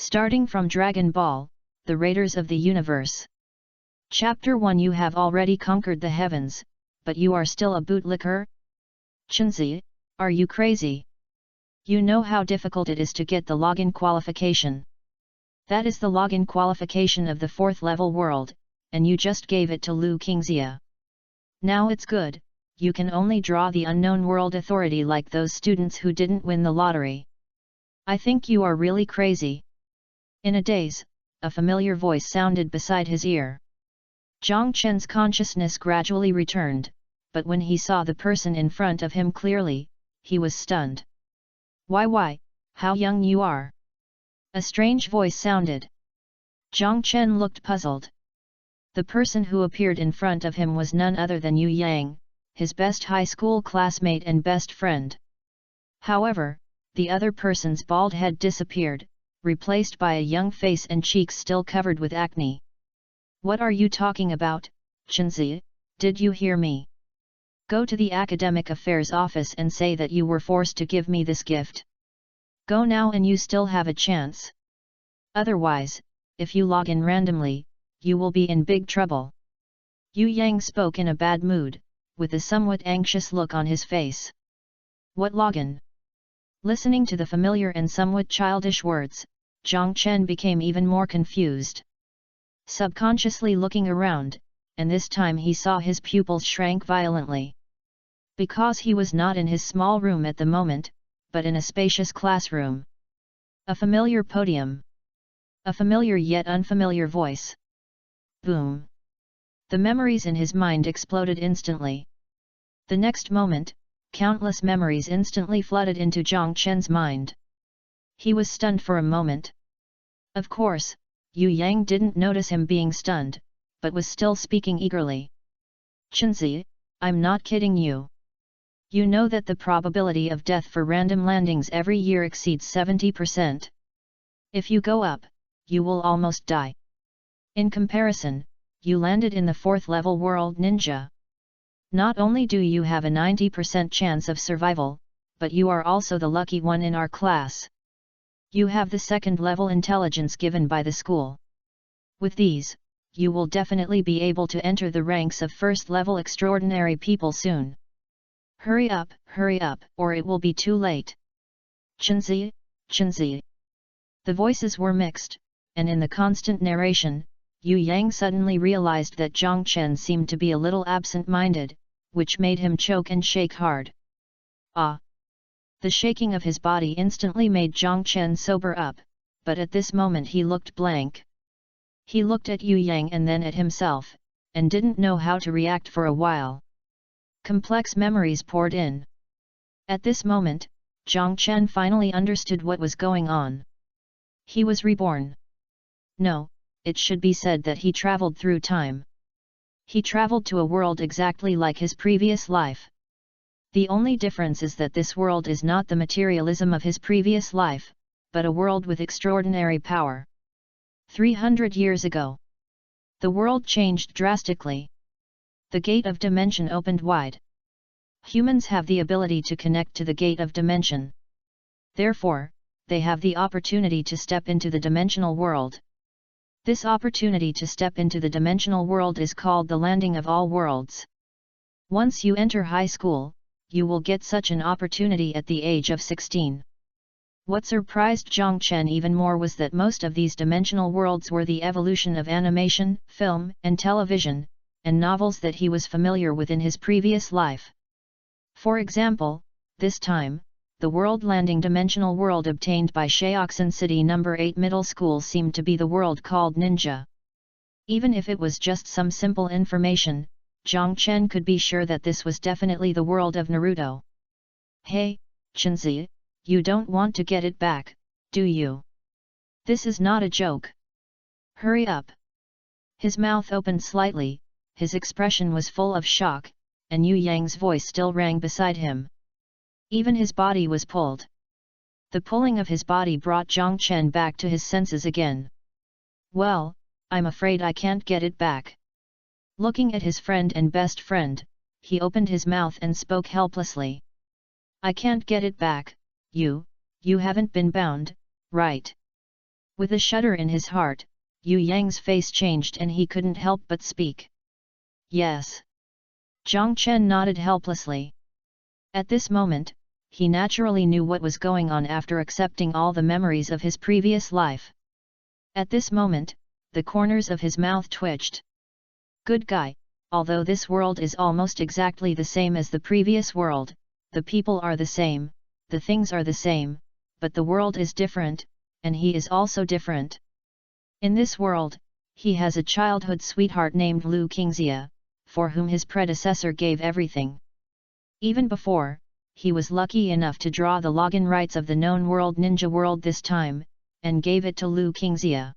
Starting from Dragon Ball, the Raiders of the Universe. Chapter 1. You have already conquered the heavens, but you are still a bootlicker? Chunzi, are you crazy? You know how difficult it is to get the login qualification. That is the login qualification of the 4th level world, and you just gave it to Lu Qingxia. Now it's good, you can only draw the unknown world authority like those students who didn't win the lottery. I think you are really crazy. In a daze, a familiar voice sounded beside his ear. Zhang Chen's consciousness gradually returned, but when he saw the person in front of him clearly, he was stunned. Why, how young you are! A strange voice sounded. Zhang Chen looked puzzled. The person who appeared in front of him was none other than Yu Yang, his best high school classmate and best friend. However, the other person's bald head disappeared, replaced by a young face and cheeks still covered with acne. What are you talking about, Chunzi? Did you hear me? Go to the academic affairs office and say that you were forced to give me this gift. Go now and you still have a chance. Otherwise, if you log in randomly, you will be in big trouble. Yu Yang spoke in a bad mood, with a somewhat anxious look on his face. What login? Listening to the familiar and somewhat childish words, Zhang Chen became even more confused. Subconsciously looking around, and this time he saw his pupils shrank violently. Because he was not in his small room at the moment, but in a spacious classroom. A familiar podium. A familiar yet unfamiliar voice. Boom! The memories in his mind exploded instantly. The next moment, countless memories instantly flooded into Zhang Chen's mind. He was stunned for a moment. Of course, Yu Yang didn't notice him being stunned, but was still speaking eagerly. Chunzi, I'm not kidding you. You know that the probability of death for random landings every year exceeds 70%. If you go up, you will almost die. In comparison, you landed in the 4th level world ninja. Not only do you have a 90% chance of survival, but you are also the lucky one in our class. You have the 2nd level intelligence given by the school. With these, you will definitely be able to enter the ranks of 1st level extraordinary people soon. Hurry up, or it will be too late. Chunzi, Chunzi. The voices were mixed, and in the constant narration, Yu Yang suddenly realized that Zhang Chen seemed to be a little absent-minded, which made him choke and shake hard. Ah! The shaking of his body instantly made Zhang Chen sober up, but at this moment he looked blank. He looked at Yu Yang and then at himself, and didn't know how to react for a while. Complex memories poured in. At this moment, Zhang Chen finally understood what was going on. He was reborn. No, it should be said that he traveled through time. He traveled to a world exactly like his previous life. The only difference is that this world is not the materialism of his previous life, but a world with extraordinary power. 300 years ago, the world changed drastically. The gate of dimension opened wide. Humans have the ability to connect to the gate of dimension. Therefore, they have the opportunity to step into the dimensional world. This opportunity to step into the dimensional world is called the landing of all worlds. Once you enter high school, you will get such an opportunity at the age of 16. What surprised Zhang Chen even more was that most of these dimensional worlds were the evolution of animation, film, and television, and novels that he was familiar with in his previous life. For example, this time, the world-landing dimensional world obtained by Sheoxin City No. 8 Middle School seemed to be the world called Ninja. Even if it was just some simple information, Zhang Chen could be sure that this was definitely the world of Naruto. Hey, Chunzi, you don't want to get it back, do you? This is not a joke. Hurry up. His mouth opened slightly, his expression was full of shock, and Yu Yang's voice still rang beside him. Even his body was pulled. The pulling of his body brought Zhang Chen back to his senses again. Well, I'm afraid I can't get it back. Looking at his friend and best friend, he opened his mouth and spoke helplessly. I can't get it back, you haven't been bound, right? With a shudder in his heart, Yu Yang's face changed and he couldn't help but speak. Yes. Zhang Chen nodded helplessly. At this moment, he naturally knew what was going on after accepting all the memories of his previous life. At this moment, the corners of his mouth twitched. Good guy, although this world is almost exactly the same as the previous world, the people are the same, the things are the same, but the world is different, and he is also different. In this world, he has a childhood sweetheart named Lu Qingxia, for whom his predecessor gave everything. Even before, he was lucky enough to draw the login rights of the known world ninja world this time, and gave it to Lu Qingxia.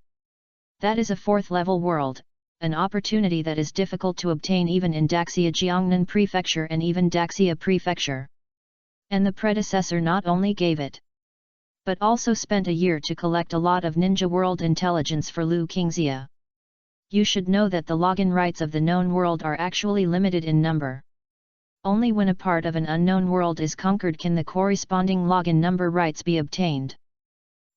That is a 4th level world, an opportunity that is difficult to obtain even in Daxia Jiangnan Prefecture and even Daxia Prefecture. And the predecessor not only gave it, but also spent a year to collect a lot of ninja world intelligence for Lu Qingxia. You should know that the login rights of the known world are actually limited in number. Only when a part of an unknown world is conquered can the corresponding login number rights be obtained.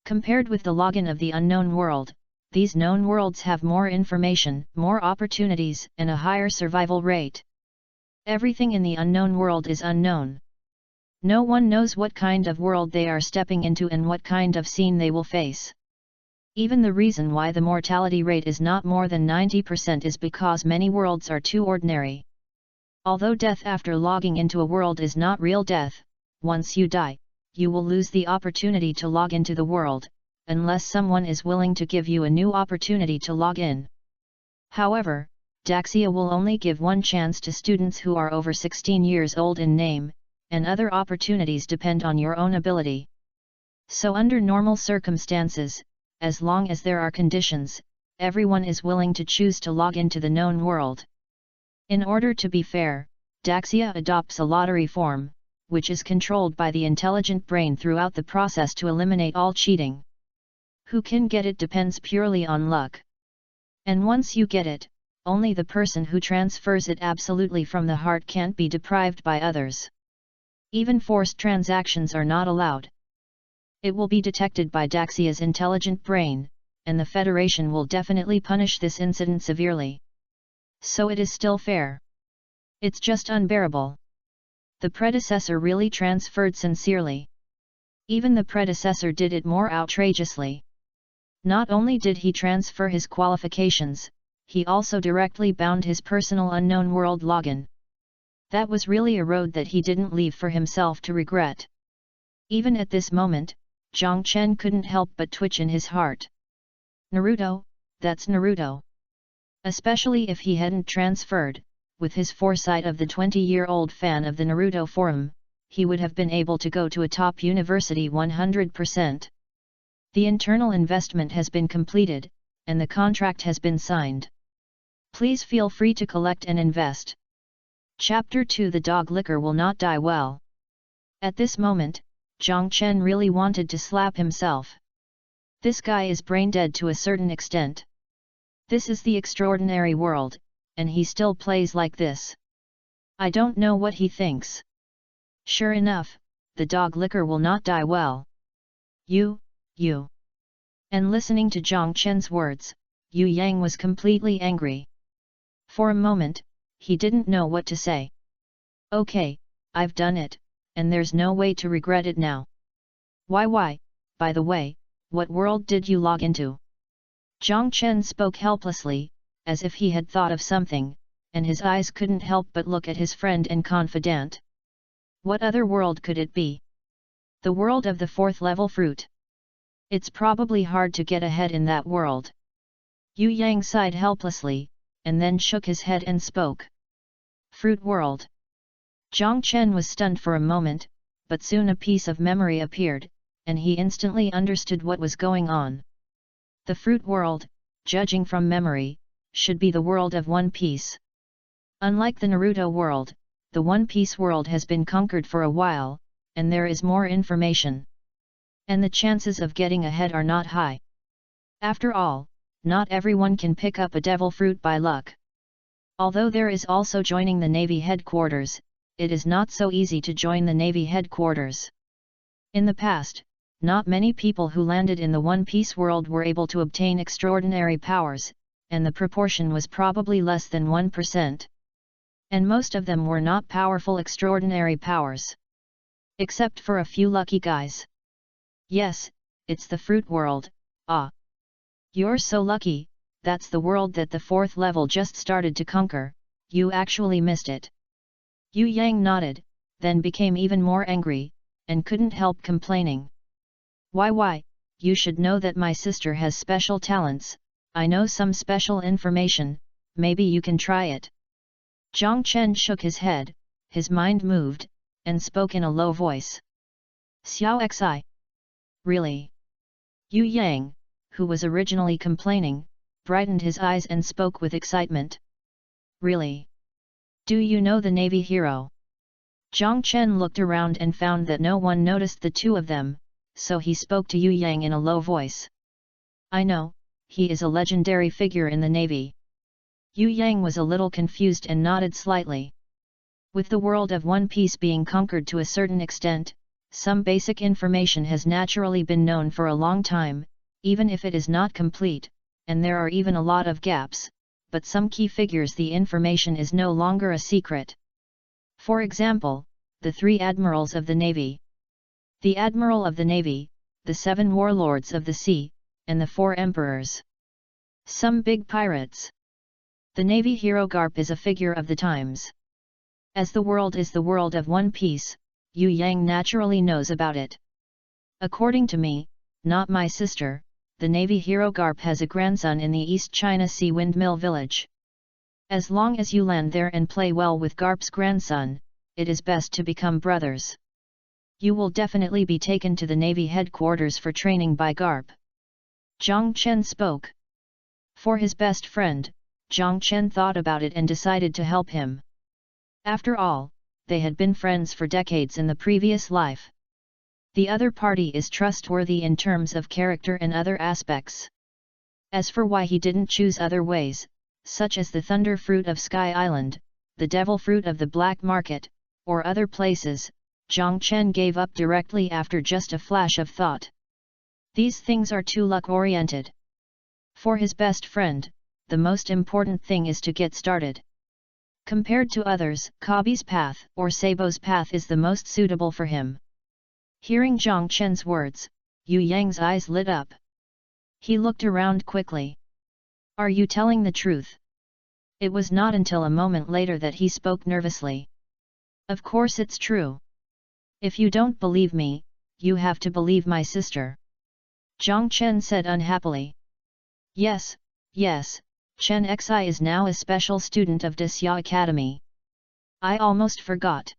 Compared with the login of the unknown world, these known worlds have more information, more opportunities, and a higher survival rate. Everything in the unknown world is unknown. No one knows what kind of world they are stepping into and what kind of scene they will face. Even the reason why the mortality rate is not more than 90% is because many worlds are too ordinary. Although death after logging into a world is not real death, once you die, you will lose the opportunity to log into the world, unless someone is willing to give you a new opportunity to log in. However, Daxia will only give one chance to students who are over 16 years old in name, and other opportunities depend on your own ability. So under normal circumstances, as long as there are conditions, everyone is willing to choose to log into the known world. In order to be fair, Daxia adopts a lottery form, which is controlled by the intelligent brain throughout the process to eliminate all cheating. Who can get it depends purely on luck. And once you get it, only the person who transfers it absolutely from the heart can't be deprived by others. Even forced transactions are not allowed. It will be detected by Daxia's intelligent brain, and the Federation will definitely punish this incident severely. So it is still fair. It's just unbearable. The predecessor really transferred sincerely. Even the predecessor did it more outrageously. Not only did he transfer his qualifications, he also directly bound his personal unknown world login. That was really a road that he didn't leave for himself to regret. Even at this moment, Zhang Chen couldn't help but twitch in his heart. Naruto, that's Naruto. Especially if he hadn't transferred, with his foresight of the 20-year-old fan of the Naruto forum, he would have been able to go to a top university 100%. The internal investment has been completed, and the contract has been signed. Please feel free to collect and invest. Chapter 2 The dog licker will not die well. At this moment, Zhang Chen really wanted to slap himself. This guy is brain dead to a certain extent. This is the extraordinary world, and he still plays like this. I don't know what he thinks. Sure enough, the dog licker will not die well. You. And listening to Zhang Chen's words, Yu Yang was completely angry. For a moment, he didn't know what to say. Okay, I've done it, and there's no way to regret it now. Why, by the way, what world did you log into? Zhang Chen spoke helplessly, as if he had thought of something, and his eyes couldn't help but look at his friend and confidant. What other world could it be? The world of the 4th level fruit. It's probably hard to get ahead in that world. Yu Yang sighed helplessly, and then shook his head and spoke. Fruit world. Zhang Chen was stunned for a moment, but soon a piece of memory appeared, and he instantly understood what was going on. The fruit world, judging from memory, should be the world of One Piece. Unlike the Naruto world, the One Piece world has been conquered for a while, and there is more information. And the chances of getting ahead are not high. After all, not everyone can pick up a devil fruit by luck. Although there is also joining the Navy headquarters, it is not so easy to join the Navy headquarters. In the past, not many people who landed in the One Piece world were able to obtain extraordinary powers, and the proportion was probably less than 1%. And most of them were not powerful extraordinary powers. Except for a few lucky guys. Yes, it's the fruit world. Ah! You're so lucky, that's the world that the 4th level just started to conquer, you actually missed it. Yu Yang nodded, then became even more angry, and couldn't help complaining. Why, you should know that my sister has special talents, I know some special information, maybe you can try it. Zhang Chen shook his head, his mind moved, and spoke in a low voice. Xiao Xi. Really? Yu Yang, who was originally complaining, brightened his eyes and spoke with excitement. Really? Do you know the Navy hero? Zhang Chen looked around and found that no one noticed the two of them, so he spoke to Yu Yang in a low voice. I know, he is a legendary figure in the Navy. Yu Yang was a little confused and nodded slightly. With the world of One Piece being conquered to a certain extent, some basic information has naturally been known for a long time, even if it is not complete, and there are even a lot of gaps, but some key figures the information is no longer a secret. For example, the 3 admirals of the Navy. The Admiral of the Navy, the 7 warlords of the sea, and the 4 emperors. Some big pirates. The Navy hero Garp is a figure of the times. As the world is the world of One Piece, Yu Yang naturally knows about it. According to me, not my sister, the Navy hero Garp has a grandson in the East China Sea Windmill Village. As long as you land there and play well with Garp's grandson, it is best to become brothers. You will definitely be taken to the Navy headquarters for training by Garp. Zhang Chen spoke. For his best friend, Zhang Chen thought about it and decided to help him. After all, they had been friends for decades in the previous life. The other party is trustworthy in terms of character and other aspects. As for why he didn't choose other ways, such as the Thunder Fruit of Sky Island, the Devil Fruit of the Black Market, or other places, Zhang Chen gave up directly after just a flash of thought. These things are too luck-oriented. For his best friend, the most important thing is to get started. Compared to others, Kabi's path or Sabo's path is the most suitable for him. Hearing Zhang Chen's words, Yu Yang's eyes lit up. He looked around quickly. Are you telling the truth? It was not until a moment later that he spoke nervously. Of course it's true. If you don't believe me, you have to believe my sister. Zhang Chen said unhappily. Yes, Chen Xi is now a special student of Disya Academy. I almost forgot.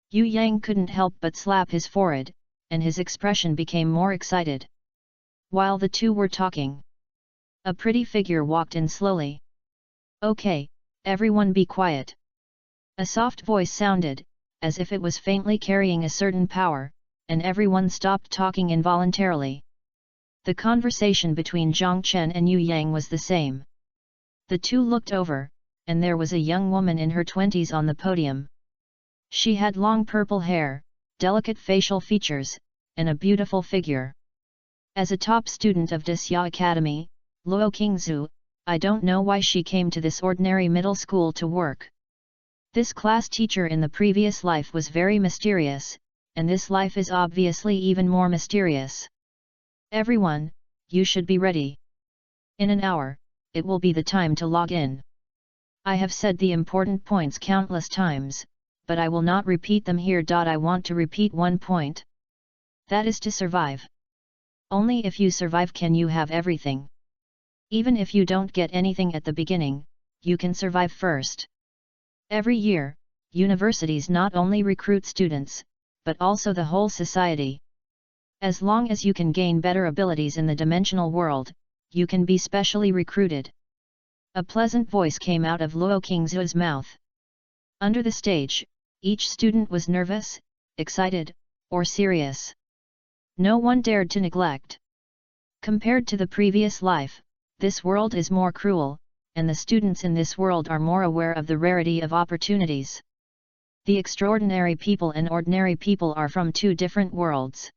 Yu Yang couldn't help but slap his forehead, and his expression became more excited. While the two were talking, a pretty figure walked in slowly. Okay, everyone be quiet. A soft voice sounded, as if it was faintly carrying a certain power, and everyone stopped talking involuntarily. The conversation between Zhang Chen and Yu Yang was the same. The two looked over, and there was a young woman in her 20s on the podium. She had long purple hair, delicate facial features, and a beautiful figure. As a top student of Disya Academy, Luo Qingzu, I don't know why she came to this ordinary middle school to work. This class teacher in the previous life was very mysterious, and this life is obviously even more mysterious. Everyone, you should be ready. In an hour, it will be the time to log in. I have said the important points countless times, but I will not repeat them here. I want to repeat one point. That is to survive. Only if you survive can you have everything. Even if you don't get anything at the beginning, you can survive first. Every year, universities not only recruit students, but also the whole society. As long as you can gain better abilities in the dimensional world, you can be specially recruited. A pleasant voice came out of Luo Qingzu's mouth. Under the stage, each student was nervous, excited, or serious. No one dared to neglect. Compared to the previous life, this world is more cruel, and the students in this world are more aware of the rarity of opportunities. The extraordinary people and ordinary people are from two different worlds.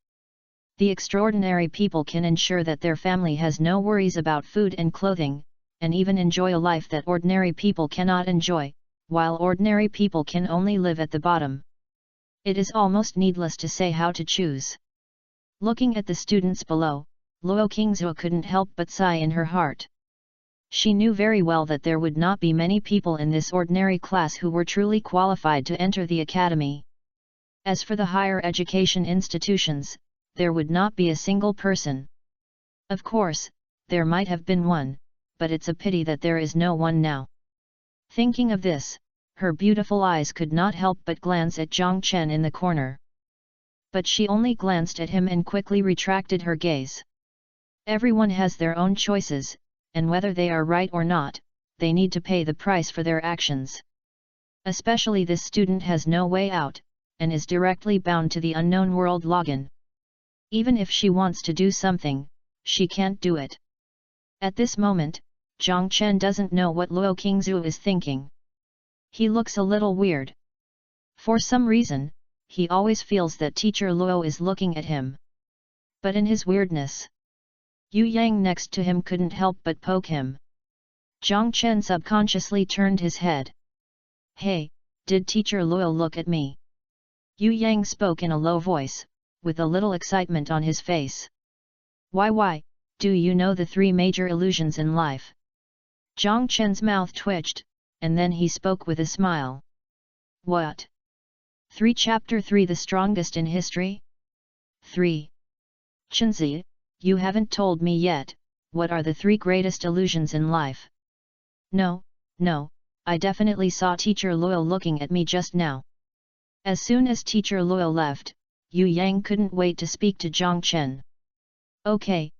The extraordinary people can ensure that their family has no worries about food and clothing, and even enjoy a life that ordinary people cannot enjoy, while ordinary people can only live at the bottom. It is almost needless to say how to choose. Looking at the students below, Luo Qingzuo couldn't help but sigh in her heart. She knew very well that there would not be many people in this ordinary class who were truly qualified to enter the academy. As for the higher education institutions, there would not be a single person. Of course, there might have been one, but it's a pity that there is no one now. Thinking of this, her beautiful eyes could not help but glance at Zhang Chen in the corner. But she only glanced at him and quickly retracted her gaze. Everyone has their own choices, and whether they are right or not, they need to pay the price for their actions. Especially this student has no way out, and is directly bound to the unknown world login. Even if she wants to do something, she can't do it. At this moment, Zhang Chen doesn't know what Luo Qingzuo is thinking. He looks a little weird. For some reason, he always feels that teacher Luo is looking at him. But in his weirdness, Yu Yang next to him couldn't help but poke him. Zhang Chen subconsciously turned his head. "Hey, did teacher Luo look at me?" Yu Yang spoke in a low voice, with a little excitement on his face. Why, do you know the 3 major illusions in life?" Zhang Chen's mouth twitched, and then he spoke with a smile. "What? 3 Chapter 3 The strongest in history? 3. Chenzi, you haven't told me yet, what are the 3 greatest illusions in life?" No, I definitely saw teacher Luo looking at me just now." As soon as teacher Luo left, Yu Yang couldn't wait to speak to Zhang Chen. Okay,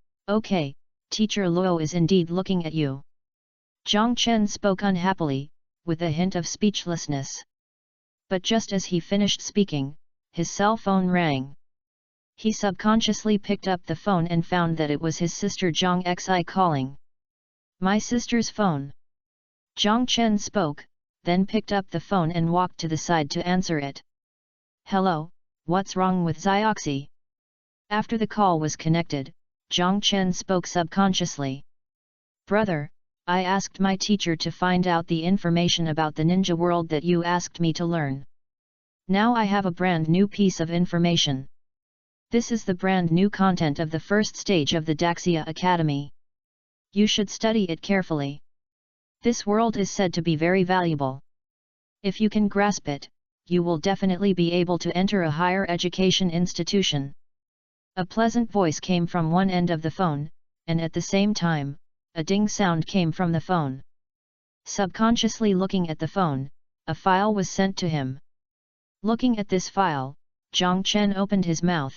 teacher Luo is indeed looking at you." Zhang Chen spoke unhappily, with a hint of speechlessness. But just as he finished speaking, his cell phone rang. He subconsciously picked up the phone and found that it was his sister Zhang Xi calling. "My sister's phone." Zhang Chen spoke, then picked up the phone and walked to the side to answer it. "Hello, what's wrong with Xioxi?" After the call was connected, Zhang Chen spoke subconsciously. "Brother, I asked my teacher to find out the information about the ninja world that you asked me to learn. Now I have a brand new piece of information. This is the brand new content of the first stage of the Daxia Academy. You should study it carefully. This world is said to be very valuable. If you can grasp it, you will definitely be able to enter a higher education institution." A pleasant voice came from one end of the phone, and at the same time, a ding sound came from the phone. Subconsciously looking at the phone, a file was sent to him. Looking at this file, Zhang Chen opened his mouth.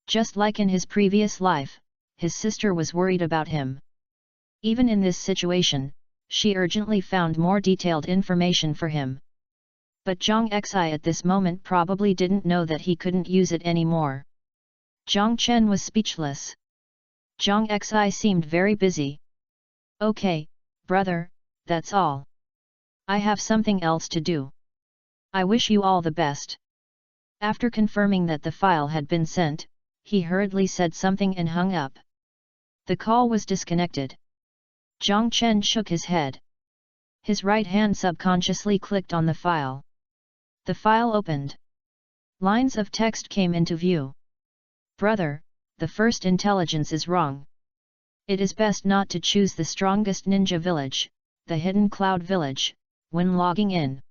Just like in his previous life, his sister was worried about him. Even in this situation, she urgently found more detailed information for him. But Zhang Xi at this moment probably didn't know that he couldn't use it anymore. Zhang Chen was speechless. Zhang Xi seemed very busy. "Okay, brother, that's all. I have something else to do. I wish you all the best." After confirming that the file had been sent, he hurriedly said something and hung up. The call was disconnected. Zhang Chen shook his head. His right hand subconsciously clicked on the file. The file opened. Lines of text came into view. "Brother, the first intelligence is wrong. It is best not to choose the strongest ninja village, the hidden cloud village, when logging in.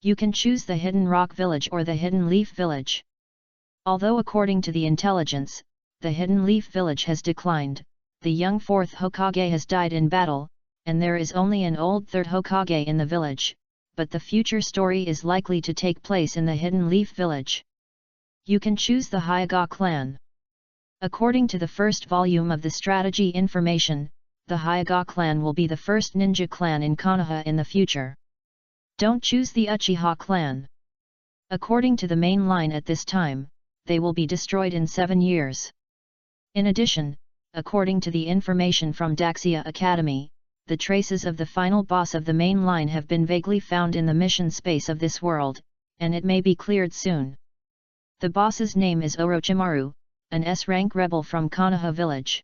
You can choose the hidden rock village or the hidden leaf village. Although according to the intelligence, the hidden leaf village has declined, the young 4th Hokage has died in battle, and there is only an old 3rd Hokage in the village, but the future story is likely to take place in the hidden leaf village. You can choose the Hyuga clan. According to the first volume of the strategy information, the Hyuga clan will be the first ninja clan in Konoha in the future. Don't choose the Uchiha clan. According to the main line at this time, they will be destroyed in 7 years. In addition, according to the information from Daxia Academy, the traces of the final boss of the main line have been vaguely found in the mission space of this world, and it may be cleared soon. The boss's name is Orochimaru, an S-rank rebel from Konoha village.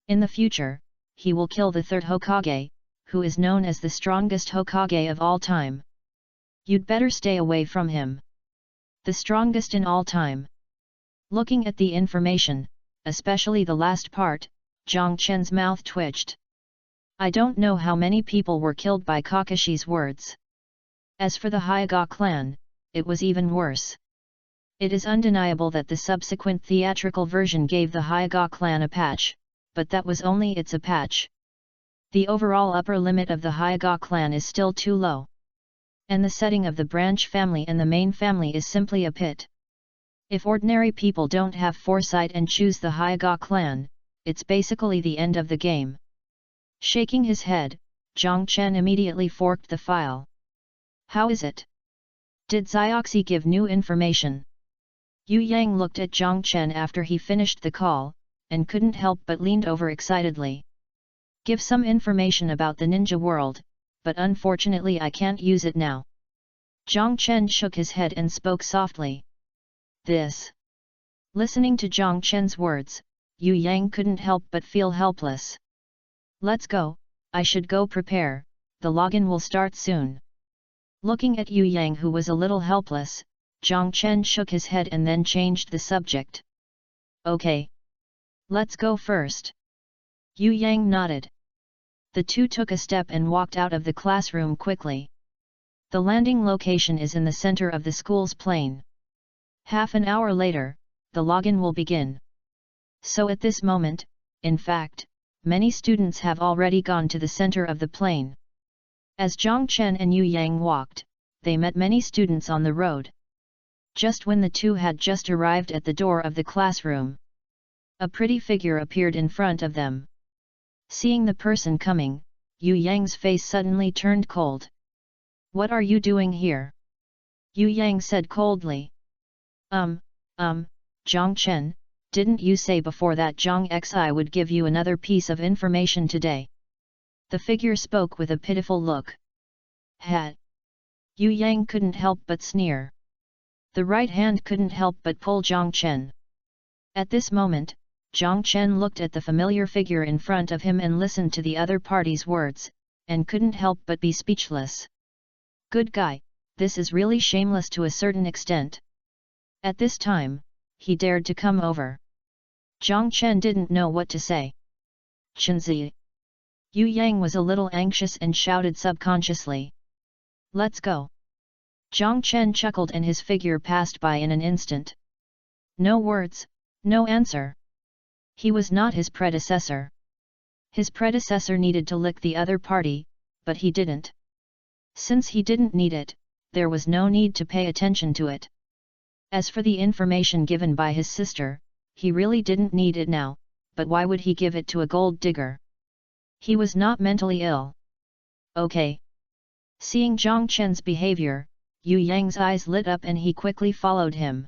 In the future, he will kill the third Hokage, who is known as the strongest Hokage of all time. You'd better stay away from him. The strongest in all time. Looking at the information, especially the last part, Zhang Chen's mouth twitched. I don't know how many people were killed by Kakashi's words. As for the Hyuga clan, it was even worse. It is undeniable that the subsequent theatrical version gave the Hyuga clan a patch, but that was only a patch. The overall upper limit of the Hyuga clan is still too low. And the setting of the branch family and the main family is simply a pit. If ordinary people don't have foresight and choose the Hyuga clan, it's basically the end of the game. Shaking his head, Zhang Chen immediately forked the file. How is it? Did Xioxi give new information? Yu Yang looked at Zhang Chen after he finished the call, and couldn't help but leaned over excitedly. Give some information about the ninja world, but unfortunately I can't use it now. Zhang Chen shook his head and spoke softly. This. Listening to Zhang Chen's words, Yu Yang couldn't help but feel helpless. Let's go, I should go prepare, the login will start soon. Looking at Yu Yang, who was a little helpless, Zhang Chen shook his head and then changed the subject. Okay. Let's go first. Yu Yang nodded. The two took a step and walked out of the classroom quickly. The landing location is in the center of the school's plain. Half an hour later, the login will begin. So at this moment, in fact, many students have already gone to the center of the plain. As Zhang Chen and Yu Yang walked, they met many students on the road. Just when the two had just arrived at the door of the classroom, a pretty figure appeared in front of them. Seeing the person coming, Yu Yang's face suddenly turned cold. What are you doing here? Yu Yang said coldly. Zhang Chen, didn't you say before that Zhang Xi would give you another piece of information today? The figure spoke with a pitiful look. Hat. Yu Yang couldn't help but sneer. The right hand couldn't help but pull Zhang Chen. At this moment, Zhang Chen looked at the familiar figure in front of him and listened to the other party's words, and couldn't help but be speechless. Good guy, this is really shameless to a certain extent. At this time, he dared to come over. Zhang Chen didn't know what to say. Chenzi. Yu Yang was a little anxious and shouted subconsciously. Let's go. Zhang Chen chuckled and his figure passed by in an instant. No words, no answer. He was not his predecessor. His predecessor needed to lick the other party, but he didn't. Since he didn't need it, there was no need to pay attention to it. As for the information given by his sister, he really didn't need it now, but why would he give it to a gold digger? He was not mentally ill. Okay. Seeing Zhang Chen's behavior, Yu Yang's eyes lit up and he quickly followed him.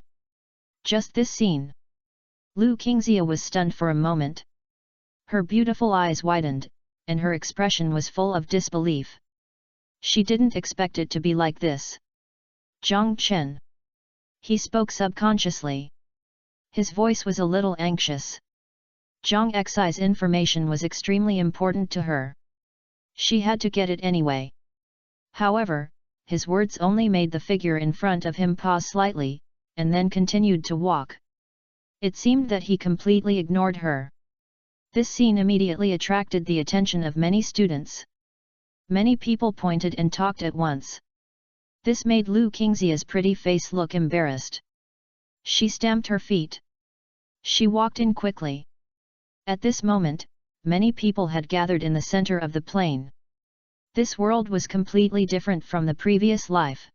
Just this scene. Lu Qingxia was stunned for a moment. Her beautiful eyes widened, and her expression was full of disbelief. She didn't expect it to be like this. Zhang Chen. He spoke subconsciously. His voice was a little anxious. Zhang Xi's information was extremely important to her. She had to get it anyway. However, his words only made the figure in front of him pause slightly, and then continued to walk. It seemed that he completely ignored her. This scene immediately attracted the attention of many students. Many people pointed and talked at once. This made Lu Qingxia's pretty face look embarrassed. She stamped her feet. She walked in quickly. At this moment, many people had gathered in the center of the plain. This world was completely different from the previous life.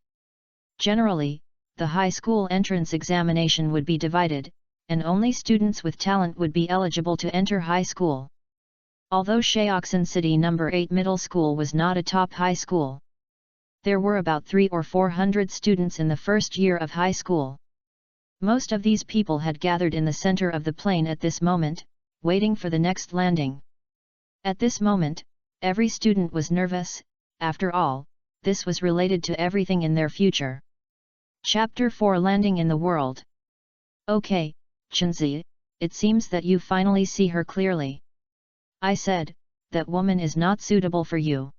Generally, the high school entrance examination would be divided, and only students with talent would be eligible to enter high school. Although Sheoxin City No. 8 Middle School was not a top high school, there were about 300 or 400 students in the first year of high school. Most of these people had gathered in the center of the plain at this moment, waiting for the next landing. At this moment, every student was nervous. After all, this was related to everything in their future. Chapter 4 Landing in the World. Okay, Chenzi, it seems that you finally see her clearly. I said, that woman is not suitable for you.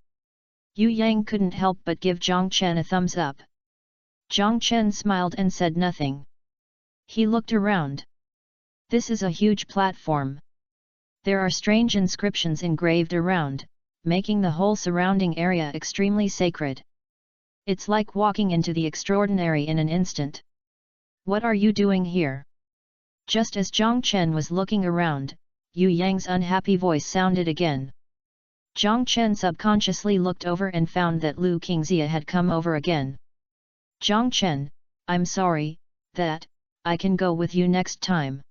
Yu Yang couldn't help but give Zhang Chen a thumbs up. Zhang Chen smiled and said nothing. He looked around. This is a huge platform. There are strange inscriptions engraved around, making the whole surrounding area extremely sacred. It's like walking into the extraordinary in an instant. What are you doing here? Just as Zhang Chen was looking around, Yu Yang's unhappy voice sounded again. Zhang Chen subconsciously looked over and found that Lu Qingxia had come over again. Zhang Chen, I'm sorry, that, I can go with you next time.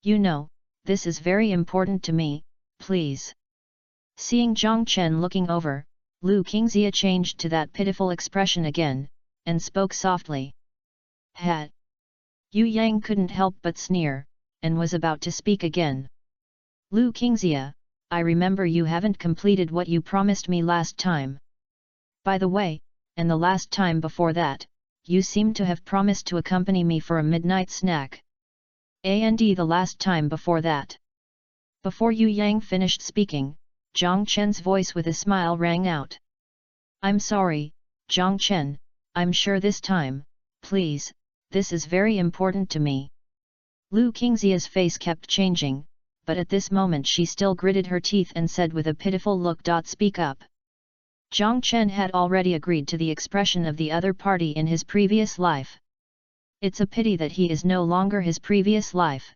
You know, this is very important to me, please. Seeing Zhang Chen looking over, Lu Qingxia changed to that pitiful expression again, and spoke softly. Hat. Yu Yang couldn't help but sneer, and was about to speak again. Lu Qingxia, I remember you haven't completed what you promised me last time. By the way, and the last time before that, you seem to have promised to accompany me for a midnight snack. And the last time before that. Before Yu Yang finished speaking, Zhang Chen's voice with a smile rang out. I'm sorry, Zhang Chen, I'm sure this time, please, this is very important to me. Lu Qingxia's face kept changing, but at this moment she still gritted her teeth and said with a pitiful look, Speak up. Zhang Chen had already agreed to the expression of the other party in his previous life. It's a pity that he is no longer his previous life.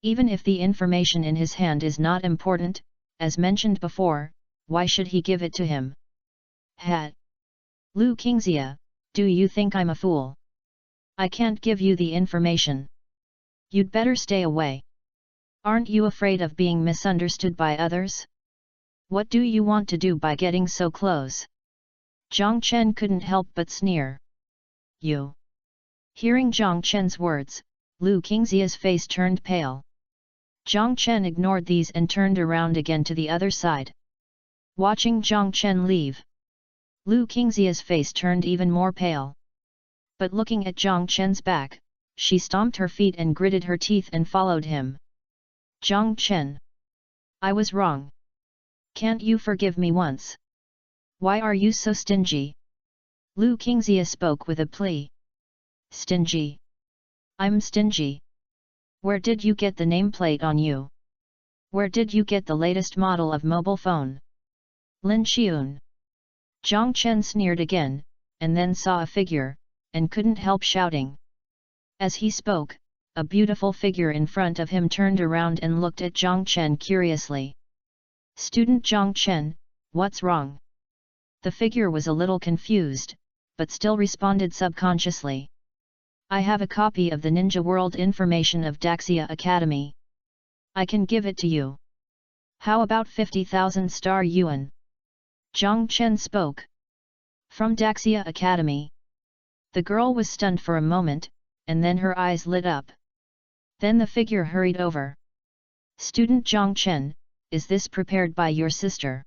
Even if the information in his hand is not important, as mentioned before, why should he give it to him? Hat. Lu Qingxia, do you think I'm a fool? I can't give you the information. You'd better stay away. Aren't you afraid of being misunderstood by others? What do you want to do by getting so close? Zhang Chen couldn't help but sneer. You. Hearing Zhang Chen's words, Lu Qingxia's face turned pale. Zhang Chen ignored these and turned around again to the other side. Watching Zhang Chen leave, Lu Qingxia's face turned even more pale. But looking at Zhang Chen's back, she stomped her feet and gritted her teeth and followed him. Zhang Chen. I was wrong. Can't you forgive me once? Why are you so stingy? Lu Qingxia spoke with a plea. Stingy? I'm stingy. Where did you get the nameplate on you? Where did you get the latest model of mobile phone? Lin Xiun. Zhang Chen sneered again, and then saw a figure, and couldn't help shouting. As he spoke, a beautiful figure in front of him turned around and looked at Zhang Chen curiously. Student Zhang Chen, what's wrong? The figure was a little confused, but still responded subconsciously. I have a copy of the Ninja World information of Daxia Academy. I can give it to you. How about 50,000 star yuan? Zhang Chen spoke. From Daxia Academy. The girl was stunned for a moment, and then her eyes lit up. Then the figure hurried over. Student Zhang Chen, is this prepared by your sister?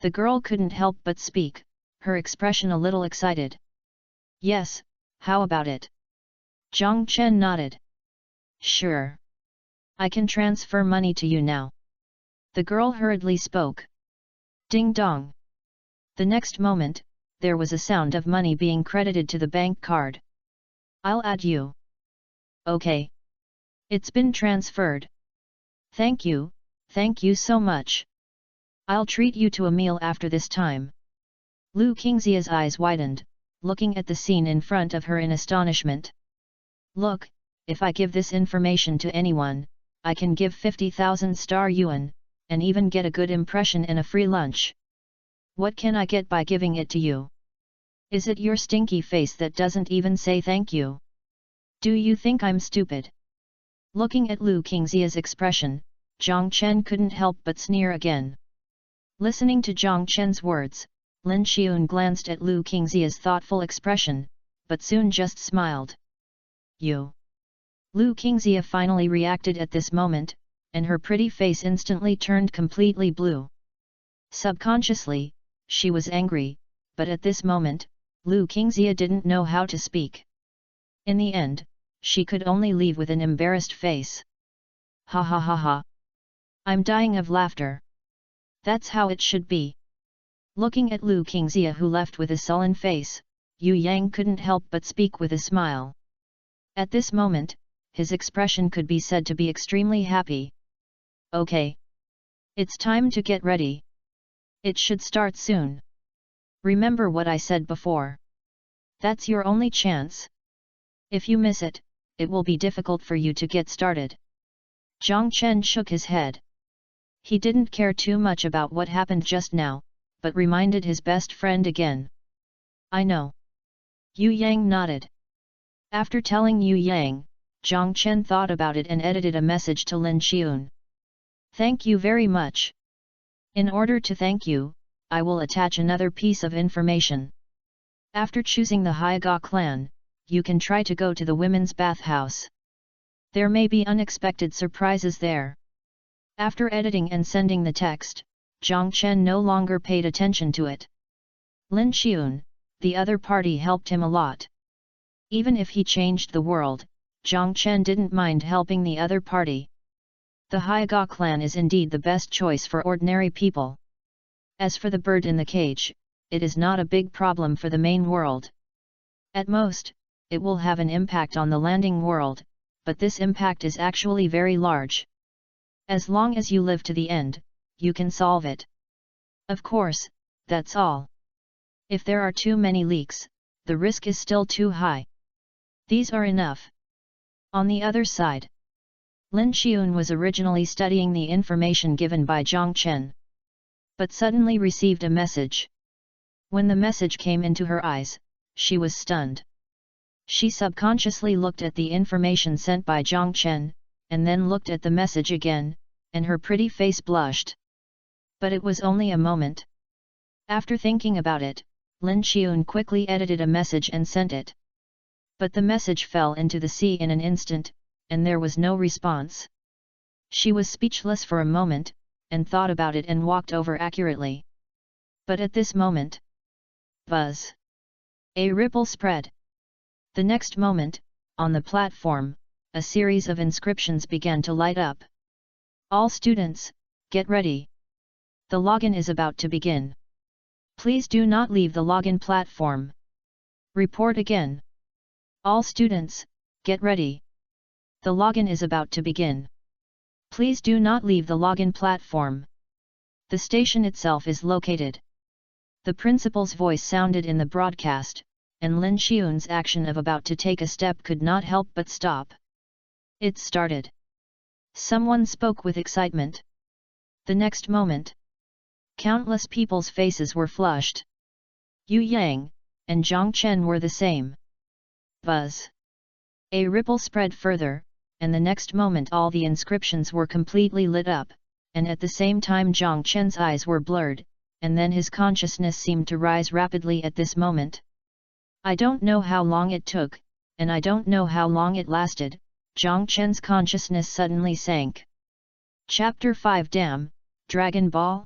The girl couldn't help but speak, her expression a little excited. Yes, how about it? Zhang Chen nodded. Sure. I can transfer money to you now. The girl hurriedly spoke. Ding dong. The next moment, there was a sound of money being credited to the bank card. I'll add you. Okay. It's been transferred. Thank you so much. I'll treat you to a meal after this time. Lu Qingxia's eyes widened, looking at the scene in front of her in astonishment. Look, if I give this information to anyone, I can give 50,000 star yuan, and even get a good impression and a free lunch. What can I get by giving it to you? Is it your stinky face that doesn't even say thank you? Do you think I'm stupid? Looking at Lu Qingxia's expression, Zhang Chen couldn't help but sneer again. Listening to Zhang Chen's words, Lin Xiun glanced at Lu Qingxia's thoughtful expression, but soon just smiled. You. Lu Qingxia finally reacted at this moment, and her pretty face instantly turned completely blue. Subconsciously, she was angry, but at this moment, Lu Qingxia didn't know how to speak. In the end, she could only leave with an embarrassed face. Ha ha ha ha. I'm dying of laughter. That's how it should be. Looking at Lu Qingxia, who left with a sullen face, Yu Yang couldn't help but speak with a smile. At this moment, his expression could be said to be extremely happy. Okay. It's time to get ready. It should start soon. Remember what I said before. That's your only chance. If you miss it, it will be difficult for you to get started. Zhang Chen shook his head. He didn't care too much about what happened just now, but reminded his best friend again. I know. Yu Yang nodded. After telling Yu Yang, Zhang Chen thought about it and edited a message to Lin Xiun. Thank you very much. In order to thank you, I will attach another piece of information. After choosing the Haiga clan, you can try to go to the women's bathhouse. There may be unexpected surprises there. After editing and sending the text, Zhang Chen no longer paid attention to it. Lin Xiun, the other party, helped him a lot. Even if he changed the world, Zhang Chen didn't mind helping the other party. The Haiga clan is indeed the best choice for ordinary people. As for the bird in the cage, it is not a big problem for the main world. At most, it will have an impact on the landing world, but this impact is actually very large. As long as you live to the end, you can solve it. Of course, that's all. If there are too many leaks, the risk is still too high. These are enough. On the other side, Lin Xiun was originally studying the information given by Zhang Chen, but suddenly received a message. When the message came into her eyes, she was stunned. She subconsciously looked at the information sent by Zhang Chen, and then looked at the message again, and her pretty face blushed. But it was only a moment. After thinking about it, Lin Xiun quickly edited a message and sent it. But the message fell into the sea in an instant, and there was no response. She was speechless for a moment, and thought about it and walked over accurately. But at this moment, buzz! A ripple spread. The next moment, on the platform, a series of inscriptions began to light up. All students, get ready. The login is about to begin. Please do not leave the login platform. Report again. All students, get ready. The login is about to begin. Please do not leave the login platform. The station itself is located. The principal's voice sounded in the broadcast, and Lin Xiun's action of about to take a step could not help but stop. It started. Someone spoke with excitement. The next moment, countless people's faces were flushed. Yu Yang and Zhang Chen were the same. Buzz! A ripple spread further, and the next moment all the inscriptions were completely lit up, and at the same time Zhang Chen's eyes were blurred, and then his consciousness seemed to rise rapidly at this moment. I don't know how long it took, and I don't know how long it lasted, Zhang Chen's consciousness suddenly sank. Chapter 5 Damn, Dragon Ball?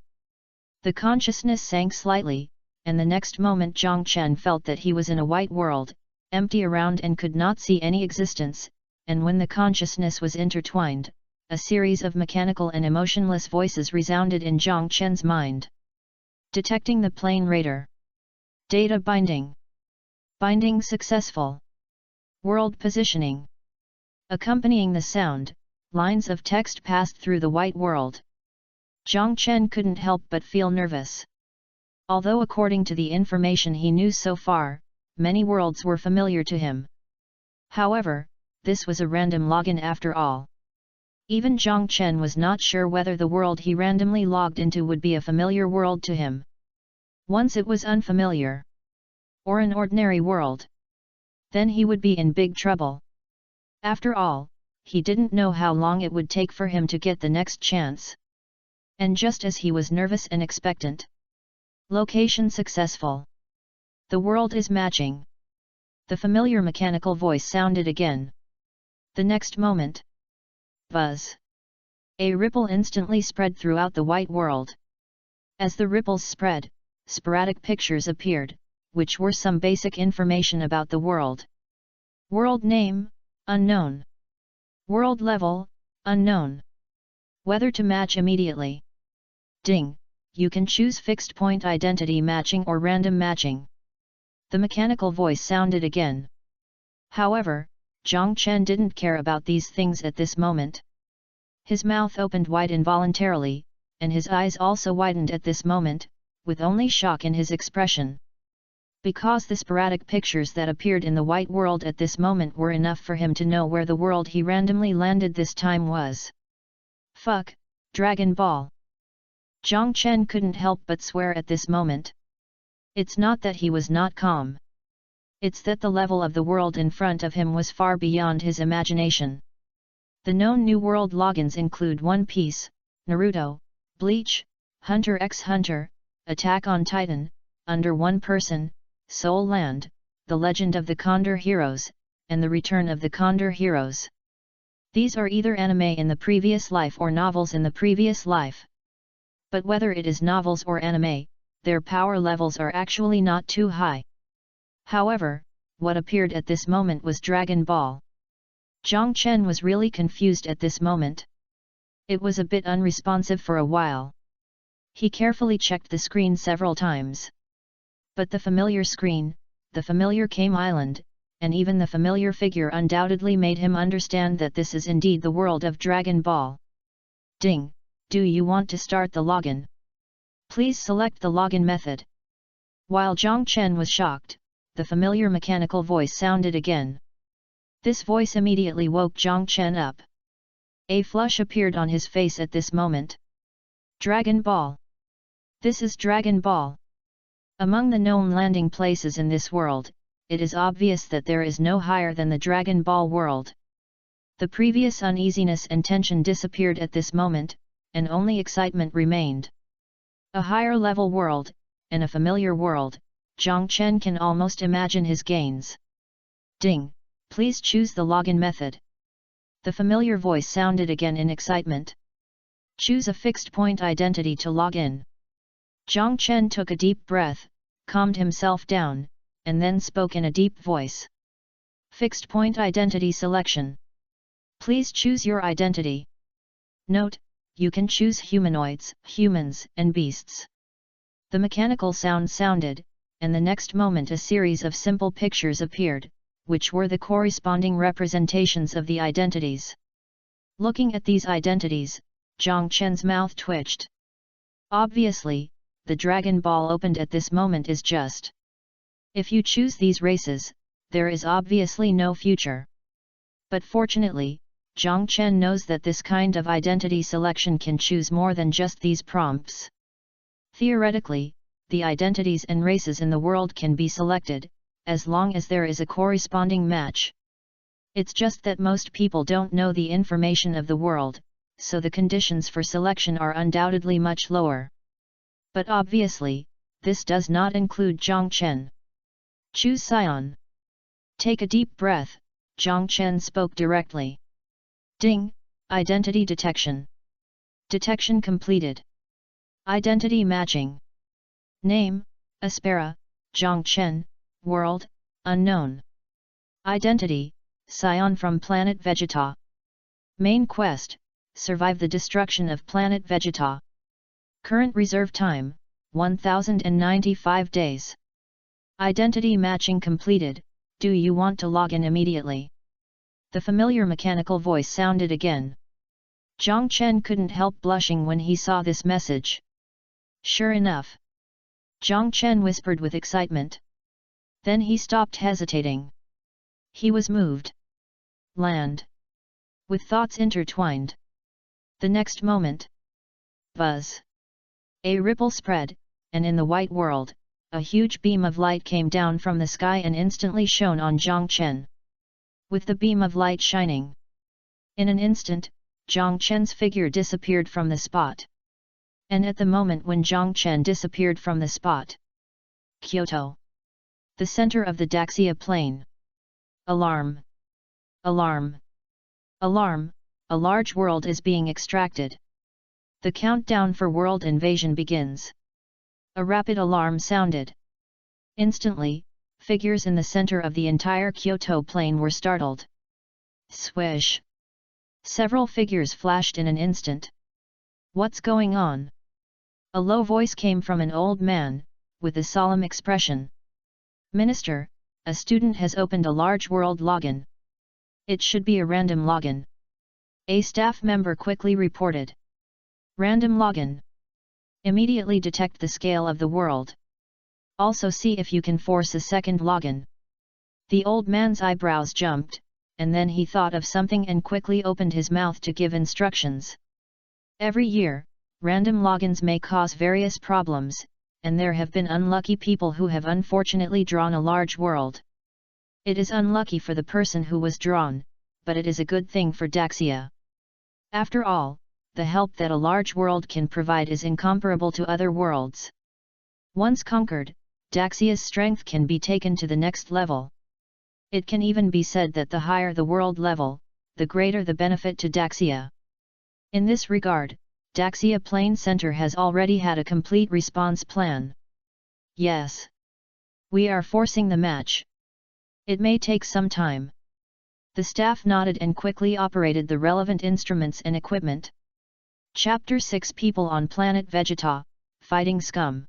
The consciousness sank slightly, and the next moment Zhang Chen felt that he was in a white world, empty around and could not see any existence, and when the consciousness was intertwined, a series of mechanical and emotionless voices resounded in Zhang Chen's mind. Detecting the plane radar. Data binding. Binding successful. World positioning. Accompanying the sound, lines of text passed through the white world. Zhang Chen couldn't help but feel nervous. Although according to the information he knew so far, many worlds were familiar to him. However, this was a random login after all. Even Zhang Chen was not sure whether the world he randomly logged into would be a familiar world to him. Once it was unfamiliar, or an ordinary world, then he would be in big trouble. After all, he didn't know how long it would take for him to get the next chance. And just as he was nervous and expectant. Location successful. The world is matching. The familiar mechanical voice sounded again. The next moment. Buzz! A ripple instantly spread throughout the white world. As the ripples spread, sporadic pictures appeared, which were some basic information about the world. World name, unknown. World level, unknown. Whether to match immediately. Ding! You can choose fixed point identity matching or random matching. The mechanical voice sounded again. However, Zhang Chen didn't care about these things at this moment. His mouth opened wide involuntarily, and his eyes also widened at this moment, with only shock in his expression. Because the sporadic pictures that appeared in the white world at this moment were enough for him to know where the world he randomly landed this time was. Fuck, Dragon Ball! Zhang Chen couldn't help but swear at this moment. It's not that he was not calm. It's that the level of the world in front of him was far beyond his imagination. The known New World logins include One Piece, Naruto, Bleach, Hunter x Hunter, Attack on Titan, Under One Person, Soul Land, The Legend of the Condor Heroes, and The Return of the Condor Heroes. These are either anime in the previous life or novels in the previous life. But whether it is novels or anime, their power levels are actually not too high. However, what appeared at this moment was Dragon Ball. Zhang Chen was really confused at this moment. It was a bit unresponsive for a while. He carefully checked the screen several times. But the familiar screen, the familiar Kame Island, and even the familiar figure undoubtedly made him understand that this is indeed the world of Dragon Ball. Ding! Do you want to start the login? Please select the login method. While Zhang Chen was shocked, the familiar mechanical voice sounded again. This voice immediately woke Zhang Chen up. A flush appeared on his face at this moment. Dragon Ball! This is Dragon Ball! Among the known landing places in this world, it is obvious that there is no higher than the Dragon Ball world. The previous uneasiness and tension disappeared at this moment, and only excitement remained. A higher level world, and a familiar world, Zhang Chen can almost imagine his gains. Ding! Please choose the login method. The familiar voice sounded again in excitement. Choose a fixed point identity to log in. Zhang Chen took a deep breath, calmed himself down, and then spoke in a deep voice. Fixed point identity selection. Please choose your identity. Note: you can choose humanoids, humans, and beasts. The mechanical sound sounded, and the next moment a series of simple pictures appeared, which were the corresponding representations of the identities. Looking at these identities, Zhang Chen's mouth twitched. Obviously, the Dragon Ball opened at this moment is just. If you choose these races, there is obviously no future. But fortunately, Zhang Chen knows that this kind of identity selection can choose more than just these prompts. Theoretically, the identities and races in the world can be selected, as long as there is a corresponding match. It's just that most people don't know the information of the world, so the conditions for selection are undoubtedly much lower. But obviously, this does not include Zhang Chen. Choose Scion. Take a deep breath, Zhang Chen spoke directly. Ding! Identity detection. Detection completed. Identity matching. Name: Aspera, Zhang Chen, World: Unknown. Identity: Scion from planet Vegeta. Main quest: survive the destruction of planet Vegeta. Current reserve time: 1095 days. Identity matching completed. Do you want to log in immediately? The familiar mechanical voice sounded again. Zhang Chen couldn't help blushing when he saw this message. Sure enough. Zhang Chen whispered with excitement. Then he stopped hesitating. He was moved. Land. With thoughts intertwined. The next moment. Buzz. A ripple spread, and in the white world, a huge beam of light came down from the sky and instantly shone on Zhang Chen. With the beam of light shining. In an instant, Zhang Chen's figure disappeared from the spot. And at the moment when Zhang Chen disappeared from the spot. Kyoto. The center of the Daxia plain. Alarm! Alarm! Alarm! A large world is being extracted. The countdown for world invasion begins. A rapid alarm sounded. Instantly, figures in the center of the entire Kyoto plain were startled. Swish! Several figures flashed in an instant. What's going on? A low voice came from an old man, with a solemn expression. Minister, a student has opened a large world login. It should be a random login. A staff member quickly reported. Random login. Immediately detect the scale of the world. Also see if you can force a second login. The old man's eyebrows jumped, and then he thought of something and quickly opened his mouth to give instructions. Every year, random logins may cause various problems, and there have been unlucky people who have unfortunately drawn a large world. It is unlucky for the person who was drawn, but it is a good thing for Daxia. After all, the help that a large world can provide is incomparable to other worlds. Once conquered, Daxia's strength can be taken to the next level. It can even be said that the higher the world level, the greater the benefit to Daxia. In this regard, Daxia Plain Center has already had a complete response plan. Yes. We are forcing the match. It may take some time. The staff nodded and quickly operated the relevant instruments and equipment. Chapter 6 People on Planet Vegeta, Fighting Scum.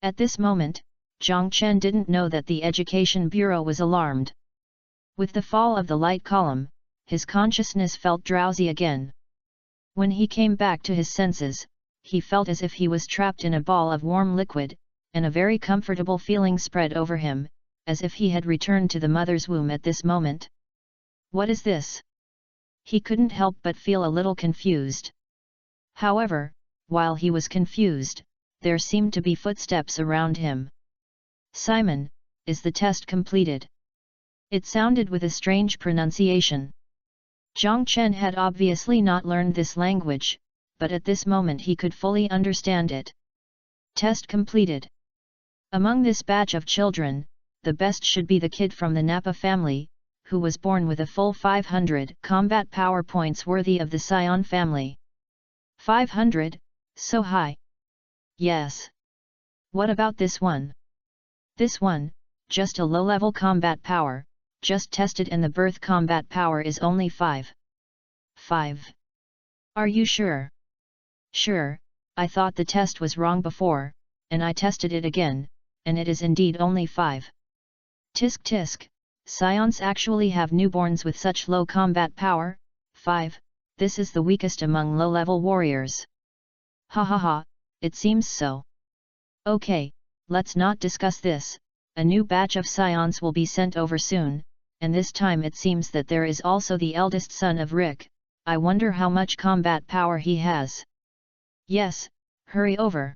At this moment, Zhang Chen didn't know that the Education Bureau was alarmed. With the fall of the light column, his consciousness felt drowsy again. When he came back to his senses, he felt as if he was trapped in a ball of warm liquid, and a very comfortable feeling spread over him, as if he had returned to the mother's womb at this moment. What is this? He couldn't help but feel a little confused. However, while he was confused, there seemed to be footsteps around him. Simon, is the test completed? It sounded with a strange pronunciation. Zhang Chen had obviously not learned this language, but at this moment he could fully understand it. Test completed. Among this batch of children, the best should be the kid from the Nappa family, who was born with a full 500 combat power points worthy of the Scion family. 500, so high. Yes. What about this one? This one, just a low-level combat power, just tested and the birth combat power is only 5. 5. Are you sure? Sure, I thought the test was wrong before, and I tested it again, and it is indeed only 5. Tisk tisk, Scions actually have newborns with such low combat power? 5, this is the weakest among low-level warriors. Ha ha ha, it seems so. Okay, let's not discuss this, a new batch of Scions will be sent over soon, and this time it seems that there is also the eldest son of Rick. I wonder how much combat power he has. Yes, hurry over.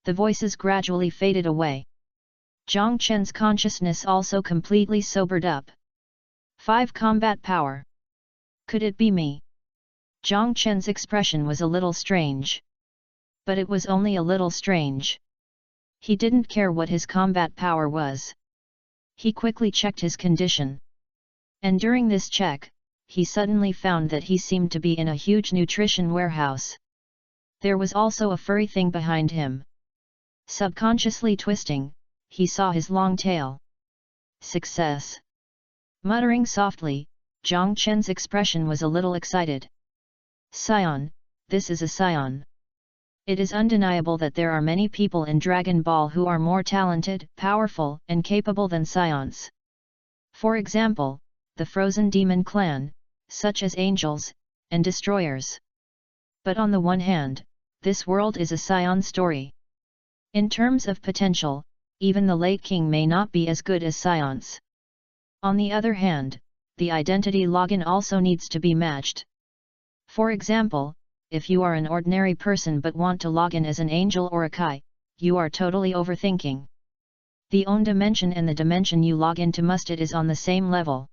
The voices gradually faded away. Zhang Chen's consciousness also completely sobered up. 5 combat power. Could it be me? Zhang Chen's expression was a little strange. But it was only a little strange. He didn't care what his combat power was. He quickly checked his condition. And during this check, he suddenly found that he seemed to be in a huge nutrition warehouse. There was also a furry thing behind him. Subconsciously twisting, he saw his long tail. Success! Muttering softly, Zhang Chen's expression was a little excited. Scion, this is a Scion. It is undeniable that there are many people in Dragon Ball who are more talented, powerful, and capable than Scions. For example, the Frozen Demon Clan, such as Angels, and Destroyers. But on the one hand, this world is a Scion story. In terms of potential, even the late king may not be as good as Scions. On the other hand, the identity login also needs to be matched. For example, if you are an ordinary person but want to log in as an angel or a Kai, you are totally overthinking. The own dimension and the dimension you log into it is on the same level.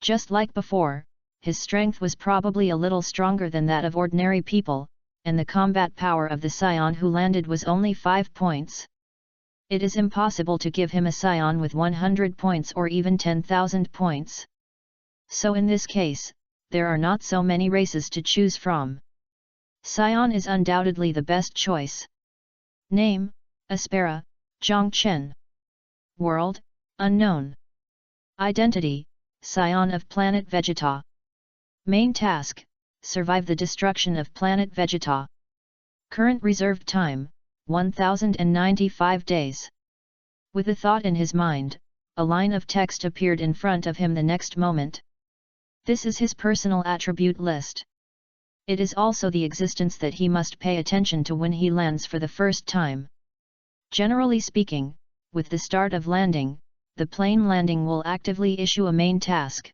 Just like before, his strength was probably a little stronger than that of ordinary people, and the combat power of the Scion who landed was only 5 points. It is impossible to give him a Scion with 100 points or even 10,000 points. So in this case, there are not so many races to choose from. Scion is undoubtedly the best choice. Name, Aspera, Zhang Chen. World, unknown. Identity, Scion of planet Vegeta. Main task, survive the destruction of planet Vegeta. Current reserved time, 1095 days. With a thought in his mind, a line of text appeared in front of him the next moment. This is his personal attribute list. It is also the existence that he must pay attention to when he lands for the first time. Generally speaking, with the start of landing, the plane landing will actively issue a main task.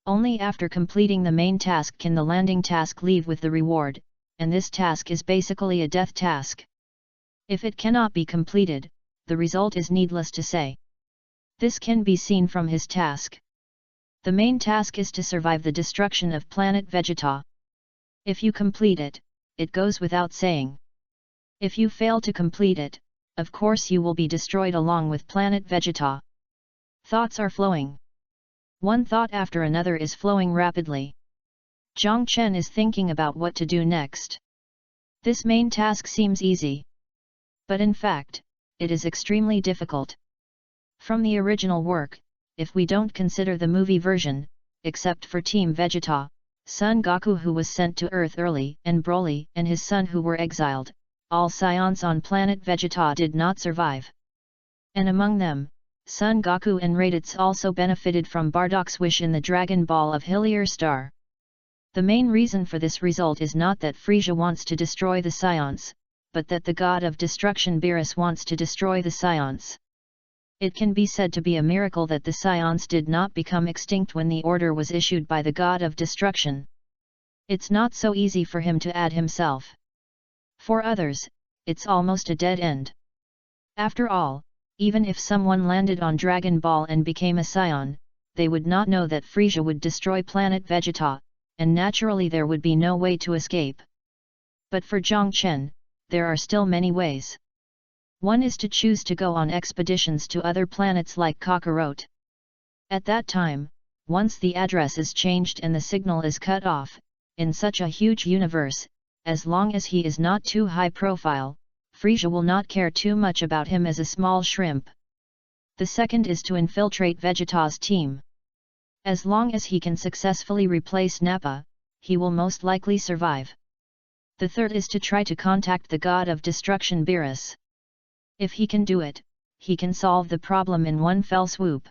Only after completing the main task can the landing task leave with the reward, and this task is basically a death task. If it cannot be completed, the result is needless to say. This can be seen from his task. The main task is to survive the destruction of planet Vegeta. If you complete it, it goes without saying. If you fail to complete it, of course you will be destroyed along with planet Vegeta. Thoughts are flowing. One thought after another is flowing rapidly. Zhang Chen is thinking about what to do next. This main task seems easy. But in fact, it is extremely difficult. From the original work, if we don't consider the movie version, except for Team Vegeta, Son Goku who was sent to Earth early and Broly and his son who were exiled, all Scions on planet Vegeta did not survive. And among them, Son Goku and Raditz also benefited from Bardock's wish in the Dragon Ball of Hillier Star. The main reason for this result is not that Frieza wants to destroy the Scions, but that the god of destruction Beerus wants to destroy the Scions. It can be said to be a miracle that the Scions did not become extinct when the order was issued by the god of destruction. It's not so easy for him to add himself. For others, it's almost a dead end. After all, even if someone landed on Dragon Ball and became a Scion, they would not know that Frieza would destroy planet Vegeta, and naturally there would be no way to escape. But for Zhang Chen, there are still many ways. One is to choose to go on expeditions to other planets like Kakarot. At that time, once the address is changed and the signal is cut off, in such a huge universe, as long as he is not too high profile, Frieza will not care too much about him as a small shrimp. The second is to infiltrate Vegeta's team. As long as he can successfully replace Nappa, he will most likely survive. The third is to try to contact the god of destruction Beerus. If he can do it, he can solve the problem in one fell swoop.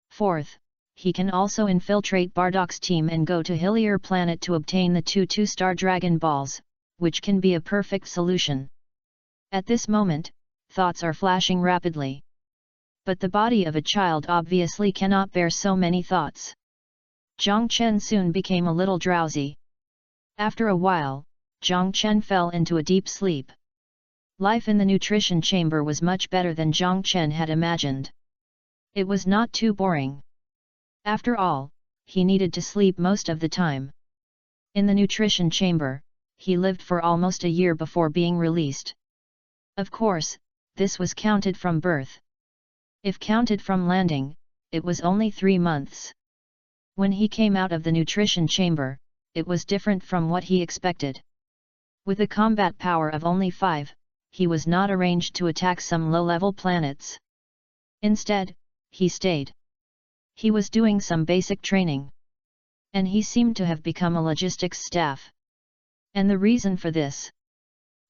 Fourth, he can also infiltrate Bardock's team and go to Hillier Planet to obtain the two 2-star Dragon Balls, which can be a perfect solution. At this moment, thoughts are flashing rapidly. But the body of a child obviously cannot bear so many thoughts. Zhang Chen soon became a little drowsy. After a while, Zhang Chen fell into a deep sleep. Life in the nutrition chamber was much better than Zhang Chen had imagined. It was not too boring. After all, he needed to sleep most of the time. In the nutrition chamber, he lived for almost a year before being released. Of course, this was counted from birth. If counted from landing, it was only 3 months. When he came out of the nutrition chamber, it was different from what he expected. With a combat power of only 5, he was not arranged to attack some low-level planets. Instead, he stayed. He was doing some basic training. And he seemed to have become a logistics staff. And the reason for this?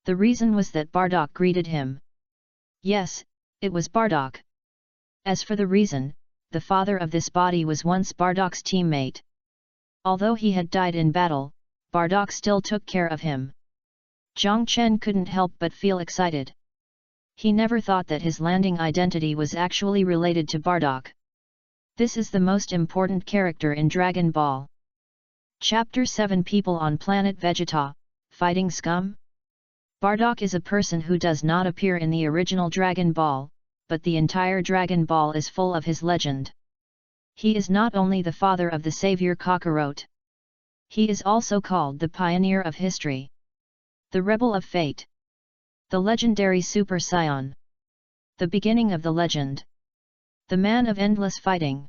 The reason was that Bardock greeted him. Yes, it was Bardock. As for the reason, the father of this body was once Bardock's teammate. Although he had died in battle, Bardock still took care of him. Zhang Chen couldn't help but feel excited. He never thought that his landing identity was actually related to Bardock. This is the most important character in Dragon Ball. Chapter 7 People on Planet Vegeta, Fighting Scum? Bardock is a person who does not appear in the original Dragon Ball, but the entire Dragon Ball is full of his legend. He is not only the father of the savior Kakarot. He is also called the pioneer of history. The rebel of fate. The legendary Super Saiyan. The beginning of the legend. The man of endless fighting.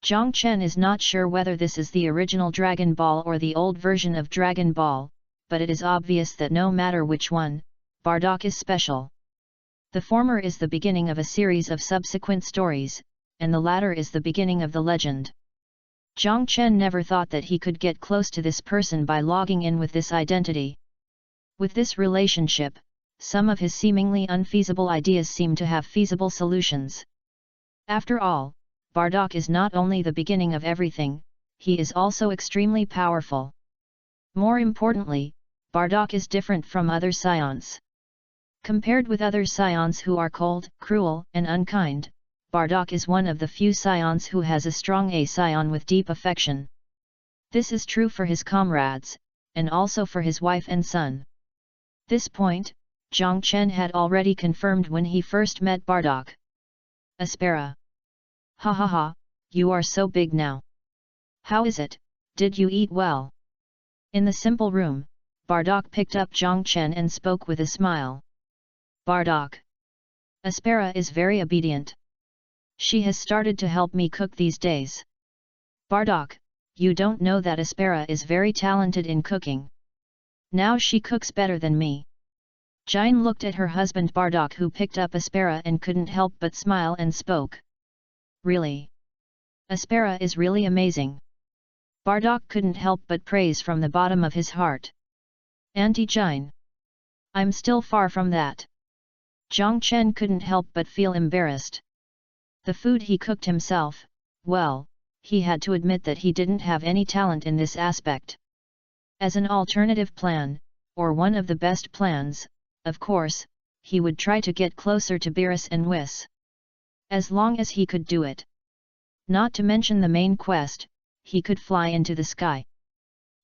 Zhang Chen is not sure whether this is the original Dragon Ball or the old version of Dragon Ball, but it is obvious that no matter which one, Bardock is special. The former is the beginning of a series of subsequent stories, and the latter is the beginning of the legend. Zhang Chen never thought that he could get close to this person by logging in with this identity. With this relationship, some of his seemingly unfeasible ideas seem to have feasible solutions. After all, Bardock is not only the beginning of everything, he is also extremely powerful. More importantly, Bardock is different from other scions. Compared with other scions who are cold, cruel, and unkind, Bardock is one of the few scions who has a strong scion with deep affection. This is true for his comrades, and also for his wife and son. This point, Zhang Chen had already confirmed when he first met Bardock. Aspera. Ha ha ha, you are so big now. How is it, did you eat well? In the simple room, Bardock picked up Zhang Chen and spoke with a smile. Bardock. Aspera is very obedient. She has started to help me cook these days. Bardock, you don't know that Aspera is very talented in cooking. Now she cooks better than me. Jine looked at her husband Bardock, who picked up Aspera and couldn't help but smile and spoke. Really? Aspera is really amazing. Bardock couldn't help but praise from the bottom of his heart. Auntie Jine. I'm still far from that. Zhang Chen couldn't help but feel embarrassed. The food he cooked himself, well, he had to admit that he didn't have any talent in this aspect. As an alternative plan, or one of the best plans, of course, he would try to get closer to Beerus and Whis. As long as he could do it. Not to mention the main quest, he could fly into the sky.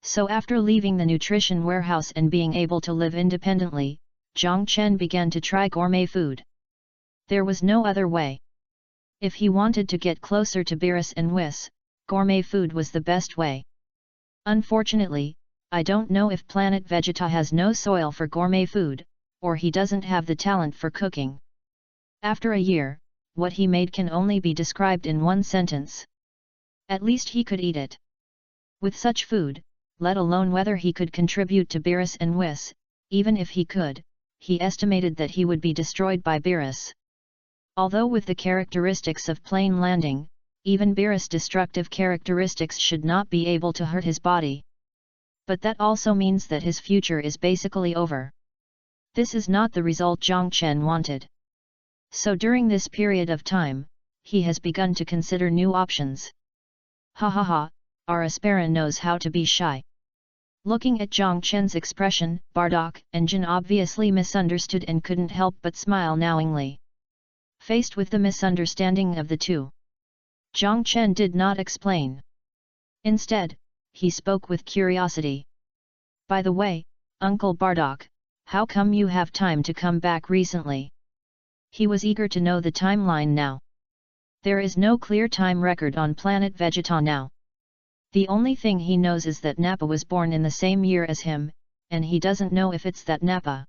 So after leaving the nutrition warehouse and being able to live independently, Zhang Chen began to try gourmet food. There was no other way. If he wanted to get closer to Beerus and Whis, gourmet food was the best way. Unfortunately, I don't know if planet Vegeta has no soil for gourmet food, or he doesn't have the talent for cooking. After a year, what he made can only be described in one sentence. At least he could eat it. With such food, let alone whether he could contribute to Beerus and Whis, even if he could, he estimated that he would be destroyed by Beerus. Although with the characteristics of plain landing, even Beerus' destructive characteristics should not be able to hurt his body. But that also means that his future is basically over. This is not the result Zhang Chen wanted. So during this period of time, he has begun to consider new options. Ha ha ha, our Aspera knows how to be shy. Looking at Zhang Chen's expression, Bardock and Jin obviously misunderstood and couldn't help but smile knowingly. Faced with the misunderstanding of the two, Zhang Chen did not explain. Instead, he spoke with curiosity. By the way, Uncle Bardock, how come you have time to come back recently? He was eager to know the timeline now. There is no clear time record on planet Vegeta now. The only thing he knows is that Nappa was born in the same year as him, and he doesn't know if it's that Nappa.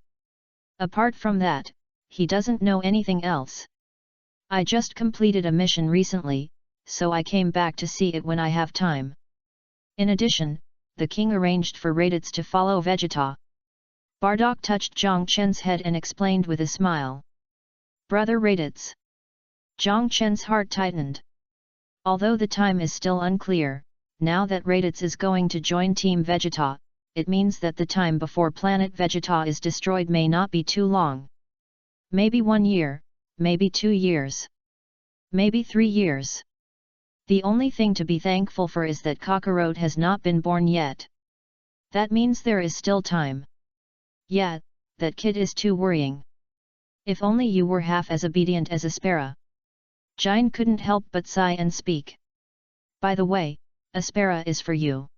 Apart from that, he doesn't know anything else. I just completed a mission recently, so I came back to see it when I have time. In addition, the king arranged for Raditz to follow Vegeta. Bardock touched Zhang Chen's head and explained with a smile. Brother Raditz. Zhang Chen's heart tightened. Although the time is still unclear, now that Raditz is going to join Team Vegeta, it means that the time before planet Vegeta is destroyed may not be too long. Maybe 1 year, maybe 2 years. Maybe 3 years. The only thing to be thankful for is that Kakarot has not been born yet. That means there is still time. Yeah, that kid is too worrying. If only you were half as obedient as Aspera. Jine couldn't help but sigh and speak. By the way, Aspera is for you.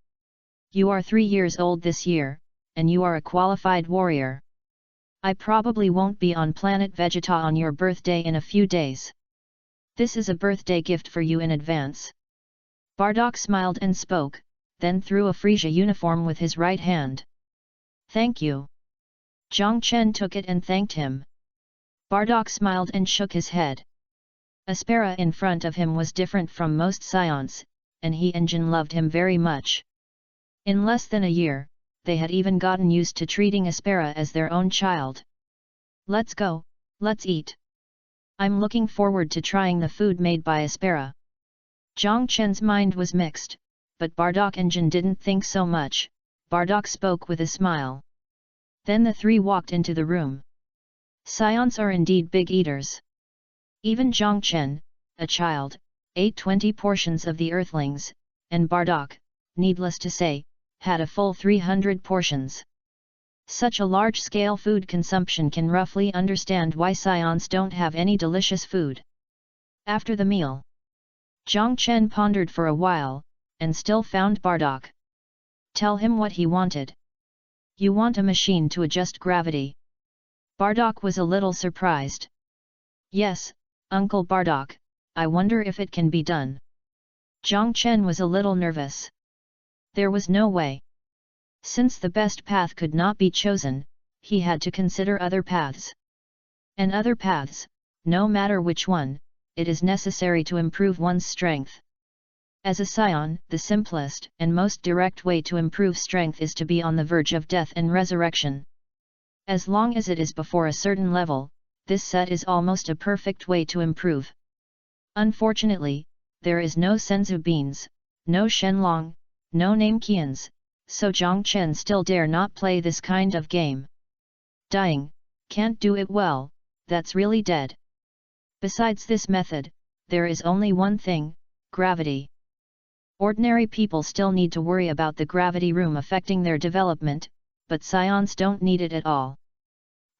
You are 3 years old this year, and you are a qualified warrior. I probably won't be on planet Vegeta on your birthday in a few days. This is a birthday gift for you in advance. Bardock smiled and spoke, then threw a Frisia uniform with his right hand. Thank you. Zhang Chen took it and thanked him. Bardock smiled and shook his head. Aspera in front of him was different from most scions, and he and Jin loved him very much. In less than a year, they had even gotten used to treating Aspera as their own child. Let's go, let's eat. I'm looking forward to trying the food made by Aspera. Zhang Chen's mind was mixed, but Bardock and Jin didn't think so much. Bardock spoke with a smile. Then the three walked into the room. Scions are indeed big eaters. Even Zhang Chen, a child, ate 20 portions of the earthlings, and Bardock, needless to say, had a full 300 portions. Such a large-scale food consumption can roughly understand why scions don't have any delicious food. After the meal, Zhang Chen pondered for a while, and still found Bardock. Tell him what he wanted. You want a machine to adjust gravity. Bardock was a little surprised. Yes, Uncle Bardock, I wonder if it can be done. Zhang Chen was a little nervous. There was no way. Since the best path could not be chosen, he had to consider other paths. And other paths, no matter which one, it is necessary to improve one's strength. As a scion, the simplest and most direct way to improve strength is to be on the verge of death and resurrection. As long as it is before a certain level, this set is almost a perfect way to improve. Unfortunately, there is no senzu beans, no shenlong, no namekians, so Zhang Chen still dare not play this kind of game. Dying, can't do it well, that's really dead. Besides this method, there is only one thing, gravity. Ordinary people still need to worry about the gravity room affecting their development, but scions don't need it at all.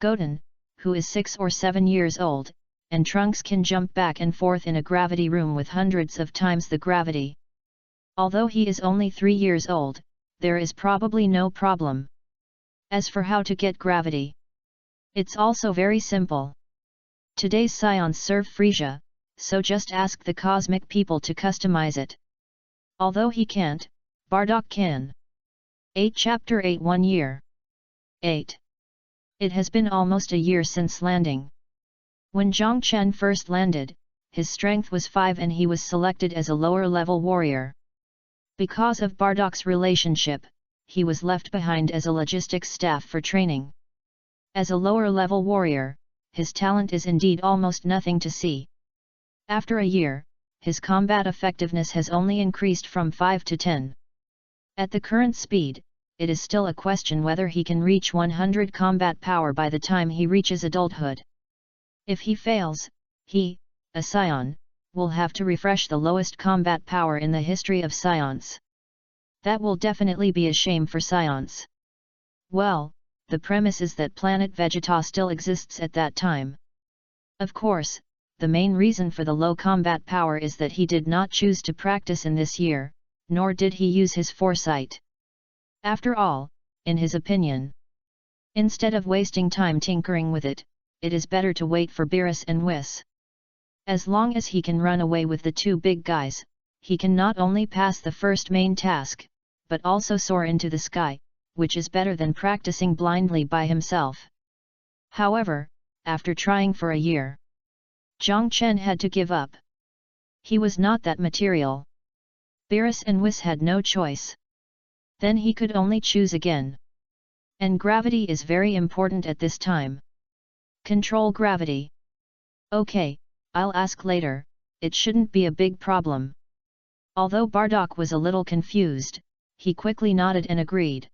Goten, who is 6 or 7 years old, and Trunks can jump back and forth in a gravity room with hundreds of times the gravity. Although he is only 3 years old, there is probably no problem. As for how to get gravity, it's also very simple. Today's scions serve Frisia, so just ask the cosmic people to customize it. Although he can't, Bardock can. 8 Chapter 8 1 year. 8. It has been almost a year since landing. When Zhang Chen first landed, his strength was 5 and he was selected as a lower-level warrior. Because of Bardock's relationship, he was left behind as a logistics staff for training. As a lower-level warrior, his talent is indeed almost nothing to see. After a year, his combat effectiveness has only increased from 5 to 10. At the current speed, it is still a question whether he can reach 100 combat power by the time he reaches adulthood. If he fails, he, a scion, will have to refresh the lowest combat power in the history of scions. That will definitely be a shame for scions. Well, the premise is that planet Vegeta still exists at that time. Of course, the main reason for the low combat power is that he did not choose to practice in this year, nor did he use his foresight. After all, in his opinion, instead of wasting time tinkering with it, it is better to wait for Beerus and Whis. As long as he can run away with the two big guys, he can not only pass the first main task, but also soar into the sky, which is better than practicing blindly by himself. However, after trying for a year, Zhang Chen had to give up. He was not that material. Beerus and Whis had no choice. Then he could only choose again. And gravity is very important at this time. Control gravity. Okay, I'll ask later, it shouldn't be a big problem. Although Bardock was a little confused, he quickly nodded and agreed.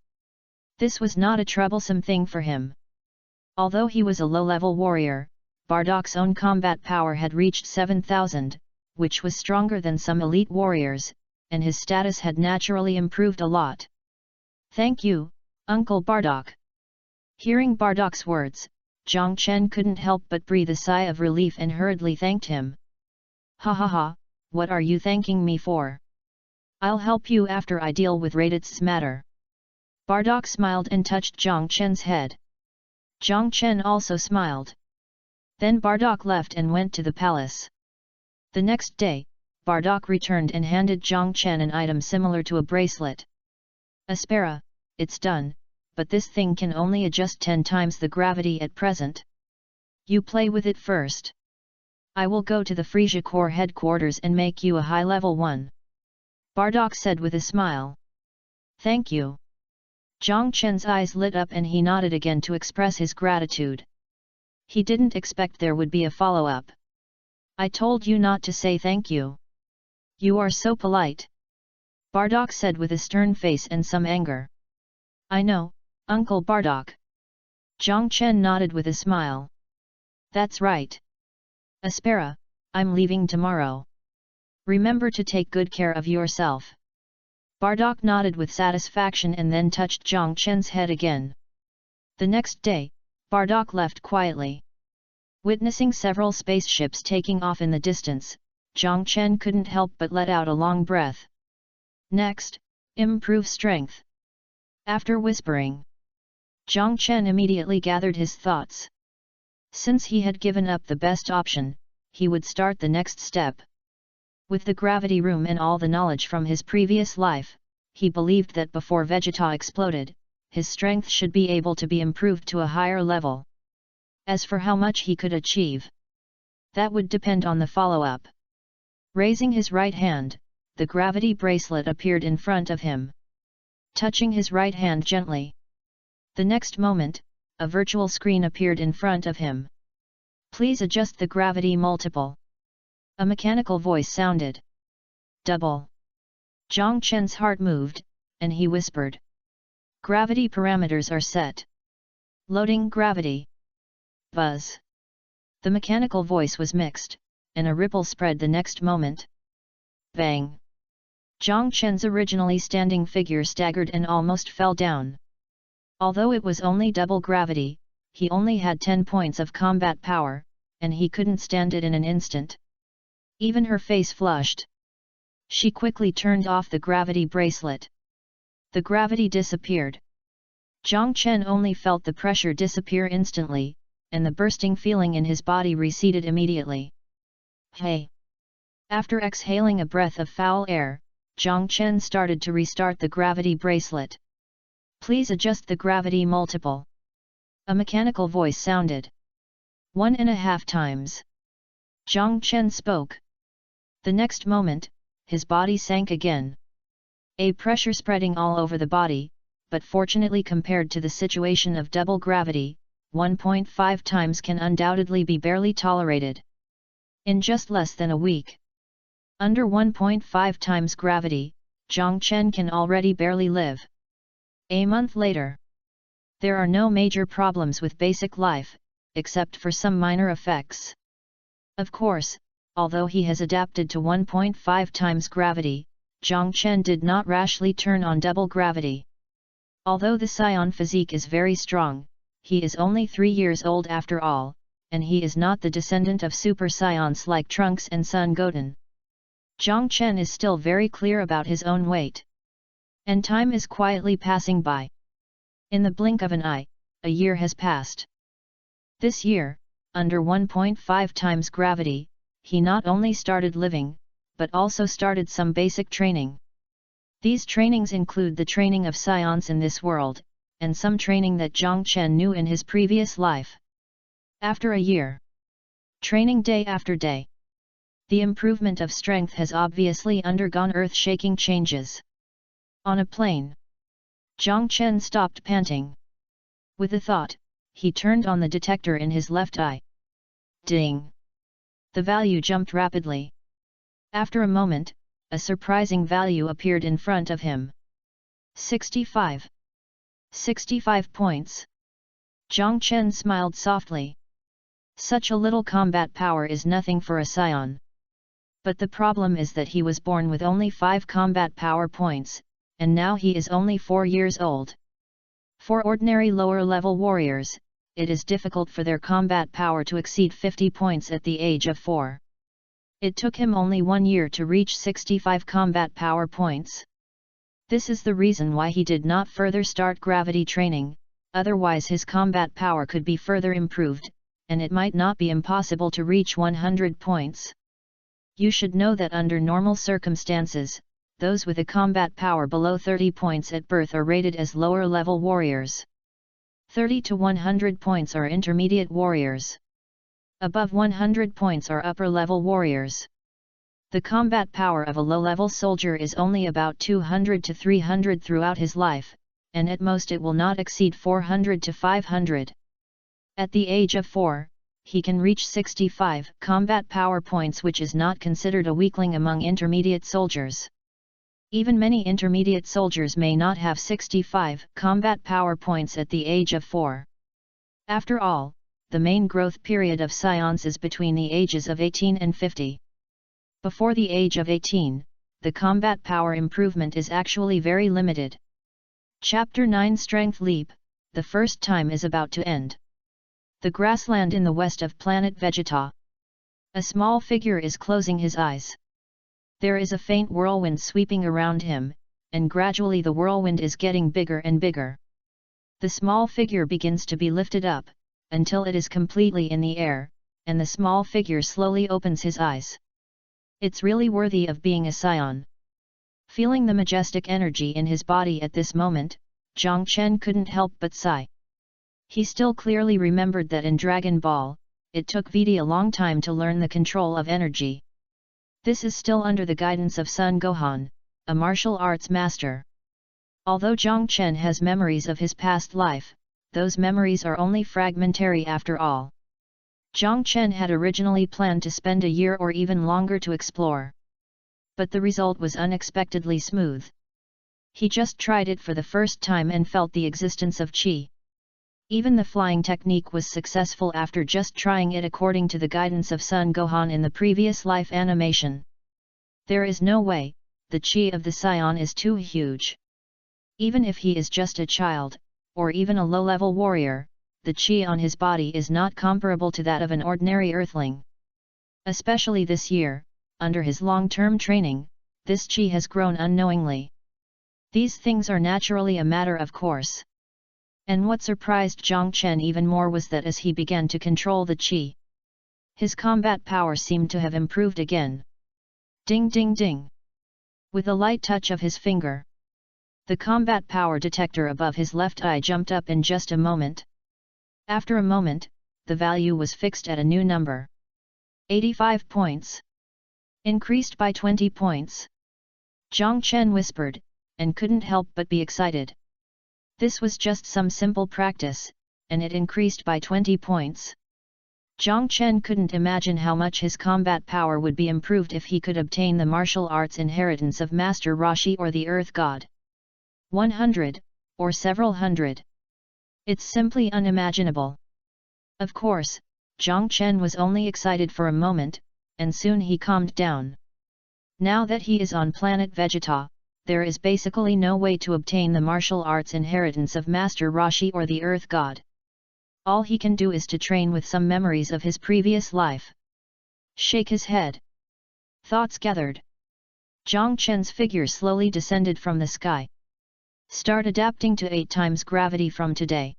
This was not a troublesome thing for him. Although he was a low-level warrior, Bardock's own combat power had reached 7,000, which was stronger than some elite warriors, and his status had naturally improved a lot. Thank you, Uncle Bardock. Hearing Bardock's words, Zhang Chen couldn't help but breathe a sigh of relief and hurriedly thanked him. Ha ha ha, what are you thanking me for? I'll help you after I deal with Raditz matter. Bardock smiled and touched Zhang Chen's head. Zhang Chen also smiled. Then Bardock left and went to the palace. The next day, Bardock returned and handed Zhang Chen an item similar to a bracelet. Aspera, it's done, but this thing can only adjust 10 times the gravity at present. You play with it first. I will go to the Frisia Corps headquarters and make you a high-level one. Bardock said with a smile. Thank you. Zhang Chen's eyes lit up and he nodded again to express his gratitude. He didn't expect there would be a follow-up. I told you not to say thank you. You are so polite. Bardock said with a stern face and some anger. I know, Uncle Bardock. Jiang Chen nodded with a smile. That's right. Aspera, I'm leaving tomorrow. Remember to take good care of yourself. Bardock nodded with satisfaction and then touched Jiang Chen's head again. The next day, Bardock left quietly. Witnessing several spaceships taking off in the distance, Jiang Chen couldn't help but let out a long breath. Next, improve strength. After whispering, Jiang Chen immediately gathered his thoughts. Since he had given up the best option, he would start the next step. With the gravity room and all the knowledge from his previous life, he believed that before Vegeta exploded, his strength should be able to be improved to a higher level. As for how much he could achieve, that would depend on the follow-up. Raising his right hand, the gravity bracelet appeared in front of him. Touching his right hand gently. The next moment, a virtual screen appeared in front of him. Please adjust the gravity multiple. A mechanical voice sounded. Double. Jiang Chen's heart moved, and he whispered. Gravity parameters are set. Loading gravity. Buzz. The mechanical voice was mixed, and a ripple spread the next moment. Bang. Jiang Chen's originally standing figure staggered and almost fell down. Although it was only double gravity, he only had 10 points of combat power, and he couldn't stand it in an instant. Even her face flushed. She quickly turned off the gravity bracelet. The gravity disappeared. Jiang Chen only felt the pressure disappear instantly, and the bursting feeling in his body receded immediately. Hey! After exhaling a breath of foul air, Jiang Chen started to restart the gravity bracelet. Please adjust the gravity multiple. A mechanical voice sounded. 1.5 times. Jiang Chen spoke. The next moment, his body sank again. A pressure spreading all over the body, but fortunately compared to the situation of double gravity, 1.5 times can undoubtedly be barely tolerated. In just less than a week. Under 1.5 times gravity, Jiang Chen can already barely live. A month later. There are no major problems with basic life, except for some minor effects. Of course, although he has adapted to 1.5 times gravity, Jiang Chen did not rashly turn on double gravity. Although the Scion physique is very strong, he is only 3 years old after all, and he is not the descendant of Super Scions like Trunks and Son Goten. Jiang Chen is still very clear about his own weight. And time is quietly passing by. In the blink of an eye, a year has passed. This year, under 1.5 times gravity, he not only started living, but also started some basic training. These trainings include the training of Scions in this world, and some training that Jiang Chen knew in his previous life. After a year, training day after day, the improvement of strength has obviously undergone earth-shaking changes. On a plane, Jiang Chen stopped panting. With a thought, he turned on the detector in his left eye. Ding! The value jumped rapidly. After a moment, a surprising value appeared in front of him. 65. 65 points. Jiang Chen smiled softly. Such a little combat power is nothing for a Scion. But the problem is that he was born with only 5 combat power points, and now he is only 4 years old. For ordinary lower-level warriors, it is difficult for their combat power to exceed 50 points at the age of 4. It took him only 1 year to reach 65 combat power points. This is the reason why he did not further start gravity training, otherwise his combat power could be further improved, and it might not be impossible to reach 100 points. You should know that under normal circumstances, those with a combat power below 30 points at birth are rated as lower-level warriors. 30 to 100 points are intermediate warriors. Above 100 points are upper-level warriors. The combat power of a low-level soldier is only about 200 to 300 throughout his life, and at most it will not exceed 400 to 500. At the age of 4, he can reach 65 combat power points, which is not considered a weakling among intermediate soldiers. Even many intermediate soldiers may not have 65 combat power points at the age of 4. After all, the main growth period of scions is between the ages of 18 and 50. Before the age of 18, the combat power improvement is actually very limited. Chapter 9 Strength Leap, the first time is about to end. The grassland in the west of planet Vegeta. A small figure is closing his eyes. There is a faint whirlwind sweeping around him, and gradually the whirlwind is getting bigger and bigger. The small figure begins to be lifted up, until it is completely in the air, and the small figure slowly opens his eyes. It's really worthy of being a scion. Feeling the majestic energy in his body at this moment, Zhang Chen couldn't help but sigh. He still clearly remembered that in Dragon Ball, it took Viti a long time to learn the control of energy. This is still under the guidance of Sun Gohan, a martial arts master. Although Zhang Chen has memories of his past life, those memories are only fragmentary after all. Zhang Chen had originally planned to spend a year or even longer to explore. But the result was unexpectedly smooth. He just tried it for the first time and felt the existence of Qi. Even the flying technique was successful after just trying it according to the guidance of Sun Gohan in the previous life animation. There is no way, the Qi of the Scion is too huge. Even if he is just a child, or even a low-level warrior, the Qi on his body is not comparable to that of an ordinary earthling. Especially this year, under his long-term training, this Qi has grown unknowingly. These things are naturally a matter of course. And what surprised Zhang Chen even more was that as he began to control the Qi, his combat power seemed to have improved again. Ding ding ding! With a light touch of his finger, the combat power detector above his left eye jumped up in just a moment. After a moment, the value was fixed at a new number. 85 points. Increased by 20 points. Zhang Chen whispered, and couldn't help but be excited. This was just some simple practice, and it increased by 20 points. Zhang Chen couldn't imagine how much his combat power would be improved if he could obtain the martial arts inheritance of Master Roshi or the Earth God. 100, or several hundred. It's simply unimaginable. Of course, Zhang Chen was only excited for a moment, and soon he calmed down. Now that he is on planet Vegeta, there is basically no way to obtain the martial arts inheritance of Master Roshi or the Earth God. All he can do is to train with some memories of his previous life. Shake his head. Thoughts gathered. Zhang Chen's figure slowly descended from the sky. Start adapting to 8 times gravity from today.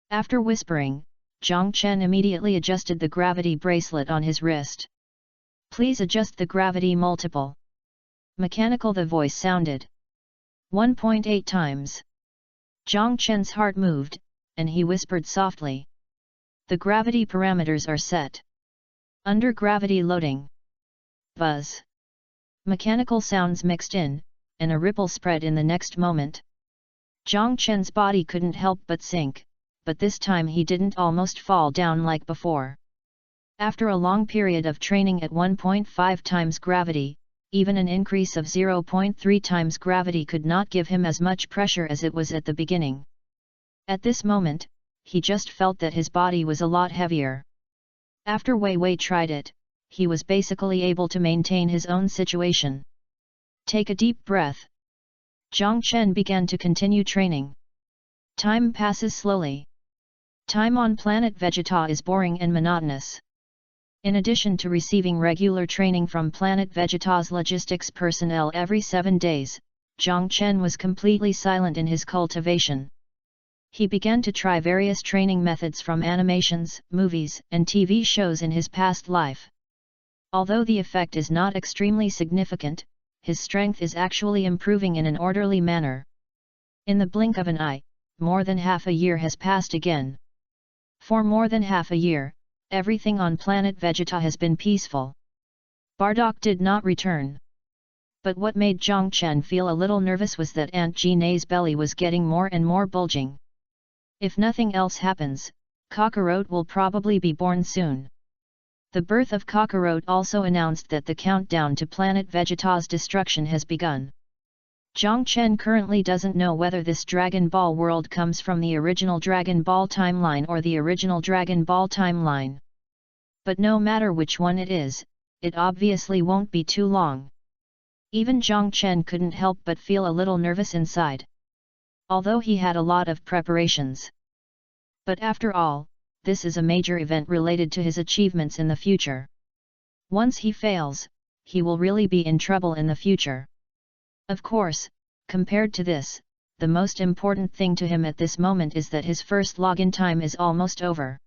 After whispering, Zhang Chen immediately adjusted the gravity bracelet on his wrist. Please adjust the gravity multiple. Mechanical the voice sounded. 1.8 times. Zhang Chen's heart moved, and he whispered softly. The gravity parameters are set. Under gravity loading. Buzz. Mechanical sounds mixed in, and a ripple spread in the next moment. Zhang Chen's body couldn't help but sink, but this time he didn't almost fall down like before. After a long period of training at 1.5 times gravity, even an increase of 0.3 times gravity could not give him as much pressure as it was at the beginning. At this moment, he just felt that his body was a lot heavier. After Wei Wei tried it, he was basically able to maintain his own situation. Take a deep breath. Zhang Chen began to continue training. Time passes slowly. Time on planet Vegeta is boring and monotonous. In addition to receiving regular training from planet Vegeta's logistics personnel every 7 days, Zhang Chen was completely silent in his cultivation. He began to try various training methods from animations, movies, and TV shows in his past life. Although the effect is not extremely significant, his strength is actually improving in an orderly manner. In the blink of an eye, more than half a year has passed again. For more than half a year, everything on planet Vegeta has been peaceful. Bardock did not return. But what made Zhang Chen feel a little nervous was that Aunt Jinae's belly was getting more and more bulging. If nothing else happens, Kakarot will probably be born soon. The birth of Kakarot also announced that the countdown to planet Vegeta's destruction has begun. Zhang Chen currently doesn't know whether this Dragon Ball world comes from the original Dragon Ball timeline or the original Dragon Ball timeline. But no matter which one it is, it obviously won't be too long. Even Zhang Chen couldn't help but feel a little nervous inside. Although he had a lot of preparations. But after all, this is a major event related to his achievements in the future. Once he fails, he will really be in trouble in the future. Of course, compared to this, the most important thing to him at this moment is that his first login time is almost over.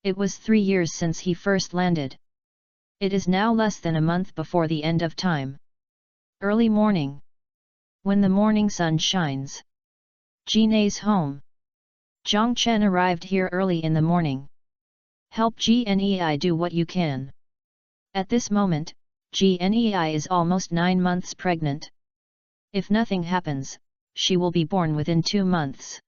It was 3 years since he first landed. It is now less than a month before the end of time. Early morning. When the morning sun shines. Jinei's home. Zhang Chen arrived here early in the morning. Help Gnei do what you can. At this moment, Gnei is almost 9 months pregnant. If nothing happens, she will be born within 2 months.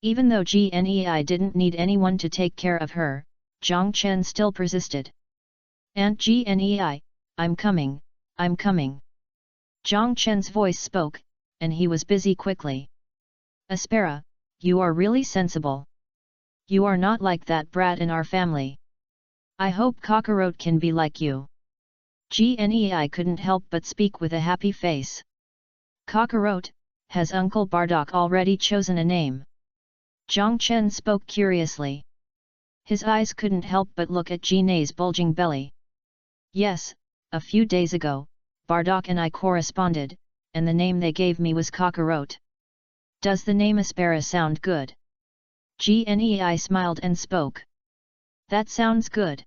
Even though Gnei didn't need anyone to take care of her, Zhang Chen still persisted. Aunt Gnei, I'm coming, I'm coming. Zhang Chen's voice spoke, and he was busy quickly. Aspera, you are really sensible. You are not like that brat in our family. I hope Kakarot can be like you. Gnei couldn't help but speak with a happy face. Kakarot, has Uncle Bardock already chosen a name? Zhang Chen spoke curiously. His eyes couldn't help but look at Jinei's bulging belly. Yes, a few days ago, Bardock and I corresponded, and the name they gave me was Kakarot. Does the name Aspera sound good? Gnei smiled and spoke. That sounds good.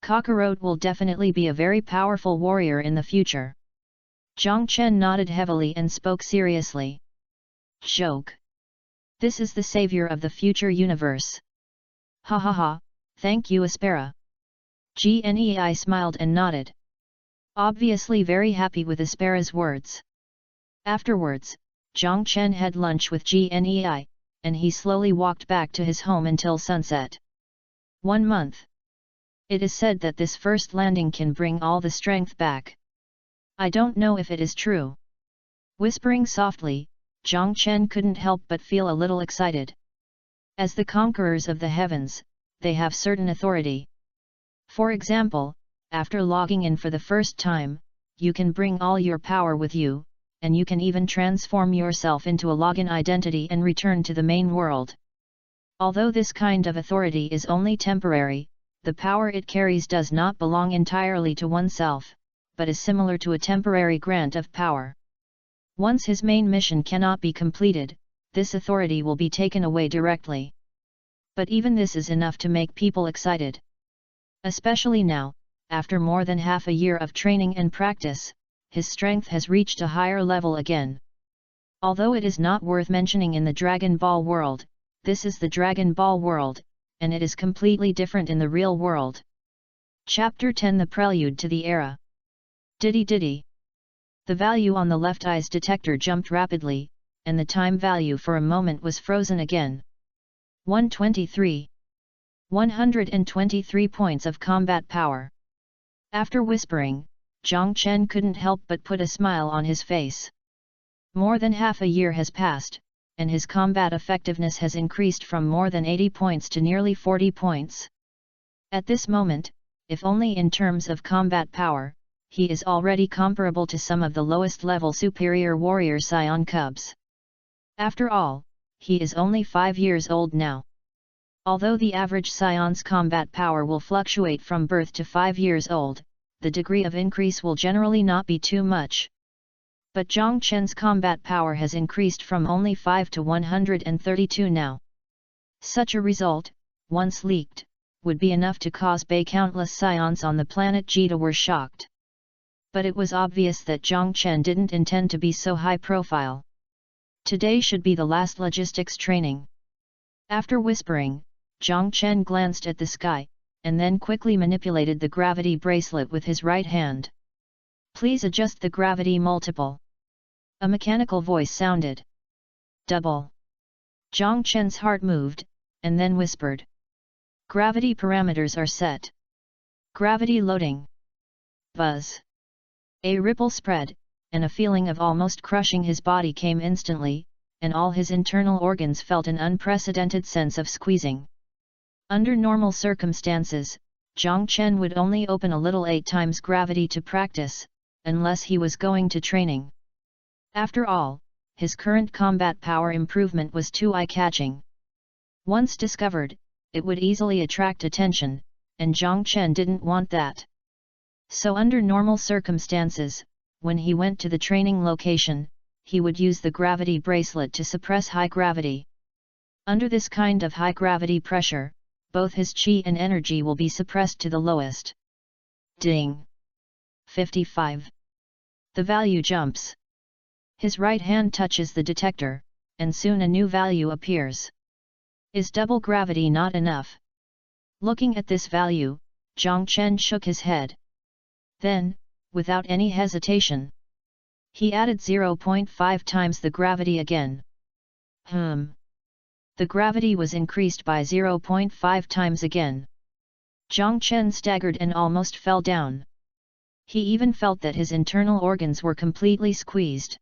Kakarot will definitely be a very powerful warrior in the future. Zhang Chen nodded heavily and spoke seriously. Joke. This is the savior of the future universe. Ha ha ha, thank you Aspera. Gnei smiled and nodded. Obviously very happy with Aspera's words. Afterwards, Zhang Chen had lunch with Gnei, and he slowly walked back to his home until sunset. 1 month. It is said that this first landing can bring all the strength back. I don't know if it is true. Whispering softly, Zhang Chen couldn't help but feel a little excited. As the conquerors of the heavens, they have certain authority. For example, after logging in for the first time, you can bring all your power with you, and you can even transform yourself into a login identity and return to the main world. Although this kind of authority is only temporary, the power it carries does not belong entirely to oneself, but is similar to a temporary grant of power. Once his main mission cannot be completed, this authority will be taken away directly. But even this is enough to make people excited. Especially now, after more than half a year of training and practice, his strength has reached a higher level again. Although it is not worth mentioning in the Dragon Ball world, this is the Dragon Ball world, and it is completely different in the real world. Chapter 10 The Prelude to the Era. Diddy diddy. The value on the left eye's detector jumped rapidly, and the time value for a moment was frozen again. 123. 123 points of combat power. After whispering, Zhang Chen couldn't help but put a smile on his face. More than half a year has passed, and his combat effectiveness has increased from more than 80 points to nearly 40 points. At this moment, if only in terms of combat power, he is already comparable to some of the lowest level superior warrior scion cubs. After all, he is only 5 years old now. Although the average scion's combat power will fluctuate from birth to 5 years old, the degree of increase will generally not be too much. But Zhang Chen's combat power has increased from only 5 to 132 now. Such a result, once leaked, would be enough to cause countless scions on the planet Jita were shocked. But it was obvious that Zhang Chen didn't intend to be so high profile. Today should be the last logistics training. After whispering, Zhang Chen glanced at the sky, and then quickly manipulated the gravity bracelet with his right hand. Please adjust the gravity multiple. A mechanical voice sounded. Double. Zhang Chen's heart moved, and then whispered. Gravity parameters are set. Gravity loading. Buzz. A ripple spread, and a feeling of almost crushing his body came instantly, and all his internal organs felt an unprecedented sense of squeezing. Under normal circumstances, Zhang Chen would only open a little 8 times gravity to practice, unless he was going to training. After all, his current combat power improvement was too eye-catching. Once discovered, it would easily attract attention, and Zhang Chen didn't want that. So under normal circumstances, when he went to the training location, he would use the gravity bracelet to suppress high gravity. Under this kind of high gravity pressure, both his qi and energy will be suppressed to the lowest. Ding! 55. The value jumps. His right hand touches the detector, and soon a new value appears. Is double gravity not enough? Looking at this value, Zhang Chen shook his head. Then, without any hesitation, he added 0.5 times the gravity again. The gravity was increased by 0.5 times again. Zhang Chen staggered and almost fell down. He even felt that his internal organs were completely squeezed.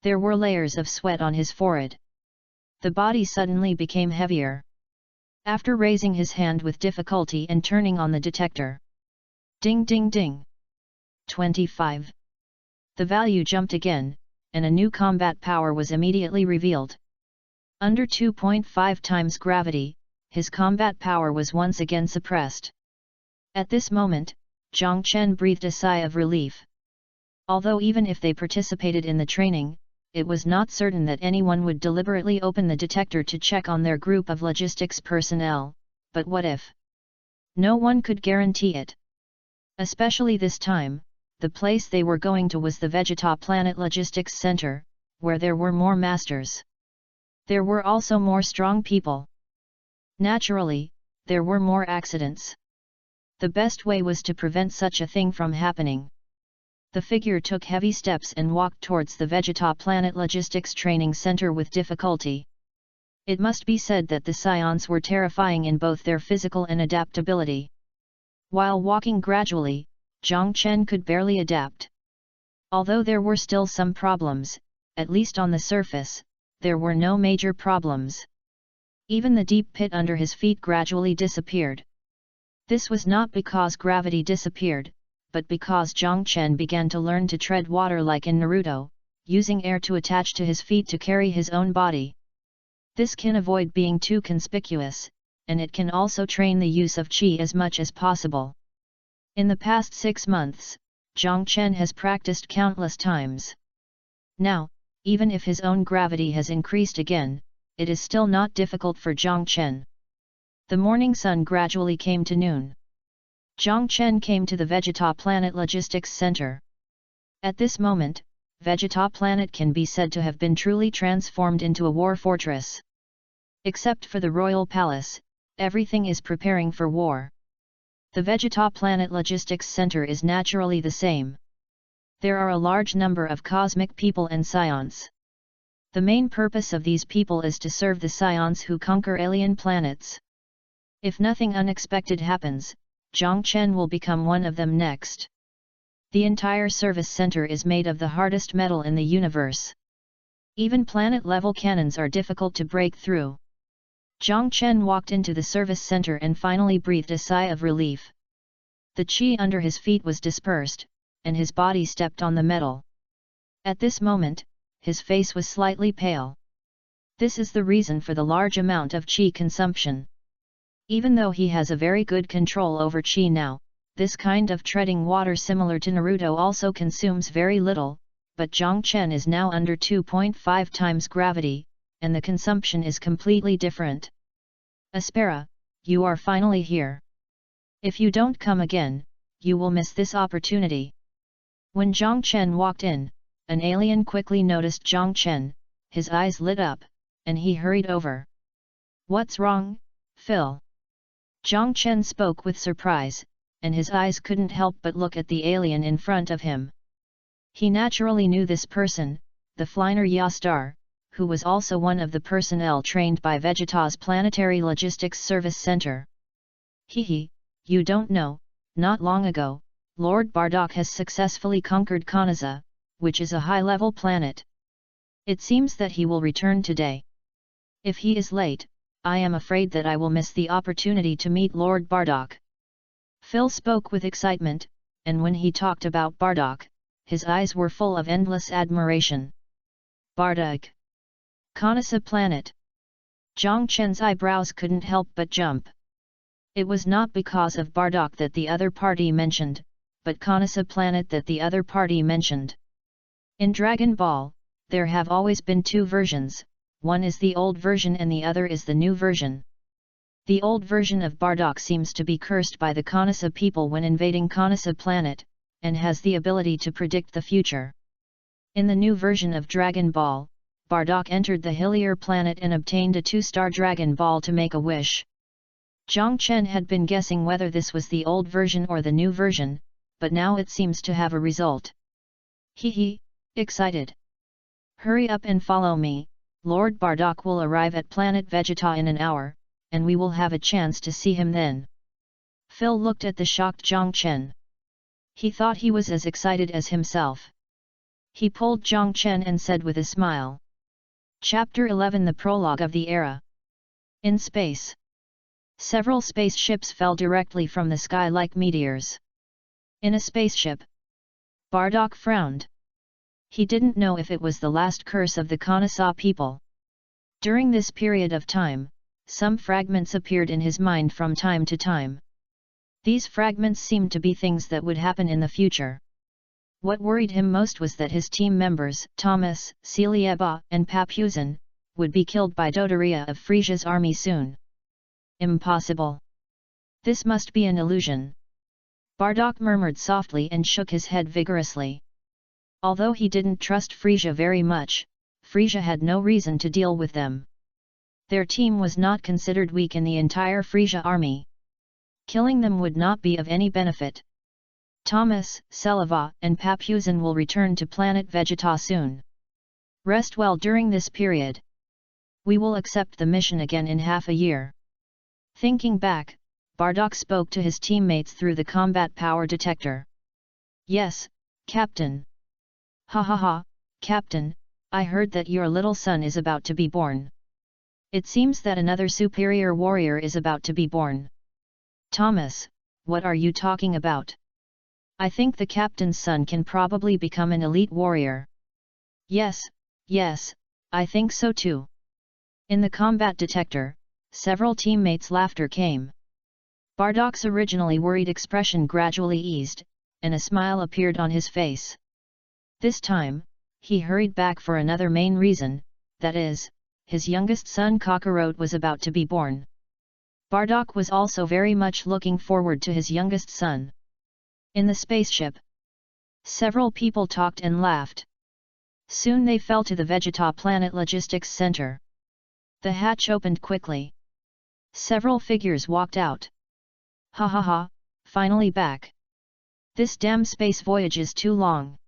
There were layers of sweat on his forehead. The body suddenly became heavier. After raising his hand with difficulty and turning on the detector. Ding ding ding! 25. The value jumped again, and a new combat power was immediately revealed. Under 2.5 times gravity, his combat power was once again suppressed. At this moment, Zhang Chen breathed a sigh of relief. Although even if they participated in the training, it was not certain that anyone would deliberately open the detector to check on their group of logistics personnel, but what if? No one could guarantee it. Especially this time, the place they were going to was the Vegeta Planet Logistics Center, where there were more masters. There were also more strong people. Naturally, there were more accidents. The best way was to prevent such a thing from happening. The figure took heavy steps and walked towards the Vegeta Planet Logistics Training Center with difficulty. It must be said that the Scions were terrifying in both their physical and adaptability. While walking gradually, Zhang Chen could barely adapt. Although there were still some problems, at least on the surface, there were no major problems. Even the deep pit under his feet gradually disappeared. This was not because gravity disappeared, but because Zhang Chen began to learn to tread water like in Naruto, using air to attach to his feet to carry his own body. This can avoid being too conspicuous, and it can also train the use of qi as much as possible. In the past 6 months, Zhang Chen has practiced countless times. Now, even if his own gravity has increased again, it is still not difficult for Zhang Chen. The morning sun gradually came to noon. Zhang Chen came to the Vegeta Planet Logistics Center. At this moment, Vegeta Planet can be said to have been truly transformed into a war fortress. Except for the Royal Palace, everything is preparing for war. The Vegeta Planet Logistics Center is naturally the same. There are a large number of cosmic people and scions. The main purpose of these people is to serve the scions who conquer alien planets. If nothing unexpected happens, Zhang Chen will become one of them next. The entire service center is made of the hardest metal in the universe. Even planet-level cannons are difficult to break through. Zhang Chen walked into the service center and finally breathed a sigh of relief. The qi under his feet was dispersed, and his body stepped on the metal. At this moment, his face was slightly pale. This is the reason for the large amount of qi consumption. Even though he has a very good control over qi now, this kind of treading water similar to Naruto also consumes very little, but Zhang Chen is now under 2.5 times gravity, and the consumption is completely different. Aspera, you are finally here. If you don't come again, you will miss this opportunity. When Zhang Chen walked in, an alien quickly noticed Zhang Chen, his eyes lit up, and he hurried over. What's wrong, Phil? Zhang Chen spoke with surprise, and his eyes couldn't help but look at the alien in front of him. He naturally knew this person, the Flyner Yastar, who was also one of the personnel trained by Vegeta's Planetary Logistics Service Center. Hehe, you don't know, not long ago, Lord Bardock has successfully conquered Kanaza, which is a high-level planet. It seems that he will return today. If he is late, I am afraid that I will miss the opportunity to meet Lord Bardock. Phil spoke with excitement, and when he talked about Bardock, his eyes were full of endless admiration. Bardock. Kanasa planet. Zhang Chen's eyebrows couldn't help but jump. It was not because of Bardock that the other party mentioned, but Kanasa planet that the other party mentioned. In Dragon Ball, there have always been two versions, one is the old version and the other is the new version. The old version of Bardock seems to be cursed by the Kanasa people when invading Kanasa planet, and has the ability to predict the future. In the new version of Dragon Ball, Bardock entered the hillier planet and obtained a 2-star Dragon Ball to make a wish. Zhang Chen had been guessing whether this was the old version or the new version, but now it seems to have a result. Hee, excited. Hurry up and follow me, Lord Bardock will arrive at planet Vegeta in an hour, and we will have a chance to see him then. Phil looked at the shocked Zhang Chen. He thought he was as excited as himself. He pulled Zhang Chen and said with a smile. Chapter 11 The Prologue of the Era. In space. Several spaceships fell directly from the sky like meteors. In a spaceship. Bardock frowned. He didn't know if it was the last curse of the Kanasa people. During this period of time, some fragments appeared in his mind from time to time. These fragments seemed to be things that would happen in the future. What worried him most was that his team members, Thomas, Celieba, and Papuzen, would be killed by Dodoria of Frisia's army soon. Impossible. This must be an illusion. Bardock murmured softly and shook his head vigorously. Although he didn't trust Frisia very much, Frisia had no reason to deal with them. Their team was not considered weak in the entire Frisia army. Killing them would not be of any benefit. Thomas, Celieba, and Papuzen will return to planet Vegeta soon. Rest well during this period. We will accept the mission again in half a year. Thinking back, Bardock spoke to his teammates through the combat power detector. Yes, Captain. Ha, Captain, I heard that your little son is about to be born. It seems that another superior warrior is about to be born. Thomas, what are you talking about? I think the captain's son can probably become an elite warrior. Yes, I think so too. In the combat detector, several teammates' laughter came. Bardock's originally worried expression gradually eased, and a smile appeared on his face. This time, he hurried back for another main reason, that is, his youngest son Kakarot was about to be born. Bardock was also very much looking forward to his youngest son. In the spaceship, several people talked and laughed. Soon they fell to the Vegeta Planet Logistics Center. The hatch opened quickly. Several figures walked out. Ha, finally back. This damn space voyage is too long.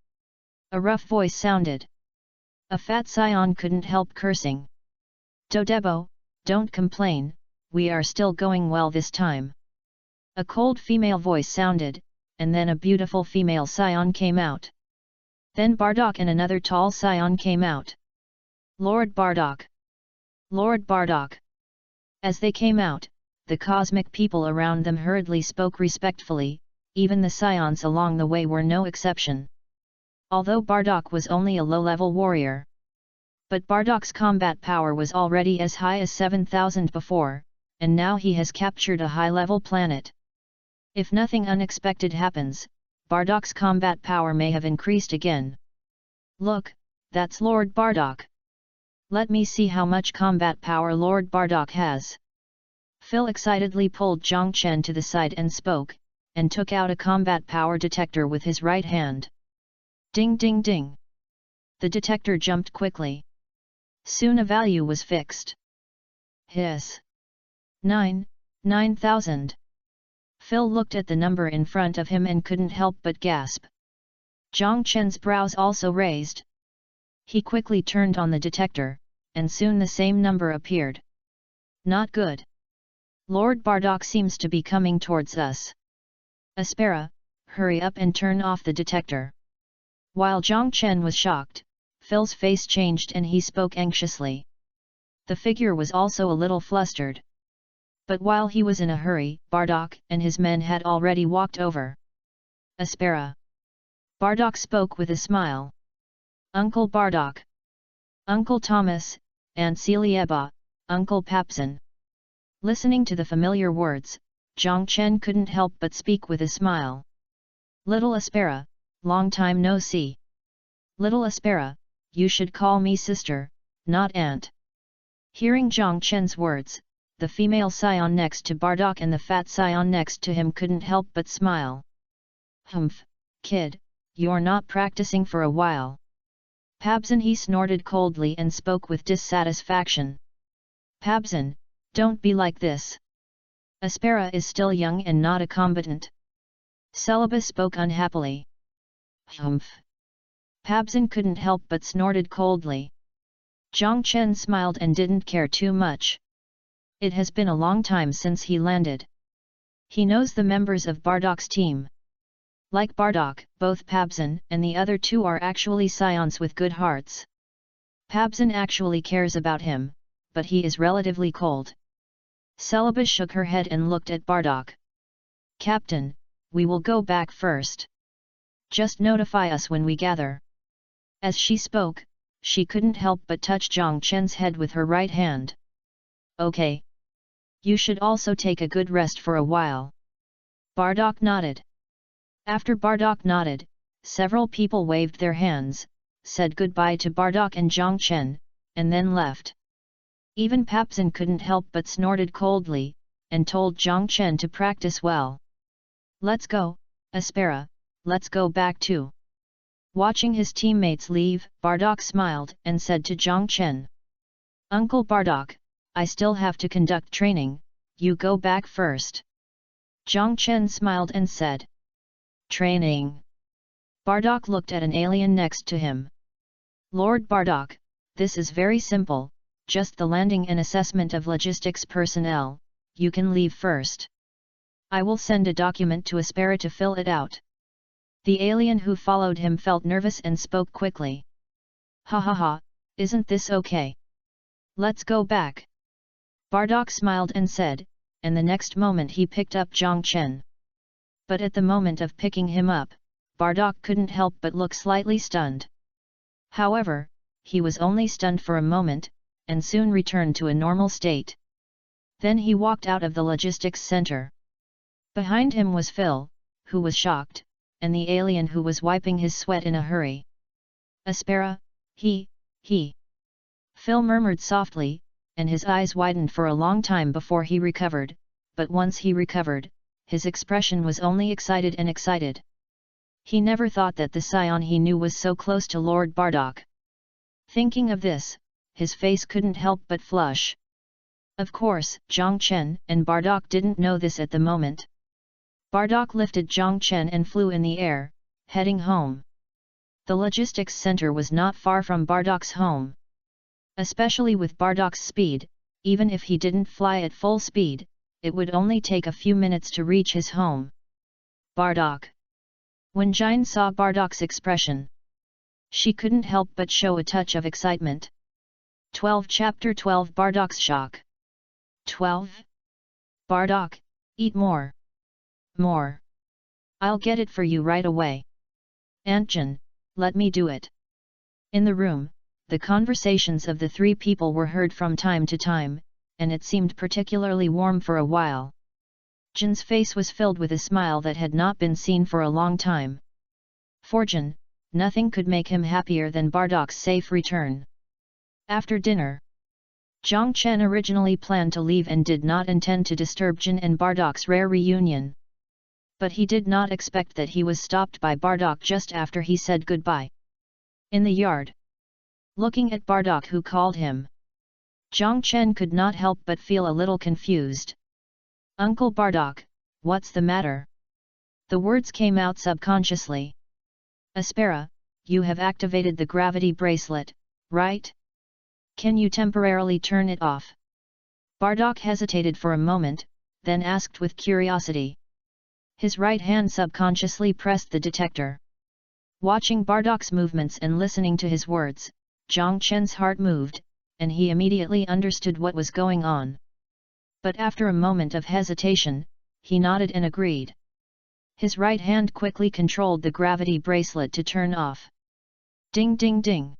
A rough voice sounded. A fat scion couldn't help cursing. Dodebo, don't complain, we are still going well this time. A cold female voice sounded, and then a beautiful female scion came out. Then Bardock and another tall scion came out. Lord Bardock! Lord Bardock! As they came out, the cosmic people around them hurriedly spoke respectfully, even the scions along the way were no exception. Although Bardock was only a low-level warrior. But Bardock's combat power was already as high as 7,000 before, and now he has captured a high-level planet. If nothing unexpected happens, Bardock's combat power may have increased again. Look, that's Lord Bardock. Let me see how much combat power Lord Bardock has. Phil excitedly pulled Zhang Chen to the side and spoke, and took out a combat power detector with his right hand. Ding ding ding. The detector jumped quickly. Soon a value was fixed. Hiss. 9,000. Phil looked at the number in front of him and couldn't help but gasp. Zhang Chen's brows also raised. He quickly turned on the detector, and soon the same number appeared. Not good. Lord Bardock seems to be coming towards us. Aspera, hurry up and turn off the detector. While Jiang Chen was shocked, Phil's face changed and he spoke anxiously. The figure was also a little flustered. But while he was in a hurry, Bardock and his men had already walked over. Aspera. Bardock spoke with a smile. Uncle Bardock. Uncle Thomas, Aunt Celieba, Uncle Papsen. Listening to the familiar words, Jiang Chen couldn't help but speak with a smile. Little Aspera, long time no see. Little Aspera, you should call me sister, not aunt. Hearing Jiang Chen's words, the female scion next to Bardock and the fat scion next to him couldn't help but smile. Humph, kid, you're not practicing for a while. Pabsen, he snorted coldly and spoke with dissatisfaction. Pabsen, don't be like this. Aspera is still young and not a combatant. Celiba spoke unhappily. Humph. Pabsen couldn't help but snorted coldly. Jiang Chen smiled and didn't care too much. It has been a long time since he landed. He knows the members of Bardock's team. Like Bardock, both Pabsen and the other two are actually scions with good hearts. Pabsen actually cares about him, but he is relatively cold. Celiba shook her head and looked at Bardock. Captain, we will go back first. Just notify us when we gather. As she spoke, she couldn't help but touch Jiang Chen's head with her right hand. Okay. You should also take a good rest for a while. Bardock nodded. After Bardock nodded, several people waved their hands, said goodbye to Bardock and Jiang Chen, and then left. Even Papsen couldn't help but snorted coldly, and told Jiang Chen to practice well. Let's go, Aspera, let's go back too. Watching his teammates leave, Bardock smiled and said to Jiang Chen. Uncle Bardock, I still have to conduct training, you go back first. Jiang Chen smiled and said. Training. Bardock looked at an alien next to him. Lord Bardock, this is very simple, just the landing and assessment of logistics personnel, you can leave first. I will send a document to Aspera to fill it out. The alien who followed him felt nervous and spoke quickly. Ha ha ha, isn't this okay? Let's go back. Bardock smiled and said, and the next moment he picked up Jiang Chen. But at the moment of picking him up, Bardock couldn't help but look slightly stunned. However, he was only stunned for a moment, and soon returned to a normal state. Then he walked out of the logistics center. Behind him was Phil, who was shocked, and the alien who was wiping his sweat in a hurry. Aspera, he. Phil murmured softly, and his eyes widened for a long time before he recovered, but once he recovered, his expression was only excited and excited. He never thought that the scion he knew was so close to Lord Bardock. Thinking of this, his face couldn't help but flush. Of course, Jiang Chen and Bardock didn't know this at the moment. Bardock lifted Jiang Chen and flew in the air, heading home. The logistics center was not far from Bardock's home. Especially with Bardock's speed, even if he didn't fly at full speed, it would only take a few minutes to reach his home. Bardock. When Jine saw Bardock's expression, she couldn't help but show a touch of excitement. 12 Chapter 12 Bardock's Shock. 12. Bardock, eat more. More. I'll get it for you right away. Aunt Jin, let me do it. In the room, the conversations of the three people were heard from time to time, and it seemed particularly warm for a while. Jin's face was filled with a smile that had not been seen for a long time. For Jin, nothing could make him happier than Bardock's safe return. After dinner, Jiang Chen originally planned to leave and did not intend to disturb Jin and Bardock's rare reunion. But he did not expect that he was stopped by Bardock just after he said goodbye. In the yard, looking at Bardock who called him, Jiang Chen could not help but feel a little confused. Uncle Bardock, what's the matter? The words came out subconsciously. Aspera, you have activated the gravity bracelet, right? Can you temporarily turn it off? Bardock hesitated for a moment, then asked with curiosity. His right hand subconsciously pressed the detector. Watching Bardak's movements and listening to his words, Jiang Chen's heart moved, and he immediately understood what was going on. But after a moment of hesitation, he nodded and agreed. His right hand quickly controlled the gravity bracelet to turn off. Ding ding ding!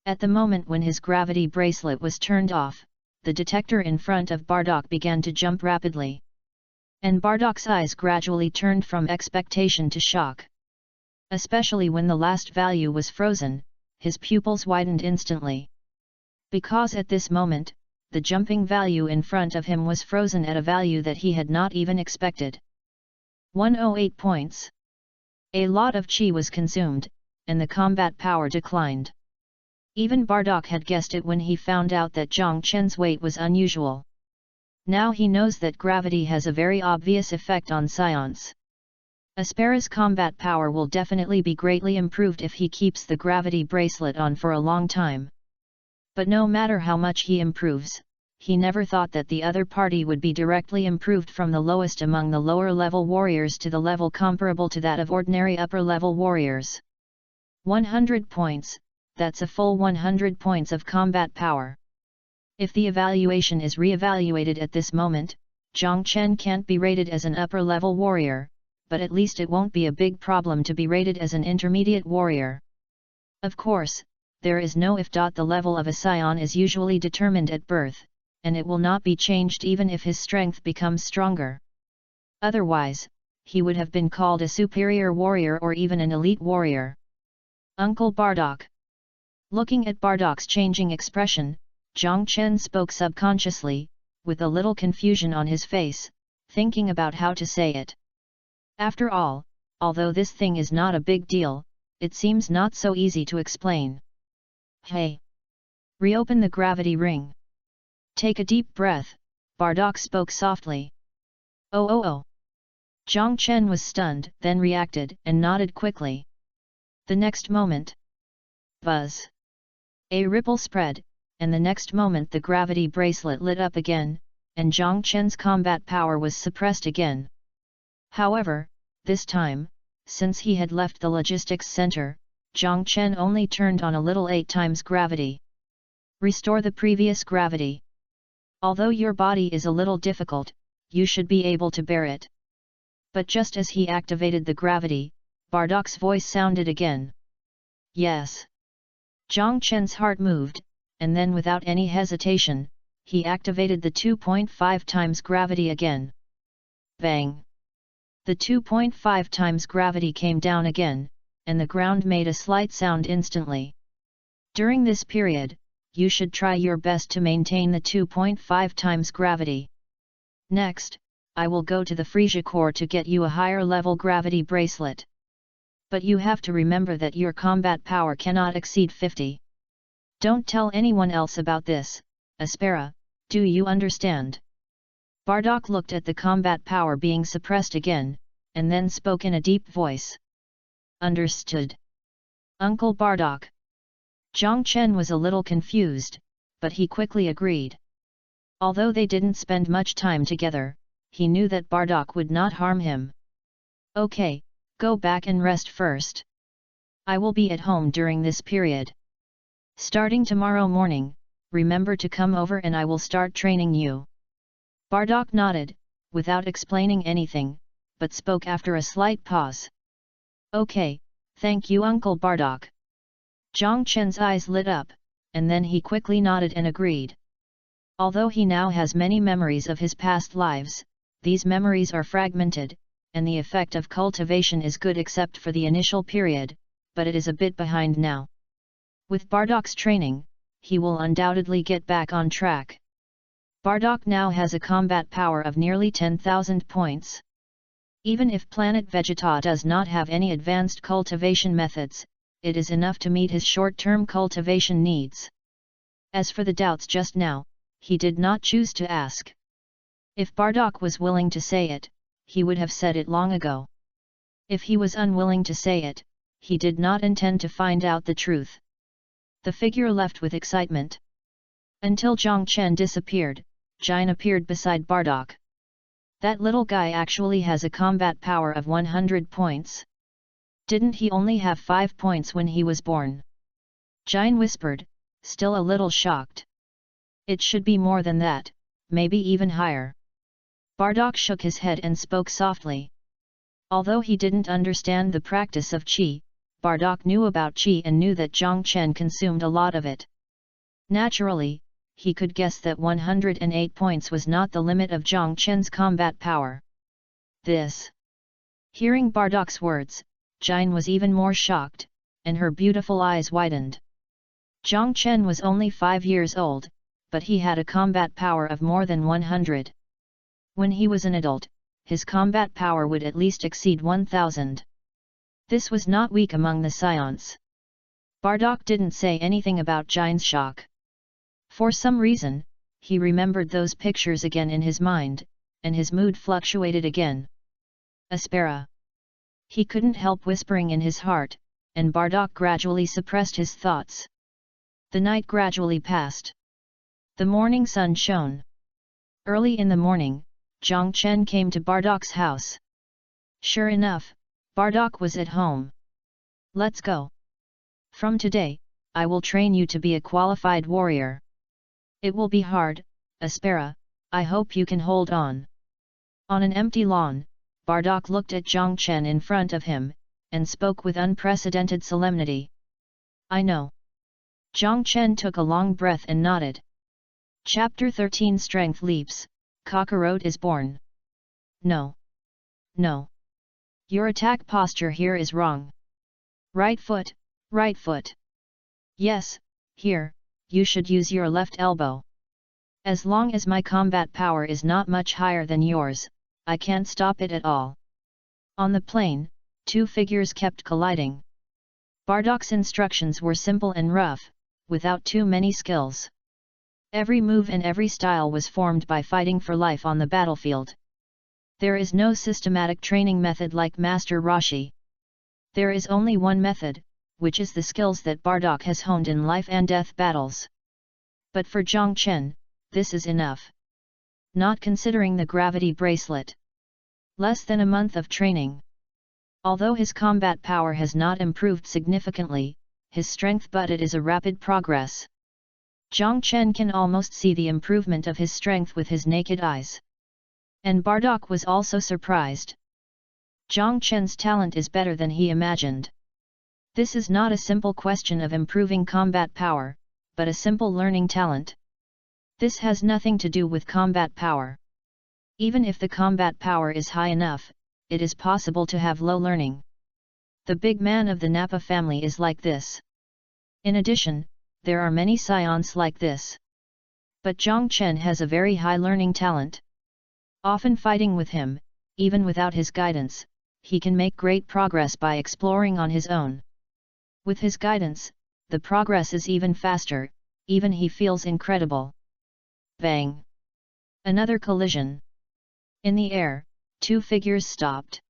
At the moment when his gravity bracelet was turned off, the detector in front of Bardak began to jump rapidly. And Bardak's eyes gradually turned from expectation to shock. Especially when the last value was frozen, his pupils widened instantly. Because at this moment, the jumping value in front of him was frozen at a value that he had not even expected. 108 points. A lot of chi was consumed, and the combat power declined. Even Bardak had guessed it when he found out that Jiang Chen's weight was unusual. Now he knows that gravity has a very obvious effect on science. Aspera's combat power will definitely be greatly improved if he keeps the gravity bracelet on for a long time. But no matter how much he improves, he never thought that the other party would be directly improved from the lowest among the lower-level warriors to the level comparable to that of ordinary upper-level warriors. 100 points, that's a full 100 points of combat power. If the evaluation is re-evaluated at this moment, Jiang Chen can't be rated as an upper-level warrior, but at least it won't be a big problem to be rated as an intermediate warrior. Of course, there is no if. The level of a scion is usually determined at birth, and it will not be changed even if his strength becomes stronger. Otherwise, he would have been called a superior warrior or even an elite warrior. Uncle Bardak. Looking at Bardak's changing expression, Jiang Chen spoke subconsciously, with a little confusion on his face, thinking about how to say it. After all, although this thing is not a big deal, it seems not so easy to explain. Hey! Reopen the gravity ring. Take a deep breath, Bardak spoke softly. Oh! Jiang Chen was stunned, then reacted and nodded quickly. The next moment. Buzz! A ripple spread, and the next moment the gravity bracelet lit up again, and Jiang Chen's combat power was suppressed again. However, this time, since he had left the logistics center, Jiang Chen only turned on a little 8 times gravity. Restore the previous gravity. Although your body is a little difficult, you should be able to bear it. But just as he activated the gravity, Bardak's voice sounded again. Yes. Jiang Chen's heart moved, and then without any hesitation, he activated the 2.5 times gravity again. Bang! The 2.5 times gravity came down again, and the ground made a slight sound instantly. During this period, you should try your best to maintain the 2.5 times gravity. Next, I will go to the Frisia Core to get you a higher level gravity bracelet. But you have to remember that your combat power cannot exceed 50. Don't tell anyone else about this, Aspera, do you understand? Bardak looked at the combat power being suppressed again, and then spoke in a deep voice. Understood. Uncle Bardak. Jiang Chen was a little confused, but he quickly agreed. Although they didn't spend much time together, he knew that Bardak would not harm him. Okay, go back and rest first. I will be at home during this period. Starting tomorrow morning, remember to come over and I will start training you. Bardak nodded, without explaining anything, but spoke after a slight pause. Okay, thank you Uncle Bardak. Jiang Chen's eyes lit up, and then he quickly nodded and agreed. Although he now has many memories of his past lives, these memories are fragmented, and the effect of cultivation is good except for the initial period, but it is a bit behind now. With Bardak's training, he will undoubtedly get back on track. Bardak now has a combat power of nearly 10,000 points. Even if planet Vegeta does not have any advanced cultivation methods, it is enough to meet his short-term cultivation needs. As for the doubts just now, he did not choose to ask. If Bardak was willing to say it, he would have said it long ago. If he was unwilling to say it, he did not intend to find out the truth. The figure left with excitement. Until Jiang Chen disappeared, Jin appeared beside Bardak. That little guy actually has a combat power of 100 points. Didn't he only have 5 points when he was born? Jine whispered, still a little shocked. It should be more than that, maybe even higher. Bardock shook his head and spoke softly. Although he didn't understand the practice of qi, Bardock knew about qi and knew that Zhang Chen consumed a lot of it. Naturally, he could guess that 108 points was not the limit of Zhang Chen's combat power. Hearing Bardock's words, Jine was even more shocked, and her beautiful eyes widened. Zhang Chen was only 5 years old, but he had a combat power of more than 100. When he was an adult, his combat power would at least exceed 1000. This was not weak among the scions. Bardock didn't say anything about Jine's shock. For some reason, he remembered those pictures again in his mind, and his mood fluctuated again. Aspera. He couldn't help whispering in his heart, and Bardock gradually suppressed his thoughts. The night gradually passed. The morning sun shone. Early in the morning, Zhang Chen came to Bardock's house. Sure enough, Bardock was at home. Let's go. From today, I will train you to be a qualified warrior. It will be hard, Aspera, I hope you can hold on. On an empty lawn, Bardock looked at Zhang Chen in front of him, and spoke with unprecedented solemnity. I know. Zhang Chen took a long breath and nodded. Chapter 13 Strength Leaps, Kakarot is born. No. No. Your attack posture here is wrong. Right foot, right foot. Yes, here, you should use your left elbow. As long as my combat power is not much higher than yours, I can't stop it at all. On the plain, 2 figures kept colliding. Bardock's instructions were simple and rough, without too many skills. Every move and every style was formed by fighting for life on the battlefield. There is no systematic training method like Master Rashi. There is only one method, which is the skills that Bardock has honed in life and death battles. But for Zhang Chen, this is enough. Not considering the gravity bracelet. Less than a month of training. Although his combat power has not improved significantly, his strength budded is a rapid progress. Zhang Chen can almost see the improvement of his strength with his naked eyes. And Bardock was also surprised. Zhang Chen's talent is better than he imagined. This is not a simple question of improving combat power, but a simple learning talent. This has nothing to do with combat power. Even if the combat power is high enough, it is possible to have low learning. The big man of the Napa family is like this. In addition, there are many scions like this. But Zhang Chen has a very high learning talent. Often fighting with him, even without his guidance, he can make great progress by exploring on his own. With his guidance, the progress is even faster, even he feels incredible. Bang! Another collision. In the air, 2 figures stopped.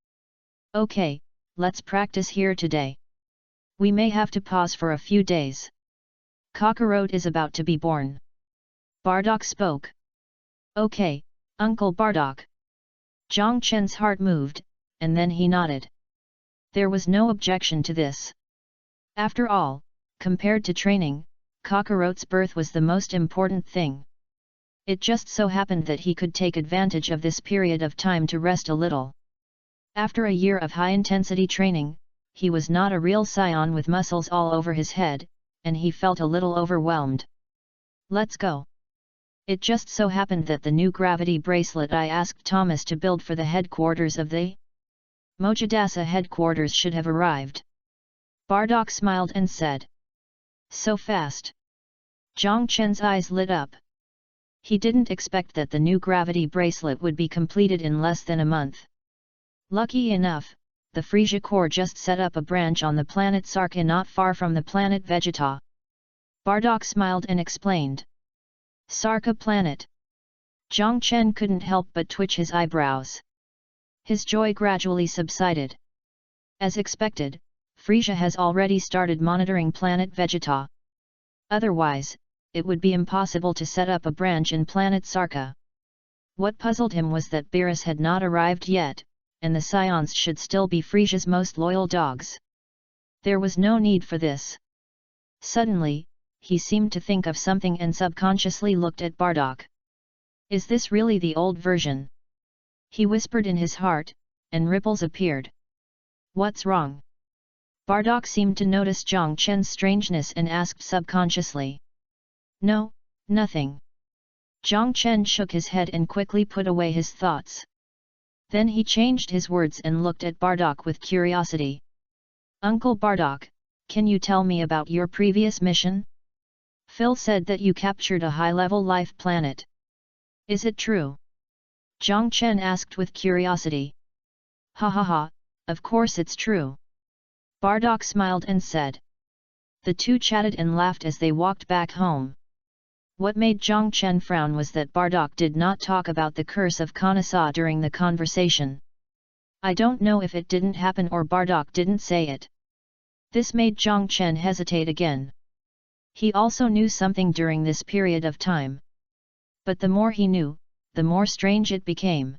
Okay, let's practice here today. We may have to pause for a few days. Kakarot is about to be born. Bardock spoke. Okay, Uncle Bardock. Zhang Chen's heart moved, and then he nodded. There was no objection to this. After all, compared to training, Kakarot's birth was the most important thing. It just so happened that he could take advantage of this period of time to rest a little. After a year of high-intensity training, he was not a real scion with muscles all over his head, and he felt a little overwhelmed. Let's go. It just so happened that the new gravity bracelet I asked Thomas to build for the headquarters of the Mojadasa headquarters should have arrived. Bardock smiled and said. So fast. Zhang Chen's eyes lit up. He didn't expect that the new gravity bracelet would be completed in less than a month. Lucky enough, the Frisia Corps just set up a branch on the planet Sarka not far from the planet Vegeta. Bardock smiled and explained. Sarka planet. Zhang Chen couldn't help but twitch his eyebrows. His joy gradually subsided. As expected, Frisia has already started monitoring planet Vegeta. Otherwise, it would be impossible to set up a branch in planet Sarka. What puzzled him was that Beerus had not arrived yet, and the scions should still be Frisia's most loyal dogs. There was no need for this. Suddenly, he seemed to think of something and subconsciously looked at Bardock. Is this really the old version? He whispered in his heart, and ripples appeared. What's wrong? Bardock seemed to notice Jiang Chen's strangeness and asked subconsciously. No, nothing. Jiang Chen shook his head and quickly put away his thoughts. Then he changed his words and looked at Bardock with curiosity. Uncle Bardock, can you tell me about your previous mission? Phil said that you captured a high-level life planet. Is it true? Jiang Chen asked with curiosity. Ha ha ha, of course it's true. Bardock smiled and said. The two chatted and laughed as they walked back home. What made Jiang Chen frown was that Bardock did not talk about the curse of Kanasa during the conversation. I don't know if it didn't happen or Bardock didn't say it. This made Jiang Chen hesitate again. He also knew something during this period of time. But the more he knew, the more strange it became.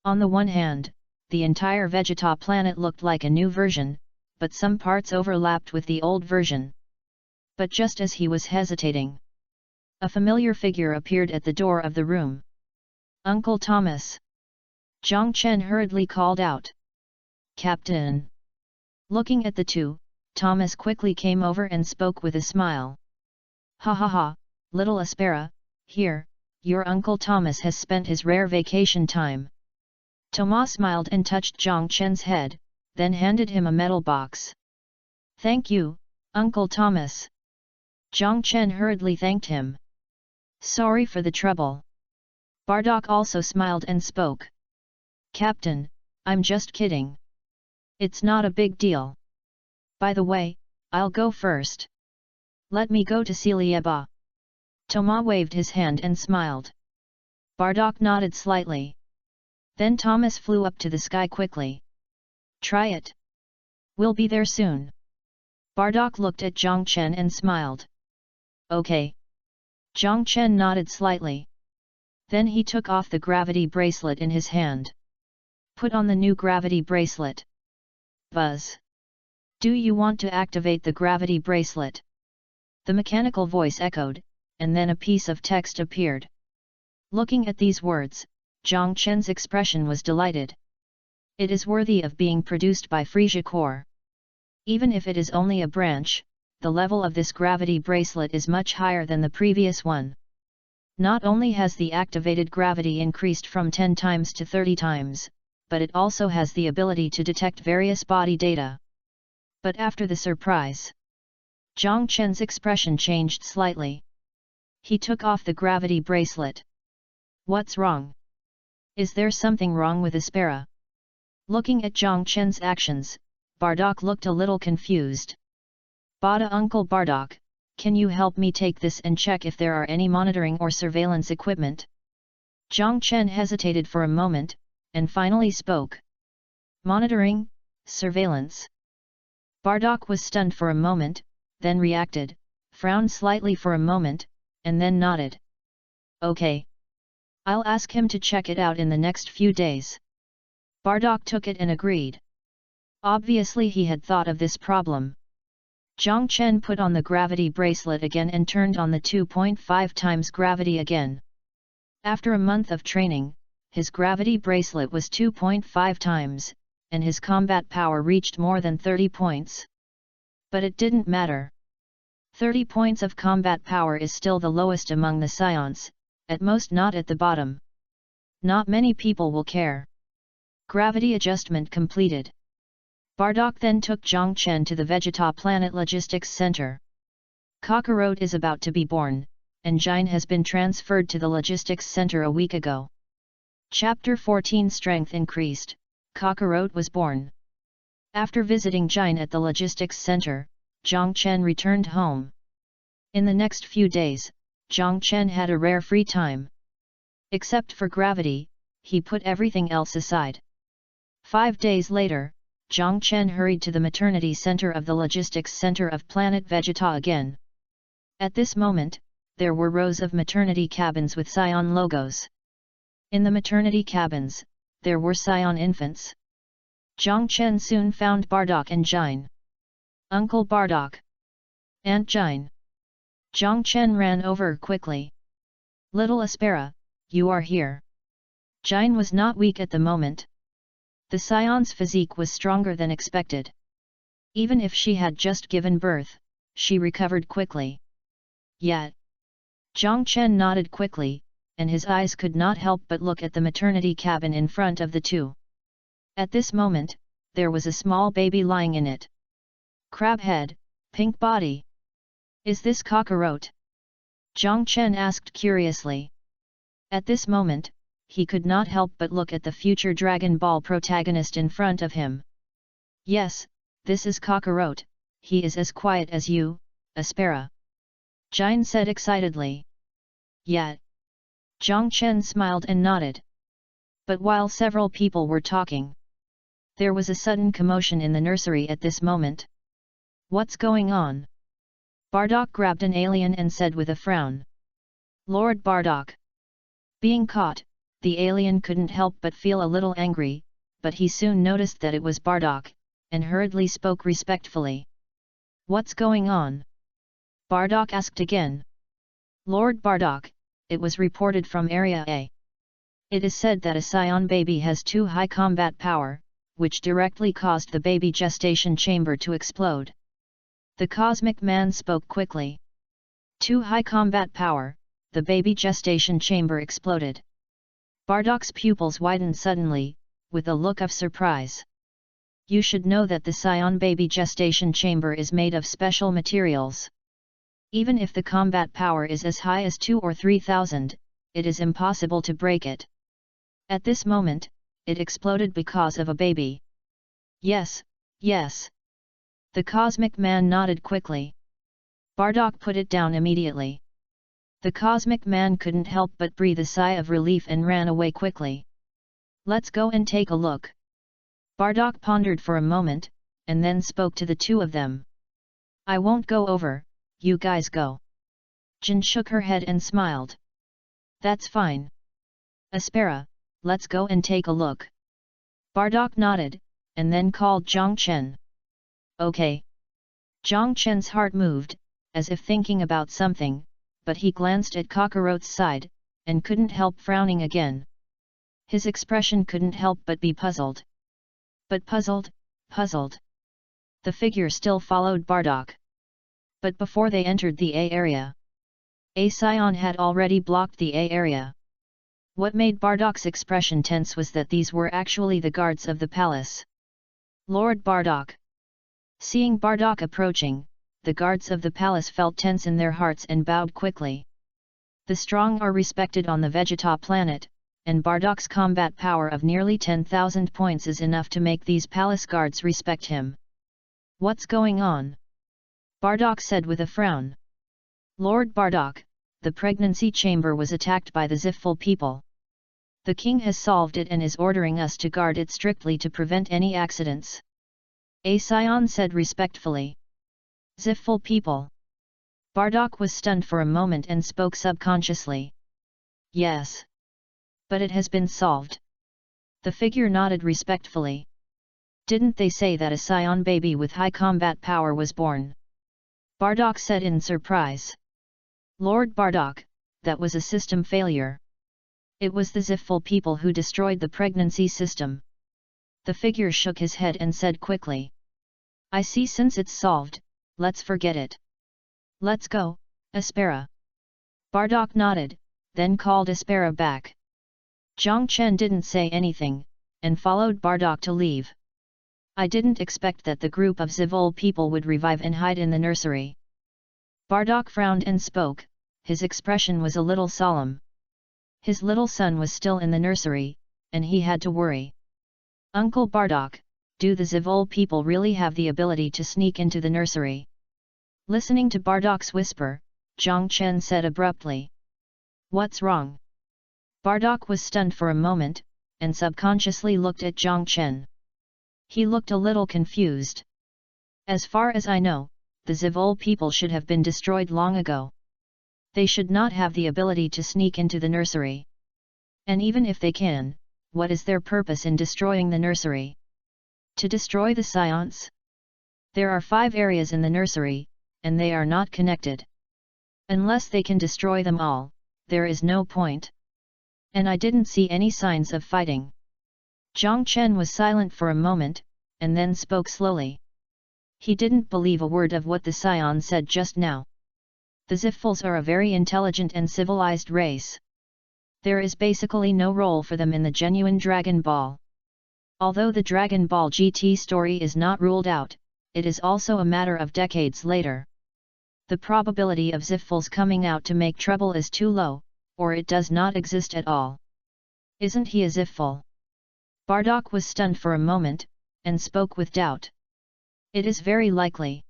On the one hand, the entire Vegeta planet looked like a new version, but some parts overlapped with the old version. But just as he was hesitating, a familiar figure appeared at the door of the room. Uncle Thomas! Jiang Chen hurriedly called out. Captain! Looking at the two, Thomas quickly came over and spoke with a smile. Ha ha ha, little Aspera, here, your Uncle Thomas has spent his rare vacation time. Thomas smiled and touched Jiang Chen's head, then handed him a metal box. Thank you, Uncle Thomas. Jiang Chen hurriedly thanked him. Sorry for the trouble. Bardock also smiled and spoke. Captain, I'm just kidding. It's not a big deal. By the way, I'll go first. Let me go to Celieba. Thomas waved his hand and smiled. Bardock nodded slightly. Then Thomas flew up to the sky quickly. Try it. We'll be there soon. Bardock looked at Jiang Chen and smiled. Okay. Jiang Chen nodded slightly. Then he took off the gravity bracelet in his hand. Put on the new gravity bracelet. Buzz. Do you want to activate the gravity bracelet? The mechanical voice echoed, and then a piece of text appeared. Looking at these words, Jiang Chen's expression was delighted. It is worthy of being produced by Frisia Core. Even if it is only a branch, the level of this gravity bracelet is much higher than the previous one. Not only has the activated gravity increased from 10 times to 30 times, but it also has the ability to detect various body data. But after the surprise, Jiang Chen's expression changed slightly. He took off the gravity bracelet. What's wrong? Is there something wrong with Aspera? Looking at Jiang Chen's actions, Bardock looked a little confused. Bada Uncle Bardock, can you help me take this and check if there are any monitoring or surveillance equipment? Jiang Chen hesitated for a moment, and finally spoke. Monitoring, surveillance. Bardock was stunned for a moment, then reacted, frowned slightly for a moment, and then nodded. Okay. I'll ask him to check it out in the next few days. Bardock took it and agreed. Obviously he had thought of this problem. Jiang Chen put on the gravity bracelet again and turned on the 2.5 times gravity again. After a month of training, his gravity bracelet was 2.5 times, and his combat power reached more than 30 points. But it didn't matter. 30 points of combat power is still the lowest among the scions, at most not at the bottom. Not many people will care. Gravity adjustment completed. Bardock then took Jiang Chen to the Vegeta Planet Logistics Center. Kakarot is about to be born, and Jine has been transferred to the Logistics Center a week ago. Chapter 14 Strength increased, Kakarot was born. After visiting Jine at the Logistics Center, Jiang Chen returned home. In the next few days, Jiang Chen had a rare free time. Except for gravity, he put everything else aside. 5 days later, Jiang Chen hurried to the maternity center of the Logistics Center of Planet Vegeta again. At this moment, there were rows of maternity cabins with Scion logos. In the maternity cabins, there were Scion infants. Jiang Chen soon found Bardock and Jine. Uncle Bardock! Aunt Jine! Jiang Chen ran over quickly. Little Aspera, you are here. Jine was not weak at the moment. The scion's physique was stronger than expected. Even if she had just given birth, she recovered quickly. Yet, Jiang Chen nodded quickly, and his eyes could not help but look at the maternity cabin in front of the two. At this moment, there was a small baby lying in it. Crab head, pink body. Is this Kakarot? Jiang Chen asked curiously. At this moment, he could not help but look at the future Dragon Ball protagonist in front of him. Yes, this is Kakarot, he is as quiet as you, Aspera. Jine said excitedly. Yet, Jiang Chen smiled and nodded. But while several people were talking, there was a sudden commotion in the nursery at this moment. What's going on? Bardock grabbed an alien and said with a frown. Lord Bardock. Being caught, the alien couldn't help but feel a little angry, but he soon noticed that it was Bardock, and hurriedly spoke respectfully. What's going on? Bardock asked again. Lord Bardock, it was reported from Area A. It is said that a scion baby has too high combat power, which directly caused the baby gestation chamber to explode. The cosmic man spoke quickly. Too high combat power, the baby gestation chamber exploded. Bardock's pupils widened suddenly, with a look of surprise. You should know that the scion baby gestation chamber is made of special materials. Even if the combat power is as high as 2 or 3,000, it is impossible to break it. At this moment, it exploded because of a baby. Yes, yes. The cosmic man nodded quickly. Bardock put it down immediately. The cosmic man couldn't help but breathe a sigh of relief and ran away quickly. Let's go and take a look. Bardock pondered for a moment, and then spoke to the two of them. I won't go over, you guys go. Jin shook her head and smiled. That's fine. Aspera, let's go and take a look. Bardock nodded, and then called Jiang Chen. Okay. Jiang Chen's heart moved, as if thinking about something, but he glanced at Kakarot's side, and couldn't help frowning again. His expression couldn't help but be puzzled. But puzzled. The figure still followed Bardock. But before they entered the A area, a scion had already blocked the A area. What made Bardock's expression tense was that these were actually the guards of the palace. Lord Bardock. Seeing Bardock approaching, the guards of the palace felt tense in their hearts and bowed quickly. The strong are respected on the Vegeta planet, and Bardock's combat power of nearly 10,000 points is enough to make these palace guards respect him. What's going on? Bardock said with a frown. Lord Bardock, the pregnancy chamber was attacked by the Ziful people. The king has solved it and is ordering us to guard it strictly to prevent any accidents. A scion said respectfully. Ziful people. Bardock was stunned for a moment and spoke subconsciously. Yes. But it has been solved. The figure nodded respectfully. Didn't they say that a scion baby with high combat power was born? Bardock said in surprise. Lord Bardock, that was a system failure. It was the Ziful people who destroyed the pregnancy system. The figure shook his head and said quickly. I see, since it's solved, let's forget it. Let's go, Aspera. Bardock nodded, then called Aspera back. Jiang Chen didn't say anything, and followed Bardock to leave. I didn't expect that the group of Zivol people would revive and hide in the nursery. Bardock frowned and spoke, his expression was a little solemn. His little son was still in the nursery, and he had to worry. Uncle Bardock, do the Zivol people really have the ability to sneak into the nursery? Listening to Bardock's whisper, Jiang Chen said abruptly. What's wrong? Bardock was stunned for a moment, and subconsciously looked at Jiang Chen. He looked a little confused. As far as I know, the Zivol people should have been destroyed long ago. They should not have the ability to sneak into the nursery. And even if they can, what is their purpose in destroying the nursery? To destroy the scions? There are 5 areas in the nursery, and they are not connected. Unless they can destroy them all, there is no point. And I didn't see any signs of fighting. Jiang Chen was silent for a moment, and then spoke slowly. He didn't believe a word of what the Scion said just now. The Ziffles are a very intelligent and civilized race. There is basically no role for them in the genuine Dragon Ball. Although the Dragon Ball GT story is not ruled out, it is also a matter of decades later. The probability of Ziffles coming out to make trouble is too low, or it does not exist at all. Isn't he a Ziffle? Bardock was stunned for a moment, and spoke with doubt. It is very likely.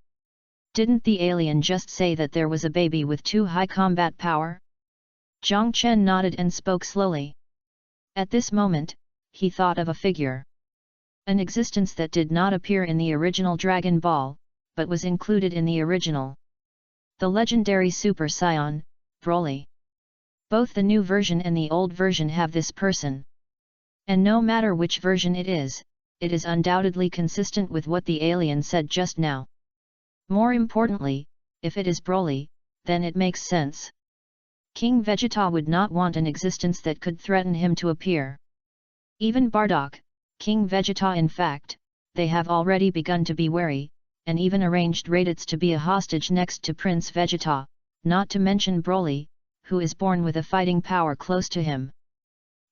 Didn't the alien just say that there was a baby with too high combat power? Jiang Chen nodded and spoke slowly. At this moment, he thought of a figure. An existence that did not appear in the original Dragon Ball, but was included in the original. The legendary Super Saiyan, Broly. Both the new version and the old version have this person. And no matter which version it is undoubtedly consistent with what the alien said just now. More importantly, if it is Broly, then it makes sense. King Vegeta would not want an existence that could threaten him to appear. Even Bardock, King Vegeta in fact, they have already begun to be wary, and even arranged Raditz to be a hostage next to Prince Vegeta, not to mention Broly, who is born with a fighting power close to him.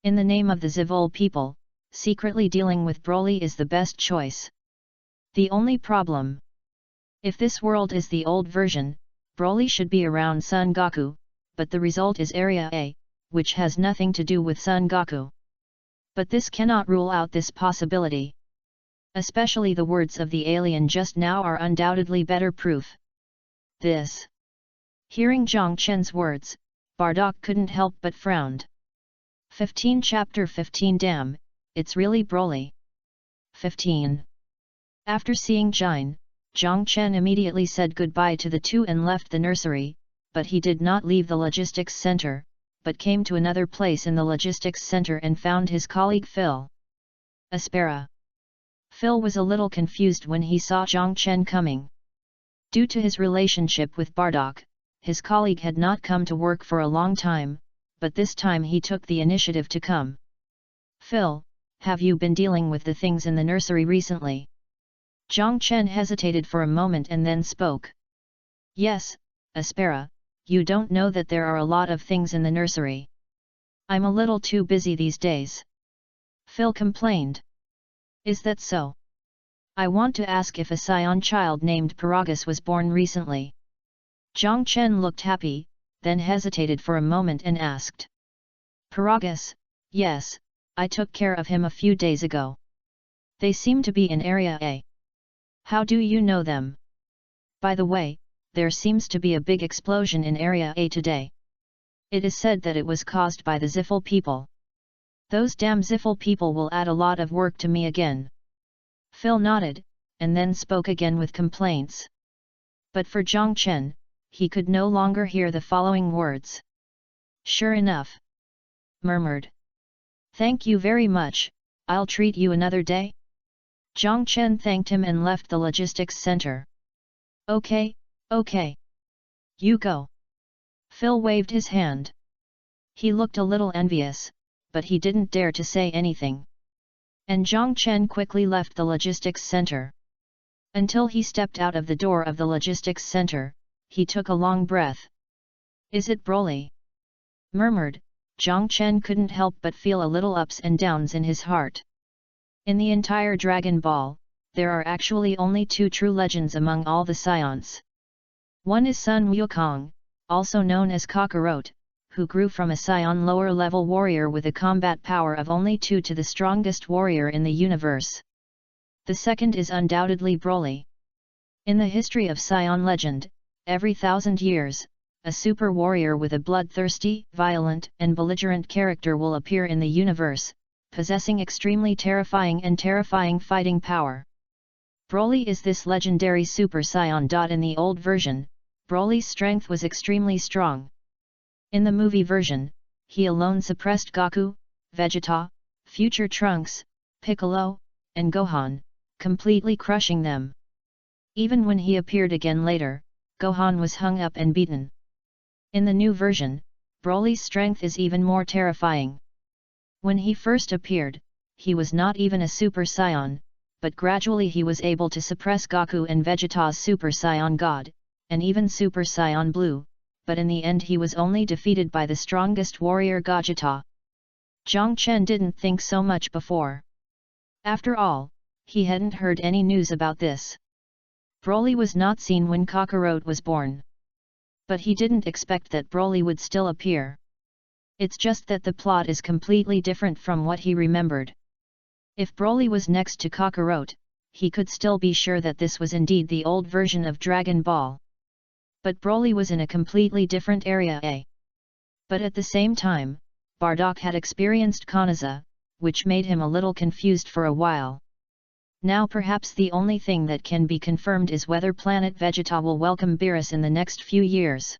In the name of the Zivol people, secretly dealing with Broly is the best choice. The only problem. If this world is the old version, Broly should be around Son Goku, but the result is Area A, which has nothing to do with Son Goku. But this cannot rule out this possibility. Especially the words of the alien just now are undoubtedly better proof. This. Hearing Jiang Chen's words, Bardock couldn't help but frowned. 15 Chapter 15 Damn, it's really Broly. 15. After seeing Jiang Chen immediately said goodbye to the two and left the nursery, but he did not leave the logistics center, but came to another place in the logistics center and found his colleague Phil. Aspera. Phil was a little confused when he saw Jiang Chen coming. Due to his relationship with Bardock, his colleague had not come to work for a long time, but this time he took the initiative to come. Phil, have you been dealing with the things in the nursery recently? Jiang Chen hesitated for a moment and then spoke. Yes, Aspera, you don't know that there are a lot of things in the nursery. I'm a little too busy these days. Phil complained. Is that so? I want to ask if a scion child named Paragus was born recently. Jiang Chen looked happy, then hesitated for a moment and asked. Paragus, yes, I took care of him a few days ago. They seem to be in Area A. How do you know them? By the way, there seems to be a big explosion in Area A today. It is said that it was caused by the Ziffle people. Those damn Ziffle people will add a lot of work to me again. Phil nodded, and then spoke again with complaints. But for Jiang Chen, he could no longer hear the following words. Sure enough. Murmured. Thank you very much, I'll treat you another day. Jiang Chen thanked him and left the logistics center. Okay. You go. Phil waved his hand. He looked a little envious, but he didn't dare to say anything. And Jiang Chen quickly left the logistics center. Until he stepped out of the door of the logistics center, he took a long breath. Is it Broly? Murmured, Jiang Chen couldn't help but feel a little ups and downs in his heart. In the entire Dragon Ball, there are actually only 2 true legends among all the scions. One is Sun Wukong, also known as Kakarot, who grew from a scion lower-level warrior with a combat power of only 2 to the strongest warrior in the universe. The second is undoubtedly Broly. In the history of scion legend, every 1,000 years, a super warrior with a bloodthirsty, violent and belligerent character will appear in the universe, possessing extremely terrifying fighting power. Broly is this legendary Super Saiyan. In the old version, Broly's strength was extremely strong. In the movie version, he alone suppressed Goku, Vegeta, future Trunks, Piccolo, and Gohan, completely crushing them. Even when he appeared again later, Gohan was hung up and beaten. In the new version, Broly's strength is even more terrifying. When he first appeared, he was not even a Super Saiyan, but gradually he was able to suppress Goku and Vegeta's Super Saiyan God, and even Super Saiyan Blue, but in the end he was only defeated by the strongest warrior Gogeta. Zhang Chen didn't think so much before. After all, he hadn't heard any news about this. Broly was not seen when Kakarot was born. But he didn't expect that Broly would still appear. It's just that the plot is completely different from what he remembered. If Broly was next to Kakarot, he could still be sure that this was indeed the old version of Dragon Ball. But Broly was in a completely different area. But at the same time, Bardock had experienced Konoha, which made him a little confused for a while. Now perhaps the only thing that can be confirmed is whether planet Vegeta will welcome Beerus in the next few years.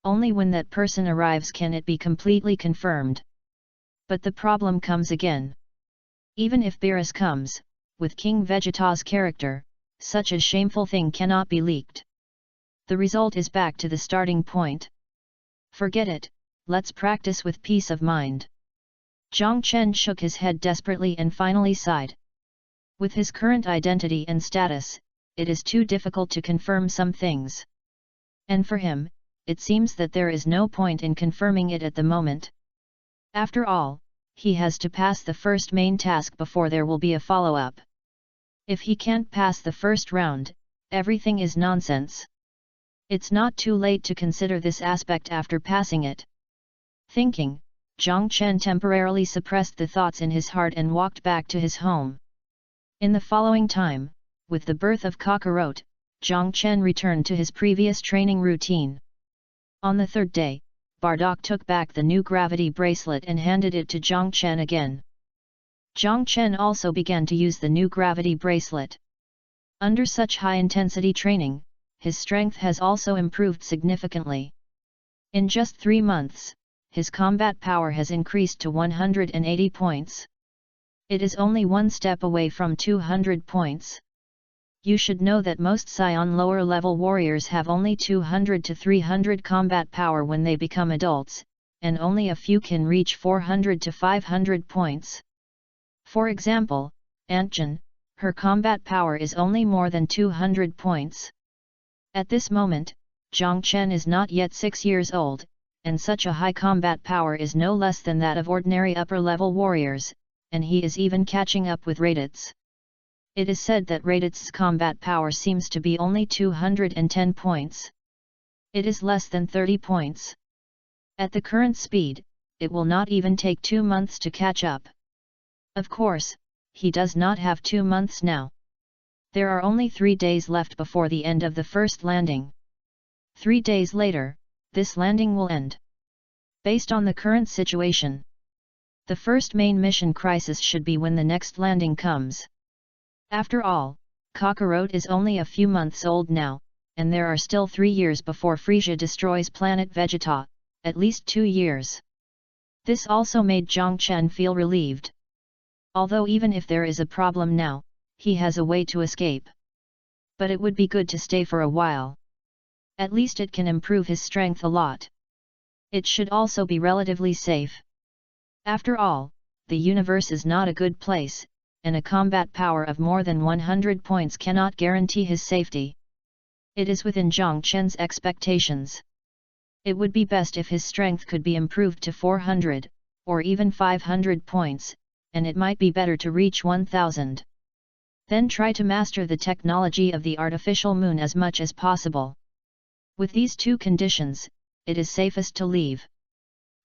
Only when that person arrives can it be completely confirmed. But the problem comes again. Even if Beerus comes, with King Vegeta's character, such a shameful thing cannot be leaked. The result is back to the starting point. Forget it, let's practice with peace of mind. Zhang Chen shook his head desperately and finally sighed. With his current identity and status, it is too difficult to confirm some things. And for him, it seems that there is no point in confirming it at the moment. After all, he has to pass the first main task before there will be a follow-up. If he can't pass the first round, everything is nonsense. It's not too late to consider this aspect after passing it. Thinking, Zhang Chen temporarily suppressed the thoughts in his heart and walked back to his home. In the following time, with the birth of Kakarot, Zhang Chen returned to his previous training routine. On the third day, Bardock took back the new gravity bracelet and handed it to Zhang Chen again. Zhang Chen also began to use the new gravity bracelet. Under such high-intensity training, his strength has also improved significantly. In just 3 months, his combat power has increased to 180 points. It is only one step away from 200 points. You should know that most Saiyan lower-level warriors have only 200 to 300 combat power when they become adults, and only a few can reach 400 to 500 points. For example, Antjin, her combat power is only more than 200 points. At this moment, Zhang Chen is not yet 6 years old, and such a high combat power is no less than that of ordinary upper-level warriors, and he is even catching up with Raditz. It is said that Raditz's combat power seems to be only 210 points. It is less than 30 points. At the current speed, it will not even take 2 months to catch up. Of course, he does not have 2 months now. There are only 3 days left before the end of the first landing. 3 days later, this landing will end. Based on the current situation, the first main mission crisis should be when the next landing comes. After all, Kakarot is only a few months old now, and there are still 3 years before Frieza destroys planet Vegeta, at least 2 years. This also made Zhang Chen feel relieved. Although even if there is a problem now, he has a way to escape. But it would be good to stay for a while. At least it can improve his strength a lot. It should also be relatively safe. After all, the universe is not a good place, and a combat power of more than 100 points cannot guarantee his safety. It is within Zhang Chen's expectations. It would be best if his strength could be improved to 400, or even 500 points, and it might be better to reach 1000. Then try to master the technology of the artificial moon as much as possible. With these 2 conditions, it is safest to leave.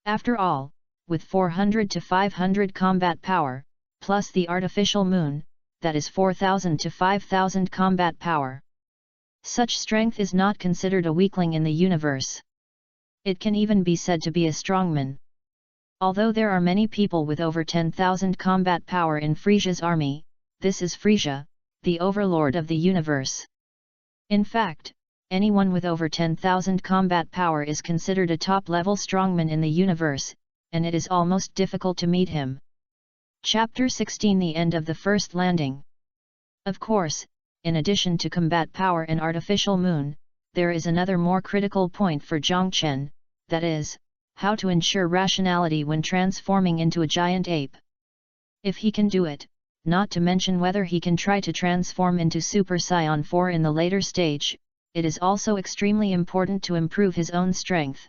After all, with 400 to 500 combat power, plus the artificial moon, that is 4000 to 5000 combat power. Such strength is not considered a weakling in the universe. It can even be said to be a strongman. Although there are many people with over 10,000 combat power in Frieza's army, this is Frieza, the overlord of the universe. In fact, anyone with over 10,000 combat power is considered a top-level strongman in the universe, and it is almost difficult to meet him. Chapter 16 The End of the First Landing. Of course, in addition to combat power and artificial moon, there is another more critical point for Zhang Chen, that is, how to ensure rationality when transforming into a giant ape. If he can do it, not to mention whether he can try to transform into Super Saiyan 4 in the later stage, it is also extremely important to improve his own strength.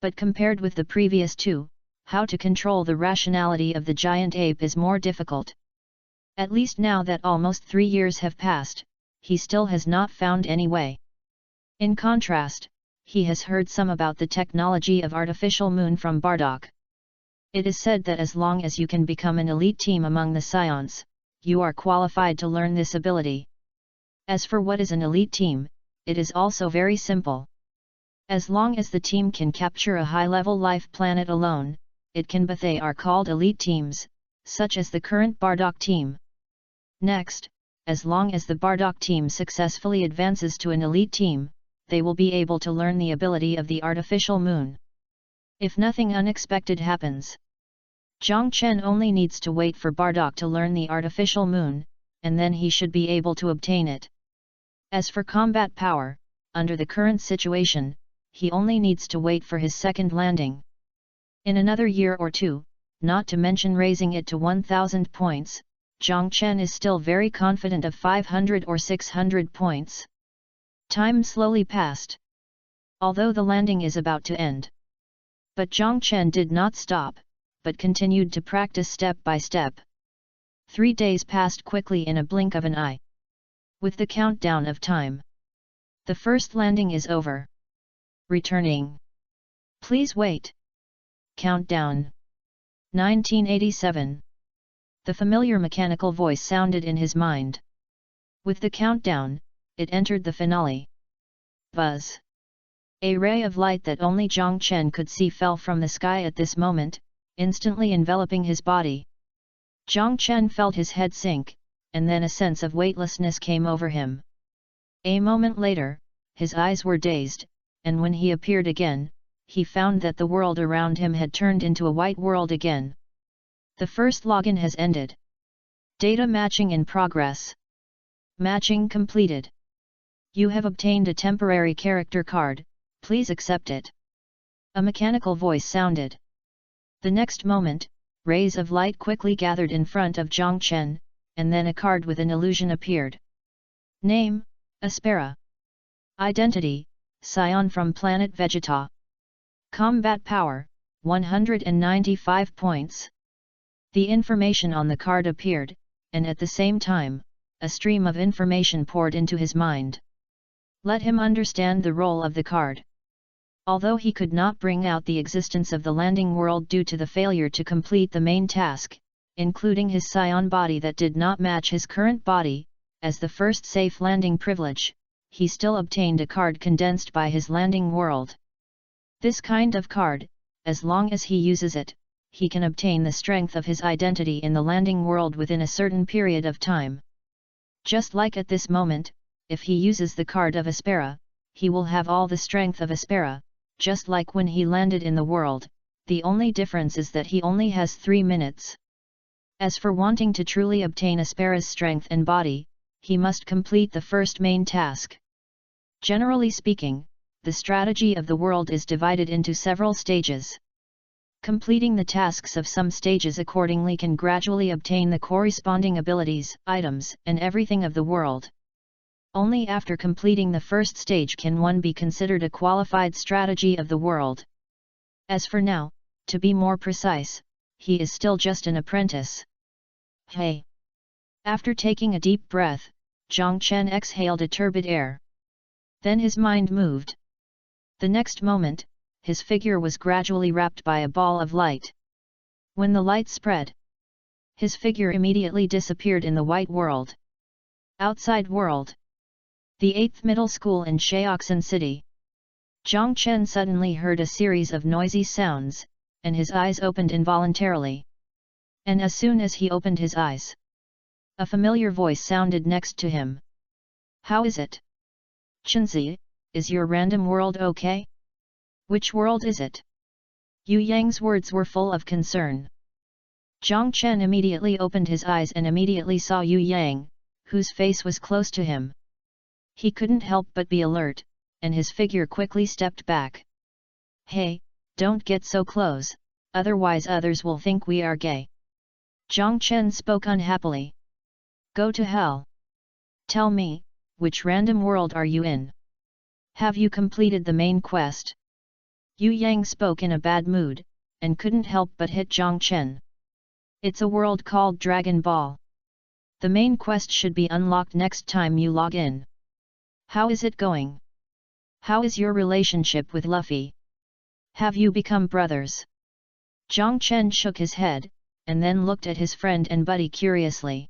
But compared with the previous two, how to control the rationality of the giant ape is more difficult. At least now that almost 3 years have passed, he still has not found any way. In contrast, he has heard some about the technology of artificial moon from Bardock. It is said that as long as you can become an elite team among the Scions, you are qualified to learn this ability. As for what is an elite team, it is also very simple. As long as the team can capture a high-level life planet alone, it can be they are called elite teams, such as the current Bardock team. Next, as long as the Bardock team successfully advances to an elite team, they will be able to learn the ability of the artificial moon. If nothing unexpected happens, Zhang Chen only needs to wait for Bardock to learn the artificial moon, and then he should be able to obtain it. As for combat power, under the current situation, he only needs to wait for his second landing. In another year or two, not to mention raising it to 1000 points, Zhang Chen is still very confident of 500 or 600 points. Time slowly passed. Although the landing is about to end. But Zhang Chen did not stop, but continued to practice step by step. 3 days passed quickly in a blink of an eye. With the countdown of time. The first landing is over. Returning. Please wait. Countdown. 1987. The familiar mechanical voice sounded in his mind. With the countdown, it entered the finale. Buzz. A ray of light that only Zhang Chen could see fell from the sky at this moment, instantly enveloping his body. Zhang Chen felt his head sink, and then a sense of weightlessness came over him. A moment later, his eyes were dazed, and when he appeared again, he found that the world around him had turned into a white world again. The first login has ended. Data matching in progress. Matching completed. You have obtained a temporary character card. Please accept it. A mechanical voice sounded. The next moment, rays of light quickly gathered in front of Zhang Chen, and then a card with an illusion appeared. Name, Aspera. Identity, Scion from planet Vegeta. Combat power, 195 points. The information on the card appeared, and at the same time, a stream of information poured into his mind. Let him understand the role of the card. Although he could not bring out the existence of the landing world due to the failure to complete the main task, including his Scion body that did not match his current body, as the first safe landing privilege, he still obtained a card condensed by his landing world. This kind of card, as long as he uses it, he can obtain the strength of his identity in the landing world within a certain period of time. Just like at this moment, if he uses the card of Aspera, he will have all the strength of Aspera. Just like when he landed in the world, the only difference is that he only has 3 minutes. As for wanting to truly obtain Aspera's strength and body, he must complete the first main task. Generally speaking, the strategy of the world is divided into several stages. Completing the tasks of some stages accordingly can gradually obtain the corresponding abilities, items, and everything of the world. Only after completing the first stage can one be considered a qualified strategy of the world. As for now, to be more precise, he is still just an apprentice. Hey! After taking a deep breath, Zhang Chen exhaled a turbid air. Then his mind moved. The next moment, his figure was gradually wrapped by a ball of light. When the light spread, his figure immediately disappeared in the white world. Outside world. The 8th middle school in Shaoxan City. Zhang Chen suddenly heard a series of noisy sounds, and his eyes opened involuntarily. And as soon as he opened his eyes, a familiar voice sounded next to him. How is it? Chenzi, is your random world okay? Which world is it? Yu Yang's words were full of concern. Zhang Chen immediately opened his eyes and immediately saw Yu Yang, whose face was close to him. He couldn't help but be alert, and his figure quickly stepped back. "Hey, don't get so close, otherwise others will think we are gay." Zhang Chen spoke unhappily. "Go to hell. Tell me, which random world are you in? Have you completed the main quest?" Yu Yang spoke in a bad mood, and couldn't help but hit Zhang Chen. "It's a world called Dragon Ball. The main quest should be unlocked next time you log in. How is it going? How is your relationship with Luffy? Have you become brothers?" Zhang Chen shook his head, and then looked at his friend and buddy curiously.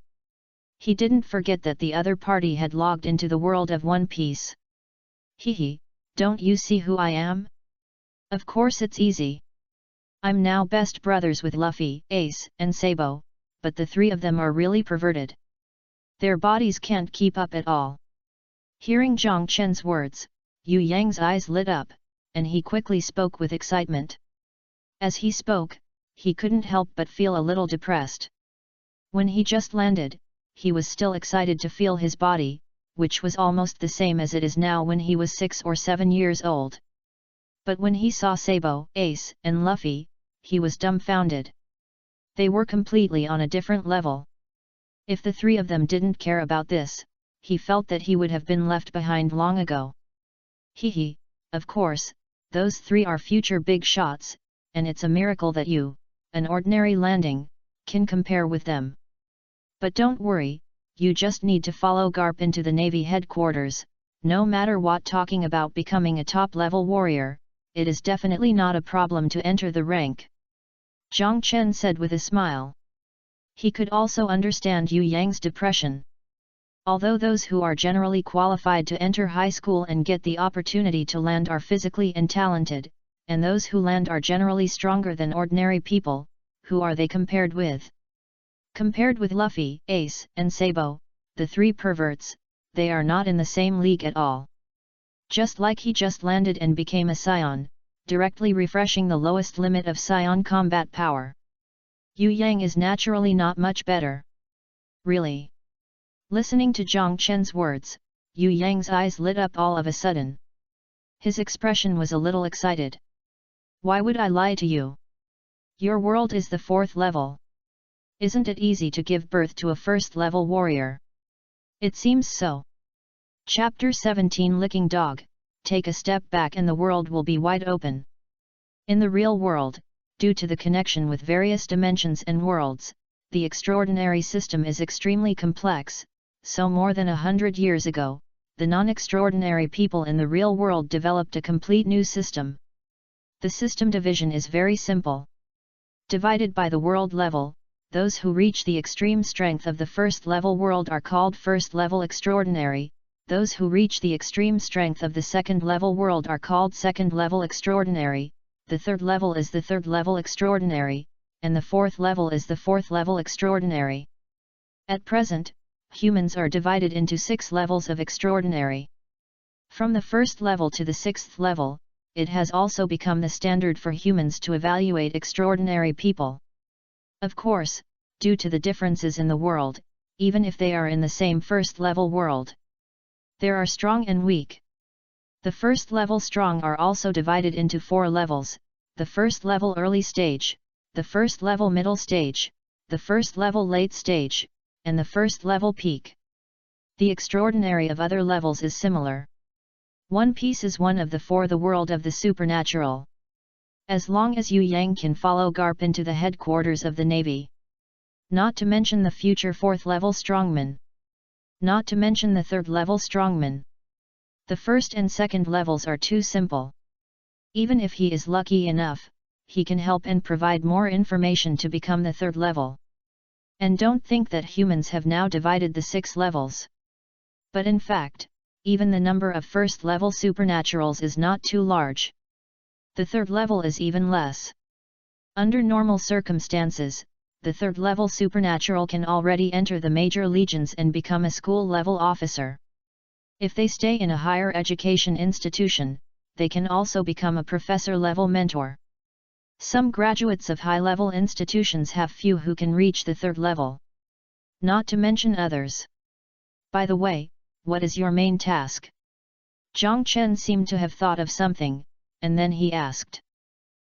He didn't forget that the other party had logged into the world of One Piece. "Hehe, don't you see who I am? Of course it's easy. I'm now best brothers with Luffy, Ace, and Sabo, but the three of them are really perverted. Their bodies can't keep up at all." Hearing Zhang Chen's words, Yu Yang's eyes lit up, and he quickly spoke with excitement. As he spoke, he couldn't help but feel a little depressed. When he just landed, he was still excited to feel his body, which was almost the same as it is now when he was 6 or 7 years old. But when he saw Sabo, Ace, and Luffy, he was dumbfounded. They were completely on a different level. If the three of them didn't care about this, he felt that he would have been left behind long ago. Hehe, of course, those three are future big shots, and it's a miracle that you, an ordinary landing, can compare with them. But don't worry, you just need to follow Garp into the Navy headquarters. No matter what, talking about becoming a top-level warrior, it is definitely not a problem to enter the rank." Zhang Chen said with a smile. He could also understand Yu Yang's depression. Although those who are generally qualified to enter high school and get the opportunity to land are physically and talented, and those who land are generally stronger than ordinary people, who are they compared with? Compared with Luffy, Ace, and Sabo, the three perverts, they are not in the same league at all. Just like he just landed and became a scion, directly refreshing the lowest limit of scion combat power. Yu Yang is naturally not much better. Really? Listening to Zhang Chen's words, Yu Yang's eyes lit up all of a sudden. His expression was a little excited. "Why would I lie to you? Your world is the 4th level. Isn't it easy to give birth to a first-level warrior?" "It seems so." Chapter 17 Licking Dog. Take a step back and the world will be wide open. In the real world, due to the connection with various dimensions and worlds, the extraordinary system is extremely complex, so more than 100 years ago, the non-extraordinary people in the real world developed a complete new system. The system division is very simple. Divided by the world level, those who reach the extreme strength of the first-level world are called first-level extraordinary, those who reach the extreme strength of the second-level world are called second-level extraordinary, the third level is the third-level extraordinary, and the fourth level is the fourth-level extraordinary. At present, humans are divided into 6 levels of extraordinary. From the first level to the 6th level, it has also become the standard for humans to evaluate extraordinary people. Of course, due to the differences in the world, even if they are in the same first-level world, there are strong and weak. The first-level strong are also divided into 4 levels, the first level early stage, the first level middle stage, the first level late stage, and the first level peak. The extraordinary of other levels is similar. One Piece is one of the 4, the world of the supernatural. As long as Yu Yang can follow Garp into the headquarters of the Navy. Not to mention the future 4th-level strongman. Not to mention the 3rd-level strongman. The 1st and 2nd levels are too simple. Even if he is lucky enough, he can help and provide more information to become the 3rd level. And don't think that humans have now divided the 6 levels. But in fact, even the number of 1st-level supernaturals is not too large. The 3rd level is even less. Under normal circumstances, the 3rd-level supernatural can already enter the major legions and become a school-level officer. If they stay in a higher education institution, they can also become a professor-level mentor. Some graduates of high-level institutions have few who can reach the 3rd level. Not to mention others. By the way, what is your main task? Jiang Chen seemed to have thought of something, and then he asked.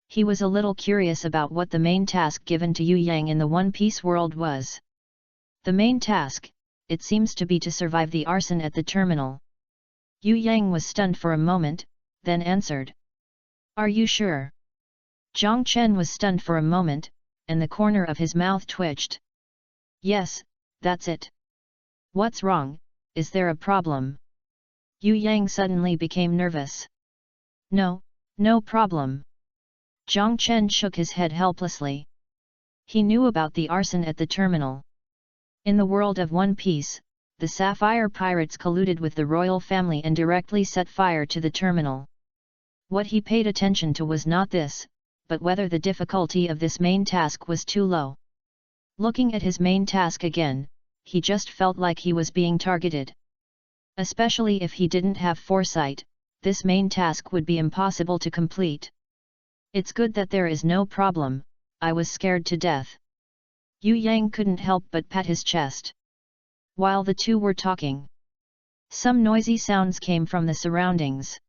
He was a little curious about what the main task given to Yu Yang in the One Piece world was. The main task, it seems to be to survive the arson at the terminal. Yu Yang was stunned for a moment, then answered. Are you sure? Jiang Chen was stunned for a moment, and the corner of his mouth twitched. Yes, that's it. What's wrong, is there a problem? Yu Yang suddenly became nervous. No, no problem. Jiang Chen shook his head helplessly. He knew about the arson at the terminal. In the world of One Piece, the Sapphire Pirates colluded with the royal family and directly set fire to the terminal. What he paid attention to was not this, but whether the difficulty of this main task was too low. Looking at his main task again, he just felt like he was being targeted. Especially if he didn't have foresight, this main task would be impossible to complete. It's good that there is no problem, I was scared to death. Yu Yang couldn't help but pat his chest. While the two were talking, some noisy sounds came from the surroundings.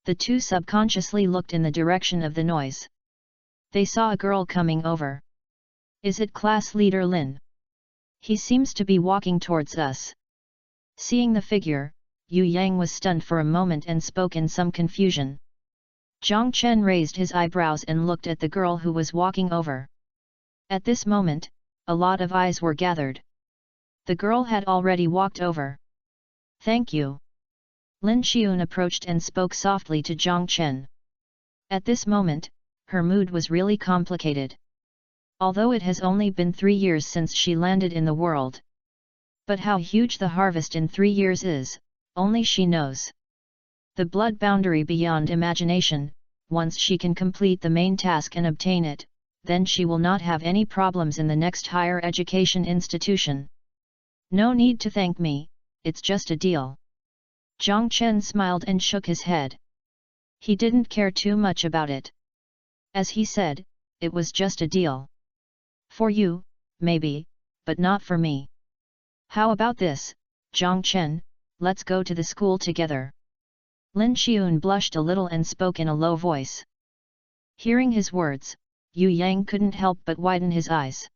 The two subconsciously looked in the direction of the noise. They saw a girl coming over. Is it class leader Lin? He seems to be walking towards us. Seeing the figure, Yu Yang was stunned for a moment and spoke in some confusion. Jiang Chen raised his eyebrows and looked at the girl who was walking over. At this moment, a lot of eyes were gathered. The girl had already walked over. Thank you. Lin Xiun approached and spoke softly to Jiang Chen. At this moment, her mood was really complicated. Although it has only been 3 years since she landed in the world. But how huge the harvest in 3 years is, only she knows. The blood boundary beyond imagination, once she can complete the main task and obtain it, then she will not have any problems in the next higher education institution. No need to thank me, it's just a deal. Jiang Chen smiled and shook his head. He didn't care too much about it. As he said, it was just a deal. For you, maybe, but not for me. How about this, Jiang Chen, let's go to the school together. Lin Xiun blushed a little and spoke in a low voice. Hearing his words, Yu Yang couldn't help but widen his eyes.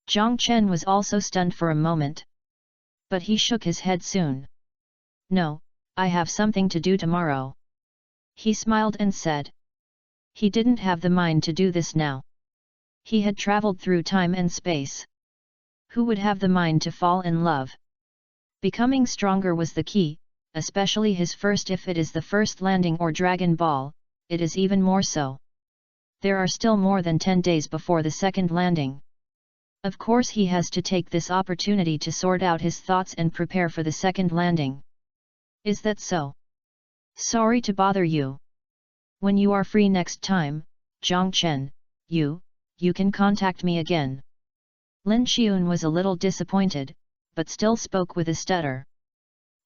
Jiang Chen was also stunned for a moment. But he shook his head soon. No, I have something to do tomorrow. He smiled and said. He didn't have the mind to do this now. He had traveled through time and space. Who would have the mind to fall in love? Becoming stronger was the key, especially his first. If it is the first landing or Dragon Ball, it is even more so. There are still more than 10 days before the second landing. Of course he has to take this opportunity to sort out his thoughts and prepare for the second landing. Is that so? Sorry to bother you. When you are free next time, Jiang Chen, you can contact me again. Lin Xiun was a little disappointed, but still spoke with a stutter.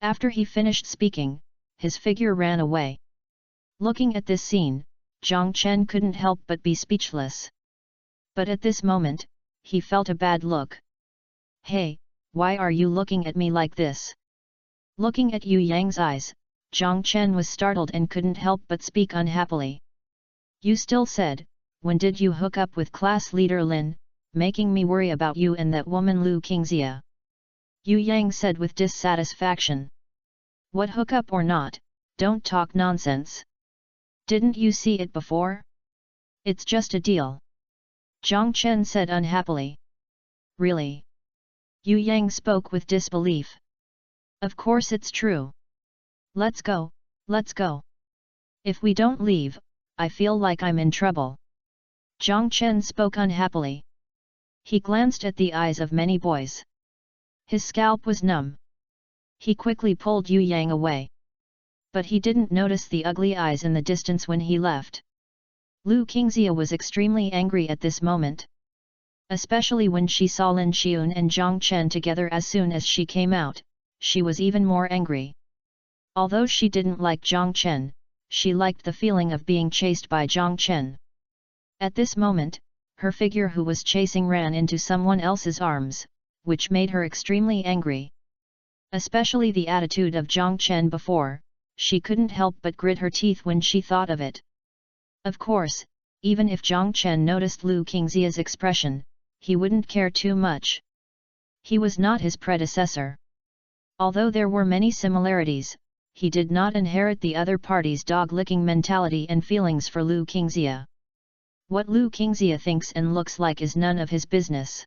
After he finished speaking, his figure ran away. Looking at this scene, Jiang Chen couldn't help but be speechless. But at this moment, he felt a bad look. Hey, why are you looking at me like this? Looking at Yu Yang's eyes, Jiang Chen was startled and couldn't help but speak unhappily. You still said, when did you hook up with class leader Lin, making me worry about you and that woman Lu Qingxia? Yu Yang said with dissatisfaction. What hookup or not, don't talk nonsense. Didn't you see it before? It's just a deal. Jiang Chen said unhappily. Really? Yu Yang spoke with disbelief. Of course it's true. Let's go, let's go. If we don't leave, I feel like I'm in trouble. Jiang Chen spoke unhappily. He glanced at the eyes of many boys. His scalp was numb. He quickly pulled Yu Yang away. But he didn't notice the ugly eyes in the distance when he left. Lu Qingxia was extremely angry at this moment. Especially when she saw Lin Xiun and Jiang Chen together. As soon as she came out, she was even more angry. Although she didn't like Jiang Chen, she liked the feeling of being chased by Jiang Chen. At this moment, her figure who was chasing ran into someone else's arms, which made her extremely angry. Especially the attitude of Zhang Chen before, she couldn't help but grit her teeth when she thought of it. Of course, even if Zhang Chen noticed Lu Qingxia's expression, he wouldn't care too much. He was not his predecessor. Although there were many similarities, he did not inherit the other party's dog-licking mentality and feelings for Lu Qingxia. What Lu Qingxia thinks and looks like is none of his business.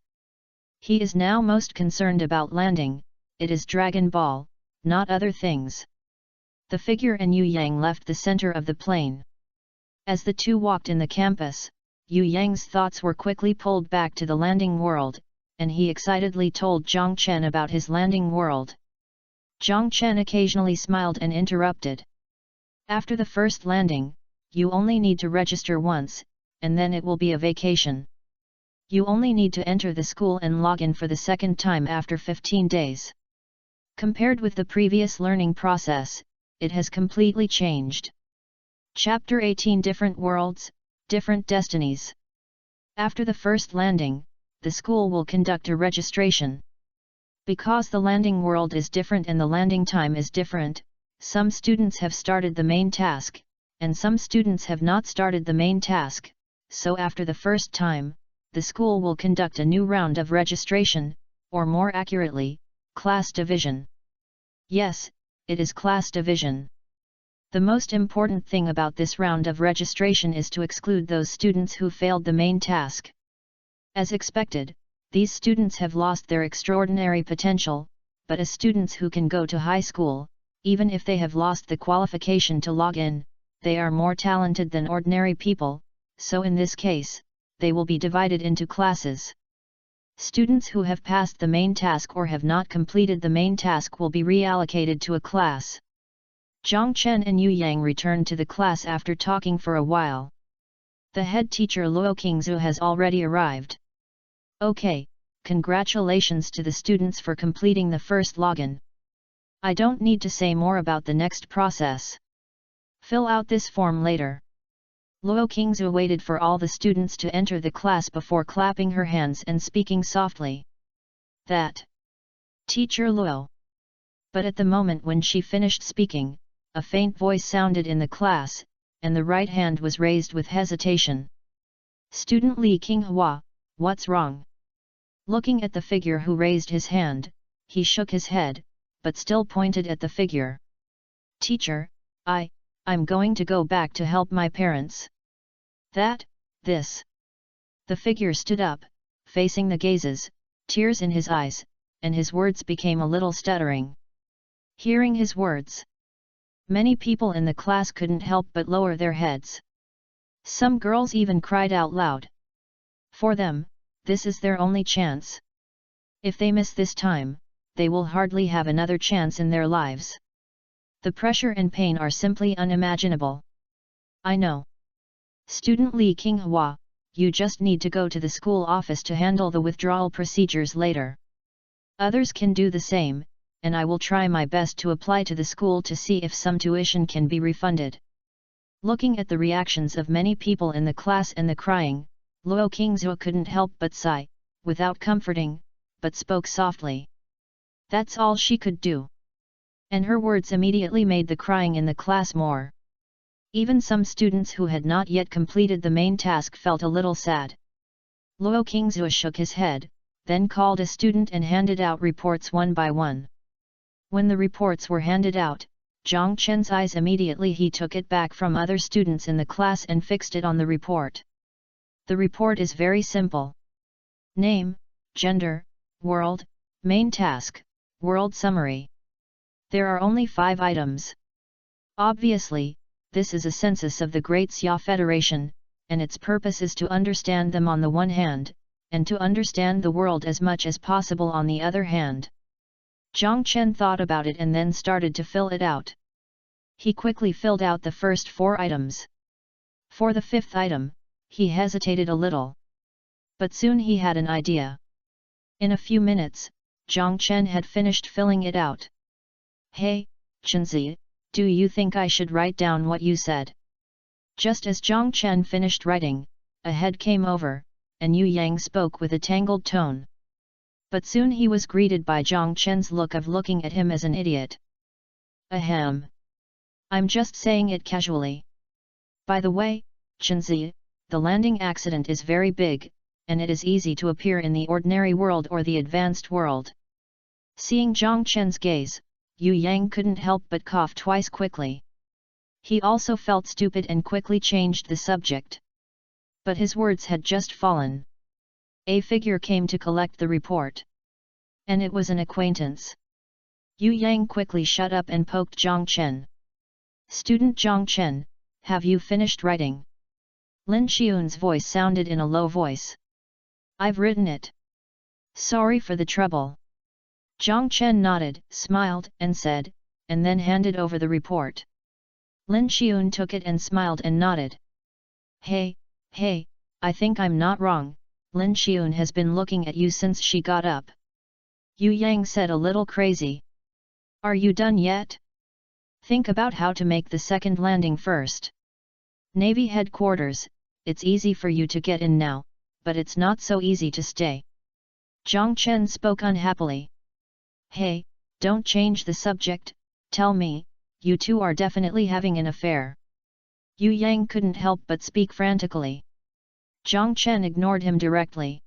He is now most concerned about landing, it is Dragon Ball, not other things. The figure and Yu Yang left the center of the plane. As the two walked in the campus, Yu Yang's thoughts were quickly pulled back to the landing world, and he excitedly told Zhang Chen about his landing world. Zhang Chen occasionally smiled and interrupted. After the first landing, you only need to register once, and then it will be a vacation. You only need to enter the school and log in for the second time after 15 days. Compared with the previous learning process, it has completely changed. Chapter 18 Different Worlds, Different Destinies. After the first landing, the school will conduct a registration. Because the landing world is different and the landing time is different, some students have started the main task, and some students have not started the main task, so after the first time, the school will conduct a new round of registration, or more accurately, class division. Yes, it is class division. The most important thing about this round of registration is to exclude those students who failed the main task. As expected, these students have lost their extraordinary potential, but as students who can go to high school, even if they have lost the qualification to log in, they are more talented than ordinary people, so in this case, they will be divided into classes. Students who have passed the main task or have not completed the main task will be reallocated to a class. Zhang Chen and Yu Yang returned to the class after talking for a while. The head teacher Luo Qingzu has already arrived. Okay, congratulations to the students for completing the first login. I don't need to say more about the next process. Fill out this form later. Luo Qingzu waited for all the students to enter the class before clapping her hands and speaking softly. That. Teacher Luo. But at the moment when she finished speaking, a faint voice sounded in the class, and the right hand was raised with hesitation. Student Li Qinghua, what's wrong? Looking at the figure who raised his hand, he shook his head, but still pointed at the figure. Teacher, I'm going to go back to help my parents. This. The figure stood up, facing the gazes, tears in his eyes, and his words became a little stuttering. Hearing his words, many people in the class couldn't help but lower their heads. Some girls even cried out loud. For them, this is their only chance. If they miss this time, they will hardly have another chance in their lives. The pressure and pain are simply unimaginable. I know. Student Li Qinghua, you just need to go to the school office to handle the withdrawal procedures later. Others can do the same, and I will try my best to apply to the school to see if some tuition can be refunded. Looking at the reactions of many people in the class and the crying, Luo Qingzu couldn't help but sigh, without comforting, but spoke softly. That's all she could do. And her words immediately made the crying in the class more. Even some students who had not yet completed the main task felt a little sad. Luo Qingzu shook his head, then called a student and handed out reports one by one. When the reports were handed out, Zhang Chen's eyes immediately he took it back from other students in the class and fixed it on the report. The report is very simple. Name, gender, world, main task, world summary. There are only 5 items. Obviously, this is a census of the Great Xia Federation, and its purpose is to understand them on the one hand, and to understand the world as much as possible on the other hand. Zhang Chen thought about it and then started to fill it out. He quickly filled out the first 4 items. For the 5th item, he hesitated a little. But soon he had an idea. In a few minutes, Zhang Chen had finished filling it out. Hey, Chenzi, do you think I should write down what you said? Just as Zhang Chen finished writing, a head came over, and Yu Yang spoke with a tangled tone. But soon he was greeted by Zhang Chen's look of looking at him as an idiot. Ahem. I'm just saying it casually. By the way, Chenzi, the landing accident is very big, and it is easy to appear in the ordinary world or the advanced world. Seeing Zhang Chen's gaze, Yu Yang couldn't help but cough twice quickly. He also felt stupid and quickly changed the subject. But his words had just fallen. A figure came to collect the report. And it was an acquaintance. Yu Yang quickly shut up and poked Zhang Chen. Student Zhang Chen, have you finished writing? Lin Xiun's voice sounded in a low voice. I've written it. Sorry for the trouble. Zhang Chen nodded, smiled, and said, and then handed over the report. Lin Xiun took it and smiled and nodded. Hey, I think I'm not wrong, Lin Xiun has been looking at you since she got up. Yu Yang said a little crazy. Are you done yet? Think about how to make the second landing first. Navy headquarters, it's easy for you to get in now, but it's not so easy to stay. Zhang Chen spoke unhappily. Hey, don't change the subject, tell me, you two are definitely having an affair. Yu Yang couldn't help but speak frantically. Zhang Chen ignored him directly.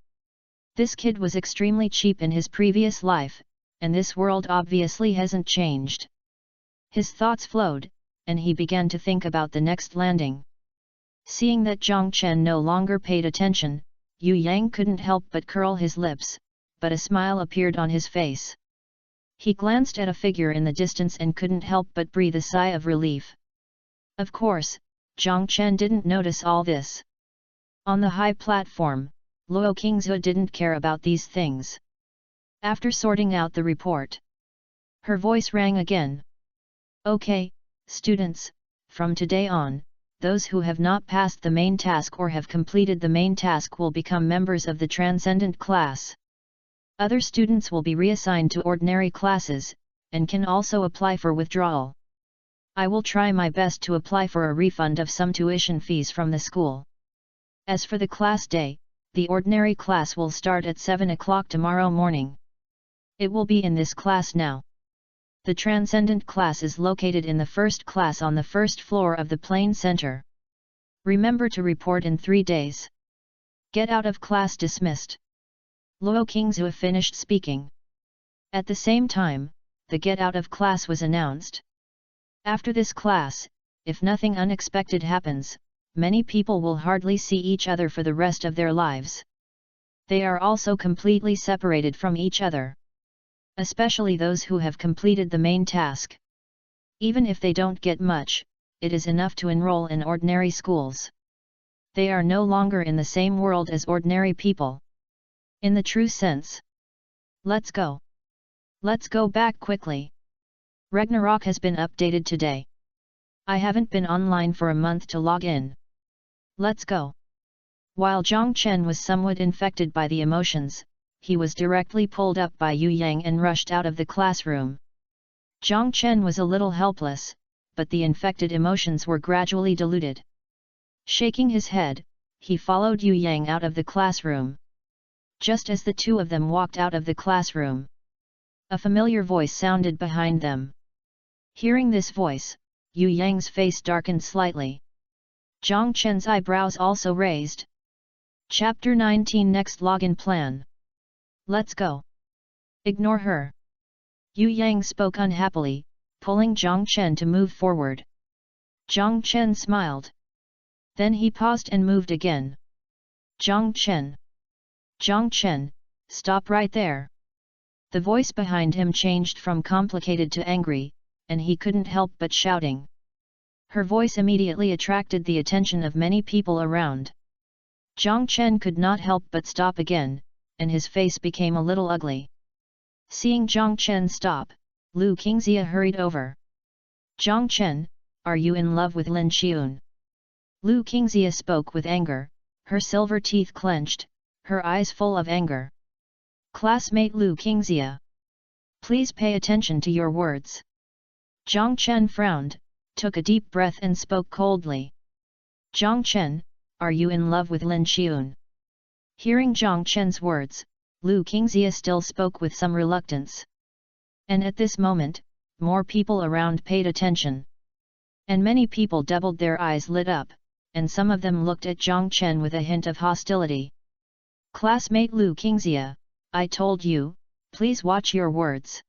This kid was extremely cheap in his previous life, and this world obviously hasn't changed. His thoughts flowed, and he began to think about the next landing. Seeing that Zhang Chen no longer paid attention, Yu Yang couldn't help but curl his lips, but a smile appeared on his face. He glanced at a figure in the distance and couldn't help but breathe a sigh of relief. Of course, Zhang Chen didn't notice all this. On the high platform, Luo Qingzhe didn't care about these things. After sorting out the report, her voice rang again. Okay, students, from today on, those who have not passed the main task or have completed the main task will become members of the Transcendent class. Other students will be reassigned to ordinary classes, and can also apply for withdrawal. I will try my best to apply for a refund of some tuition fees from the school. As for the class day, the ordinary class will start at 7 o'clock tomorrow morning. It will be in this class now. The Transcendent class is located in the first class on the first floor of the Plain Center. Remember to report in 3 days. Get out of class dismissed. Luo Qingzhe finished speaking. At the same time, the get out of class was announced. After this class, if nothing unexpected happens, many people will hardly see each other for the rest of their lives. They are also completely separated from each other. Especially those who have completed the main task. Even if they don't get much, it is enough to enroll in ordinary schools. They are no longer in the same world as ordinary people. In the true sense. Let's go. Let's go back quickly. Ragnarok has been updated today. I haven't been online for a month to log in. Let's go. While Zhang Chen was somewhat infected by the emotions, he was directly pulled up by Yu Yang and rushed out of the classroom. Zhang Chen was a little helpless, but the infected emotions were gradually diluted. Shaking his head, he followed Yu Yang out of the classroom. Just as the two of them walked out of the classroom, a familiar voice sounded behind them. Hearing this voice, Yu Yang's face darkened slightly. Zhang Chen's eyebrows also raised. Chapter 19 Next Login Plan. Let's go. Ignore her. Yu Yang spoke unhappily, pulling Zhang Chen to move forward. Zhang Chen smiled. Then he paused and moved again. Zhang Chen. Zhang Chen, stop right there. The voice behind him changed from complicated to angry, and he couldn't help but shouting. Her voice immediately attracted the attention of many people around. Zhang Chen could not help but stop again, and his face became a little ugly. Seeing Zhang Chen stop, Luo Qingzhe hurried over. Zhang Chen, are you in love with Lin Xiun? Luo Qingzhe spoke with anger, her silver teeth clenched, her eyes full of anger. Classmate Luo Qingzhe. Please pay attention to your words. Zhang Chen frowned, took a deep breath and spoke coldly. Zhang Chen, are you in love with Lin Xiun? Hearing Zhang Chen's words, Lu Qingxia still spoke with some reluctance. And at this moment, more people around paid attention. And many people doubled their eyes lit up, and some of them looked at Jiang Chen with a hint of hostility. Classmate Lu Qingxia, I told you, please watch your words.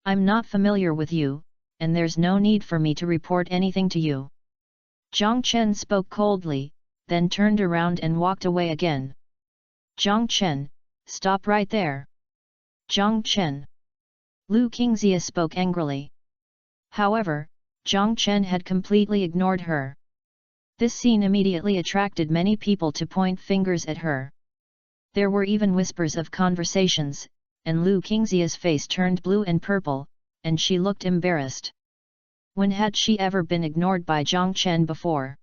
I'm not familiar with you, and there's no need for me to report anything to you. Jiang Chen spoke coldly, then turned around and walked away again. Jiang Chen, stop right there. Jiang Chen. Lu Qingxia spoke angrily. However, Jiang Chen had completely ignored her. This scene immediately attracted many people to point fingers at her. There were even whispers of conversations, and Lu Qingxia's face turned blue and purple, and she looked embarrassed. When had she ever been ignored by Jiang Chen before?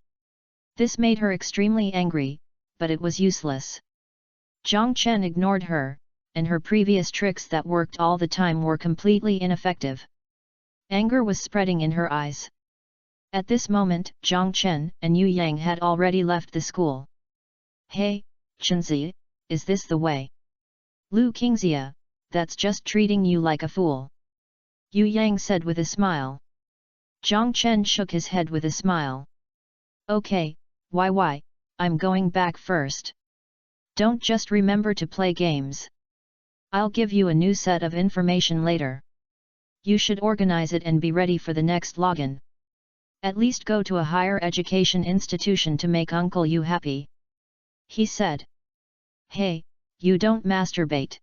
This made her extremely angry, but it was useless. Jiang Chen ignored her, and her previous tricks that worked all the time were completely ineffective. Anger was spreading in her eyes. At this moment, Jiang Chen and Yu Yang had already left the school. Hey, Chenzi, is this the way? Lu Qingxia, that's just treating you like a fool. Yu Yang said with a smile. Jiang Chen shook his head with a smile. Okay, why, I'm going back first. Don't just remember to play games. I'll give you a new set of information later. You should organize it and be ready for the next login. At least go to a higher education institution to make Uncle Yu happy. He said. Hey, you don't masturbate.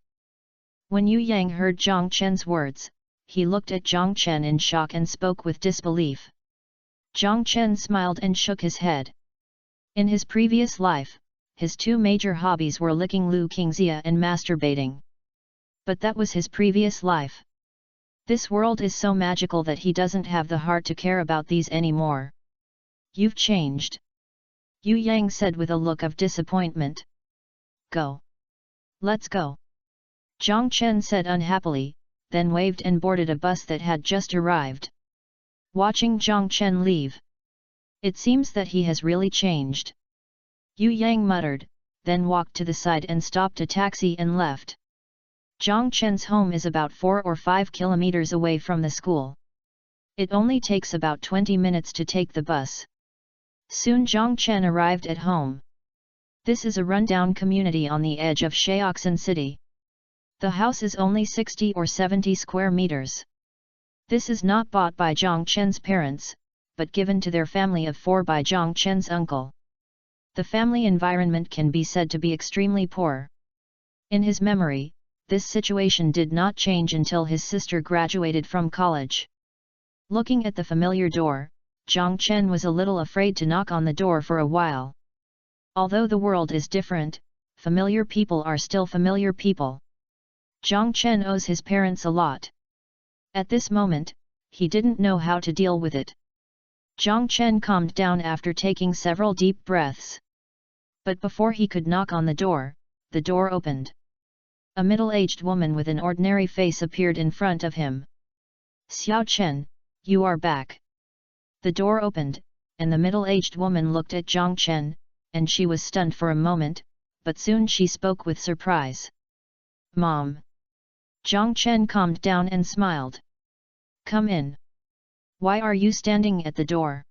When Yu Yang heard Jiang Chen's words, he looked at Jiang Chen in shock and spoke with disbelief. Jiang Chen smiled and shook his head. In his previous life, his two major hobbies were licking Lu Qingxia and masturbating. But that was his previous life. This world is so magical that he doesn't have the heart to care about these anymore. You've changed. Yu Yang said with a look of disappointment. Go. Let's go. Jiang Chen said unhappily, then waved and boarded a bus that had just arrived. Watching Jiang Chen leave. It seems that he has really changed. Yu Yang muttered, then walked to the side and stopped a taxi and left. Jiang Chen's home is about 4 or 5 kilometers away from the school. It only takes about 20 minutes to take the bus. Soon Jiang Chen arrived at home. This is a rundown community on the edge of Shaoxan City. The house is only 60 or 70 square meters. This is not bought by Jiang Chen's parents, but given to their family of 4 by Jiang Chen's uncle. The family environment can be said to be extremely poor. In his memory, this situation did not change until his sister graduated from college. Looking at the familiar door, Jiang Chen was a little afraid to knock on the door for a while. Although the world is different, familiar people are still familiar people. Jiang Chen owes his parents a lot. At this moment, he didn't know how to deal with it. Jiang Chen calmed down after taking several deep breaths. But before he could knock on the door opened. A middle-aged woman with an ordinary face appeared in front of him. Xiao Chen, you are back. The door opened, and the middle-aged woman looked at Jiang Chen, and she was stunned for a moment, but soon she spoke with surprise. Mom. Jiang Chen calmed down and smiled. Come in. Why are you standing at the door?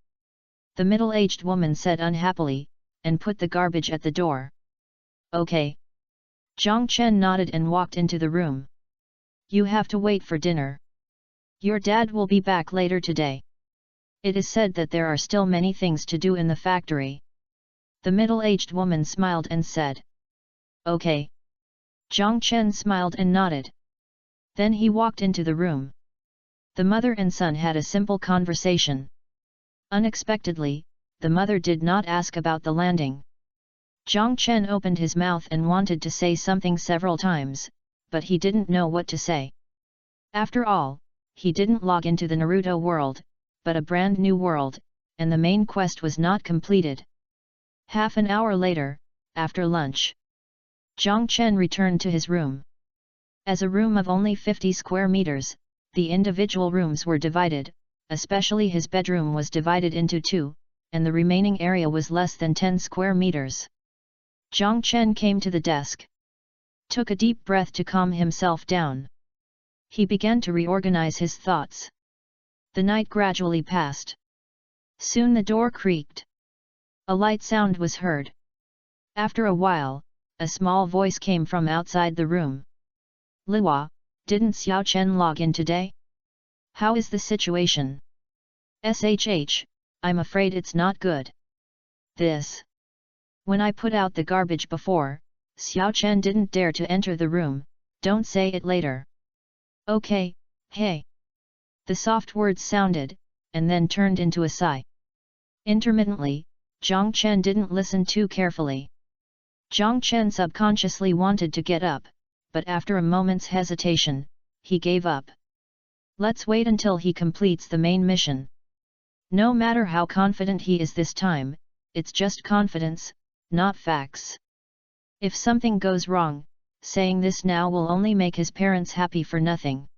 The middle-aged woman said unhappily, and put the garbage at the door. Okay. Jiang Chen nodded and walked into the room. You have to wait for dinner. Your dad will be back later today. It is said that there are still many things to do in the factory. The middle-aged woman smiled and said. Okay. Jiang Chen smiled and nodded. Then he walked into the room. The mother and son had a simple conversation. Unexpectedly, the mother did not ask about the landing. Jiang Chen opened his mouth and wanted to say something several times, but he didn't know what to say. After all, he didn't log into the Naruto world, but a brand new world, and the main quest was not completed. Half an hour later, after lunch, Jiang Chen returned to his room. As a room of only 50 square meters, the individual rooms were divided, especially his bedroom was divided into 2, and the remaining area was less than 10 square meters. Jiang Chen came to the desk. took a deep breath to calm himself down. He began to reorganize his thoughts. The night gradually passed. Soon the door creaked. A light sound was heard. After a while, a small voice came from outside the room. Liwa, didn't Xiao Chen log in today? How is the situation? SHH, I'm afraid it's not good. When I put out the garbage before, Xiao Chen didn't dare to enter the room, don't say it later. Okay, hey. The soft words sounded, and then turned into a sigh. Intermittently, Jiang Chen didn't listen too carefully. Jiang Chen subconsciously wanted to get up, but after a moment's hesitation, he gave up. Let's wait until he completes the main mission. No matter how confident he is this time, it's just confidence, not facts. If something goes wrong, saying this now will only make his parents happy for nothing.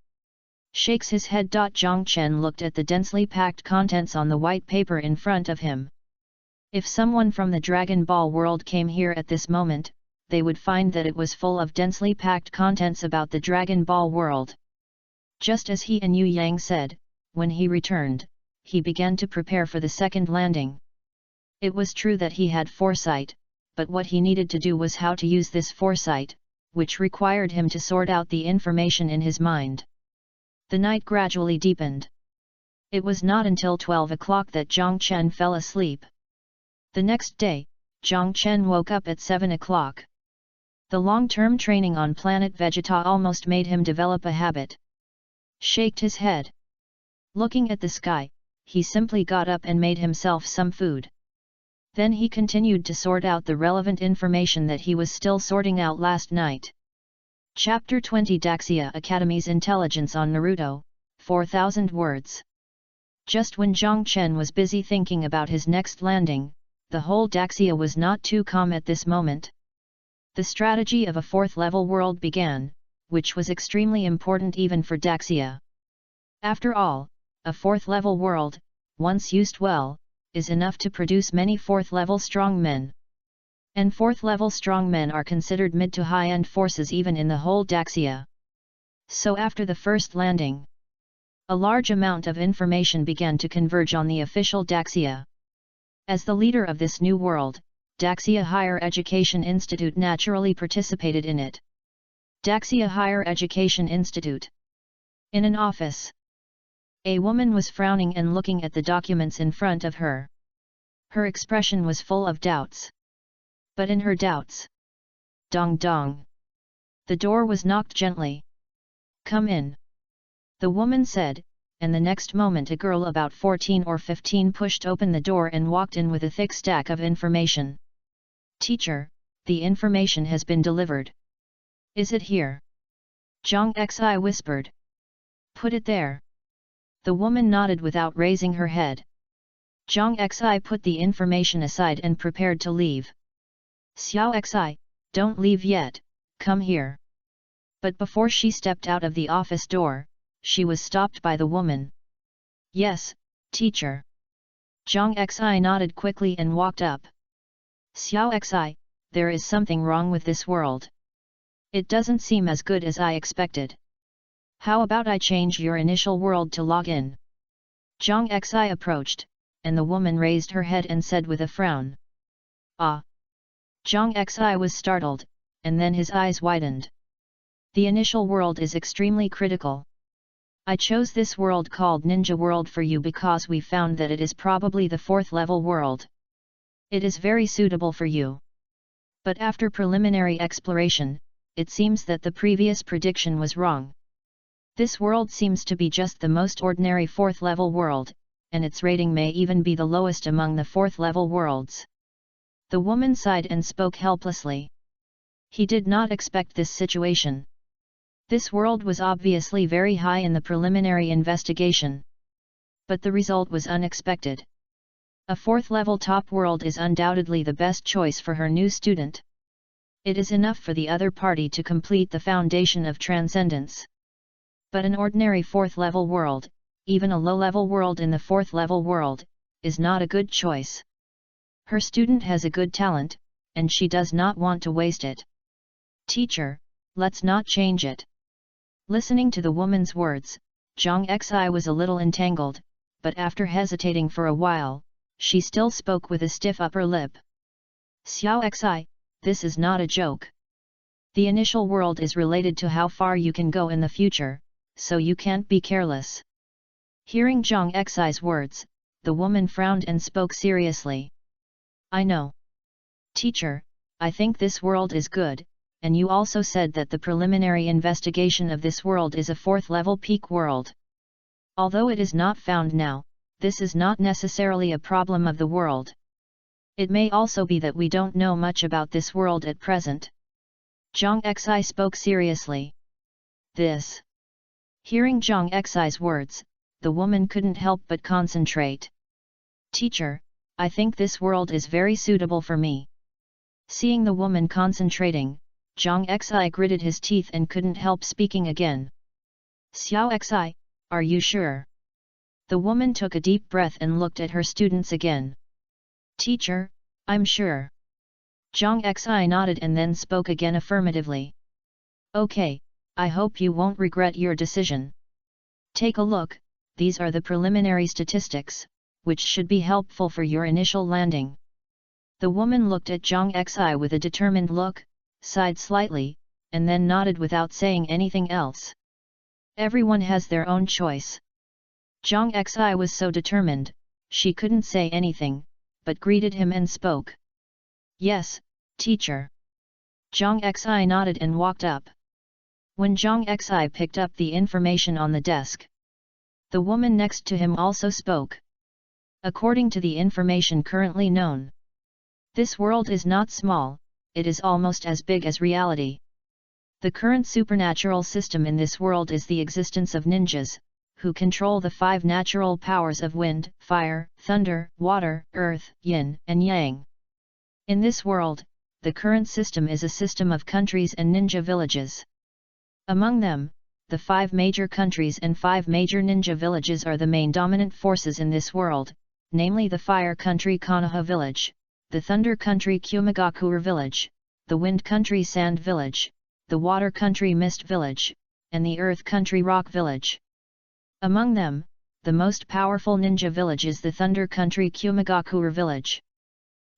Shakes his head. Jiang Chen looked at the densely packed contents on the white paper in front of him. If someone from the Dragon Ball world came here at this moment, they would find that it was full of densely packed contents about the Dragon Ball world. Just as he and Yu Yang said, when he returned, he began to prepare for the second landing. It was true that he had foresight, but what he needed to do was how to use this foresight, which required him to sort out the information in his mind. The night gradually deepened. It was not until 12 o'clock that Jiang Chen fell asleep. The next day, Jiang Chen woke up at 7 o'clock. The long-term training on planet Vegeta almost made him develop a habit. Shaked his head. Looking at the sky, he simply got up and made himself some food. Then he continued to sort out the relevant information that he was still sorting out last night. Chapter 20 Daxia Academy's Intelligence on Naruto, 4,000 words. Just when Jiang Chen was busy thinking about his next landing, the whole Daxia was not too calm at this moment. The strategy of a fourth-level world began, which was extremely important even for Daxia. After all, a fourth-level world, once used well, is enough to produce many fourth-level strongmen. And fourth-level strongmen are considered mid to high-end forces even in the whole Daxia. So after the first landing, a large amount of information began to converge on the official Daxia. As the leader of this new world, Daxia Higher Education Institute naturally participated in it. Daxia Higher Education Institute. In an office, a woman was frowning and looking at the documents in front of her. Her expression was full of doubts. But in her doubts, dong dong, the door was knocked gently. Come in, the woman said, and the next moment a girl about 14 or 15 pushed open the door and walked in with a thick stack of information. Teacher, the information has been delivered. Is it here? Jiang Xi whispered. Put it there. The woman nodded without raising her head. Jiang Xi put the information aside and prepared to leave. Xiao Xi, don't leave yet, come here. But before she stepped out of the office door, she was stopped by the woman. Yes, teacher. Jiang Xi nodded quickly and walked up. Xiao Xi, there is something wrong with this world. It doesn't seem as good as I expected. How about I change your initial world to log in? Jiang Xi approached, and the woman raised her head and said with a frown. Ah! Jiang Xi was startled, and then his eyes widened. The initial world is extremely critical. I chose this world called Ninja World for you because we found that it is probably the fourth level world. It is very suitable for you. But after preliminary exploration, it seems that the previous prediction was wrong. This world seems to be just the most ordinary fourth level world, and its rating may even be the lowest among the fourth level worlds. The woman sighed and spoke helplessly. He did not expect this situation. This world was obviously very high in the preliminary investigation. But the result was unexpected. A fourth-level top world is undoubtedly the best choice for her new student. It is enough for the other party to complete the foundation of transcendence. But an ordinary fourth-level world, even a low-level world in the fourth-level world, is not a good choice. Her student has a good talent, and she does not want to waste it. Teacher, Let's not change it. Listening to the woman's words, Zhang Xi was a little entangled, but after hesitating for a while, she still spoke with a stiff upper lip. Xiao Xi, this is not a joke. The initial world is related to how far you can go in the future, so you can't be careless. Hearing Zhang Xi's words, the woman frowned and spoke seriously. I know. Teacher, I think this world is good, and you also said that the preliminary investigation of this world is a 4th level peak world. Although it is not found now, this is not necessarily a problem of the world. It may also be that we don't know much about this world at present. Zhang Xi spoke seriously. This. Hearing Zhang Xi's words, the woman couldn't help but concentrate. Teacher, I think this world is very suitable for me. Seeing the woman concentrating, Zhang Xi gritted his teeth and couldn't help speaking again. Xiao Xi, are you sure? The woman took a deep breath and looked at her students again. Teacher, I'm sure. Zhang Xi nodded and then spoke again affirmatively. Okay, I hope you won't regret your decision. Take a look, these are the preliminary statistics, which should be helpful for your initial landing. The woman looked at Zhang Xi with a determined look, sighed slightly, and then nodded without saying anything else. Everyone has their own choice. Zhang Xi was so determined, she couldn't say anything, but greeted him and spoke. Yes, teacher. Zhang Xi nodded and walked up. When Zhang Xi picked up the information on the desk, the woman next to him also spoke. According to the information currently known, this world is not small, it is almost as big as reality. The current supernatural system in this world is the existence of ninjas, who control the 5 natural powers of wind, fire, thunder, water, earth, yin and yang. In this world, the current system is a system of countries and ninja villages. Among them, the 5 major countries and 5 major ninja villages are the main dominant forces in this world, namely the fire country Konoha village, the thunder country Kumagakure village, the wind country Sand village, the water country Mist village, and the earth country Rock village. Among them, the most powerful ninja village is the thunder country Kumagakure village.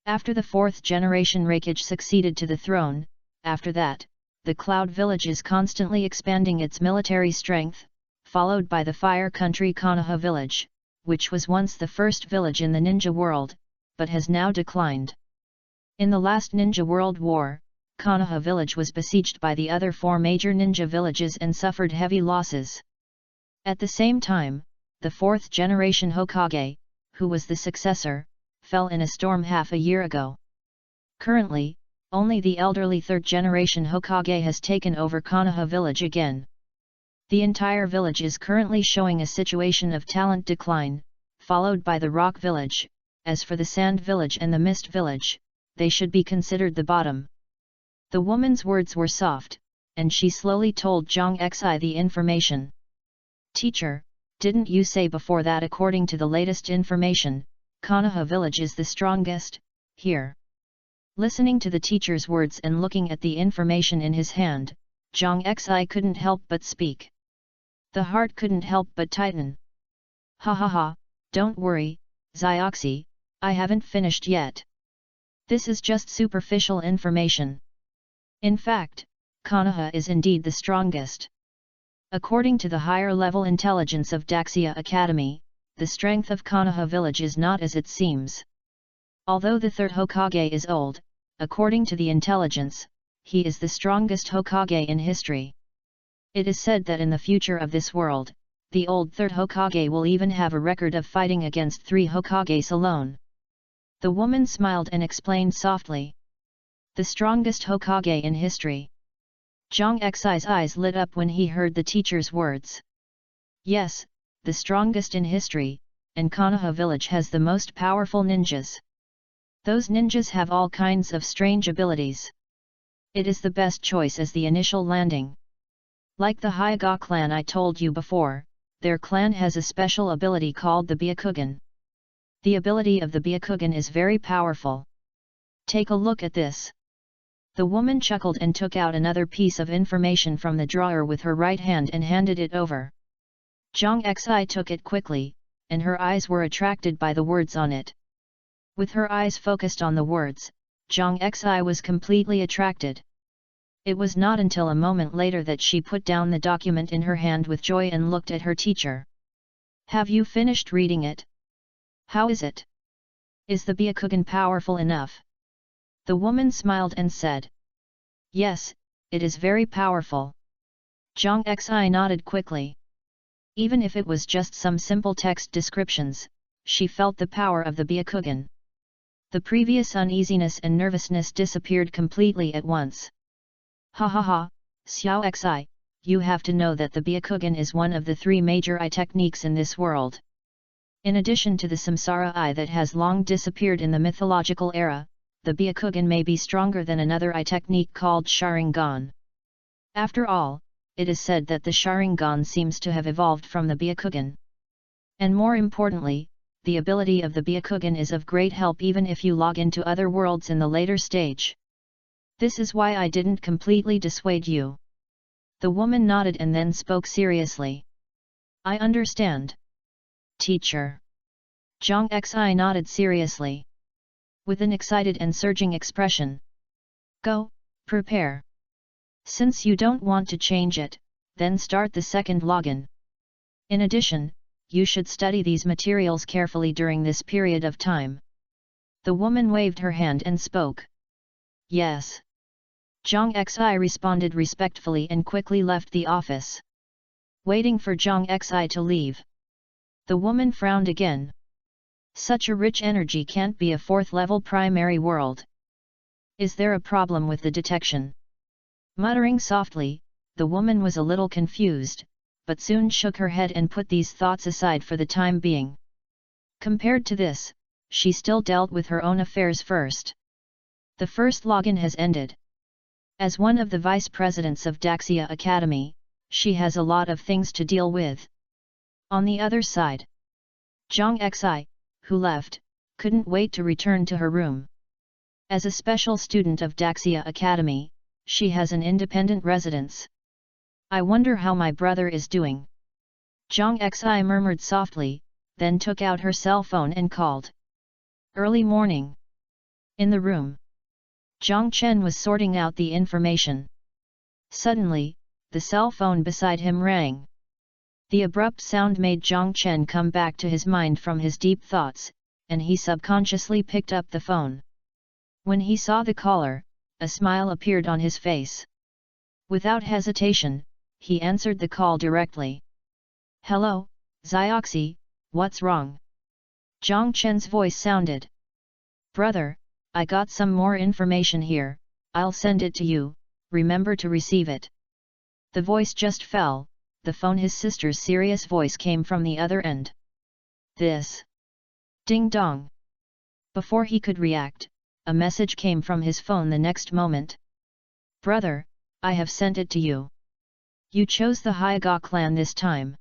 After the 4th generation Raikage succeeded to the throne, after that, the Cloud village is constantly expanding its military strength, followed by the fire country Konoha village, which was once the first village in the ninja world, but has now declined. In the last Ninja World War, Konoha village was besieged by the other 4 major ninja villages and suffered heavy losses. At the same time, the 4th generation Hokage, who was the successor, fell in a storm half a year ago. Currently, only the elderly 3rd generation Hokage has taken over Konoha village again. The entire village is currently showing a situation of talent decline, followed by the Rock village. As for the Sand village and the Mist village, they should be considered the bottom. The woman's words were soft, and she slowly told Zhang Xi the information. Teacher, didn't you say before that according to the latest information, Konoha village is the strongest, here? Listening to the teacher's words and looking at the information in his hand, Zhang Xi couldn't help but speak. The heart couldn't help but tighten. Ha ha ha, don't worry, Xioxi, I haven't finished yet. This is just superficial information. In fact, Konoha is indeed the strongest. According to the higher level intelligence of Daxia Academy, the strength of Konoha village is not as it seems. Although the 3rd Hokage is old, according to the intelligence, he is the strongest Hokage in history. It is said that in the future of this world, the old 3rd Hokage will even have a record of fighting against 3 Hokages alone. The woman smiled and explained softly. The strongest Hokage in history. Zhang Xi's eyes lit up when he heard the teacher's words. Yes, the strongest in history, and Konoha village has the most powerful ninjas. Those ninjas have all kinds of strange abilities. It is the best choice as the initial landing. Like the Hyuga clan I told you before, their clan has a special ability called the Byakugan. The ability of the Byakugan is very powerful. Take a look at this. The woman chuckled and took out another piece of information from the drawer with her right hand and handed it over. Zhang Xi took it quickly, and her eyes were attracted by the words on it. With her eyes focused on the words, Zhang Xi was completely attracted. It was not until a moment later that she put down the document in her hand with joy and looked at her teacher. "Have you finished reading it? How is it? Is the Byakugan powerful enough?" The woman smiled and said, "Yes, it is very powerful." Zhang Xi nodded quickly. Even if it was just some simple text descriptions, she felt the power of the Byakugan. The previous uneasiness and nervousness disappeared completely at once. "Ha ha ha, Xiao Xi, you have to know that the Byakugan is one of the 3 major eye techniques in this world. In addition to the Samsara eye that has long disappeared in the mythological era, the Byakugan may be stronger than another eye technique called Sharingan. After all, it is said that the Sharingan seems to have evolved from the Byakugan. And more importantly, the ability of the Byakugan is of great help even if you log into other worlds in the later stage. This is why I didn't completely dissuade you." The woman nodded and then spoke seriously. "I understand, teacher." Zhang Xi nodded seriously. With an excited and surging expression. "Go, prepare. Since you don't want to change it, then start the second login. In addition, you should study these materials carefully during this period of time." The woman waved her hand and spoke. "Yes." Zhang Xi responded respectfully and quickly left the office. Waiting for Zhang Xi to leave, the woman frowned again. Such a rich energy can't be a 4th-level primary world. Is there a problem with the detection? Muttering softly, the woman was a little confused, but soon shook her head and put these thoughts aside for the time being. Compared to this, she still dealt with her own affairs first. The first login has ended. As one of the vice presidents of Daxia Academy, she has a lot of things to deal with. On the other side, Zhang Xi, who left, couldn't wait to return to her room. As a special student of Daxia Academy, she has an independent residence. "I wonder how my brother is doing." Zhang Xi murmured softly, then took out her cell phone and called. Early morning. In the room, Zhang Chen was sorting out the information. Suddenly, the cell phone beside him rang. The abrupt sound made Zhang Chen come back to his mind from his deep thoughts, and he subconsciously picked up the phone. When he saw the caller, a smile appeared on his face. Without hesitation, he answered the call directly. "Hello, Xioxi, what's wrong?" Zhang Chen's voice sounded. "Brother, I got some more information here, I'll send it to you, remember to receive it." The voice just fell, the phone. His sister's serious voice came from the other end. "This." Ding dong. Before he could react, a message came from his phone the next moment. "Brother, I have sent it to you. You chose the Hyaga clan this time.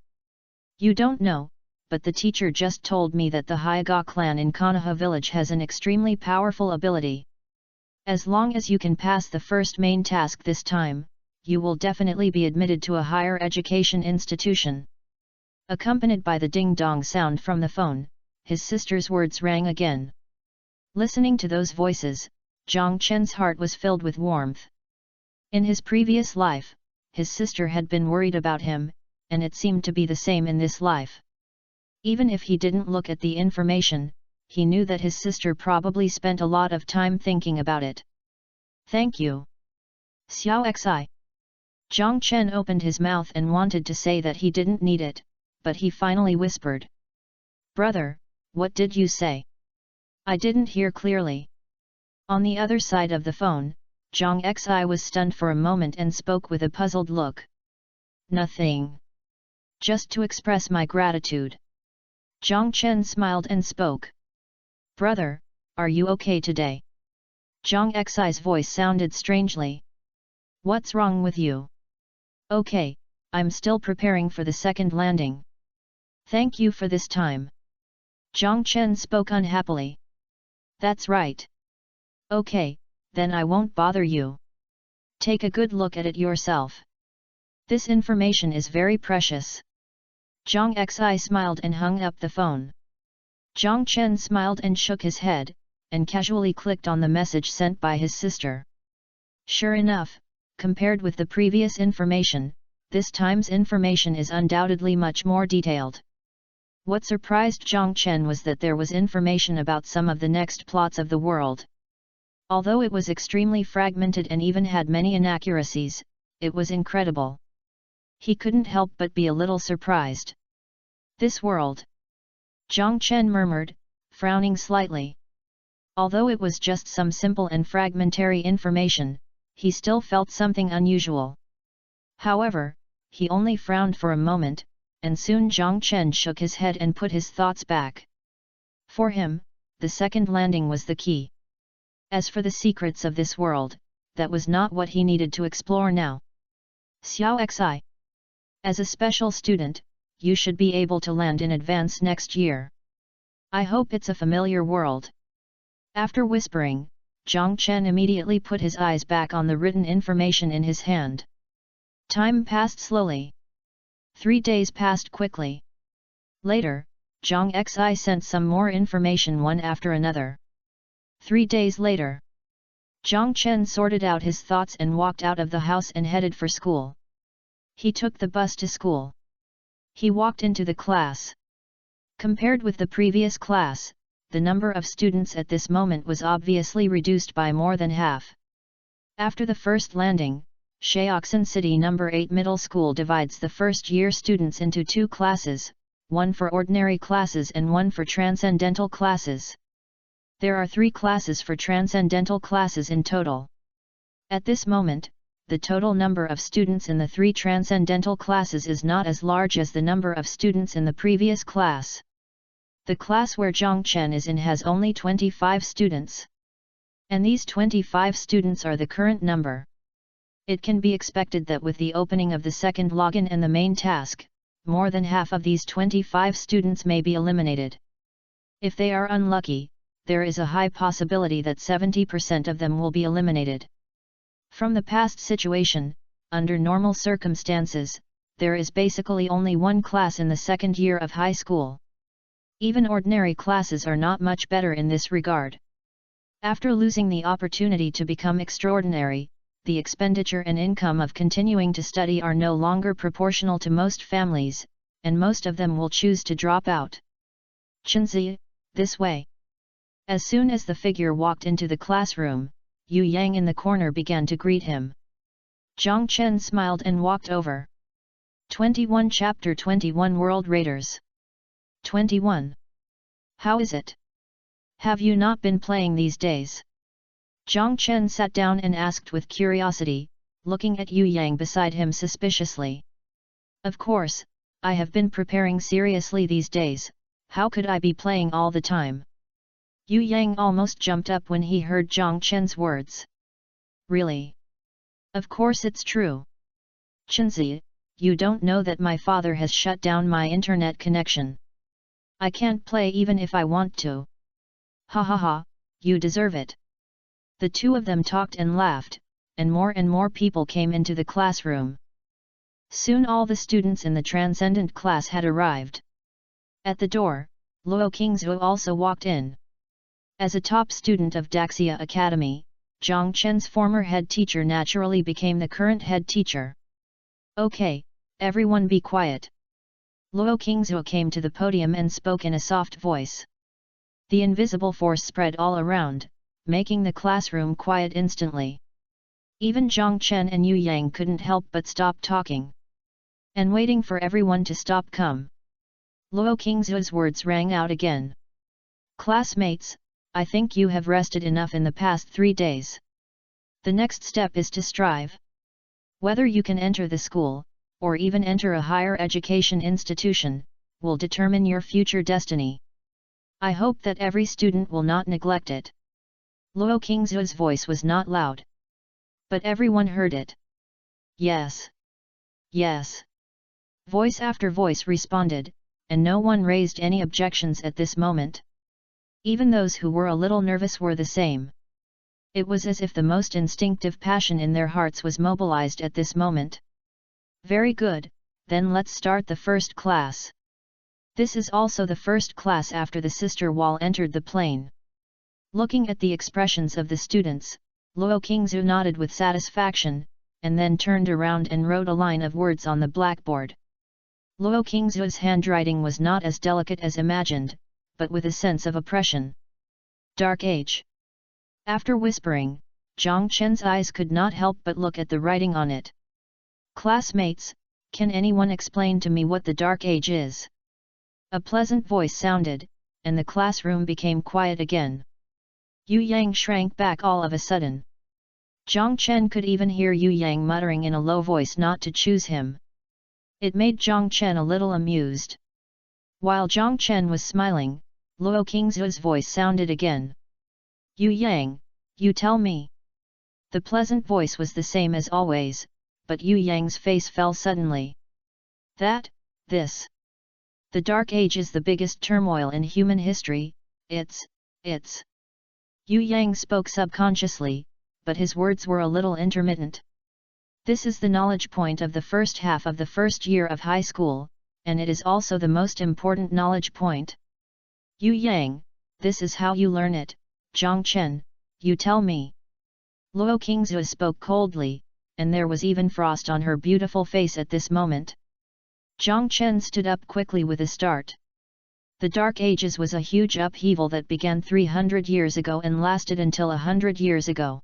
You don't know, but the teacher just told me that the Hyaga clan in Konoha village has an extremely powerful ability. As long as you can pass the first main task this time, you will definitely be admitted to a higher education institution." Accompanied by the ding-dong sound from the phone, his sister's words rang again. Listening to those voices, Zhang Chen's heart was filled with warmth. In his previous life, his sister had been worried about him, and it seemed to be the same in this life. Even if he didn't look at the information, he knew that his sister probably spent a lot of time thinking about it. "Thank you, Xiao Xi." Zhang Chen opened his mouth and wanted to say that he didn't need it, but he finally whispered. "Brother, what did you say? I didn't hear clearly." On the other side of the phone, Zhang Xi was stunned for a moment and spoke with a puzzled look. "Nothing. Just to express my gratitude." Zhang Chen smiled and spoke. "Brother, are you okay today?" Zhang Xi's voice sounded strangely. "What's wrong with you?" "Okay, I'm still preparing for the second landing. Thank you for this time." Zhang Chen spoke unhappily. "That's right. Okay, then I won't bother you. Take a good look at it yourself. This information is very precious. Jiang Xi smiled and hung up the phone. Jiang Chen smiled and shook his head, and casually clicked on the message sent by his sister. Sure enough, compared with the previous information, this time's information is undoubtedly much more detailed. What surprised Jiang Chen was that there was information about some of the next plots of the world. Although it was extremely fragmented and even had many inaccuracies, it was incredible. He couldn't help but be a little surprised. This world? Jiang Chen murmured, frowning slightly. Although it was just some simple and fragmentary information, he still felt something unusual. However, he only frowned for a moment, and soon Jiang Chen shook his head and put his thoughts back. For him, the second landing was the key. As for the secrets of this world, that was not what he needed to explore now. Xiao Xi. As a special student, you should be able to land in advance next year. I hope it's a familiar world. After whispering, Jiang Chen immediately put his eyes back on the written information in his hand. Time passed slowly. 3 days passed quickly. Later, Jiang Xi sent some more information one after another. 3 days later, Jiang Chen sorted out his thoughts and walked out of the house and headed for school. He took the bus to school. He walked into the class. Compared with the previous class, the number of students at this moment was obviously reduced by more than half. After the first landing, Shaoxin City No. 8 Middle School divides the first-year students into 2 classes, one for ordinary classes and one for transcendental classes. There are 3 classes for transcendental classes in total. At this moment, the total number of students in the 3 transcendental classes is not as large as the number of students in the previous class. The class where Jiang Chen is in has only 25 students. And these 25 students are the current number. It can be expected that with the opening of the second login and the main task, more than half of these 25 students may be eliminated. If they are unlucky, there is a high possibility that 70% of them will be eliminated. From the past situation, under normal circumstances, there is basically only one class in the second year of high school. Even ordinary classes are not much better in this regard. After losing the opportunity to become extraordinary, the expenditure and income of continuing to study are no longer proportional to most families, and most of them will choose to drop out. Chenzi, this way. As soon as the figure walked into the classroom, Yu Yang in the corner began to greet him. Jiang Chen smiled and walked over. 21 Chapter 21 World Raiders. 21. How is it? Have you not been playing these days? Jiang Chen sat down and asked with curiosity, looking at Yu Yang beside him suspiciously. Of course, I have been preparing seriously these days, how could I be playing all the time? Yu Yang almost jumped up when he heard Jiang Chen's words. Really? Of course it's true. Chenzi, you don't know that my father has shut down my internet connection. I can't play even if I want to. Ha ha ha, you deserve it. The two of them talked and laughed, and more people came into the classroom. Soon all the students in the transcendent class had arrived. At the door, Luo Qingzhou also walked in. As a top student of Daxia Academy, Jiang Chen's former head teacher naturally became the current head teacher. Okay, everyone be quiet. Luo Qingzhou came to the podium and spoke in a soft voice. The invisible force spread all around, making the classroom quiet instantly. Even Jiang Chen and Yu Yang couldn't help but stop talking. And waiting for everyone to stop come. Luo Qingzhou's words rang out again. Classmates, I think you have rested enough in the past 3 days. The next step is to strive. Whether you can enter the school, or even enter a higher education institution, will determine your future destiny. I hope that every student will not neglect it. Luo Qingzhou's voice was not loud. But everyone heard it. Yes. Yes. Voice after voice responded, and no one raised any objections at this moment. Even those who were a little nervous were the same. It was as if the most instinctive passion in their hearts was mobilized at this moment. Very good, then let's start the first class. This is also the first class after the sister wall entered the plane. Looking at the expressions of the students, Luo Qingzu nodded with satisfaction, and then turned around and wrote a line of words on the blackboard. Luo Qingzu's handwriting was not as delicate as imagined, but with a sense of oppression. Dark Age. After whispering, Zhang Chen's eyes could not help but look at the writing on it. Classmates, can anyone explain to me what the Dark Age is? A pleasant voice sounded, and the classroom became quiet again. Yu Yang shrank back all of a sudden. Zhang Chen could even hear Yu Yang muttering in a low voice not to choose him. It made Zhang Chen a little amused. While Zhang Chen was smiling, Luo Qingzu's voice sounded again. Yu Yang, you tell me. The pleasant voice was the same as always, but Yu Yang's face fell suddenly. This. The Dark Age is the biggest turmoil in human history, it's. Yu Yang spoke subconsciously, but his words were a little intermittent. This is the knowledge point of the first half of the first year of high school, and it is also the most important knowledge point. Yu Yang, this is how you learn it, Zhang Chen, you tell me. Luo Qingzu spoke coldly, and there was even frost on her beautiful face at this moment. Zhang Chen stood up quickly with a start. The Dark Ages was a huge upheaval that began 300 years ago and lasted until 100 years ago.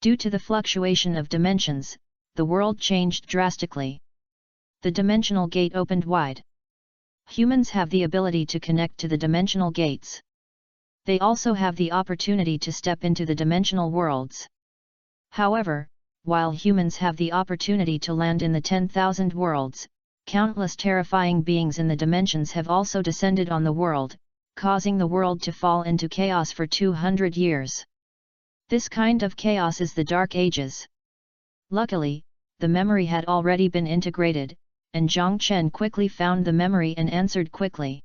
Due to the fluctuation of dimensions, the world changed drastically. The dimensional gate opened wide. Humans have the ability to connect to the dimensional gates. They also have the opportunity to step into the dimensional worlds. However, while humans have the opportunity to land in the 10,000 worlds, countless terrifying beings in the dimensions have also descended on the world, causing the world to fall into chaos for 200 years. This kind of chaos is the Dark Ages. Luckily, the memory had already been integrated, and Zhang Chen quickly found the memory and answered quickly.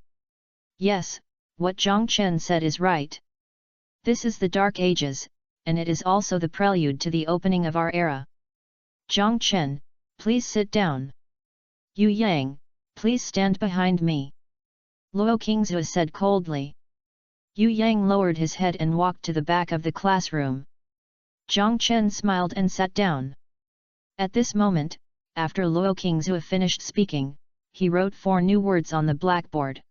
Yes, what Zhang Chen said is right. This is the Dark Ages, and it is also the prelude to the opening of our era. Zhang Chen, please sit down. Yu Yang, please stand behind me. Luo Qingzu said coldly. Yu Yang lowered his head and walked to the back of the classroom. Zhang Chen smiled and sat down. At this moment, after Luo Qingzu finished speaking, he wrote 4 new words on the blackboard.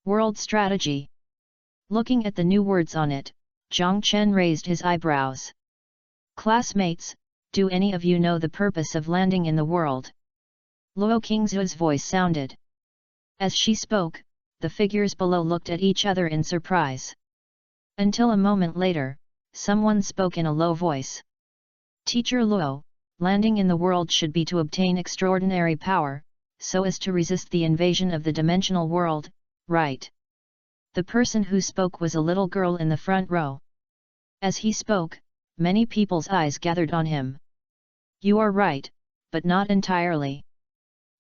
World Strategy. Looking at the new words on it, Zhang Chen raised his eyebrows. Classmates, do any of you know the purpose of landing in the world? Luo Qingzu's voice sounded. As she spoke, the figures below looked at each other in surprise. Until a moment later, someone spoke in a low voice. Teacher Luo, landing in the world should be to obtain extraordinary power, so as to resist the invasion of the dimensional world, right? The person who spoke was a little girl in the front row. As he spoke, many people's eyes gathered on him. You are right, but not entirely.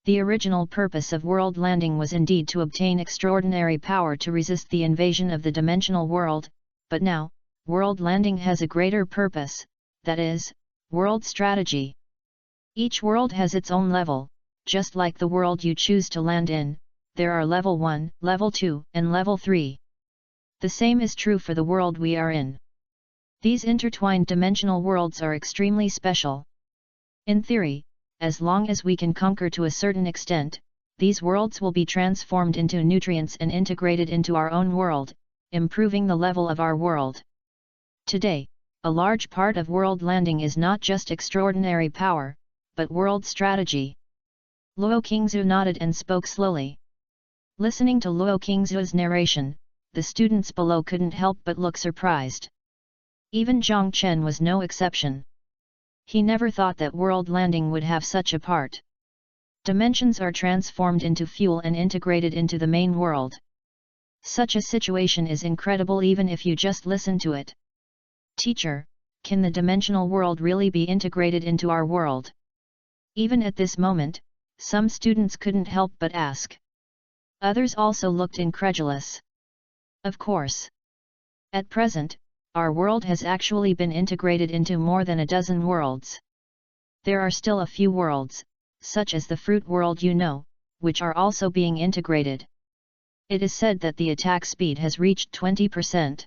The original purpose of world landing was indeed to obtain extraordinary power to resist the invasion of the dimensional world, but now, world landing has a greater purpose, that is, world strategy. Each world has its own level, just like the world you choose to land in, there are level 1, level 2, and level 3. The same is true for the world we are in. These intertwined dimensional worlds are extremely special. In theory, as long as we can conquer to a certain extent, these worlds will be transformed into nutrients and integrated into our own world, improving the level of our world. Today, a large part of world landing is not just extraordinary power, but world strategy. Luo Qingzu nodded and spoke slowly. Listening to Luo Qingzu's narration, the students below couldn't help but look surprised. Even Zhang Chen was no exception. He never thought that world landing would have such a part. Dimensions are transformed into fuel and integrated into the main world. Such a situation is incredible even if you just listen to it. Teacher, can the dimensional world really be integrated into our world? Even at this moment, some students couldn't help but ask. Others also looked incredulous. Of course. At present, our world has actually been integrated into more than a dozen worlds. There are still a few worlds, such as the fruit world which are also being integrated. It is said that the attack speed has reached 20%.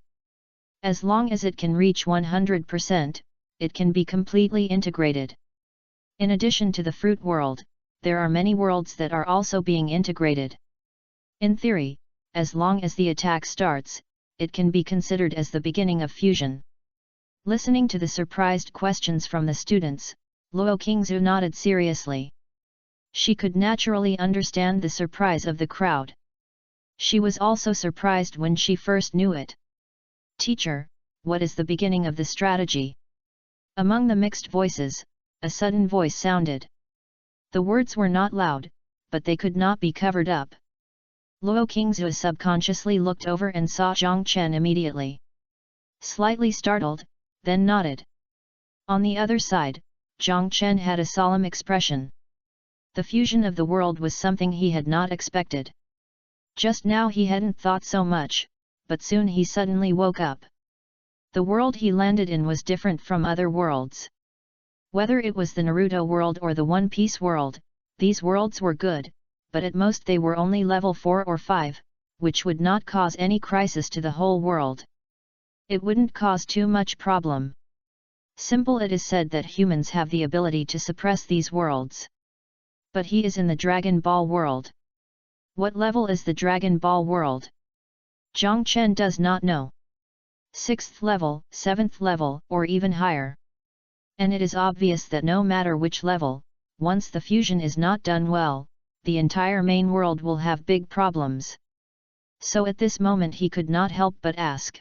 As long as it can reach 100%, it can be completely integrated. In addition to the fruit world, there are many worlds that are also being integrated. In theory, as long as the attack starts, it can be considered as the beginning of fusion. Listening to the surprised questions from the students, Luo Qingzu nodded seriously. She could naturally understand the surprise of the crowd. She was also surprised when she first knew it. "Teacher, what is the beginning of the strategy?" Among the mixed voices, a sudden voice sounded. The words were not loud, but they could not be covered up. Luo Qingzu subconsciously looked over and saw Zhang Chen immediately. Slightly startled, then nodded. On the other side, Zhang Chen had a solemn expression. The fusion of the world was something he had not expected. Just now he hadn't thought so much, but soon he suddenly woke up. The world he landed in was different from other worlds. Whether it was the Naruto world or the One Piece world, these worlds were good, but at most they were only level 4 or 5, which would not cause any crisis to the whole world. It wouldn't cause too much problem. Simple. It is said that humans have the ability to suppress these worlds. But he is in the Dragon Ball world. What level is the Dragon Ball world? Zhang Chen does not know. 6th level, 7th level, or even higher. And it is obvious that no matter which level, once the fusion is not done well, the entire main world will have big problems. So at this moment he could not help but ask.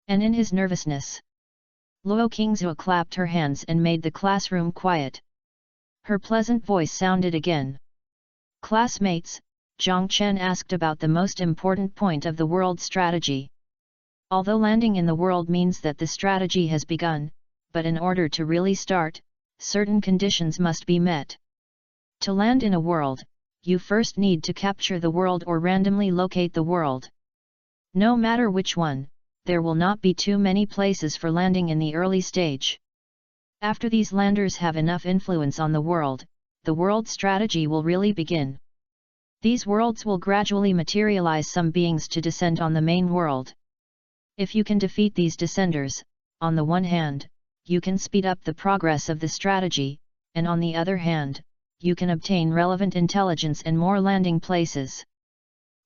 And in his nervousness, Luo Qingzu clapped her hands and made the classroom quiet. Her pleasant voice sounded again. "Classmates," Zhang Chen asked about the most important point of the world strategy. Although landing in the world means that the strategy has begun, but in order to really start, certain conditions must be met. To land in a world, you first need to capture the world or randomly locate the world. No matter which one, there will not be too many places for landing in the early stage. After these landers have enough influence on the world strategy will really begin. These worlds will gradually materialize some beings to descend on the main world. If you can defeat these descenders, on the one hand, you can speed up the progress of the strategy, and on the other hand, you can obtain relevant intelligence and more landing places.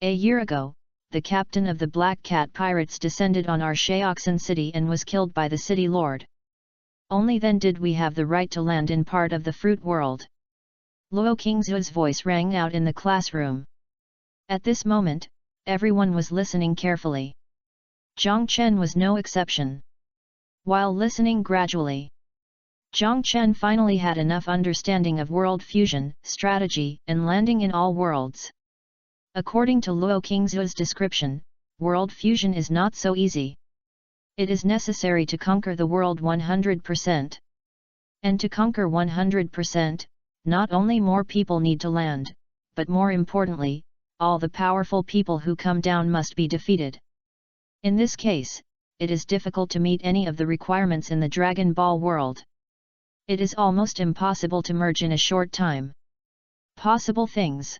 A year ago, the captain of the Black Cat pirates descended on our Sheoxin city and was killed by the city lord. Only then did we have the right to land in part of the fruit world. Luo Qingzu's voice rang out in the classroom. At this moment, everyone was listening carefully. Zhang Chen was no exception. While listening gradually, Zhang Chen finally had enough understanding of world fusion, strategy, and landing in all worlds. According to Luo Qingzu's description, world fusion is not so easy. It is necessary to conquer the world 100%. And to conquer 100%, not only more people need to land, but more importantly, all the powerful people who come down must be defeated. In this case, it is difficult to meet any of the requirements in the Dragon Ball world. It is almost impossible to merge in a short time. Possible things.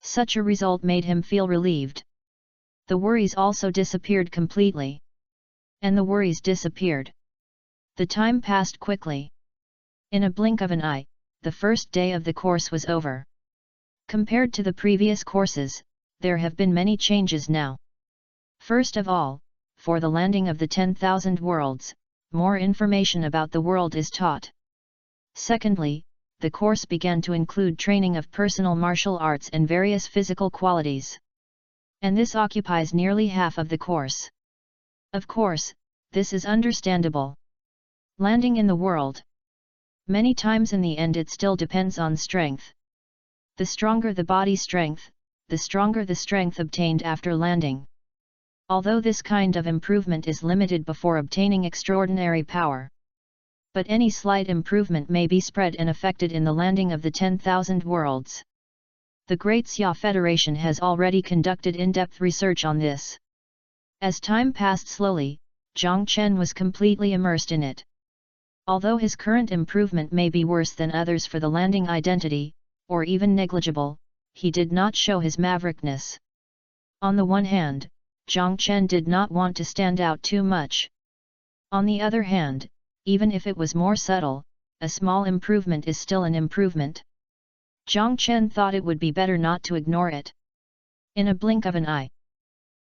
Such a result made him feel relieved. The worries also disappeared completely. And the worries disappeared. The time passed quickly. In a blink of an eye, the first day of the course was over. Compared to the previous courses, there have been many changes now. First of all, for the landing of the 10,000 worlds, more information about the world is taught. Secondly, the course began to include training of personal martial arts and various physical qualities. And this occupies nearly half of the course. Of course, this is understandable. Landing in the world. Many times in the end it still depends on strength. The stronger the body strength, the stronger the strength obtained after landing. Although this kind of improvement is limited before obtaining extraordinary power. But any slight improvement may be spread and affected in the landing of the 10,000 worlds. The Great Xia Federation has already conducted in-depth research on this. As time passed slowly, Jiang Chen was completely immersed in it. Although his current improvement may be worse than others for the landing identity, or even negligible, he did not show his maverickness. On the one hand, Jiang Chen did not want to stand out too much. On the other hand, even if it was more subtle, a small improvement is still an improvement. Jiang Chen thought it would be better not to ignore it. In a blink of an eye,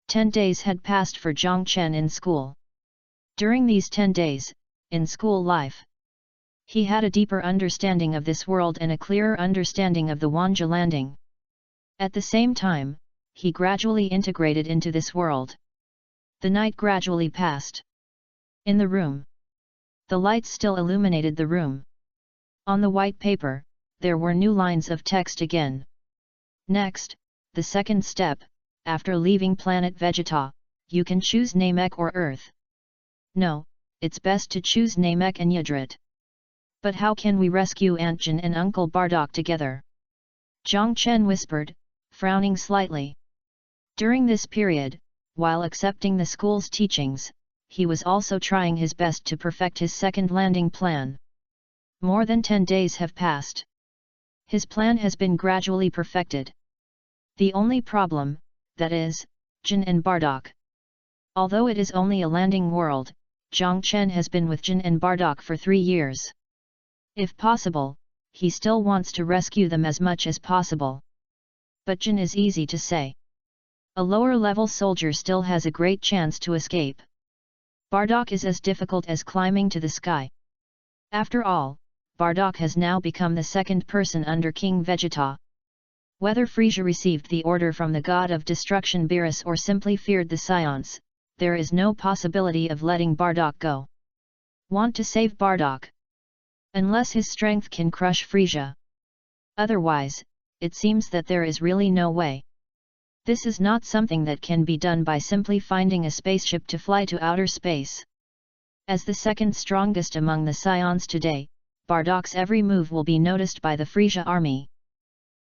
10 days had passed for Jiang Chen in school. During these 10 days, in school life, he had a deeper understanding of this world and a clearer understanding of the Wanja landing. At the same time, he gradually integrated into this world. The night gradually passed. In the room, the lights still illuminated the room. On the white paper, there were new lines of text again. Next, the second step, after leaving planet Vegeta, you can choose Namek or Earth. No, it's best to choose Namek and Yadrit. But how can we rescue Aunt Jin and Uncle Bardock together? Jiang Chen whispered, frowning slightly. During this period, while accepting the school's teachings, he was also trying his best to perfect his second landing plan. More than 10 days have passed. His plan has been gradually perfected. The only problem, that is, Jin and Bardock. Although it is only a landing world, Jiang Chen has been with Jin and Bardock for 3 years. If possible, he still wants to rescue them as much as possible. But Jin is easy to say. A lower-level soldier still has a great chance to escape. Bardock is as difficult as climbing to the sky. After all, Bardock has now become the second person under King Vegeta. Whether Frieza received the order from the god of destruction Beerus or simply feared the Scions, there is no possibility of letting Bardock go. Want to save Bardock? Unless his strength can crush Frieza. Otherwise, it seems that there is really no way. This is not something that can be done by simply finding a spaceship to fly to outer space. As the second strongest among the Scions today, Bardock's every move will be noticed by the Frieza army.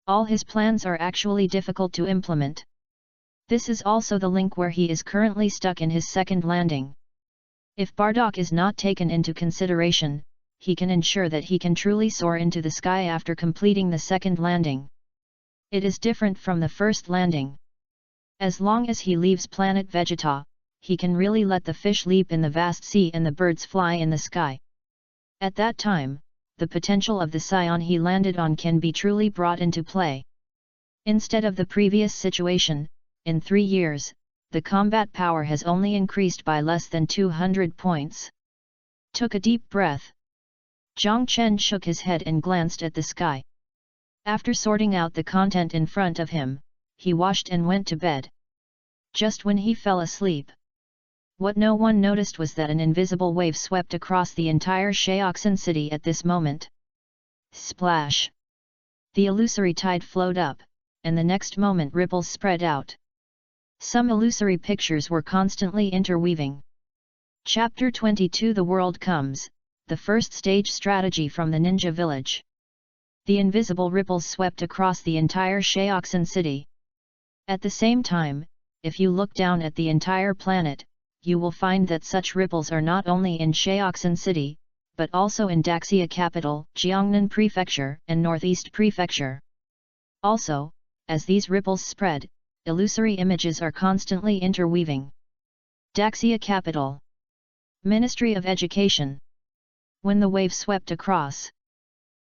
All his plans are actually difficult to implement. This is also the link where he is currently stuck in his second landing. If Bardock is not taken into consideration, he can ensure that he can truly soar into the sky after completing the second landing. It is different from the first landing. As long as he leaves planet Vegeta, he can really let the fish leap in the vast sea and the birds fly in the sky. At that time, the potential of the Scion he landed on can be truly brought into play. Instead of the previous situation, in 3 years, the combat power has only increased by less than 200 points. Took a deep breath. Jiang Chen shook his head and glanced at the sky. After sorting out the content in front of him, he washed and went to bed. Just when he fell asleep, what no one noticed was that an invisible wave swept across the entire Sheoxin city at this moment. Splash! The illusory tide flowed up, and the next moment ripples spread out. Some illusory pictures were constantly interweaving. Chapter 22 The World Comes, the first stage strategy from the ninja village. The invisible ripples swept across the entire Sheoxin city. At the same time, if you look down at the entire planet, you will find that such ripples are not only in Sheoxin city, but also in Daxia capital, Jiangnan prefecture, and Northeast prefecture. Also, as these ripples spread, illusory images are constantly interweaving. Daxia capital. Ministry of Education. When the wave swept across,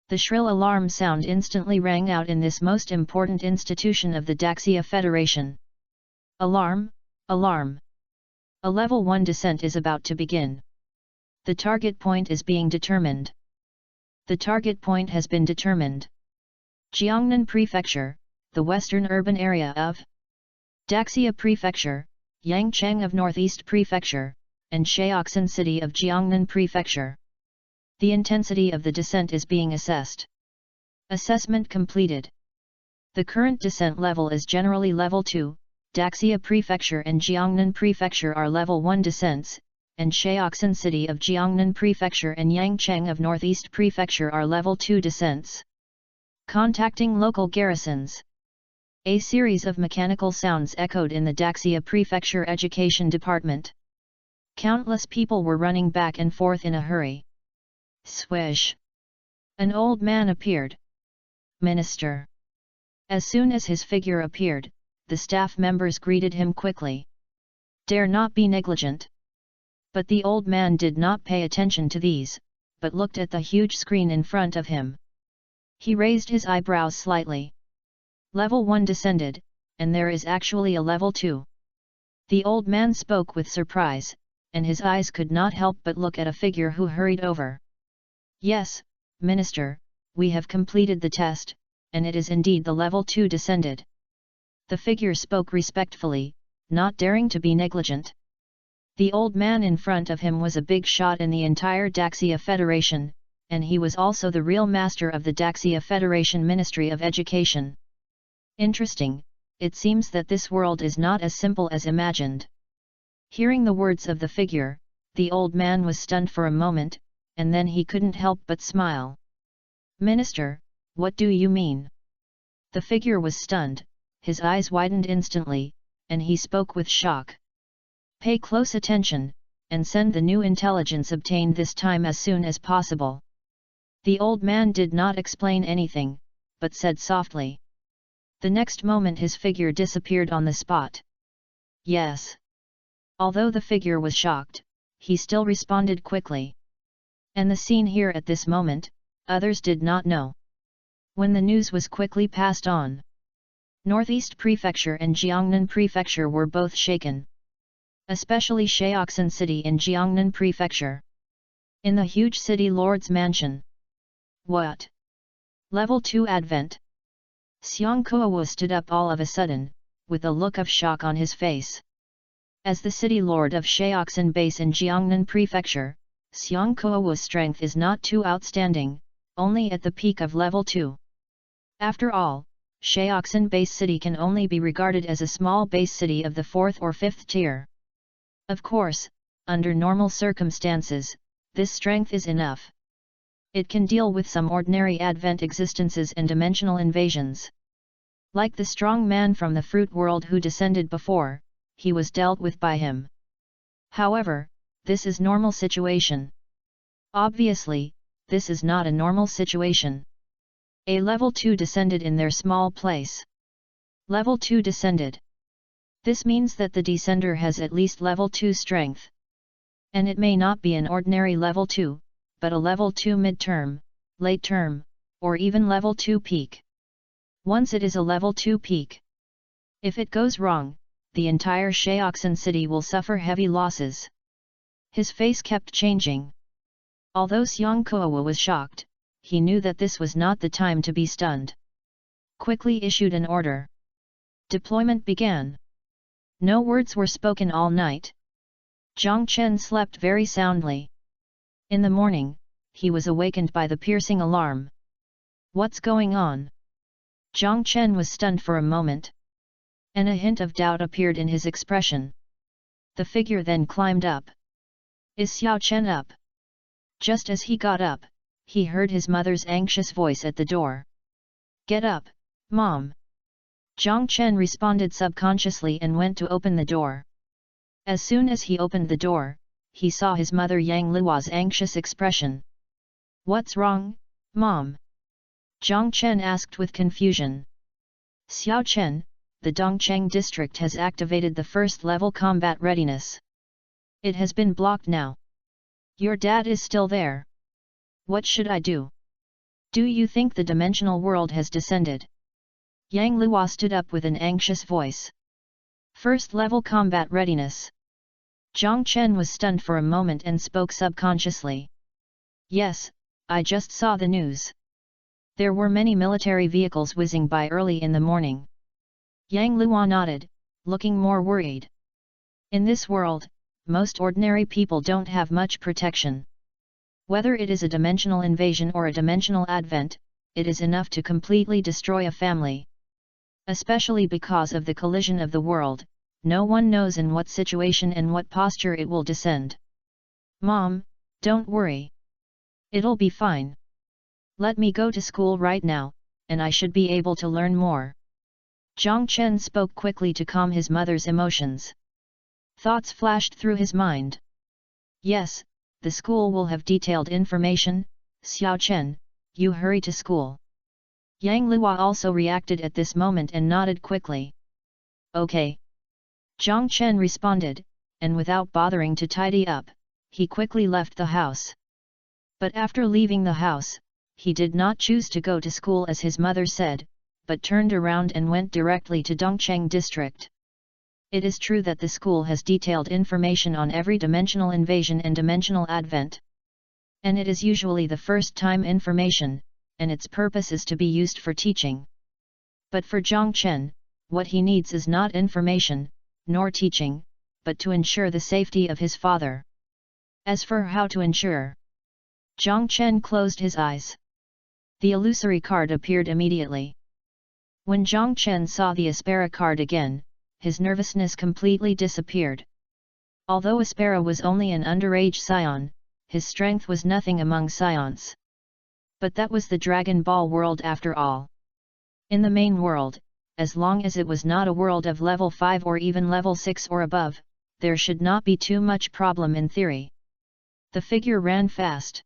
the shrill alarm sound instantly rang out in this most important institution of the Daxia Federation. Alarm! Alarm! A level 1 descent is about to begin. The target point is being determined. The target point has been determined. Jiangnan Prefecture, the western urban area of Daxia Prefecture, Yangcheng of Northeast Prefecture, and Sheoxin City of Jiangnan Prefecture. The intensity of the descent is being assessed. Assessment completed. The current descent level is generally level 2, Daxia Prefecture and Jiangnan Prefecture are level 1 descents, and Sheoxin City of Jiangnan Prefecture and Yangcheng of Northeast Prefecture are level 2 descents. Contacting local garrisons. A series of mechanical sounds echoed in the Daxia Prefecture Education Department. Countless people were running back and forth in a hurry. Swish! An old man appeared. Minister. As soon as his figure appeared, the staff members greeted him quickly. Dare not be negligent. But the old man did not pay attention to these, but looked at the huge screen in front of him. He raised his eyebrows slightly. Level 1 descended, and there is actually a level 2. The old man spoke with surprise, and his eyes could not help but look at a figure who hurried over. Yes, Minister, we have completed the test, and it is indeed the level 2 descended. The figure spoke respectfully, not daring to be negligent. The old man in front of him was a big shot in the entire Daxia Federation, and he was also the real master of the Daxia Federation Ministry of Education. Interesting, it seems that this world is not as simple as imagined. Hearing the words of the figure, the old man was stunned for a moment, and then he couldn't help but smile. Minister, what do you mean? The figure was stunned, his eyes widened instantly, and he spoke with shock. Pay close attention, and send the new intelligence obtained this time as soon as possible. The old man did not explain anything, but said softly. The next moment his figure disappeared on the spot. Yes. Although the figure was shocked, he still responded quickly. And the scene here at this moment, others did not know. When the news was quickly passed on, Northeast Prefecture and Jiangnan Prefecture were both shaken. Especially Sheoxin City in Jiangnan Prefecture. In the huge city lord's mansion. What? Level 2 Advent? Xiang Kuo stood up all of a sudden, with a look of shock on his face. As the city lord of Sheoxin base in Jiangnan Prefecture, Xiang Kuo's strength is not too outstanding, only at the peak of level 2. After all, Sheoxin base city can only be regarded as a small base city of the 4th or 5th tier. Of course, under normal circumstances, this strength is enough. It can deal with some ordinary advent existences and dimensional invasions. Like the strong man from the fruit world who descended before, he was dealt with by him. However, this is normal situation. Obviously, this is not a normal situation. A level 2 descended in their small place. Level 2 descended. This means that the descender has at least level 2 strength. And it may not be an ordinary level 2, but a level 2 mid-term, late term, or even level 2 peak. Once it is a level 2 peak. If it goes wrong, the entire Sheoxin city will suffer heavy losses. His face kept changing. Although Xiang Kuo was shocked, he knew that this was not the time to be stunned. Quickly issued an order. Deployment began. No words were spoken all night. Jiang Chen slept very soundly. In the morning, he was awakened by the piercing alarm. What's going on? Jiang Chen was stunned for a moment. And a hint of doubt appeared in his expression. The figure then climbed up. Is Xiao Chen up? Just as he got up, he heard his mother's anxious voice at the door. Get up, Mom! Jiang Chen responded subconsciously and went to open the door. As soon as he opened the door, he saw his mother Yang Luo's anxious expression. What's wrong, Mom? Jiang Chen asked with confusion. Xiao Chen, the Dongcheng district has activated the first level combat readiness. It has been blocked now. Your dad is still there. What should I do? Do you think the dimensional world has descended? Yang Luo stood up with an anxious voice. First level combat readiness. Jiang Chen was stunned for a moment and spoke subconsciously. Yes, I just saw the news. There were many military vehicles whizzing by early in the morning. Yang Luo nodded, looking more worried. In this world, most ordinary people don't have much protection. Whether it is a dimensional invasion or a dimensional advent, it is enough to completely destroy a family. Especially because of the collision of the world, no one knows in what situation and what posture it will descend. Mom, don't worry. It'll be fine. Let me go to school right now, and I should be able to learn more. Jiang Chen spoke quickly to calm his mother's emotions. Thoughts flashed through his mind. Yes, the school will have detailed information. Xiao Chen, you hurry to school. Yang Luo also reacted at this moment and nodded quickly. Okay. Zhang Chen responded, and without bothering to tidy up, he quickly left the house. But after leaving the house, he did not choose to go to school as his mother said, but turned around and went directly to Dongcheng district. It is true that the school has detailed information on every dimensional invasion and dimensional advent. And it is usually the first time information, and its purpose is to be used for teaching. But for Zhang Chen, what he needs is not information, nor teaching, but to ensure the safety of his father. As for how to ensure, Zhang Chen closed his eyes. The illusory card appeared immediately. When Zhang Chen saw the Aspera card again, his nervousness completely disappeared. Although Aspera was only an underage scion, his strength was nothing among scions. But that was the Dragon Ball world after all. In the main world, as long as it was not a world of level 5 or even level 6 or above, there should not be too much problem in theory. The figure ran fast.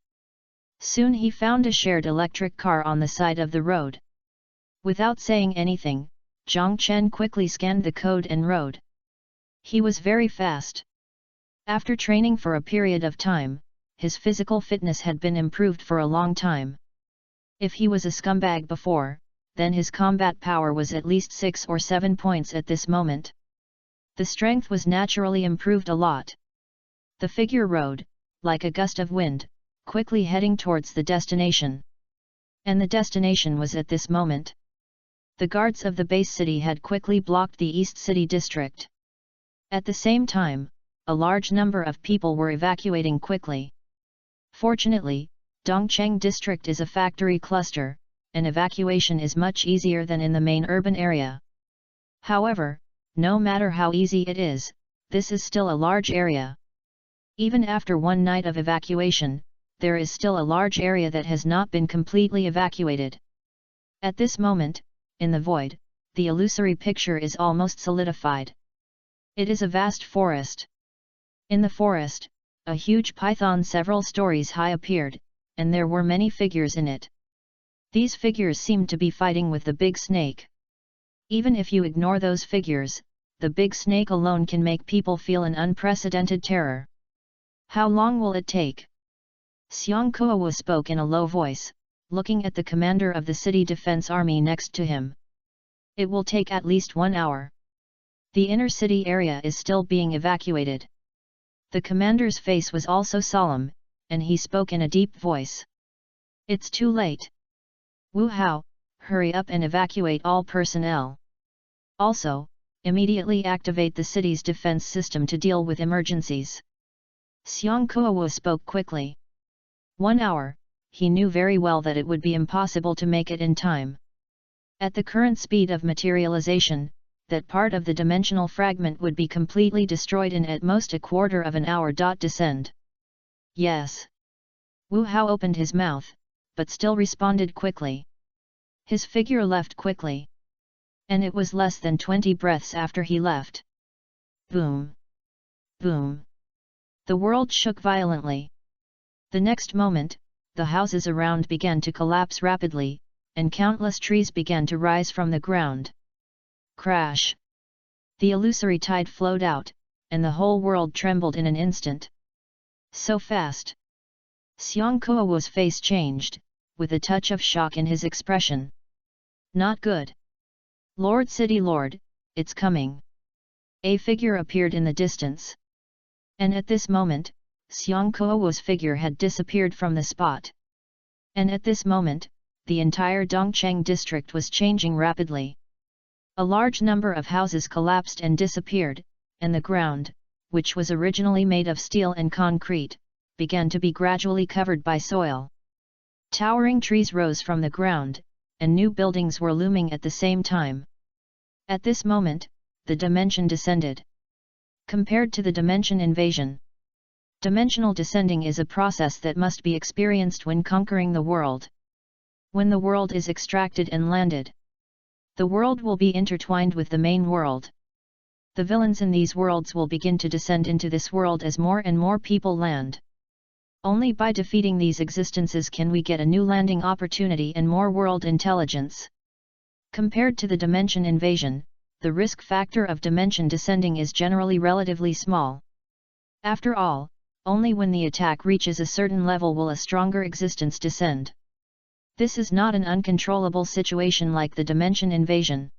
Soon he found a shared electric car on the side of the road. Without saying anything, Zhang Chen quickly scanned the code and rode. He was very fast. After training for a period of time, his physical fitness had been improved for a long time. If he was a scumbag before, then his combat power was at least 6 or 7 points at this moment. The strength was naturally improved a lot. The figure rode, like a gust of wind, quickly heading towards the destination. And the destination was at this moment. The guards of the base city had quickly blocked the East City district. At the same time, a large number of people were evacuating quickly. Fortunately, Dongcheng district is a factory cluster, and evacuation is much easier than in the main urban area. However, no matter how easy it is, this is still a large area. Even after one night of evacuation, there is still a large area that has not been completely evacuated. At this moment, in the void, the illusory picture is almost solidified. It is a vast forest. In the forest, a huge python several stories high appeared, and there were many figures in it. These figures seemed to be fighting with the big snake. Even if you ignore those figures, the big snake alone can make people feel an unprecedented terror. How long will it take? Xiang Kuo spoke in a low voice, looking at the commander of the city defense army next to him. It will take at least 1 hour. The inner city area is still being evacuated. The commander's face was also solemn, and he spoke in a deep voice. It's too late. Wu Hao, hurry up and evacuate all personnel. Also, immediately activate the city's defense system to deal with emergencies. Xiang Kuo spoke quickly. 1 hour, he knew very well that it would be impossible to make it in time. At the current speed of materialization, that part of the dimensional fragment would be completely destroyed in at most a quarter of an hour. Descend. Yes. Wu Hao opened his mouth, but still responded quickly. His figure left quickly. And it was less than 20 breaths after he left. Boom! Boom! The world shook violently. The next moment, the houses around began to collapse rapidly, and countless trees began to rise from the ground. Crash! The illusory tide flowed out, and the whole world trembled in an instant. So fast! Xiang Kuo's face changed, with a touch of shock in his expression. Not good. Lord City Lord, it's coming. A figure appeared in the distance. And at this moment, Xiang Kuo's figure had disappeared from the spot. And at this moment, the entire Dongcheng district was changing rapidly. A large number of houses collapsed and disappeared, and the ground, which was originally made of steel and concrete, began to be gradually covered by soil. Towering trees rose from the ground, and new buildings were looming at the same time. At this moment, the dimension descended. Compared to the dimension invasion, dimensional descending is a process that must be experienced when conquering the world. When the world is extracted and landed, the world will be intertwined with the main world. The villains in these worlds will begin to descend into this world as more and more people land. Only by defeating these existences can we get a new landing opportunity and more world intelligence. Compared to the dimension invasion, the risk factor of dimension descending is generally relatively small. After all, only when the attack reaches a certain level will a stronger existence descend. This is not an uncontrollable situation like the dimension invasion.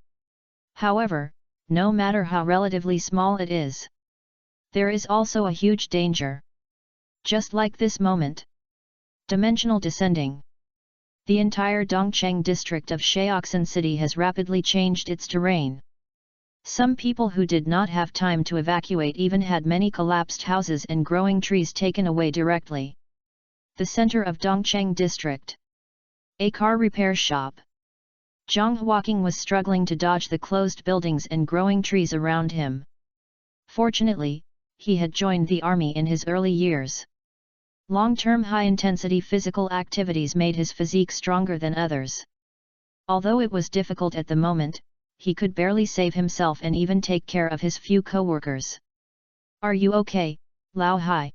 However, no matter how relatively small it is, there is also a huge danger. Just like this moment. Dimensional descending. The entire Dongcheng district of Sheoxin City has rapidly changed its terrain. Some people who did not have time to evacuate even had many collapsed houses and growing trees taken away directly. The center of Dongcheng district. A car repair shop. Zhang Huaqing was struggling to dodge the closed buildings and growing trees around him. Fortunately, he had joined the army in his early years. Long-term high-intensity physical activities made his physique stronger than others. Although it was difficult at the moment, he could barely save himself and even take care of his few co-workers. "Are you okay, Lao Hai?"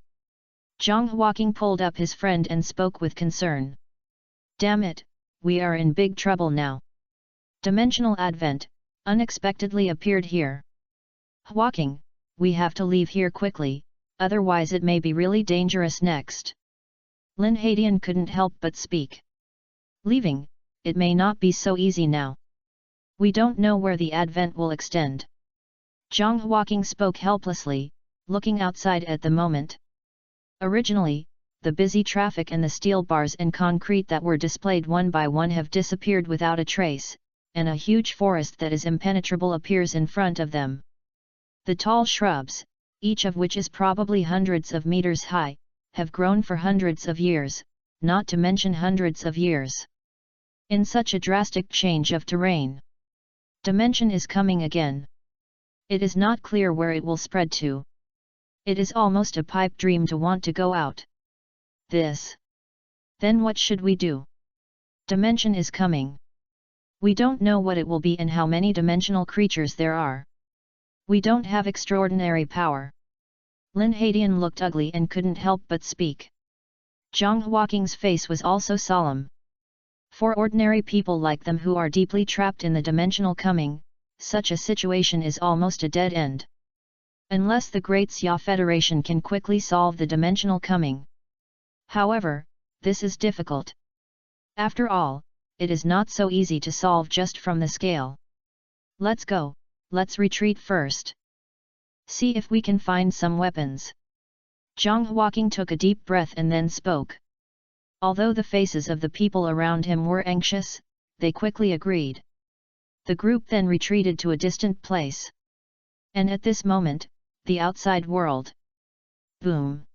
Zhang Huaqing pulled up his friend and spoke with concern. "Damn it, we are in big trouble now. Dimensional Advent unexpectedly appeared here. Huaqing, we have to leave here quickly, otherwise it may be really dangerous next." Lin Hadian couldn't help but speak. "Leaving, it may not be so easy now. We don't know where the Advent will extend." Zhang Huaqing spoke helplessly, looking outside at the moment. Originally, the busy traffic and the steel bars and concrete that were displayed one by one have disappeared without a trace, and a huge forest that is impenetrable appears in front of them. The tall shrubs, each of which is probably hundreds of meters high, have grown for hundreds of years, not to mention hundreds of years. In such a drastic change of terrain, dimension is coming again. It is not clear where it will spread to. It is almost a pipe dream to want to go out. Then what should we do? Dimension is coming. We don't know what it will be and how many dimensional creatures there are. We don't have extraordinary power. Lin Hadian looked ugly and couldn't help but speak. Zhang Huaqing's face was also solemn. For ordinary people like them who are deeply trapped in the dimensional coming, such a situation is almost a dead end. Unless the Great Xia Federation can quickly solve the dimensional coming. However, this is difficult. After all, it is not so easy to solve just from the scale. Let's go, let's retreat first. See if we can find some weapons. Zhang Huaqing took a deep breath and then spoke. Although the faces of the people around him were anxious, they quickly agreed. The group then retreated to a distant place. And at this moment, the outside world. Boom!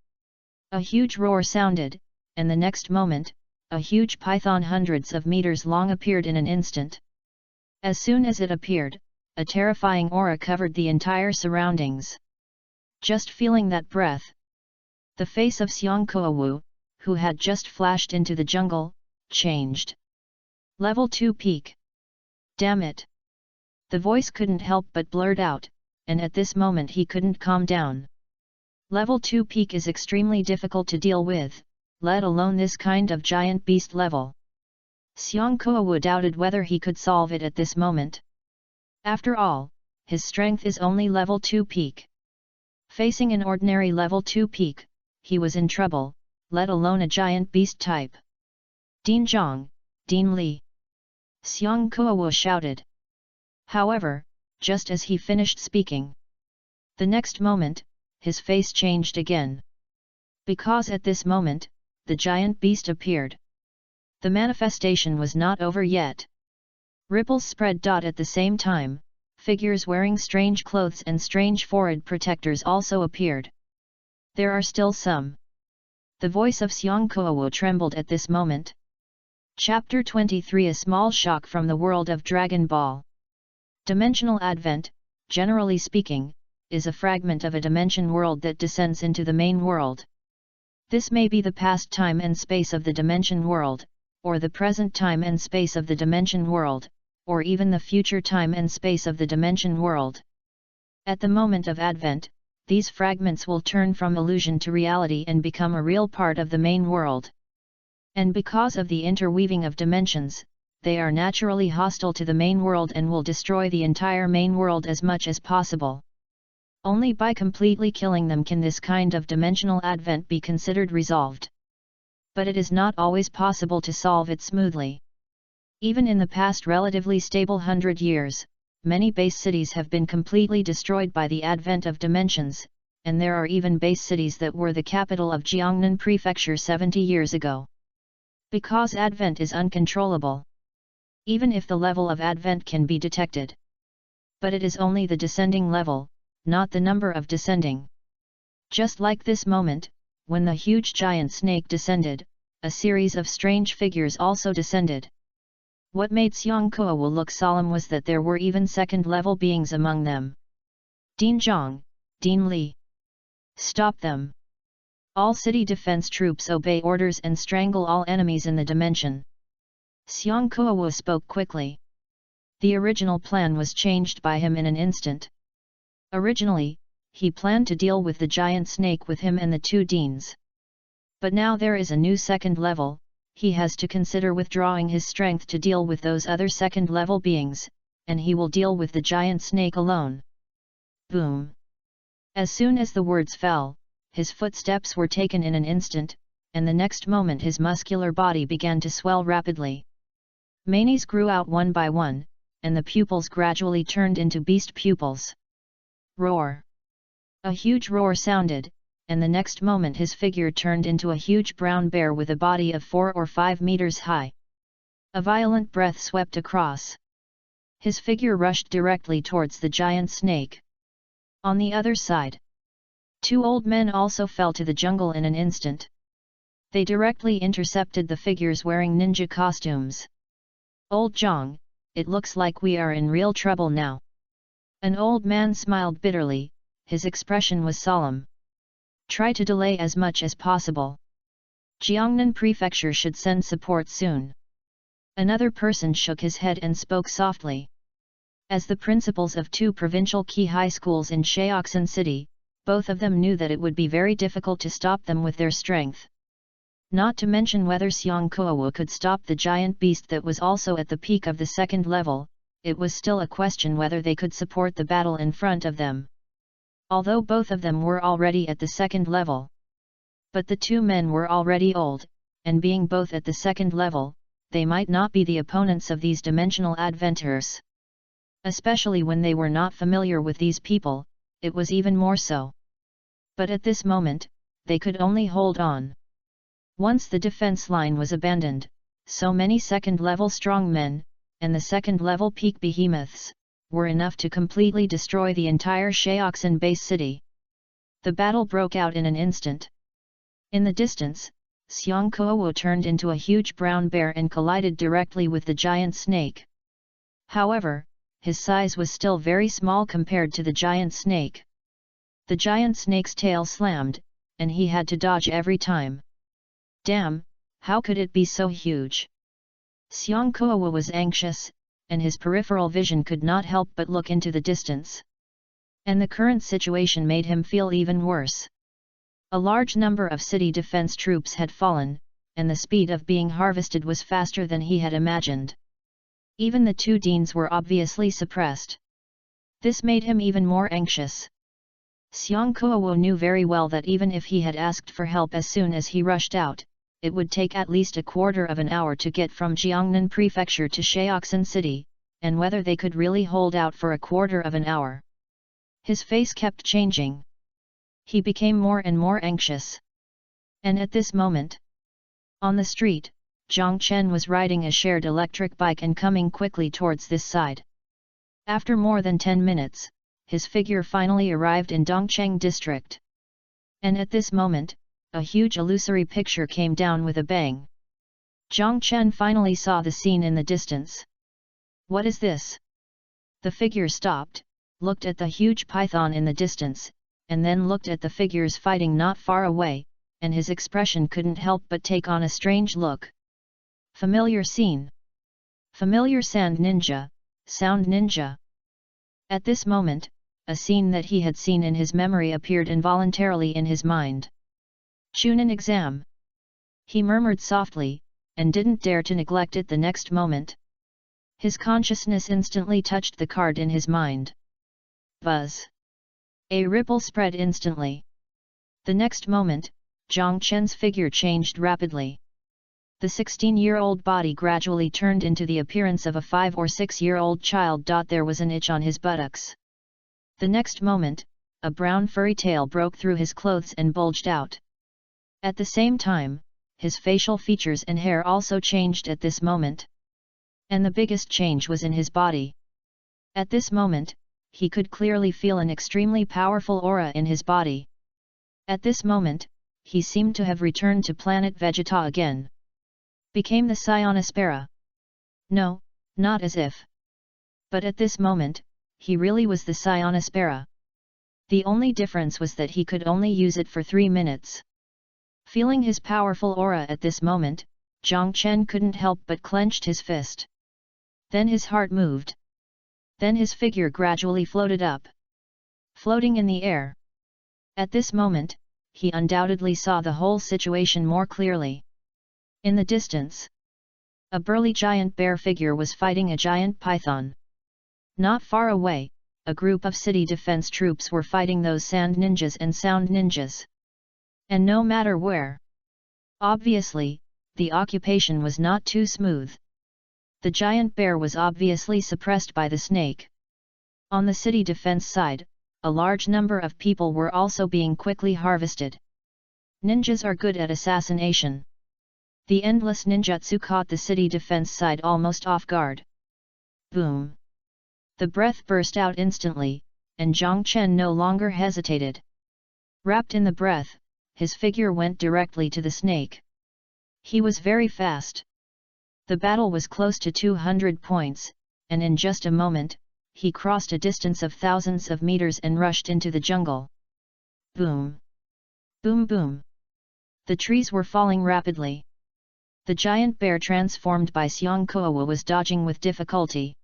A huge roar sounded, and the next moment, a huge python hundreds of meters long appeared in an instant. As soon as it appeared, a terrifying aura covered the entire surroundings. Just feeling that breath, the face of Xiang Kuowu, who had just flashed into the jungle, changed. Level 2 peak. Damn it! The voice couldn't help but blurt out, and at this moment he couldn't calm down. Level 2 peak is extremely difficult to deal with, let alone this kind of giant beast level. Xiang Kuowu doubted whether he could solve it at this moment. After all, his strength is only level 2 peak. Facing an ordinary level 2 peak, he was in trouble, let alone a giant beast type. "Din Zhang, Din Li!" Xiang Kuowu shouted. However, just as he finished speaking, the next moment, his face changed again. Because at this moment, the giant beast appeared. The manifestation was not over yet. Ripples spread. At the same time, figures wearing strange clothes and strange forehead protectors also appeared. There are still some. The voice of Xiang Kuowu trembled at this moment. Chapter 23: A small shock from the world of Dragon Ball. Dimensional Advent, generally speaking, is a fragment of a dimension world that descends into the main world. This may be the past time and space of the dimension world, or the present time and space of the dimension world, or even the future time and space of the dimension world. At the moment of advent, these fragments will turn from illusion to reality and become a real part of the main world. And because of the interweaving of dimensions, they are naturally hostile to the main world and will destroy the entire main world as much as possible. Only by completely killing them can this kind of dimensional advent be considered resolved. But it is not always possible to solve it smoothly. Even in the past relatively stable 100 years, many base cities have been completely destroyed by the advent of dimensions, and there are even base cities that were the capital of Jiangnan Prefecture 70 years ago. Because advent is uncontrollable. Even if the level of advent can be detected. But it is only the descending level, not the number of descending. Just like this moment, when the huge giant snake descended, a series of strange figures also descended. What made Xiang Kuo look solemn was that there were even second-level beings among them. Din Zhang, Din Li. Stop them. All city defense troops obey orders and strangle all enemies in the dimension. Xiang Kuo spoke quickly. The original plan was changed by him in an instant. Originally, he planned to deal with the giant snake with him and the two deans. But now there is a new second level, he has to consider withdrawing his strength to deal with those other second-level beings, and he will deal with the giant snake alone. Boom! As soon as the words fell, his footsteps were taken in an instant, and the next moment his muscular body began to swell rapidly. Manes grew out one by one, and the pupils gradually turned into beast pupils. Roar! A huge roar sounded, and the next moment his figure turned into a huge brown bear with a body of 4 or 5 meters high. A violent breath swept across. His figure rushed directly towards the giant snake. On the other side, 2 old men also fell to the jungle in an instant. They directly intercepted the figures wearing ninja costumes. Old Zhang, it looks like we are in real trouble now. An old man smiled bitterly, his expression was solemn. Try to delay as much as possible. Jiangnan Prefecture should send support soon. Another person shook his head and spoke softly. As the principals of 2 provincial key high schools in Shaoxan City, both of them knew that it would be very difficult to stop them with their strength. Not to mention whether Xiang Kuo could stop the giant beast that was also at the peak of the second level, it was still a question whether they could support the battle in front of them. Although both of them were already at the second level. But the 2 men were already old, and being both at the second level, they might not be the opponents of these dimensional adventurers. Especially when they were not familiar with these people, it was even more so. But at this moment, they could only hold on. Once the defense line was abandoned, so many second-level strongmen, and the second-level peak behemoths, were enough to completely destroy the entire Shaoxan base city. The battle broke out in an instant. In the distance, Xiang Kuo turned into a huge brown bear and collided directly with the giant snake. However, his size was still very small compared to the giant snake. The giant snake's tail slammed, and he had to dodge every time. Damn, how could it be so huge? Xiang Kuo was anxious, and his peripheral vision could not help but look into the distance. And the current situation made him feel even worse. A large number of city defense troops had fallen, and the speed of being harvested was faster than he had imagined. Even the 2 deans were obviously suppressed. This made him even more anxious. Xiang Kuo knew very well that even if he had asked for help as soon as he rushed out, it would take at least a quarter of an hour to get from Jiangnan Prefecture to Shaoxan City, and whether they could really hold out for a quarter of an hour. His face kept changing. He became more and more anxious. And at this moment, on the street, Zhang Chen was riding a shared electric bike and coming quickly towards this side. After more than 10 minutes, his figure finally arrived in Dongcheng district. And at this moment, a huge illusory picture came down with a bang. Zhang Chen finally saw the scene in the distance. What is this? The figure stopped, looked at the huge python in the distance, and then looked at the figures fighting not far away, and his expression couldn't help but take on a strange look. Familiar scene. Familiar sound ninja. At this moment, a scene that he had seen in his memory appeared involuntarily in his mind. Chunin exam. He murmured softly, and didn't dare to neglect it the next moment. His consciousness instantly touched the card in his mind. Buzz. A ripple spread instantly. The next moment, Zhang Chen's figure changed rapidly. The 16-year-old body gradually turned into the appearance of a 5 or 6-year-old child. There was an itch on his buttocks. The next moment, a brown furry tail broke through his clothes and bulged out. At the same time, his facial features and hair also changed at this moment. And the biggest change was in his body. At this moment, he could clearly feel an extremely powerful aura in his body. At this moment, he seemed to have returned to planet Vegeta again. Became the Sionospera. No, not as if. But at this moment, he really was the Sionospera. The only difference was that he could only use it for 3 minutes. Feeling his powerful aura at this moment, Zhang Chen couldn't help but clenched his fist. Then his heart moved. Then his figure gradually floated up. Floating in the air. At this moment, he undoubtedly saw the whole situation more clearly. In the distance, a burly giant bear figure was fighting a giant python. Not far away, a group of city defense troops were fighting those sand ninjas and sound ninjas. And no matter where. Obviously, the occupation was not too smooth. The giant bear was obviously suppressed by the snake. On the city defense side, a large number of people were also being quickly harvested. Ninjas are good at assassination. The endless ninjutsu caught the city defense side almost off guard. Boom! The breath burst out instantly, and Zhang Chen no longer hesitated. Wrapped in the breath, his figure went directly to the snake. He was very fast. The battle was close to 200 points, and in just a moment, he crossed a distance of thousands of meters and rushed into the jungle. Boom! Boom boom! The trees were falling rapidly. The giant bear transformed by Xiang Kuowa was dodging with difficulty.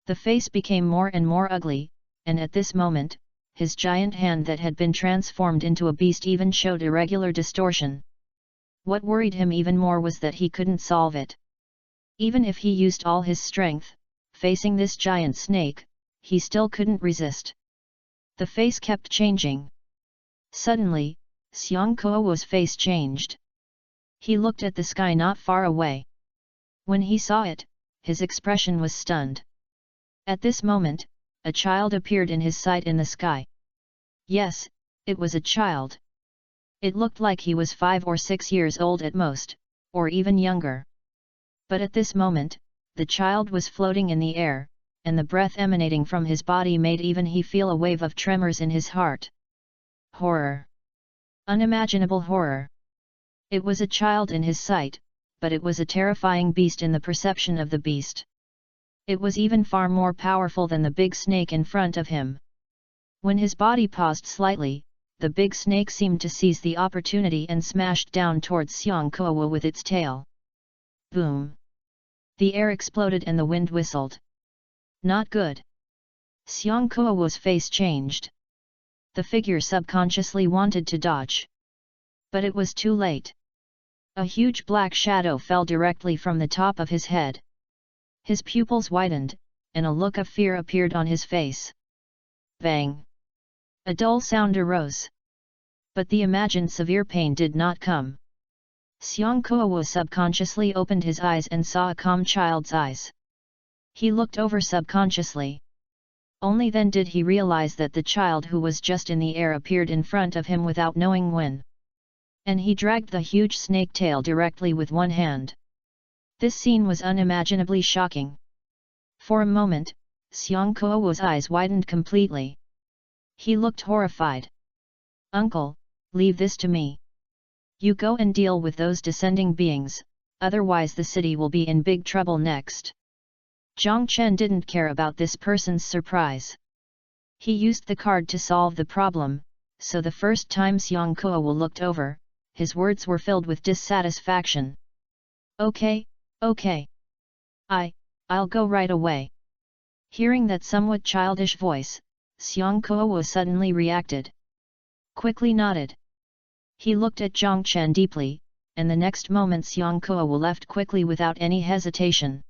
The face became more and more ugly, and at this moment, his giant hand that had been transformed into a beast even showed irregular distortion. What worried him even more was that he couldn't solve it. Even if he used all his strength, facing this giant snake, he still couldn't resist. The face kept changing. Suddenly, Xiang Kuowa's face changed. He looked at the sky not far away. When he saw it, his expression was stunned. At this moment, a child appeared in his sight in the sky. Yes, it was a child. It looked like he was 5 or 6 years old at most, or even younger. But at this moment, the child was floating in the air, and the breath emanating from his body made even he feel a wave of tremors in his heart. Horror! Unimaginable horror! It was a child in his sight, but it was a terrifying beast in the perception of the beast. It was even far more powerful than the big snake in front of him. When his body paused slightly, the big snake seemed to seize the opportunity and smashed down towards Xiang Kuowa with its tail. Boom! The air exploded and the wind whistled. Not good. Xiang Kuowa's face changed. The figure subconsciously wanted to dodge. But it was too late. A huge black shadow fell directly from the top of his head. His pupils widened, and a look of fear appeared on his face. Bang! A dull sound arose. But the imagined severe pain did not come. Xiang Kuowa subconsciously opened his eyes and saw a calm child's eyes. He looked over subconsciously. Only then did he realize that the child who was just in the air appeared in front of him without knowing when. And he dragged the huge snake tail directly with one hand. This scene was unimaginably shocking. For a moment, Xiang Kuowa's eyes widened completely. He looked horrified. Uncle, leave this to me. You go and deal with those descending beings, otherwise the city will be in big trouble next. Zhang Chen didn't care about this person's surprise. He used the card to solve the problem, so the first time Xiang Kuowa looked over, his words were filled with dissatisfaction. Okay, okay. I'll go right away. Hearing that somewhat childish voice, Xiang Kuo suddenly reacted. Quickly nodded. He looked at Zhang Chen deeply, and the next moment Xiang Kuo left quickly without any hesitation.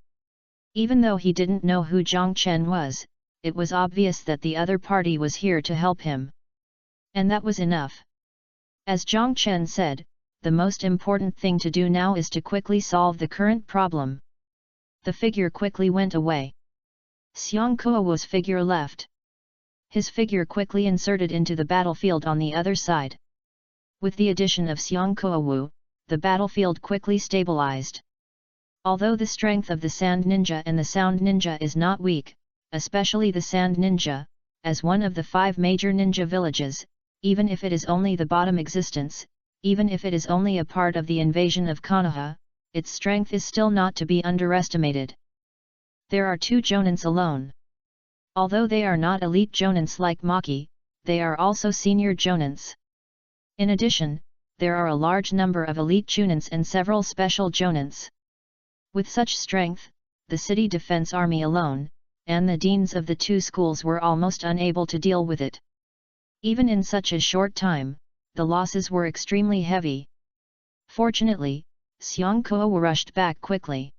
Even though he didn't know who Zhang Chen was, it was obvious that the other party was here to help him. And that was enough. As Zhang Chen said, the most important thing to do now is to quickly solve the current problem. The figure quickly went away. Xiang Kuo's figure left. His figure quickly inserted into the battlefield on the other side. With the addition of Xiang Kuo, the battlefield quickly stabilized. Although the strength of the Sand Ninja and the Sound Ninja is not weak, especially the Sand Ninja, as one of the 5 major ninja villages, even if it is only the bottom existence, even if it is only a part of the invasion of Konoha, its strength is still not to be underestimated. There are 2 jonins alone. Although they are not elite jonins like Maki, they are also senior jonins. In addition, there are a large number of elite chunins and several special jonins. With such strength, the city defense army alone, and the deans of the 2 schools were almost unable to deal with it. Even in such a short time, the losses were extremely heavy. Fortunately, Xiang Kuo rushed back quickly.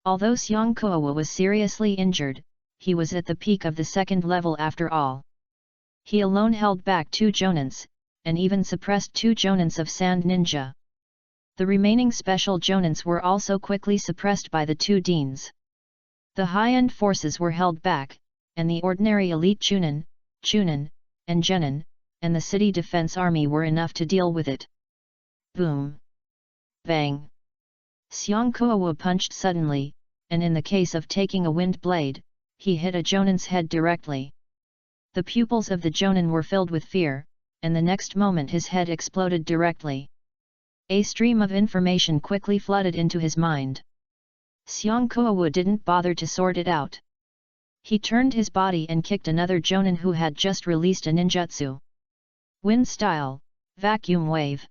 Although Xiang Kuo was seriously injured, he was at the peak of the 2nd level after all. He alone held back 2 jonins, and even suppressed 2 jonins of Sand Ninja. The remaining special jonins were also quickly suppressed by the 2 deans. The high-end forces were held back, and the ordinary elite chunin, and genin, and the city defense army were enough to deal with it. Boom! Bang! Xiang Kuo punched suddenly, and in the case of taking a wind blade, he hit a jonin's head directly. The pupils of the jonin were filled with fear, and the next moment his head exploded directly. A stream of information quickly flooded into his mind. Xiang Kuo didn't bother to sort it out. He turned his body and kicked another jonin who had just released a ninjutsu. Wind style, vacuum wave.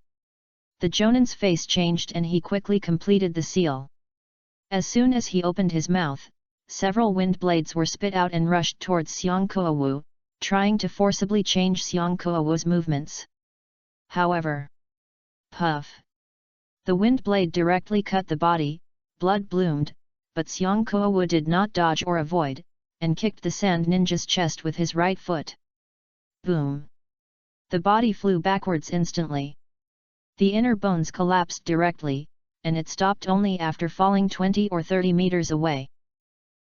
The jonin's face changed and he quickly completed the seal. As soon as he opened his mouth, several wind blades were spit out and rushed towards Xiang Kuo, trying to forcibly change Xiang Kuo's movements. However, puff! The wind blade directly cut the body, blood bloomed, but Xiang Kuo did not dodge or avoid, and kicked the Sand Ninja's chest with his right foot. Boom! The body flew backwards instantly. The inner bones collapsed directly, and it stopped only after falling 20 or 30 meters away.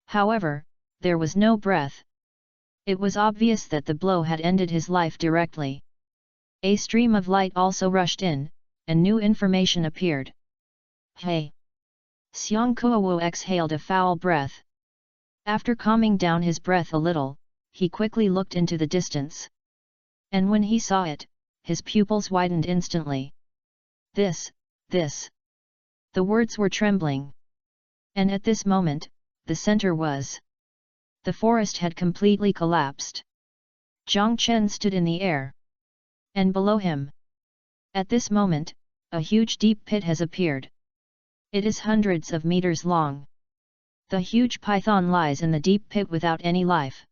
However, there was no breath. It was obvious that the blow had ended his life directly. A stream of light also rushed in, and new information appeared. Hey! Xiang Kuo exhaled a foul breath. After calming down his breath a little, he quickly looked into the distance. And when he saw it, his pupils widened instantly. This. The words were trembling. And at this moment, the center was. The forest had completely collapsed. Zhang Chen stood in the air. And below him. At this moment, a huge deep pit has appeared. It is hundreds of meters long. The huge python lies in the deep pit without any life.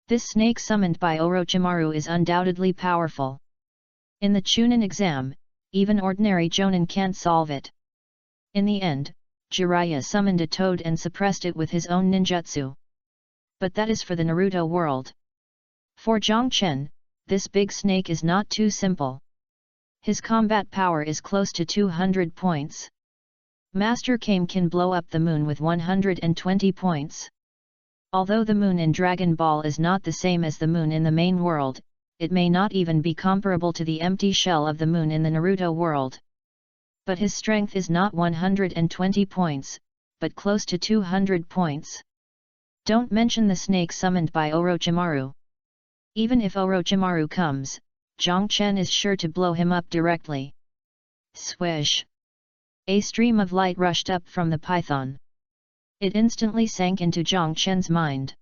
This snake summoned by Orochimaru is undoubtedly powerful. In the Chunin exam, even ordinary Jonin can't solve it. In the end, Jiraiya summoned a toad and suppressed it with his own ninjutsu. But that is for the Naruto world. For Zhang Chen, this big snake is not too simple. His combat power is close to 200 points. Master Kame can blow up the moon with 120 points. Although the moon in Dragon Ball is not the same as the moon in the main world, it may not even be comparable to the empty shell of the moon in the Naruto world. But his strength is not 120 points, but close to 200 points. Don't mention the snake summoned by Orochimaru. Even if Orochimaru comes, Zhang Chen is sure to blow him up directly. Swish! A stream of light rushed up from the python. It instantly sank into Zhang Chen's mind.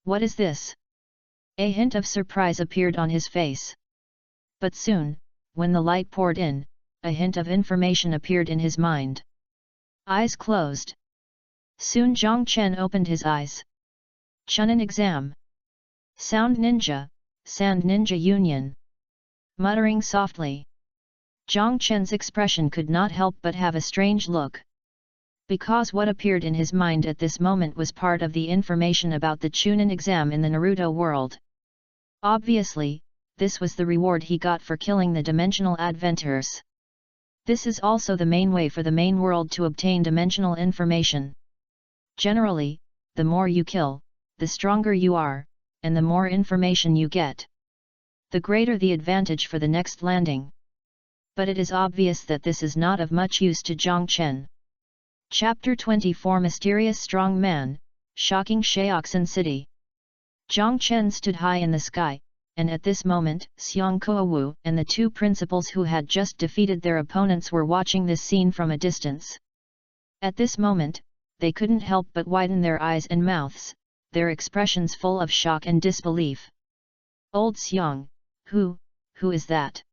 What is this? A hint of surprise appeared on his face. But soon, when the light poured in, a hint of information appeared in his mind. Eyes closed. Soon Zhang Chen opened his eyes. Chunin exam. Sound Ninja, Sand Ninja Union. Muttering softly. Jiang Chen's expression could not help but have a strange look. Because what appeared in his mind at this moment was part of the information about the Chunin exam in the Naruto world. Obviously, this was the reward he got for killing the dimensional adventurers. This is also the main way for the main world to obtain dimensional information. Generally, the more you kill, the stronger you are, and the more information you get, the greater the advantage for the next landing. But it is obvious that this is not of much use to Jiang Chen. Chapter 24 Mysterious Strong Man, Shocking Shaoxin City. Jiang Chen stood high in the sky, and at this moment, Xiang Kuowu and the two principals who had just defeated their opponents were watching this scene from a distance. At this moment, they couldn't help but widen their eyes and mouths, their expressions full of shock and disbelief. Old Xiang, who is that?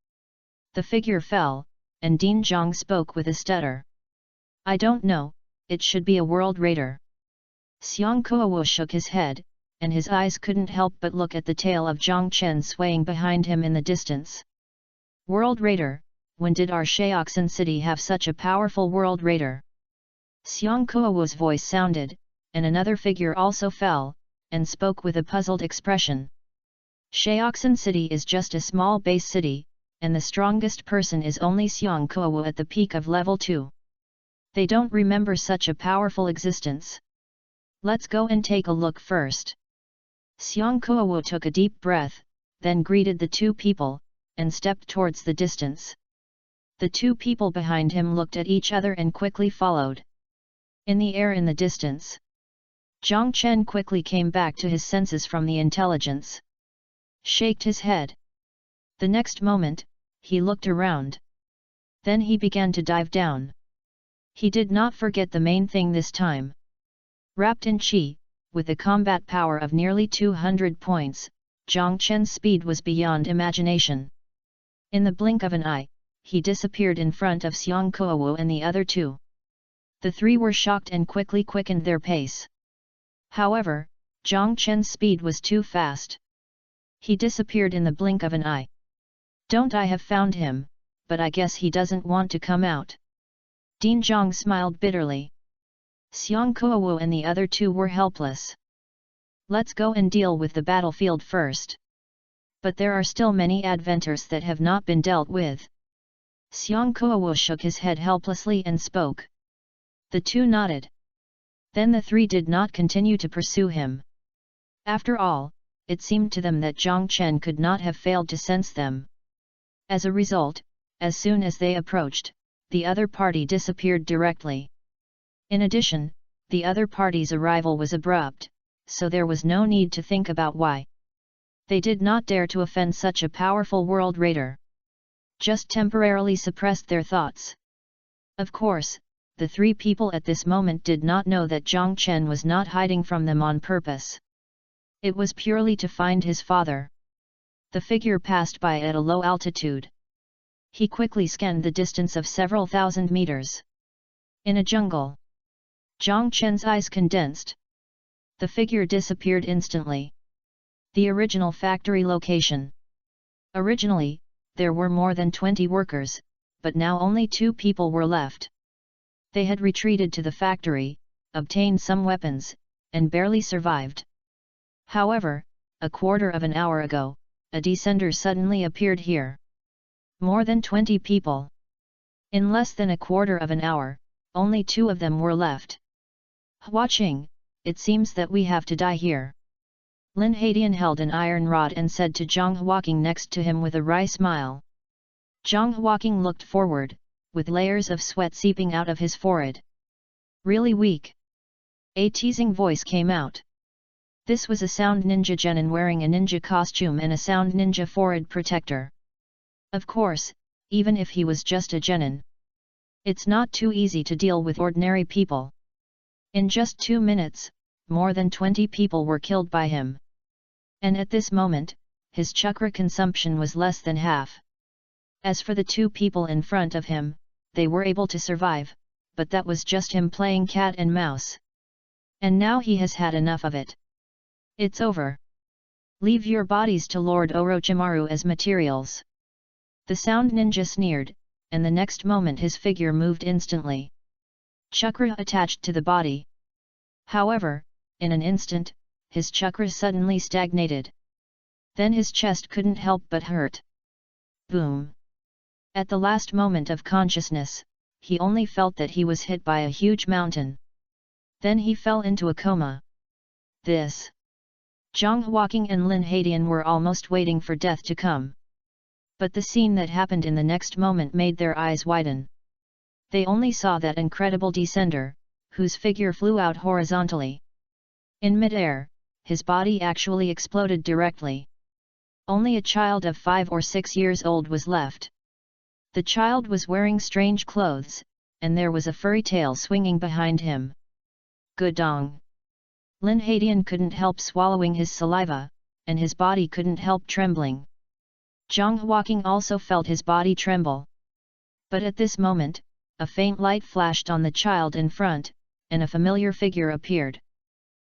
The figure fell, and Ding Zhang spoke with a stutter. I don't know, it should be a world raider. Xiang Kuowu shook his head, and his eyes couldn't help but look at the tail of Jiang Chen swaying behind him in the distance. World raider, when did our Shaoxin city have such a powerful world raider? Xiang Kuowu's voice sounded, and another figure also fell, and spoke with a puzzled expression. Shaoxin city is just a small base city, and the strongest person is only Xiang Kuowu at the peak of level 2. They don't remember such a powerful existence. Let's go and take a look first. Xiang Kuowu took a deep breath, then greeted the two people, and stepped towards the distance. The two people behind him looked at each other and quickly followed. In the air in the distance, Jiang Chen quickly came back to his senses from the intelligence. Shaked his head. The next moment, he looked around. Then he began to dive down. He did not forget the main thing this time. Wrapped in qi, with a combat power of nearly 200 points, Jiang Chen's speed was beyond imagination. In the blink of an eye, he disappeared in front of Xiang Kuowu and the other two. The three were shocked and quickly quickened their pace. However, Jiang Chen's speed was too fast. He disappeared in the blink of an eye. Don't I have found him, but I guess he doesn't want to come out. Ding Zhang smiled bitterly. Xiang Kuowu and the other two were helpless. Let's go and deal with the battlefield first. But there are still many adventures that have not been dealt with. Xiang Kuowu shook his head helplessly and spoke. The two nodded. Then the three did not continue to pursue him. After all, it seemed to them that Jiang Chen could not have failed to sense them. As a result, as soon as they approached, the other party disappeared directly. In addition, the other party's arrival was abrupt, so there was no need to think about why. They did not dare to offend such a powerful world raider. Just temporarily suppressed their thoughts. Of course, the three people at this moment did not know that Jiang Chen was not hiding from them on purpose. It was purely to find his father. The figure passed by at a low altitude. He quickly scanned the distance of several thousand meters. In a jungle. Jiang Chen's eyes condensed. The figure disappeared instantly. The original factory location. Originally, there were more than 20 workers, but now only 2 people were left. They had retreated to the factory, obtained some weapons, and barely survived. However, a quarter of an hour ago, a descender suddenly appeared here. More than 20 people. In less than a quarter of an hour, only 2 of them were left. Watching, it seems that we have to die here. Lin Hadian held an iron rod and said to Zhang Huaqing next to him with a wry smile. Zhang Huaqing looked forward, with layers of sweat seeping out of his forehead. Really weak. A teasing voice came out. This was a sound ninja genin wearing a ninja costume and a sound ninja forehead protector. Of course, even if he was just a genin, it's not too easy to deal with ordinary people. In just 2 minutes, more than 20 people were killed by him. And at this moment, his chakra consumption was less than half. As for the 2 people in front of him, they were able to survive, but that was just him playing cat and mouse. And now he has had enough of it. It's over. Leave your bodies to Lord Orochimaru as materials. The sound ninja sneered, and the next moment his figure moved instantly. Chakra attached to the body. However, in an instant, his chakra suddenly stagnated. Then his chest couldn't help but hurt. Boom! At the last moment of consciousness, he only felt that he was hit by a huge mountain. Then he fell into a coma. This. Zhang Huaqing and Lin Hadian were almost waiting for death to come. But the scene that happened in the next moment made their eyes widen. They only saw that incredible descender, whose figure flew out horizontally. In mid-air, his body actually exploded directly. Only a child of 5 or 6 years old was left. The child was wearing strange clothes, and there was a furry tail swinging behind him. Gudong! Lin Hadian couldn't help swallowing his saliva, and his body couldn't help trembling. Zhang Huaqing also felt his body tremble. But at this moment, a faint light flashed on the child in front, and a familiar figure appeared.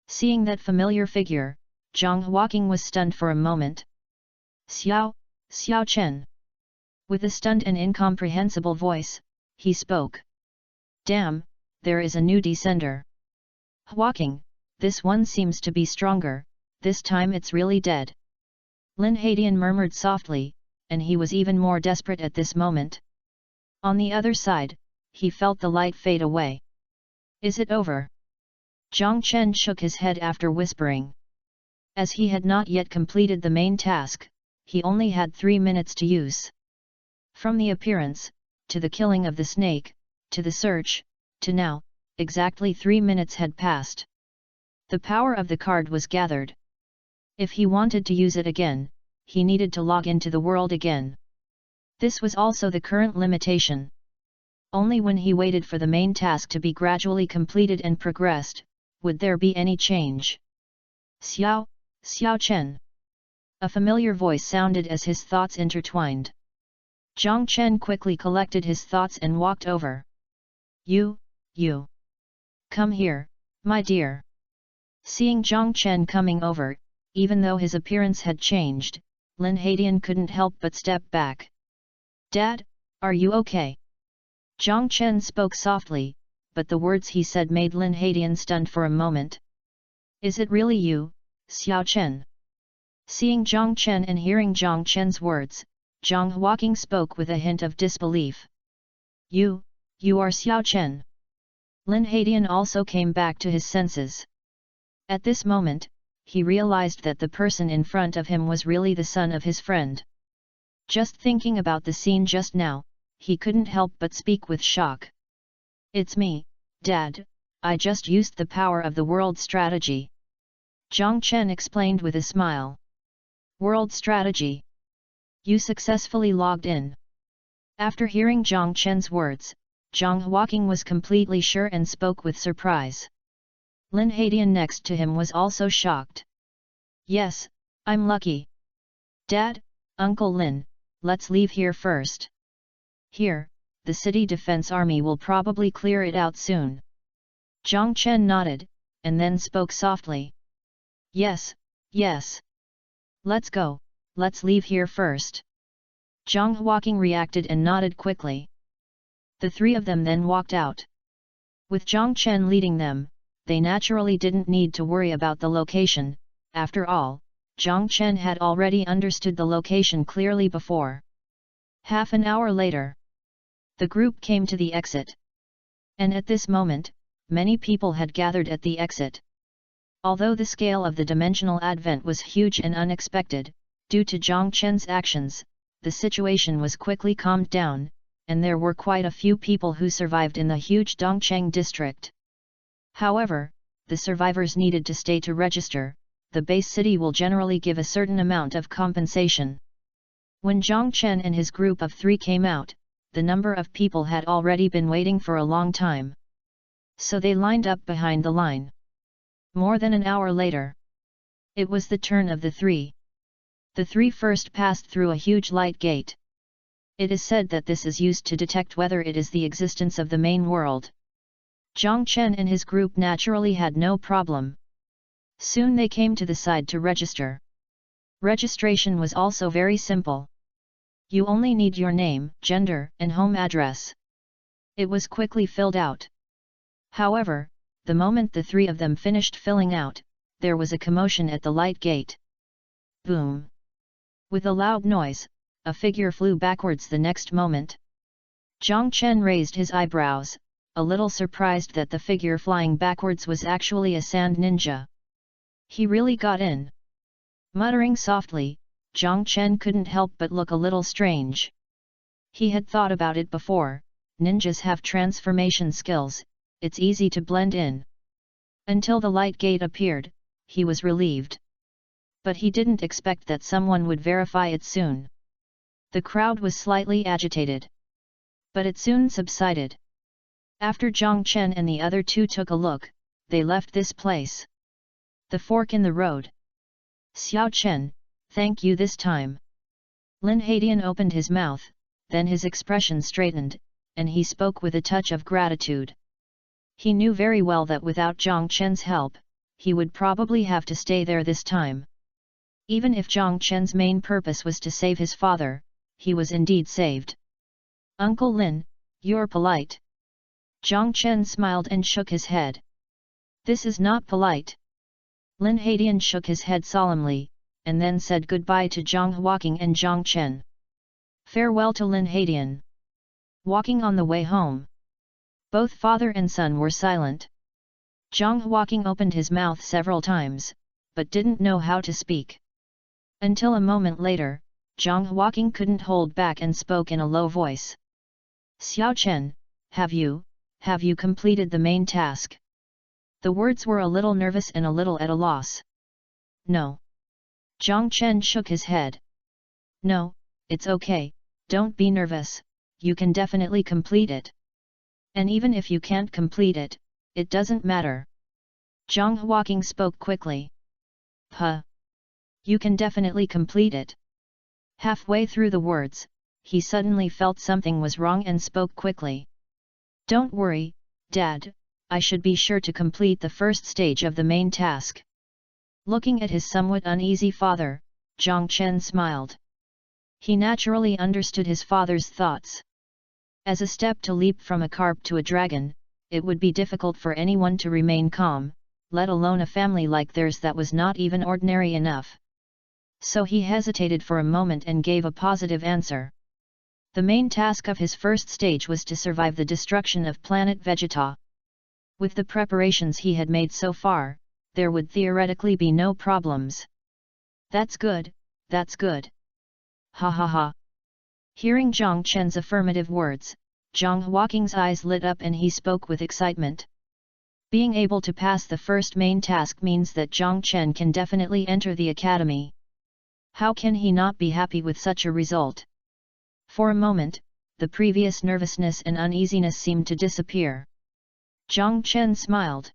Seeing that familiar figure, Zhang Huaqing was stunned for a moment. Xiao Chen. With a stunned and incomprehensible voice, he spoke. Damn, there is a new descender. Huaqing, this one seems to be stronger, this time it's really dead. Lin Hadian murmured softly, and he was even more desperate at this moment. On the other side, he felt the light fade away. Is it over? Zhang Chen shook his head after whispering. As he had not yet completed the main task, he only had 3 minutes to use. From the appearance, to the killing of the snake, to the search, to now, exactly 3 minutes had passed. The power of the card was gathered. If he wanted to use it again, he needed to log into the world again. This was also the current limitation. Only when he waited for the main task to be gradually completed and progressed, would there be any change. Xiao Chen. A familiar voice sounded as his thoughts intertwined. Zhang Chen quickly collected his thoughts and walked over. You. Come here, my dear. Seeing Zhang Chen coming over, even though his appearance had changed, Lin Hadian couldn't help but step back. Dad, are you okay? Zhang Chen spoke softly, but the words he said made Lin Hadian stunned for a moment. Is it really you, Xiao Chen? Seeing Zhang Chen and hearing Zhang Chen's words, Zhang Huaqing spoke with a hint of disbelief. You are Xiao Chen. Lin Hadian also came back to his senses. At this moment, he realized that the person in front of him was really the son of his friend. Just thinking about the scene just now, he couldn't help but speak with shock. It's me, Dad, I just used the power of the world strategy. Zhang Chen explained with a smile. World strategy. You successfully logged in. After hearing Zhang Chen's words, Zhang Huaqing was completely sure and spoke with surprise. Lin Hadian next to him was also shocked. Yes, I'm lucky. Dad, Uncle Lin, let's leave here first. Here, the city defense army will probably clear it out soon. Zhang Chen nodded, and then spoke softly. Yes. Let's go, let's leave here first. Zhang Huaqing reacted and nodded quickly. The three of them then walked out. With Zhang Chen leading them, they naturally didn't need to worry about the location. After all, Zhang Chen had already understood the location clearly before. Half an hour later, the group came to the exit. And at this moment, many people had gathered at the exit. Although the scale of the dimensional advent was huge and unexpected, due to Zhang Chen's actions, the situation was quickly calmed down, and there were quite a few people who survived in the huge Dongcheng district. However, the survivors needed to stay to register. The base city will generally give a certain amount of compensation. When Zhang Chen and his group of 3 came out, the number of people had already been waiting for a long time. So they lined up behind the line. More than an hour later, it was the turn of the 3. The 3 first passed through a huge light gate. It is said that this is used to detect whether it is the existence of the main world. Zhang Chen and his group naturally had no problem. Soon they came to the side to register. Registration was also very simple. You only need your name, gender, and home address. It was quickly filled out. However, the moment the three of them finished filling out, there was a commotion at the light gate. Boom! With a loud noise, a figure flew backwards the next moment. Zhang Chen raised his eyebrows, a little surprised that the figure flying backwards was actually a sand ninja. He really got in. Muttering softly, Zhang Chen couldn't help but look a little strange. He had thought about it before, ninjas have transformation skills, it's easy to blend in. Until the light gate appeared, he was relieved. But he didn't expect that someone would verify it soon. The crowd was slightly agitated. But it soon subsided. After Zhang Chen and the other two took a look, they left this place. The fork in the road. Xiao Chen, thank you this time. Lin Hadian opened his mouth, then his expression straightened, and he spoke with a touch of gratitude. He knew very well that without Zhang Chen's help, he would probably have to stay there this time. Even if Zhang Chen's main purpose was to save his father, he was indeed saved. Uncle Lin, you're polite. Zhang Chen smiled and shook his head. This is not polite. Lin Hadian shook his head solemnly, and then said goodbye to Zhang Huaqing and Zhang Chen. Farewell to Lin Hadian. Walking on the way home, both father and son were silent. Zhang Huaqing opened his mouth several times, but didn't know how to speak. Until a moment later, Zhang Huaqing couldn't hold back and spoke in a low voice. Xiao Chen, have you completed the main task? The words were a little nervous and a little at a loss. No. Zhang Chen shook his head. No, it's okay, don't be nervous, you can definitely complete it. And even if you can't complete it, it doesn't matter. Zhang Huaqing spoke quickly. Huh. You can definitely complete it. Halfway through the words, he suddenly felt something was wrong and spoke quickly. Don't worry, Dad, I should be sure to complete the first stage of the main task. Looking at his somewhat uneasy father, Zhang Chen smiled. He naturally understood his father's thoughts. As a step to leap from a carp to a dragon, it would be difficult for anyone to remain calm, let alone a family like theirs that was not even ordinary enough. So he hesitated for a moment and gave a positive answer. The main task of his first stage was to survive the destruction of planet Vegeta. With the preparations he had made so far, there would theoretically be no problems. That's good, that's good. Ha ha ha. Hearing Zhang Chen's affirmative words, Zhang Huaqing's eyes lit up and he spoke with excitement. Being able to pass the first main task means that Zhang Chen can definitely enter the academy. How can he not be happy with such a result? For a moment, the previous nervousness and uneasiness seemed to disappear. Zhang Chen smiled.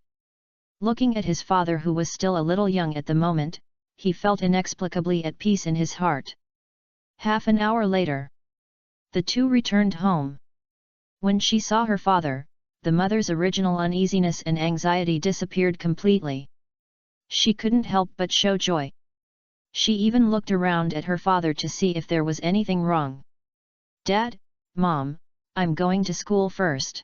Looking at his father who was still a little young at the moment, he felt inexplicably at peace in his heart. Half an hour later, the two returned home. When she saw her father, the mother's original uneasiness and anxiety disappeared completely. She couldn't help but show joy. She even looked around at her father to see if there was anything wrong. Dad, Mom, I'm going to school first.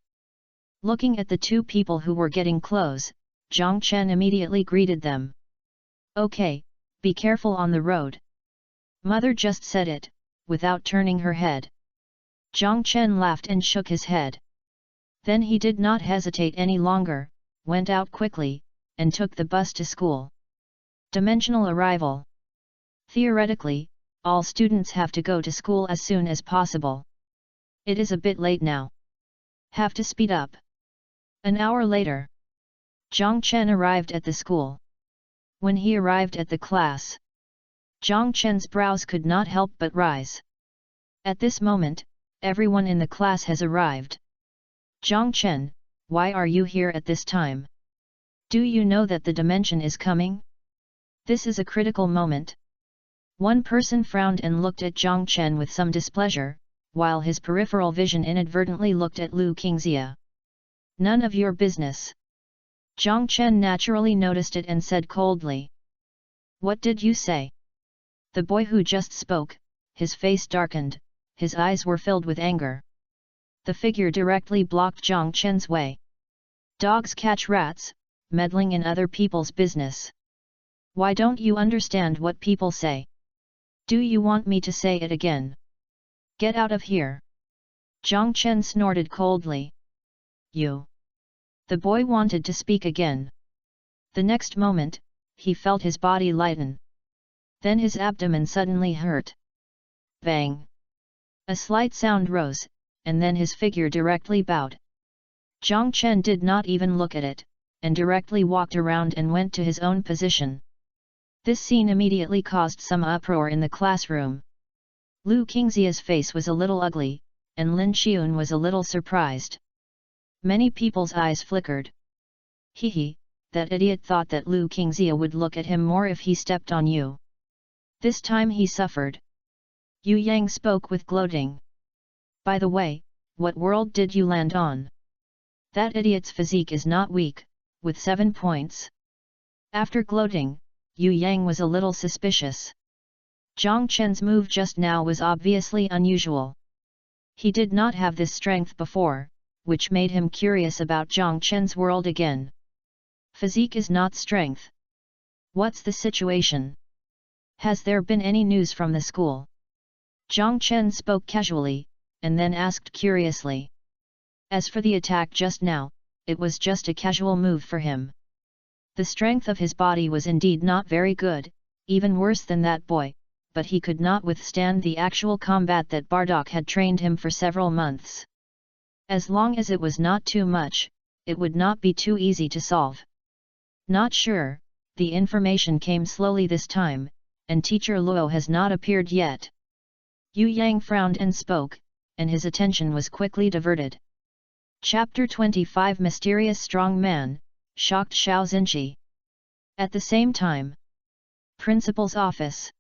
Looking at the two people who were getting close, Zhang Chen immediately greeted them. Okay, be careful on the road. Mother just said it, without turning her head. Zhang Chen laughed and shook his head. Then he did not hesitate any longer, went out quickly, and took the bus to school. Dimensional arrival. Theoretically, all students have to go to school as soon as possible. It is a bit late now. Have to speed up. An hour later, Zhang Chen arrived at the school. When he arrived at the class, Zhang Chen's brows could not help but rise. At this moment, everyone in the class has arrived. Zhang Chen, why are you here at this time? Do you know that the dimension is coming? This is a critical moment. One person frowned and looked at Zhang Chen with some displeasure, while his peripheral vision inadvertently looked at Lu Qingxia. None of your business. Zhang Chen naturally noticed it and said coldly. What did you say? The boy who just spoke, his face darkened, his eyes were filled with anger. The figure directly blocked Zhang Chen's way. Dogs catch rats, meddling in other people's business. Why don't you understand what people say? Do you want me to say it again? Get out of here! Zhang Chen snorted coldly. You! The boy wanted to speak again. The next moment, he felt his body lighten. Then his abdomen suddenly hurt. Bang! A slight sound rose, and then his figure directly bowed. Zhang Chen did not even look at it, and directly walked around and went to his own position. This scene immediately caused some uproar in the classroom. Lu Qingxia's face was a little ugly, and Lin Xiun was a little surprised. Many people's eyes flickered. Hee, that idiot thought that Lu Qingxia would look at him more if he stepped on you. This time he suffered. Yu Yang spoke with gloating. By the way, what world did you land on? That idiot's physique is not weak, with 7 points. After gloating, Yu Yang was a little suspicious. Zhang Chen's move just now was obviously unusual. He did not have this strength before, which made him curious about Zhang Chen's world again. Physique is not strength. What's the situation? Has there been any news from the school? Zhang Chen spoke casually, and then asked curiously. As for the attack just now, it was just a casual move for him. The strength of his body was indeed not very good, even worse than that boy, but he could not withstand the actual combat that Bardock had trained him for several months. As long as it was not too much, it would not be too easy to solve. Not sure, the information came slowly this time, and Teacher Luo has not appeared yet. Yu Yang frowned and spoke, and his attention was quickly diverted. Chapter 25 Mysterious Strong Man, shocked Xiao Xinqi. At the same time, Principal's office.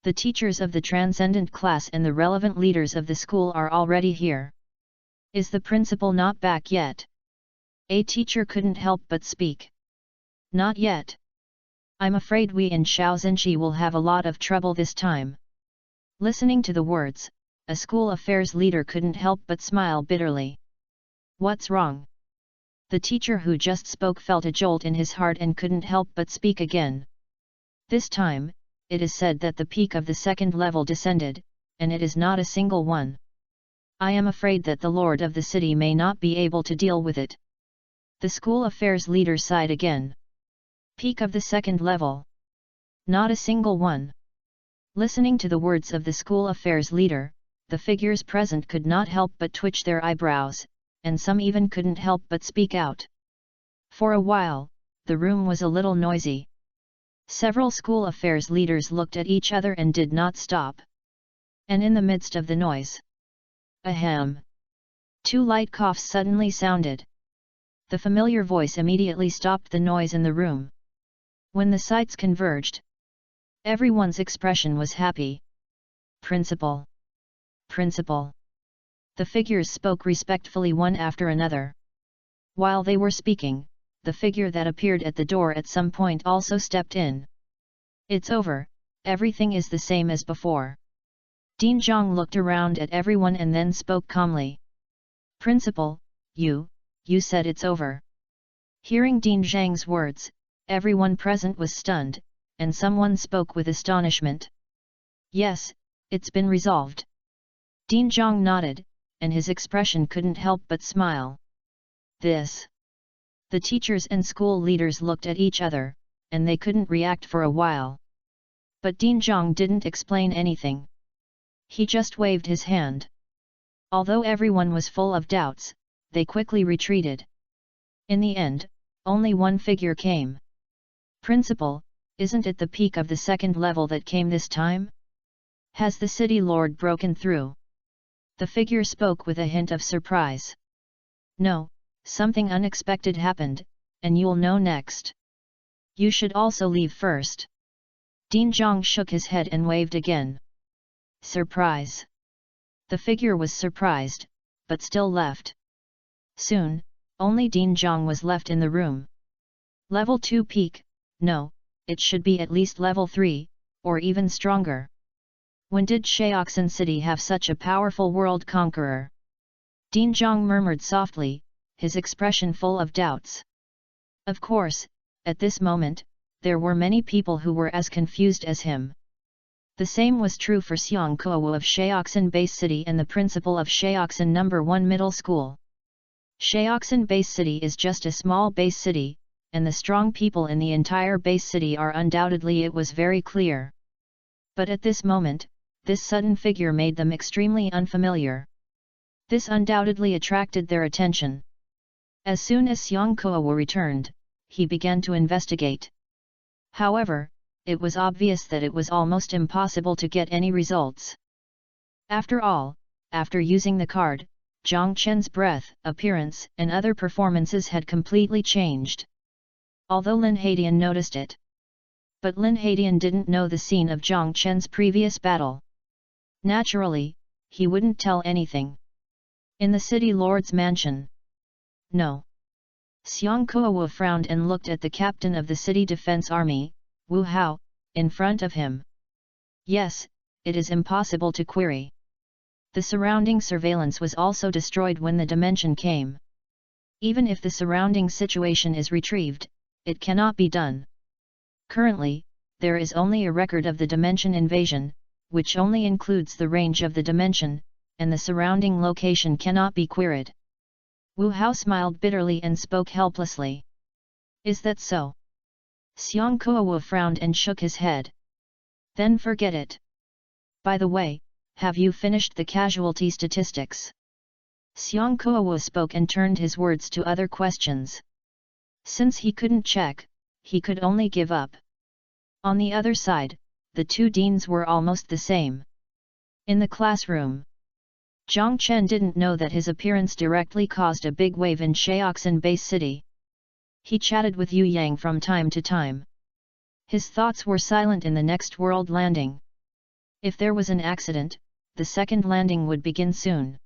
The teachers of the transcendent class and the relevant leaders of the school are already here. Is the principal not back yet? A teacher couldn't help but speak. Not yet. I'm afraid we in Xiao Xinqi will have a lot of trouble this time. Listening to the words, a school affairs leader couldn't help but smile bitterly. What's wrong? The teacher who just spoke felt a jolt in his heart and couldn't help but speak again. This time, it is said that the peak of the second level descended, and it is not a single one. I am afraid that the lord of the city may not be able to deal with it. The school affairs leader sighed again. Peak of the second level. Not a single one. Listening to the words of the school affairs leader, the figures present could not help but twitch their eyebrows, and some even couldn't help but speak out. For a while, the room was a little noisy. Several school affairs leaders looked at each other and did not stop. And in the midst of the noise, ahem! 2 light coughs suddenly sounded. The familiar voice immediately stopped the noise in the room. When the sights converged, everyone's expression was happy. Principal! Principal! The figures spoke respectfully one after another. While they were speaking, the figure that appeared at the door at some point also stepped in. It's over, everything is the same as before. Ding Zhang looked around at everyone and then spoke calmly. Principal, you said it's over. Hearing Ding Zhang's words, everyone present was stunned, and someone spoke with astonishment. Yes, it's been resolved. Ding Zhang nodded, and his expression couldn't help but smile. This. The teachers and school leaders looked at each other, and they couldn't react for a while. But Ding Zhang didn't explain anything. He just waved his hand. Although everyone was full of doubts, they quickly retreated. In the end, only one figure came. Principal, isn't it the peak of the second level that came this time? Has the city lord broken through? The figure spoke with a hint of surprise. No, something unexpected happened, and you'll know next. You should also leave first. Ding Zhang shook his head and waved again. Surprise! The figure was surprised, but still left. Soon, only Ding Zhang was left in the room. Level 2 peak, no, it should be at least level 3, or even stronger. When did Shaoxin City have such a powerful world conqueror? Din Zhang murmured softly, his expression full of doubts. Of course, at this moment, there were many people who were as confused as him. The same was true for Xiang Kuowu of Shaoxin Base City and the principal of Shaoxin No. 1 Middle School. Shaoxin Base City is just a small base city, and the strong people in the entire base city are undoubtedly, it was very clear. But at this moment, this sudden figure made them extremely unfamiliar. This undoubtedly attracted their attention. As soon as Xiang Kuowu returned, he began to investigate. However, it was obvious that it was almost impossible to get any results. After all, after using the card, Zhang Chen's breath, appearance, and other performances had completely changed. Although Lin Hadian noticed it. But Lin Hadian didn't know the scene of Zhang Chen's previous battle. Naturally, he wouldn't tell anything. In the city lord's mansion. No. Xiang Kuowu frowned and looked at the captain of the city defense army, Wu Hao, in front of him. Yes, it is impossible to query. The surrounding surveillance was also destroyed when the dimension came. Even if the surrounding situation is retrieved, it cannot be done. Currently, there is only a record of the dimension invasion, which only includes the range of the dimension, and the surrounding location cannot be queried. Wu Hao smiled bitterly and spoke helplessly. Is that so? Xiang Kuowu frowned and shook his head. Then forget it. By the way, have you finished the casualty statistics? Xiang Kuowu spoke and turned his words to other questions. Since he couldn't check, he could only give up. On the other side, the two deans were almost the same. In the classroom, Zhang Chen didn't know that his appearance directly caused a big wave in Shaoxin Base City. He chatted with Yu Yang from time to time. His thoughts were silent in the next world landing. If there was an accident, the second landing would begin soon.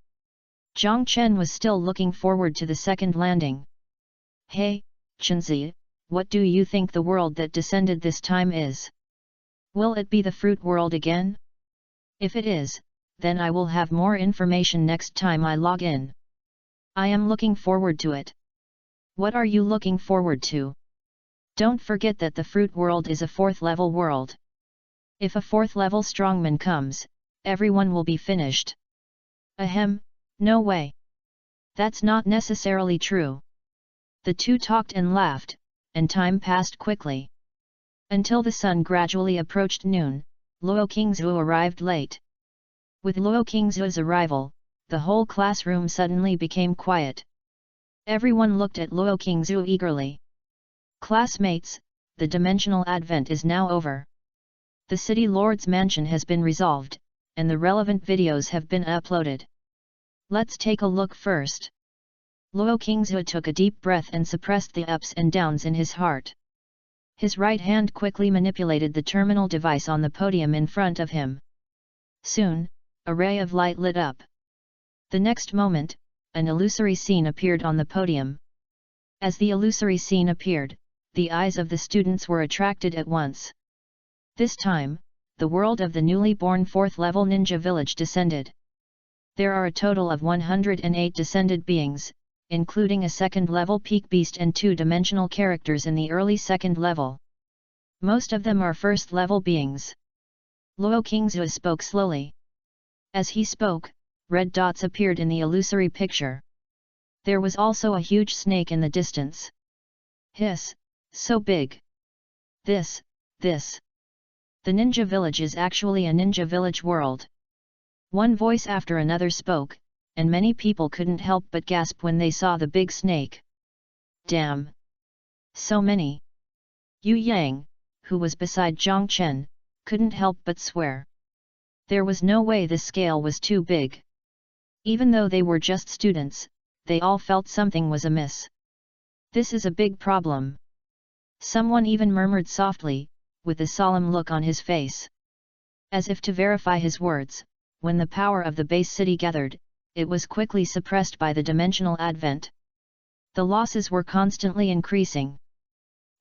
Zhang Chen was still looking forward to the second landing. Hey, Chenzi, what do you think the world that descended this time is? Will it be the fruit world again? If it is, then I will have more information next time I log in. I am looking forward to it. What are you looking forward to? Don't forget that the fruit world is a 4th level world. If a 4th level strongman comes, everyone will be finished. Ahem, no way. That's not necessarily true. The two talked and laughed, and time passed quickly. Until the sun gradually approached noon, Luo Qingzhu arrived late. With Luo Qingzhu's arrival, the whole classroom suddenly became quiet. Everyone looked at Luo Qingzhu eagerly. Classmates, the dimensional advent is now over. The city lord's mansion has been resolved, and the relevant videos have been uploaded. Let's take a look first. Luo Qingzhu took a deep breath and suppressed the ups and downs in his heart. His right hand quickly manipulated the terminal device on the podium in front of him. Soon, a ray of light lit up. The next moment, an illusory scene appeared on the podium. As the illusory scene appeared, the eyes of the students were attracted at once. This time, the world of the newly born 4th level ninja village descended. There are a total of 108 descended beings, including a 2nd level peak beast and 2-dimensional characters in the early 2nd level. Most of them are 1st level beings. Luo Qingzhu spoke slowly. As he spoke, red dots appeared in the illusory picture. There was also a huge snake in the distance. Hiss, so big. This. The ninja village is actually a ninja village world. One voice after another spoke, and many people couldn't help but gasp when they saw the big snake. Damn! So many! Yu Yang, who was beside Zhang Chen, couldn't help but swear. There was no way the scale was too big. Even though they were just students, they all felt something was amiss. This is a big problem. Someone even murmured softly, with a solemn look on his face. As if to verify his words, when the power of the base city gathered, it was quickly suppressed by the dimensional advent. The losses were constantly increasing.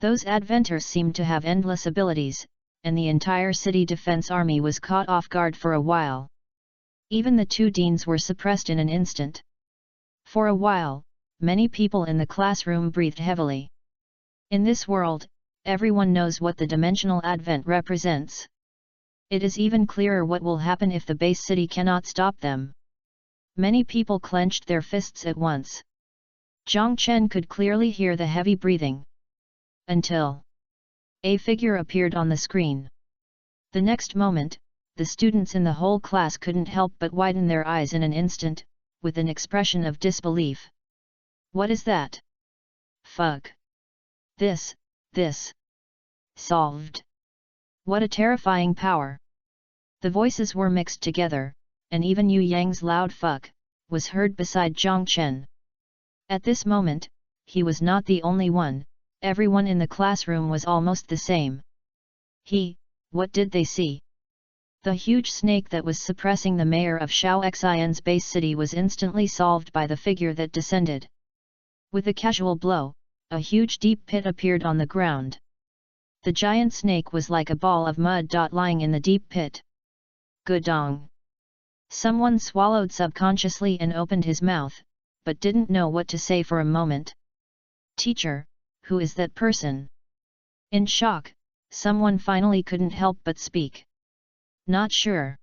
Those adventers seemed to have endless abilities, and the entire city defense army was caught off guard for a while. Even the two deans were suppressed in an instant. For a while, many people in the classroom breathed heavily. In this world, everyone knows what the dimensional advent represents. It is even clearer what will happen if the base city cannot stop them. Many people clenched their fists at once. Jiang Chen could clearly hear the heavy breathing. Until a figure appeared on the screen. The next moment, the students in the whole class couldn't help but widen their eyes in an instant, with an expression of disbelief. What is that? Fuck. This. Solved. What a terrifying power. The voices were mixed together, and even Yu Yang's loud fuck was heard beside Jiang Chen. At this moment, he was not the only one, everyone in the classroom was almost the same. What did they see? The huge snake that was suppressing the mayor of Shao Xian's base city was instantly solved by the figure that descended. With a casual blow, a huge deep pit appeared on the ground. The giant snake was like a ball of mud lying in the deep pit. Gudong. Someone swallowed subconsciously and opened his mouth, but didn't know what to say for a moment. Teacher, who is that person? In shock, someone finally couldn't help but speak. Not sure.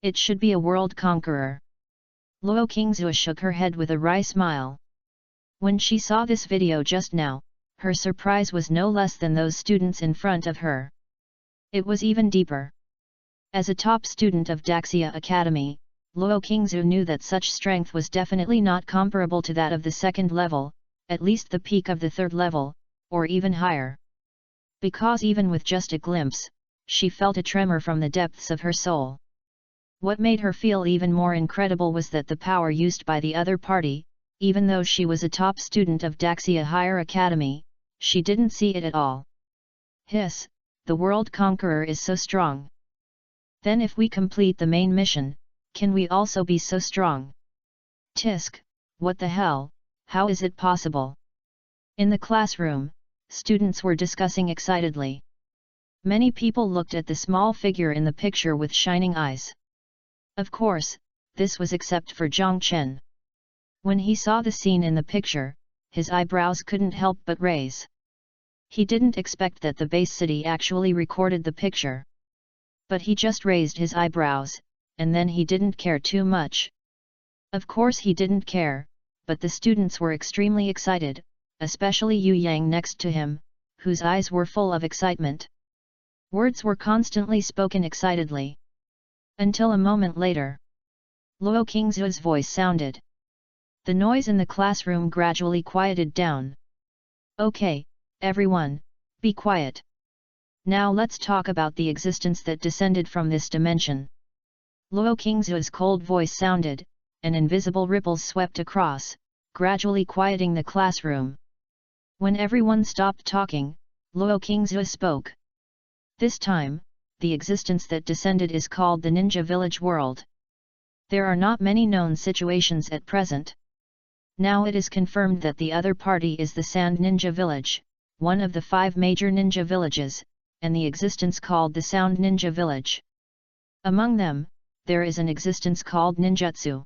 It should be a world conqueror. Luo Qingzue shook her head with a wry smile. When she saw this video just now, her surprise was no less than those students in front of her. It was even deeper. As a top student of Daxia Academy, Luo Qingzue knew that such strength was definitely not comparable to that of the second level, at least the peak of the third level, or even higher. Because even with just a glimpse, she felt a tremor from the depths of her soul. What made her feel even more incredible was that the power used by the other party, even though she was a top student of Daxia Higher Academy, she didn't see it at all. Hiss, the world conqueror is so strong. Then if we complete the main mission, can we also be so strong? Tisk, what the hell, how is it possible? In the classroom, students were discussing excitedly. Many people looked at the small figure in the picture with shining eyes. Of course, this was except for Jiang Chen. When he saw the scene in the picture, his eyebrows couldn't help but raise. He didn't expect that the base city actually recorded the picture. But he just raised his eyebrows, and then he didn't care too much. Of course he didn't care, but the students were extremely excited, especially Yu Yang next to him, whose eyes were full of excitement. Words were constantly spoken excitedly. Until a moment later, Luo Qingzue's voice sounded. The noise in the classroom gradually quieted down. Okay, everyone, be quiet. Now let's talk about the existence that descended from this dimension. Luo Qingzue's cold voice sounded, and invisible ripples swept across, gradually quieting the classroom. When everyone stopped talking, Luo Qingzue spoke. This time, the existence that descended is called the Ninja Village world. There are not many known situations at present. Now it is confirmed that the other party is the Sand Ninja Village, one of the 5 major ninja villages, and the existence called the Sound Ninja Village. Among them, there is an existence called ninjutsu.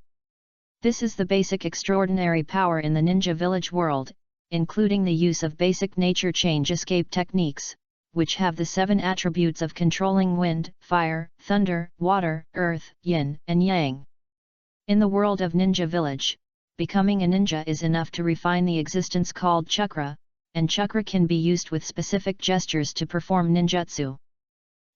This is the basic extraordinary power in the ninja village world, including the use of basic nature change escape techniques, which have the 7 attributes of controlling wind, fire, thunder, water, earth, yin and yang. In the world of Ninja Village, becoming a ninja is enough to refine the existence called chakra, and chakra can be used with specific gestures to perform ninjutsu.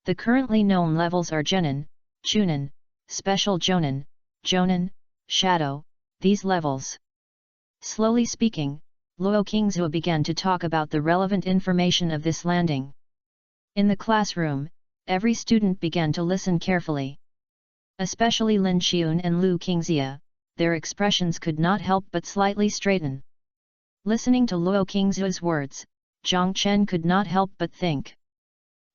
The currently known levels are Genin, Chunin, Special Jonin, Jonin, Shadow, these levels. Slowly speaking, Luo Qingzue began to talk about the relevant information of this landing. In the classroom, every student began to listen carefully. Especially Lin Xiun and Lu Qingzia, their expressions could not help but slightly straighten. Listening to Luo Qingzue's words, Jiang Chen could not help but think.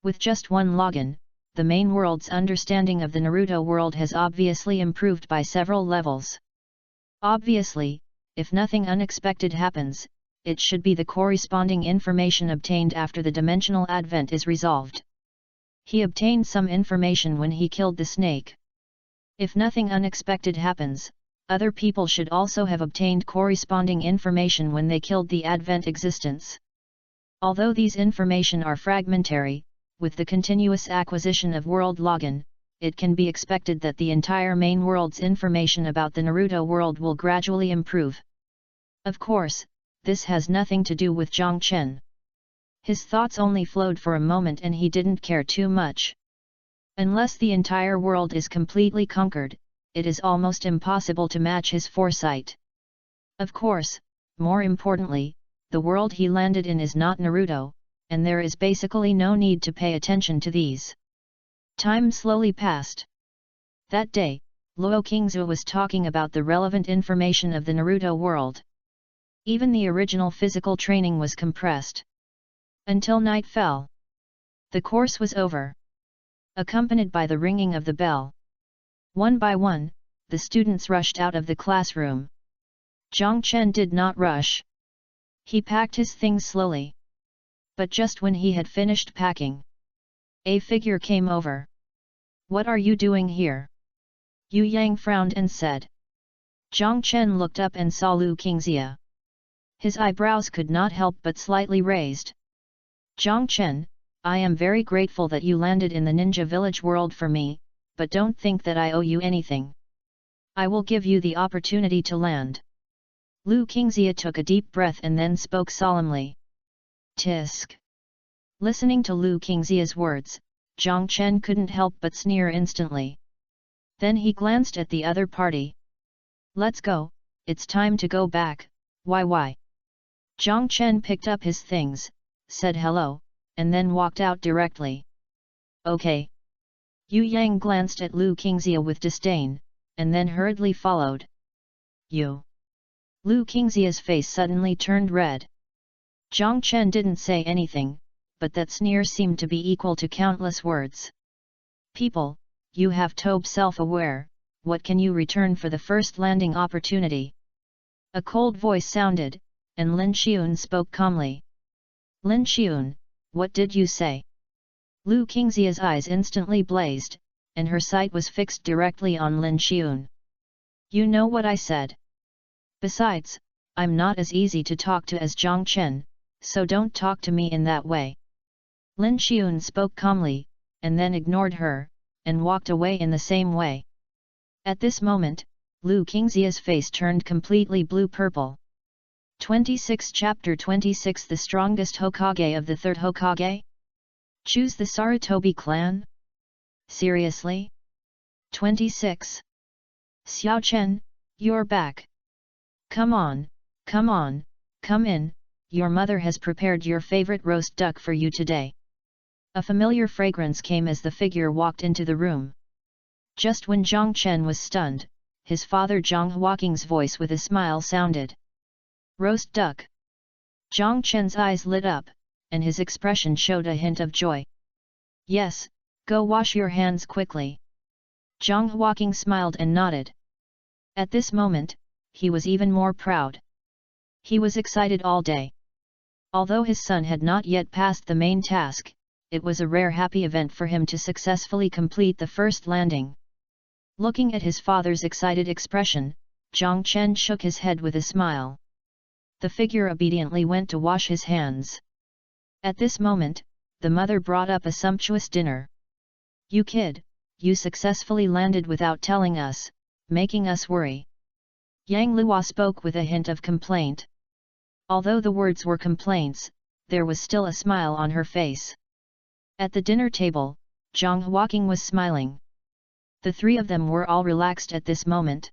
With just one login, the main world's understanding of the Naruto world has obviously improved by several levels. Obviously, if nothing unexpected happens, it should be the corresponding information obtained after the dimensional advent is resolved. He obtained some information when he killed the snake. If nothing unexpected happens, other people should also have obtained corresponding information when they killed the Advent existence. Although these information are fragmentary, with the continuous acquisition of world login, it can be expected that the entire main world's information about the Naruto world will gradually improve. Of course, this has nothing to do with Zhang Chen. His thoughts only flowed for a moment and he didn't care too much. Unless the entire world is completely conquered, it is almost impossible to match his foresight. Of course, more importantly, the world he landed in is not Naruto, and there is basically no need to pay attention to these. Time slowly passed. That day, Luo Qingzu was talking about the relevant information of the Naruto world. Even the original physical training was compressed. Until night fell. The course was over. Accompanied by the ringing of the bell. One by one, the students rushed out of the classroom. Zhang Chen did not rush. He packed his things slowly. But just when he had finished packing, a figure came over. "What are you doing here?" Yu Yang frowned and said. Zhang Chen looked up and saw Lu Qingxia. His eyebrows could not help but slightly raised. "Zhang Chen, I am very grateful that you landed in the ninja village world for me, but don't think that I owe you anything. I will give you the opportunity to land." Lu Qingxia took a deep breath and then spoke solemnly. "Tisk." Listening to Lu Qingxia's words, Zhang Chen couldn't help but sneer instantly. Then he glanced at the other party. "Let's go, it's time to go back, why?" Zhang Chen picked up his things, said hello, and then walked out directly. "Okay." Yu Yang glanced at Lu Qingxia with disdain, and then hurriedly followed. "You." Lu Qingxia's face suddenly turned red. Zhang Chen didn't say anything, but that sneer seemed to be equal to countless words. "People, you have to be self-aware, what can you return for the first landing opportunity?" A cold voice sounded, and Lin Xiun spoke calmly. "Lin Xiun, what did you say?" Lu Qingxia's eyes instantly blazed, and her sight was fixed directly on Lin Xiun. "You know what I said. Besides, I'm not as easy to talk to as Zhang Chen, so don't talk to me in that way." Lin Xiun spoke calmly, and then ignored her, and walked away in the same way. At this moment, Lu Qingxia's face turned completely blue-purple. 26 Chapter 26 The strongest Hokage of the third Hokage? Choose the Sarutobi clan? Seriously? 26. Xiao Chen, you're back. Come on, come in, your mother has prepared your favorite roast duck for you today." A familiar fragrance came as the figure walked into the room. Just when Zhang Chen was stunned, his father Zhang Huaqing's voice with a smile sounded. "Roast duck." Zhang Chen's eyes lit up, and his expression showed a hint of joy. "Yes, go wash your hands quickly." Zhang Huaqing smiled and nodded. At this moment, he was even more proud. He was excited all day. Although his son had not yet passed the main task, it was a rare happy event for him to successfully complete the first landing. Looking at his father's excited expression, Zhang Chen shook his head with a smile. The figure obediently went to wash his hands. At this moment, the mother brought up a sumptuous dinner. "You kid, you successfully landed without telling us, making us worry." Yang Luo spoke with a hint of complaint. Although the words were complaints, there was still a smile on her face. At the dinner table, Zhang Huaqing was smiling. The three of them were all relaxed at this moment.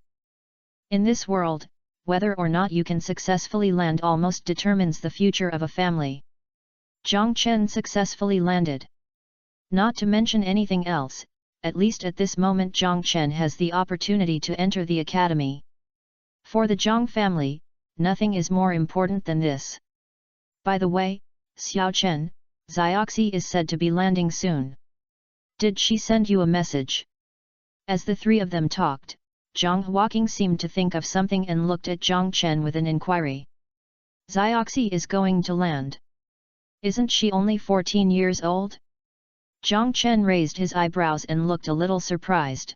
In this world, whether or not you can successfully land almost determines the future of a family. Zhang Chen successfully landed. Not to mention anything else, at least at this moment Zhang Chen has the opportunity to enter the academy. For the Zhang family, nothing is more important than this. By the way, Xiao Chen, Xioxi is said to be landing soon. Did she send you a message? As the three of them talked, Zhang Huaqing seemed to think of something and looked at Zhang Chen with an inquiry. Xioxi is going to land. Isn't she only 14 years old? Zhang Chen raised his eyebrows and looked a little surprised.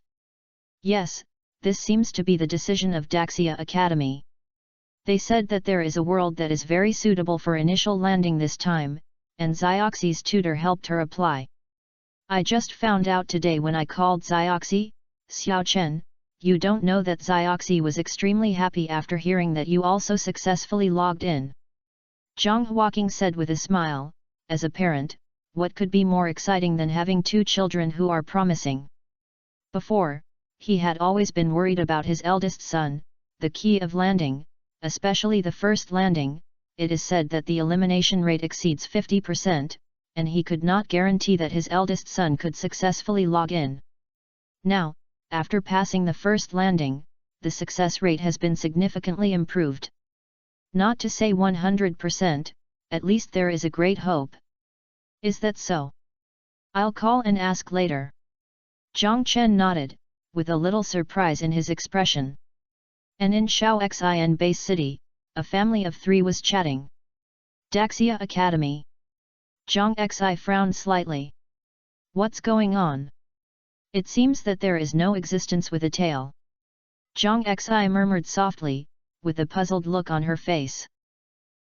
Yes, this seems to be the decision of Daxia Academy. They said that there is a world that is very suitable for initial landing this time, and Zioxy's tutor helped her apply. I just found out today when I called Zioxy, Xiao Chen, you don't know that Zioxy was extremely happy after hearing that you also successfully logged in. Zhang Huaqing said with a smile, as a parent, what could be more exciting than having two children who are promising? Before, he had always been worried about his eldest son, the key of landing, especially the first landing. It is said that the elimination rate exceeds 50%, and he could not guarantee that his eldest son could successfully log in. Now, after passing the first landing, the success rate has been significantly improved. Not to say 100%, at least there is a great hope. Is that so? I'll call and ask later. Zhang Chen nodded, with a little surprise in his expression. And in Shaoxin base city, a family of three was chatting. Daxia Academy. Zhang Xi frowned slightly. What's going on? It seems that there is no existence with a tail. Zhang Xi murmured softly, with a puzzled look on her face.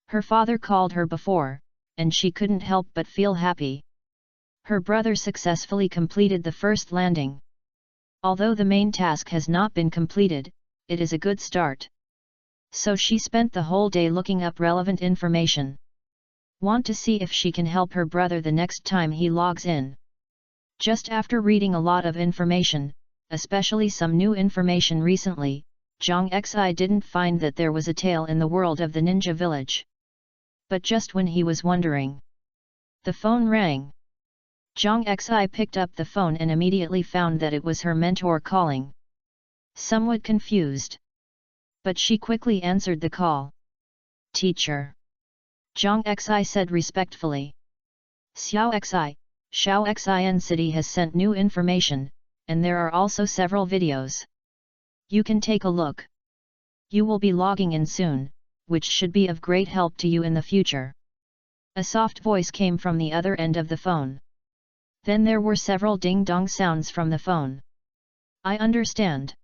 Her father called her before, and she couldn't help but feel happy. Her brother successfully completed the first landing. Although the main task has not been completed, it is a good start. So she spent the whole day looking up relevant information. Want to see if she can help her brother the next time he logs in. Just after reading a lot of information, especially some new information recently, Zhang Xi didn't find that there was a tale in the world of the ninja village. But just when he was wondering, the phone rang. Zhang Xi picked up the phone and immediately found that it was her mentor calling. Somewhat confused, but she quickly answered the call. Teacher. Zhang Xi said respectfully. Shaoxin City has sent new information, and there are also several videos. You can take a look. You will be logging in soon, which should be of great help to you in the future. A soft voice came from the other end of the phone. Then there were several ding-dong sounds from the phone. I understand.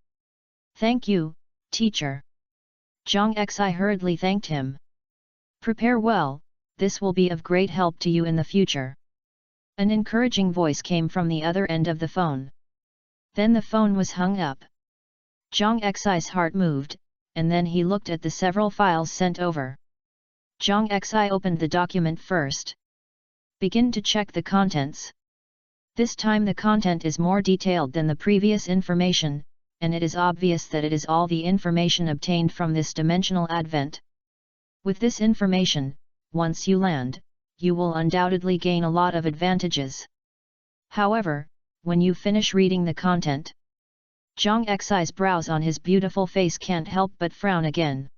Thank you, teacher. Zhang Xi hurriedly thanked him. Prepare well, this will be of great help to you in the future. An encouraging voice came from the other end of the phone. Then the phone was hung up. Zhang Xi's heart moved, and then he looked at the several files sent over. Zhang Xi opened the document first. Begin to check the contents. This time the content is more detailed than the previous information, and it is obvious that it is all the information obtained from this dimensional advent. With this information, once you land, you will undoubtedly gain a lot of advantages. However, when you finish reading the content, Zhang Xi's brows on his beautiful face can't help but frown again.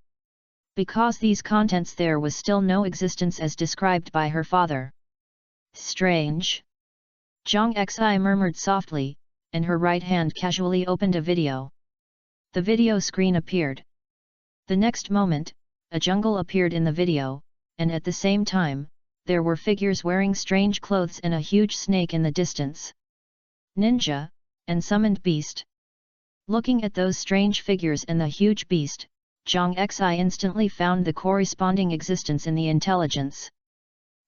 Because these contents there was still no existence as described by her father. Strange. Zhang Xi murmured softly, and her right hand casually opened a video. The video screen appeared. The next moment, a jungle appeared in the video, and at the same time, there were figures wearing strange clothes and a huge snake in the distance. Ninja, and summoned beast. Looking at those strange figures and the huge beast, Zhang Xi instantly found the corresponding existence in the intelligence.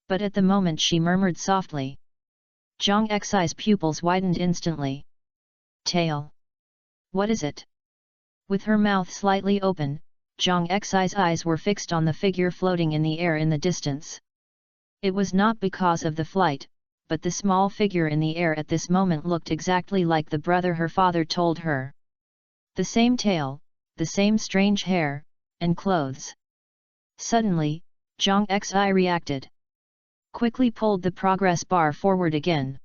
But at the moment she murmured softly. Zhang Xi's pupils widened instantly. Tail. What is it? With her mouth slightly open, Zhang Xi's eyes were fixed on the figure floating in the air in the distance. It was not because of the flight, but the small figure in the air at this moment looked exactly like the brother her father told her. The same tail, the same strange hair, and clothes. Suddenly, Zhang Xi reacted. Quickly pulled the progress bar forward again.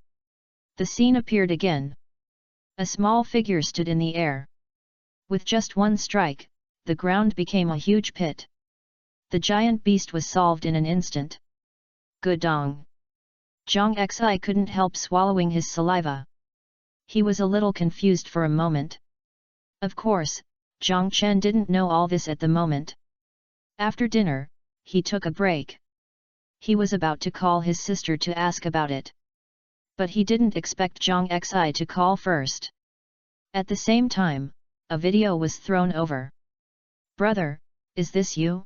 The scene appeared again. A small figure stood in the air. With just one strike, the ground became a huge pit. The giant beast was solved in an instant. Gudong. Zhang Xi couldn't help swallowing his saliva. He was a little confused for a moment. Of course, Zhang Chen didn't know all this at the moment. After dinner, he took a break. He was about to call his sister to ask about it. But he didn't expect Zhang Xi to call first. At the same time, a video was thrown over. "Brother, is this you?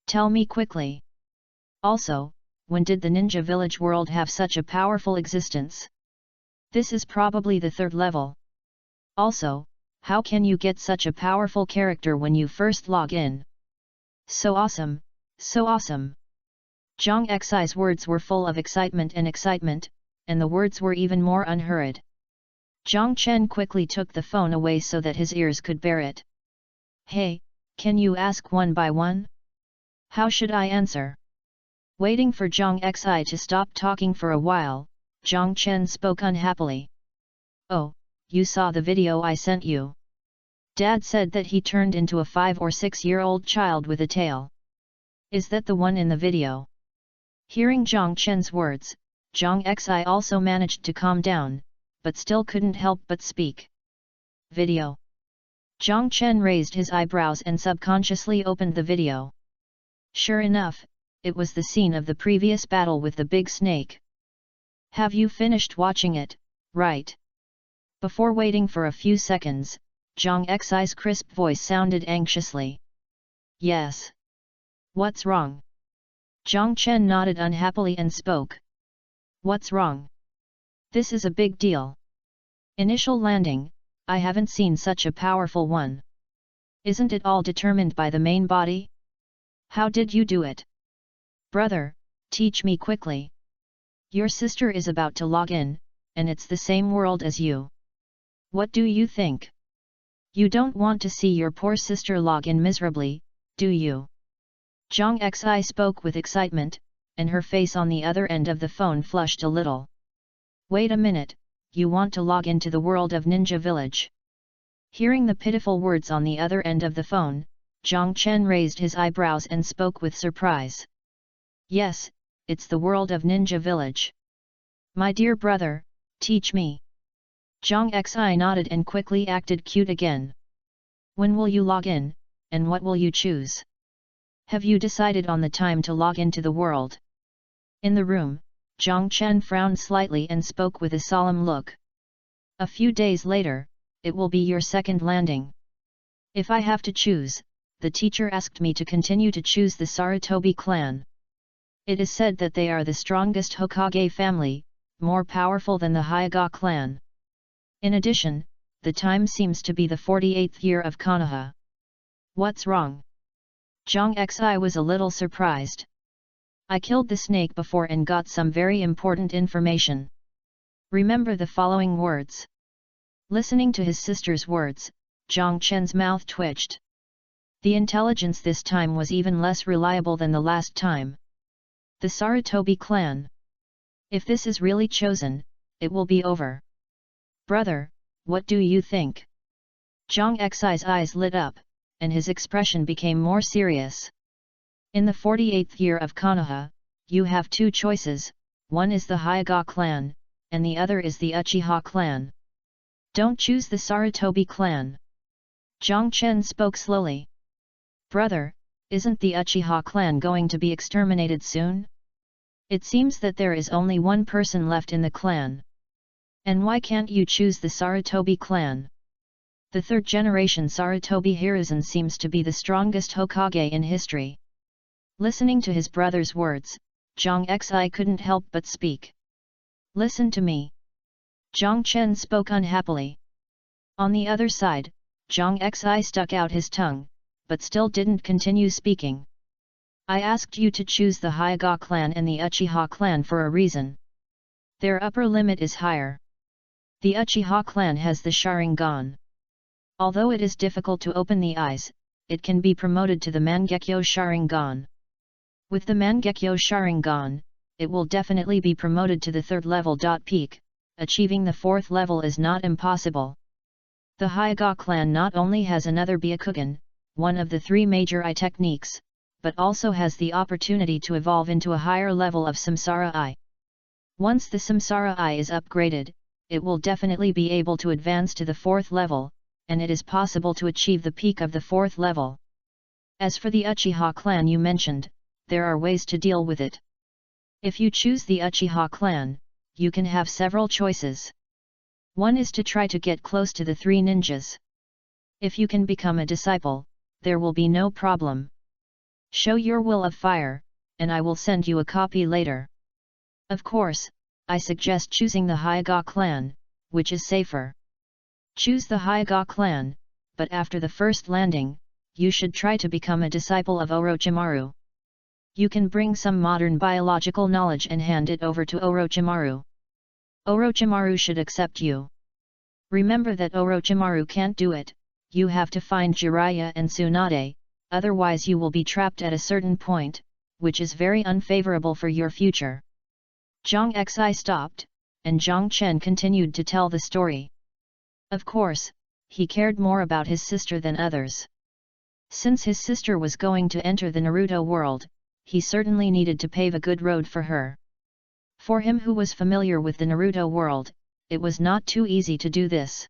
Tell me quickly. Also, when did the ninja village world have such a powerful existence? This is probably the third level. Also, how can you get such a powerful character when you first log in? So awesome, so awesome." Zhang Xi's words were full of excitement, and the words were even more unhurried. Zhang Chen quickly took the phone away so that his ears could bear it. "Hey, can you ask one by one? How should I answer?" Waiting for Zhang Xi to stop talking for a while, Zhang Chen spoke unhappily. "Oh, you saw the video I sent you. Dad said that he turned into a 5 or 6-year-old child with a tail. Is that the one in the video?" Hearing Zhang Chen's words, Zhang Xi also managed to calm down, but still couldn't help but speak. "Video?" Zhang Chen raised his eyebrows and subconsciously opened the video. Sure enough, it was the scene of the previous battle with the big snake. "Have you finished watching it, right?" Before waiting for a few seconds, Zhang Xi's crisp voice sounded anxiously. "Yes." "What's wrong?" Zhang Chen nodded unhappily and spoke. "What's wrong? This is a big deal. Initial landing, I haven't seen such a powerful one. Isn't it all determined by the main body? How did you do it? Brother, teach me quickly. Your sister is about to log in, and it's the same world as you. What do you think? You don't want to see your poor sister log in miserably, do you?" Zhang Xi spoke with excitement, and her face on the other end of the phone flushed a little. "Wait a minute, you want to log into the world of Ninja Village?" Hearing the pitiful words on the other end of the phone, Zhang Chen raised his eyebrows and spoke with surprise. "Yes, it's the world of Ninja Village. My dear brother, teach me." Zhang Xi nodded and quickly acted cute again. "When will you log in, and what will you choose? Have you decided on the time to log into the world?" In the room, Zhang Chen frowned slightly and spoke with a solemn look. "A few days later, it will be your second landing. If I have to choose, the teacher asked me to continue to choose the Sarutobi clan. It is said that they are the strongest Hokage family, more powerful than the Hyuga clan. In addition, the time seems to be the 48th year of Konoha. What's wrong?" Zhang Xi was a little surprised. "I killed the snake before and got some very important information. Remember the following words." Listening to his sister's words, Zhang Chen's mouth twitched. The intelligence this time was even less reliable than the last time. The Sarutobi clan. If this is really chosen, it will be over. "Brother, what do you think?" Zhang Xi's eyes lit up, and his expression became more serious. "In the 48th year of Konoha, you have two choices, one is the Hyuga clan, and the other is the Uchiha clan. Don't choose the Sarutobi clan." Zhang Chen spoke slowly. "Brother, isn't the Uchiha clan going to be exterminated soon? It seems that there is only one person left in the clan. And why can't you choose the Sarutobi clan? The third generation Sarutobi Hiruzen seems to be the strongest Hokage in history." Listening to his brother's words, Zhang Xi couldn't help but speak. "Listen to me." Zhang Chen spoke unhappily. On the other side, Zhang Xi stuck out his tongue, but still didn't continue speaking. "I asked you to choose the Hyuga clan and the Uchiha clan for a reason. Their upper limit is higher. The Uchiha clan has the Sharingan. Although it is difficult to open the eyes, it can be promoted to the Mangekyo Sharingan. With the Mangekyo Sharingan, it will definitely be promoted to the third level. Peak, achieving the fourth level is not impossible. The Hyuga clan not only has another Byakugan, one of the three major eye techniques, but also has the opportunity to evolve into a higher level of Samsara Eye. Once the Samsara Eye is upgraded, it will definitely be able to advance to the fourth level, and it is possible to achieve the peak of the fourth level. As for the Uchiha clan you mentioned, there are ways to deal with it. If you choose the Uchiha clan, you can have several choices. One is to try to get close to the 3 ninjas. If you can become a disciple, there will be no problem. Show your will of fire, and I will send you a copy later. Of course, I suggest choosing the Hyuga clan, which is safer. Choose the Hyuga clan, but after the first landing, you should try to become a disciple of Orochimaru. You can bring some modern biological knowledge and hand it over to Orochimaru. Orochimaru should accept you. Remember that Orochimaru can't do it, you have to find Jiraiya and Tsunade, otherwise you will be trapped at a certain point, which is very unfavorable for your future. Zhang Xi stopped, and Zhang Chen continued to tell the story. Of course, he cared more about his sister than others. Since his sister was going to enter the Naruto world, he certainly needed to pave a good road for her. For him who was familiar with the Naruto world, it was not too easy to do this.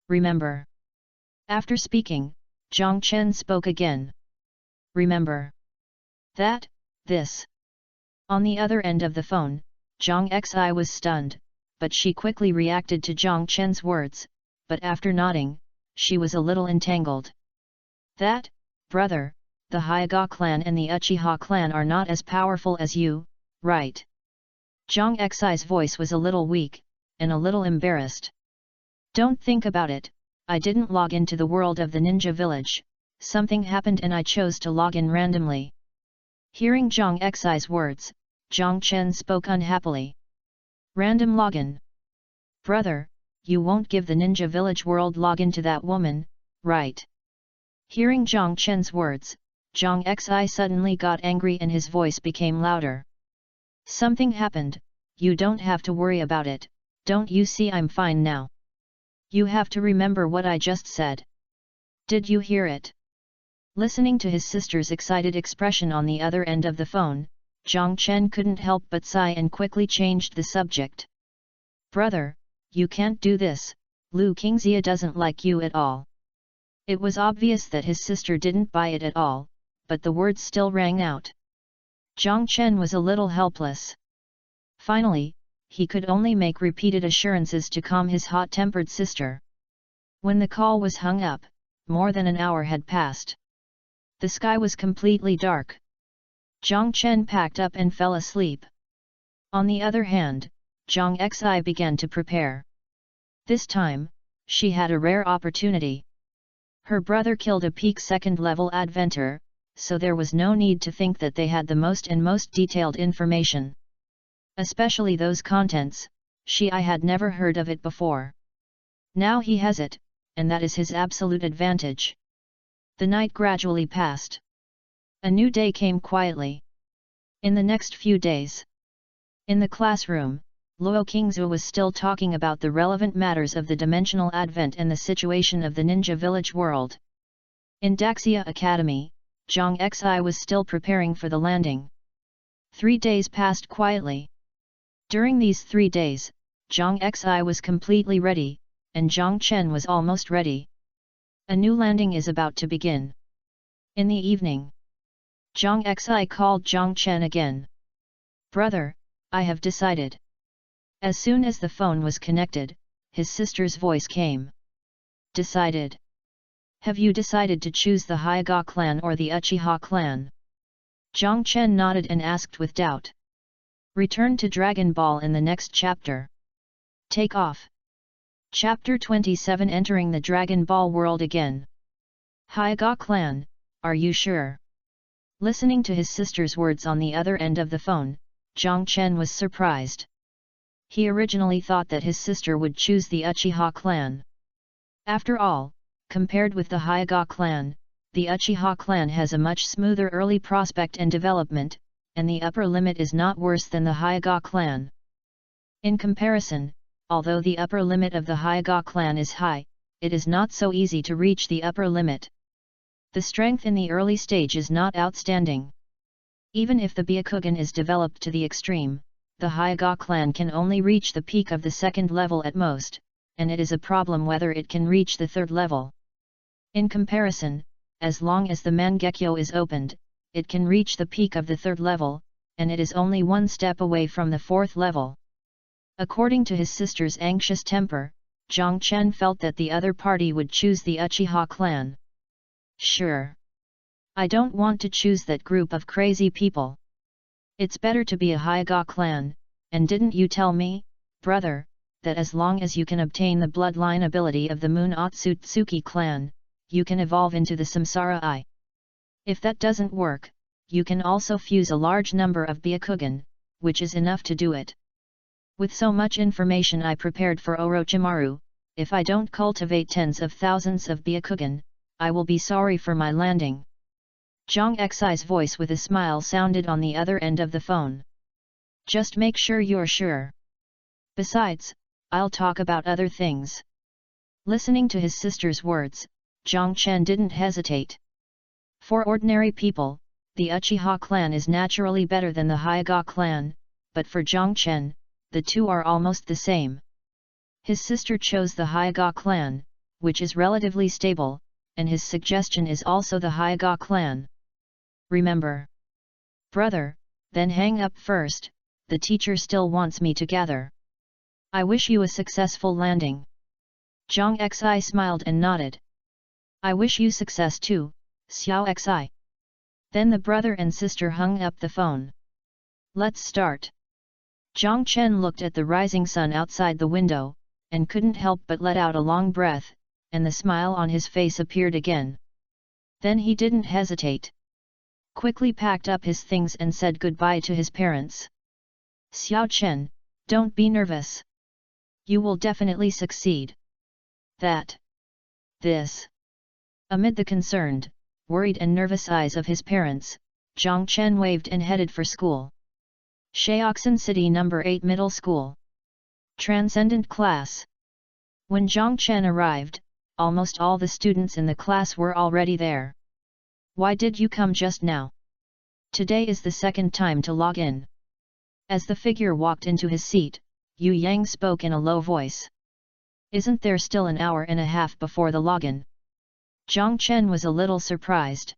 Remember. After speaking, Zhang Chen spoke again. Remember. This. On the other end of the phone, Zhang Xi was stunned, but she quickly reacted to Zhang Chen's words, but after nodding, she was a little entangled. Brother, the Hyuga clan and the Uchiha clan are not as powerful as you, right? Zhang Xi's voice was a little weak, and a little embarrassed. Don't think about it, I didn't log into the world of the ninja village, something happened and I chose to log in randomly. Hearing Zhang Xi's words, Zhang Chen spoke unhappily. Random login. Brother, you won't give the ninja village world login to that woman, right? Hearing Zhang Chen's words, Zhang Xi suddenly got angry and his voice became louder. Something happened, you don't have to worry about it, don't you see I'm fine now? You have to remember what I just said. Did you hear it? Listening to his sister's excited expression on the other end of the phone, Zhang Chen couldn't help but sigh and quickly changed the subject. Brother, you can't do this, Lu Qingxia doesn't like you at all. It was obvious that his sister didn't buy it at all, but the words still rang out. Zhang Chen was a little helpless. Finally, he could only make repeated assurances to calm his hot-tempered sister. When the call was hung up, more than an hour had passed. The sky was completely dark. Zhang Chen packed up and fell asleep. On the other hand, Zhang Xi began to prepare. This time, she had a rare opportunity. Her brother killed a peak second-level adventure, so there was no need to think that they had the most detailed information. Especially those contents, I had never heard of it before. Now he has it, and that is his absolute advantage. The night gradually passed. A new day came quietly. In the next few days. In the classroom, Luo Qingzu was still talking about the relevant matters of the dimensional advent and the situation of the ninja village world. In Daxia Academy, Zhang Xi was still preparing for the landing. 3 days passed quietly. During these 3 days, Zhang Xi was completely ready, and Zhang Chen was almost ready. A new landing is about to begin. In the evening, Zhang Xi called Zhang Chen again. Brother, I have decided. As soon as the phone was connected, his sister's voice came. Decided? Have you decided to choose the Hyuga clan or the Uchiha clan? Zhang Chen nodded and asked with doubt. Return to Dragon Ball in the next chapter. Take off. Chapter 27 Entering the Dragon Ball world again. Hyuga clan, are you sure? Listening to his sister's words on the other end of the phone, Zhang Chen was surprised. He originally thought that his sister would choose the Uchiha clan. After all, compared with the Hyuga clan, the Uchiha clan has a much smoother early prospect and development, and the upper limit is not worse than the Hyuga clan. In comparison, although the upper limit of the Hyuga clan is high, it is not so easy to reach the upper limit. The strength in the early stage is not outstanding. Even if the Byakugan is developed to the extreme, the Hyuga clan can only reach the peak of the second level at most, and it is a problem whether it can reach the third level. In comparison, as long as the Mangekyo is opened, it can reach the peak of the third level, and it is only one step away from the fourth level. According to his sister's anxious temper, Zhang Chen felt that the other party would choose the Uchiha clan. Sure. I don't want to choose that group of crazy people. It's better to be a Hyuga clan, and didn't you tell me, brother, that as long as you can obtain the bloodline ability of the Moon Otsutsuki clan, you can evolve into the Samsara Eye. If that doesn't work, you can also fuse a large number of Byakugan, which is enough to do it. With so much information I prepared for Orochimaru, if I don't cultivate tens of thousands of Byakugan, I will be sorry for my landing. Zhang Xi's voice with a smile sounded on the other end of the phone. Just make sure you're sure. Besides, I'll talk about other things. Listening to his sister's words, Zhang Chen didn't hesitate. For ordinary people, the Uchiha clan is naturally better than the Hyuga clan, but for Zhang Chen, the two are almost the same. His sister chose the Hyuga clan, which is relatively stable, and his suggestion is also the Hyuga clan. Remember. Brother, then hang up first, the teacher still wants me to gather. I wish you a successful landing. Zhang Xi smiled and nodded. I wish you success too, Xiao Xi. Then the brother and sister hung up the phone. Let's start. Zhang Chen looked at the rising sun outside the window, and couldn't help but let out a long breath, and the smile on his face appeared again. Then he didn't hesitate. Quickly packed up his things and said goodbye to his parents. Xiao Chen, don't be nervous. You will definitely succeed. This. Amid the concerned, worried and nervous eyes of his parents, Zhang Chen waved and headed for school. Shaoxin City No. 8 Middle School. Transcendent Class. When Zhang Chen arrived, almost all the students in the class were already there. Why did you come just now? Today is the second time to log in. As the figure walked into his seat, Yu Yang spoke in a low voice. Isn't there still an hour and a half before the login? Zhang Chen was a little surprised.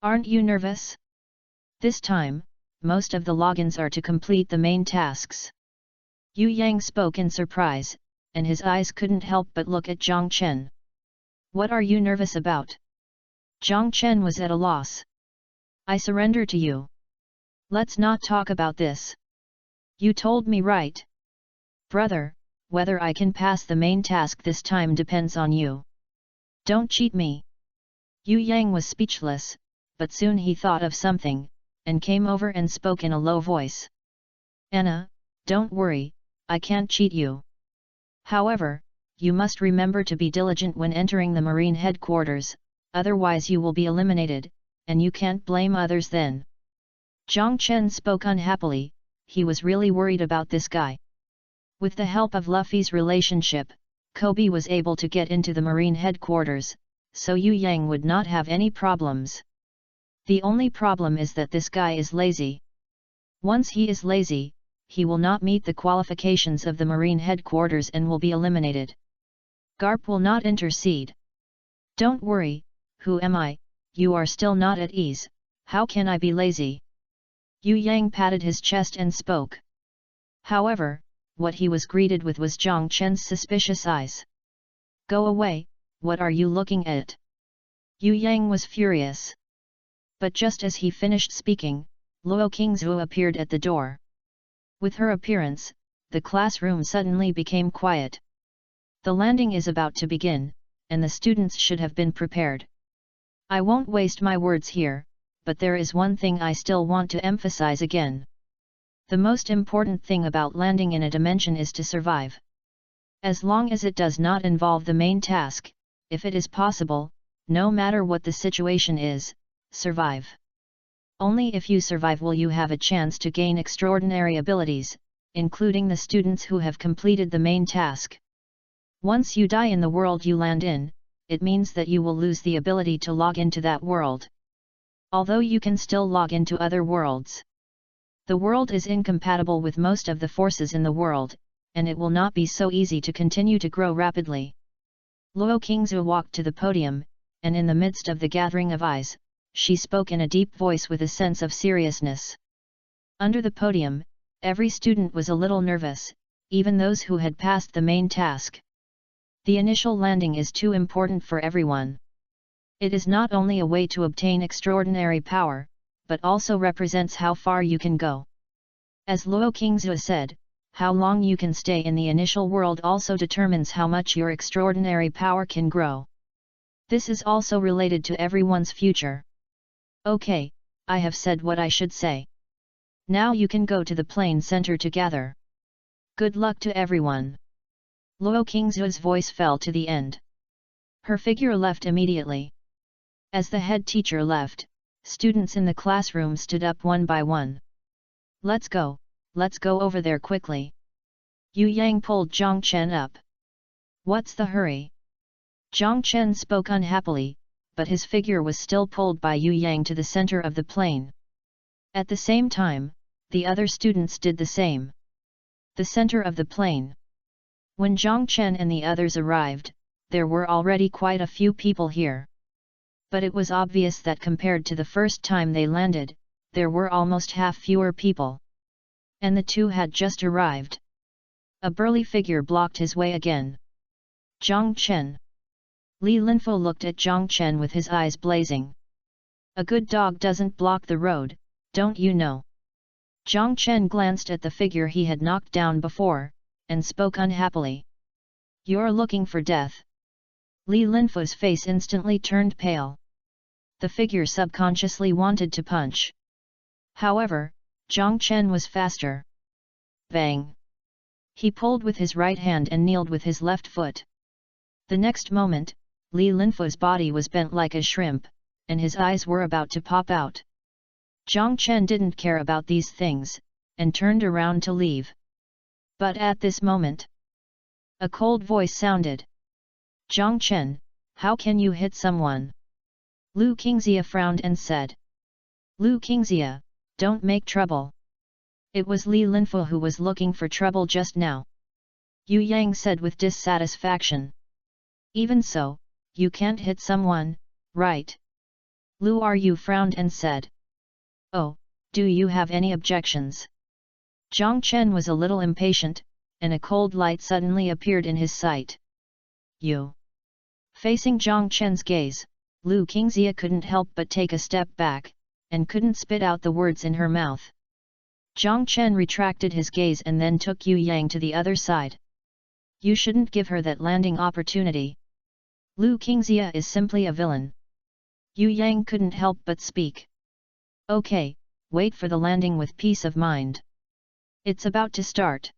Aren't you nervous? This time, most of the logins are to complete the main tasks. Yu Yang spoke in surprise, and his eyes couldn't help but look at Zhang Chen. What are you nervous about? Zhang Chen was at a loss. I surrender to you. Let's not talk about this. You told me right. Brother, whether I can pass the main task this time depends on you. Don't cheat me. Yu Yang was speechless, but soon he thought of something, and came over and spoke in a low voice. Anna, don't worry, I can't cheat you. However, you must remember to be diligent when entering the Marine headquarters, otherwise you will be eliminated, and you can't blame others then. Zhang Chen spoke unhappily, he was really worried about this guy. With the help of Luffy's relationship, Kobe was able to get into the Marine headquarters, so Yu Yang would not have any problems. The only problem is that this guy is lazy. Once he is lazy, he will not meet the qualifications of the Marine headquarters and will be eliminated. Garp will not intercede. Don't worry, who am I? You are still not at ease, how can I be lazy? Yu Yang patted his chest and spoke. However, what he was greeted with was Zhang Chen's suspicious eyes. Go away, what are you looking at? Yu Yang was furious. But just as he finished speaking, Luo Qingzhu appeared at the door. With her appearance, the classroom suddenly became quiet. The landing is about to begin, and the students should have been prepared. I won't waste my words here, but there is one thing I still want to emphasize again. The most important thing about landing in a dimension is to survive. As long as it does not involve the main task, if it is possible, no matter what the situation is, survive. Only if you survive will you have a chance to gain extraordinary abilities, including the students who have completed the main task. Once you die in the world you land in, it means that you will lose the ability to log into that world. Although you can still log into other worlds. The world is incompatible with most of the forces in the world, and it will not be so easy to continue to grow rapidly. Luo Qingzhu walked to the podium, and in the midst of the gathering of eyes, she spoke in a deep voice with a sense of seriousness. Under the podium, every student was a little nervous, even those who had passed the main task. The initial landing is too important for everyone. It is not only a way to obtain extraordinary power, but also represents how far you can go. As Luo Qingzhe said, how long you can stay in the initial world also determines how much your extraordinary power can grow. This is also related to everyone's future. Okay, I have said what I should say. Now you can go to the plane center to gather. Good luck to everyone. Luo Qingzhe's voice fell to the end. Her figure left immediately. As the head teacher left, students in the classroom stood up one by one. Let's go over there quickly. Yu Yang pulled Zhang Chen up. What's the hurry? Zhang Chen spoke unhappily, but his figure was still pulled by Yu Yang to the center of the plane. At the same time, the other students did the same. The center of the plane. When Zhang Chen and the others arrived, there were already quite a few people here. But it was obvious that compared to the first time they landed, there were almost half fewer people. And the two had just arrived. A burly figure blocked his way again. Zhang Chen. Li Linfo looked at Zhang Chen with his eyes blazing. A good dog doesn't block the road, don't you know? Zhang Chen glanced at the figure he had knocked down before, and spoke unhappily. You're looking for death. Li Linfo's face instantly turned pale. The figure subconsciously wanted to punch. However, Zhang Chen was faster. Bang! He pulled with his right hand and kneeled with his left foot. The next moment, Li Linfo's body was bent like a shrimp, and his eyes were about to pop out. Zhang Chen didn't care about these things, and turned around to leave. But at this moment, a cold voice sounded. Zhang Chen, how can you hit someone? Lu Qingzhe frowned and said. Lu Qingzhe, don't make trouble. It was Li Linfo who was looking for trouble just now. Yu Yang said with dissatisfaction. Even so, you can't hit someone, right? Lu Ru frowned and said. Oh, do you have any objections? Zhang Chen was a little impatient, and a cold light suddenly appeared in his sight. You. Facing Zhang Chen's gaze, Lu Qingzhe couldn't help but take a step back, and couldn't spit out the words in her mouth. Zhang Chen retracted his gaze and then took Yu Yang to the other side. You shouldn't give her that landing opportunity. Lu Qingzhe is simply a villain. Yu Yang couldn't help but speak. Okay, wait for the landing with peace of mind. It's about to start.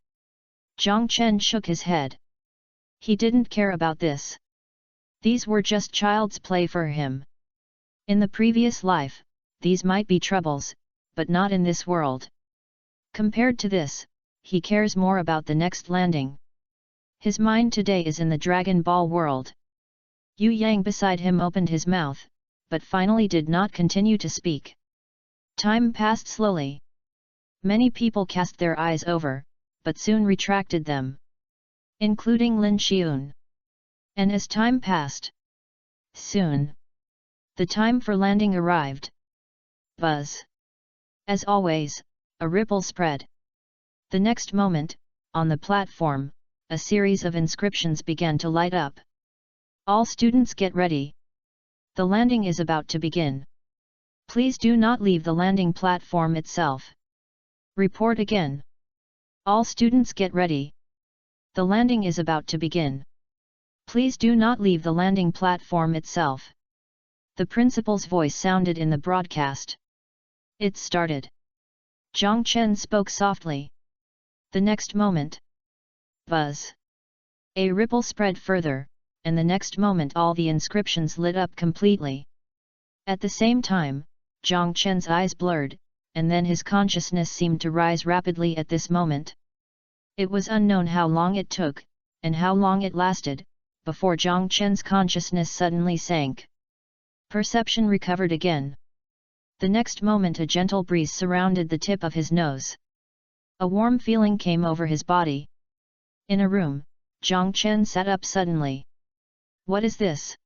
Zhang Chen shook his head. He didn't care about this. These were just child's play for him. In the previous life, these might be troubles, but not in this world. Compared to this, he cares more about the next landing. His mind today is in the Dragon Ball world. Yu Yang beside him opened his mouth, but finally did not continue to speak. Time passed slowly. Many people cast their eyes over, but soon retracted them. Including Lin Xiun. And as time passed, soon, the time for landing arrived. Buzz. As always, a ripple spread. The next moment, on the platform, a series of inscriptions began to light up. All students get ready. The landing is about to begin. Please do not leave the landing platform itself. Report again. All students get ready. The landing is about to begin. Please do not leave the landing platform itself. The principal's voice sounded in the broadcast. It started. Zhang Chen spoke softly. The next moment. Buzz. A ripple spread further, and the next moment all the inscriptions lit up completely. At the same time, Zhang Chen's eyes blurred, and then his consciousness seemed to rise rapidly at this moment. It was unknown how long it took, and how long it lasted, before Zhang Chen's consciousness suddenly sank. Perception recovered again. The next moment a gentle breeze surrounded the tip of his nose. A warm feeling came over his body. In a room, Zhang Chen sat up suddenly. What is this?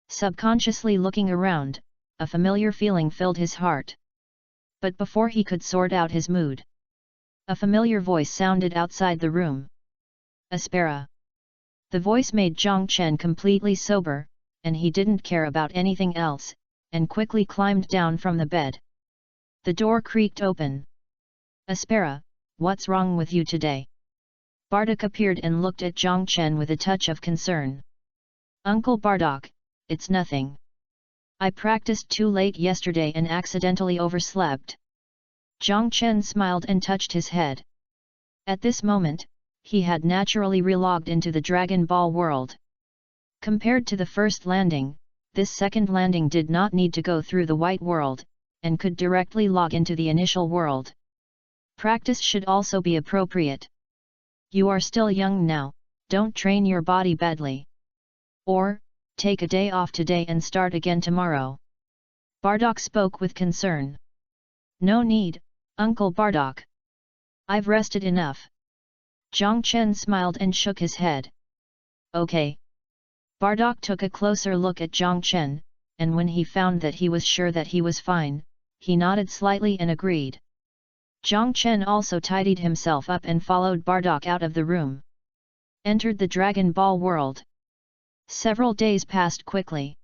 Subconsciously looking around, a familiar feeling filled his heart. But before he could sort out his mood, a familiar voice sounded outside the room. Aspera. The voice made Zhang Chen completely sober, and he didn't care about anything else, and quickly climbed down from the bed. The door creaked open. Aspera, what's wrong with you today? Bardock appeared and looked at Zhang Chen with a touch of concern. Uncle Bardock, it's nothing. I practiced too late yesterday and accidentally overslept. Zhang Chen smiled and touched his head. At this moment, he had naturally relogged into the Dragon Ball world. Compared to the first landing, this second landing did not need to go through the White World, and could directly log into the initial world. Practice should also be appropriate. You are still young now, don't train your body badly. Or, take a day off today and start again tomorrow. Bardock spoke with concern. No need, Uncle Bardock. I've rested enough. Zhang Chen smiled and shook his head. Okay. Bardock took a closer look at Zhang Chen, and when he found that he was sure that he was fine, he nodded slightly and agreed. Zhang Chen also tidied himself up and followed Bardock out of the room. Entered the Dragon Ball world. Several days passed quickly.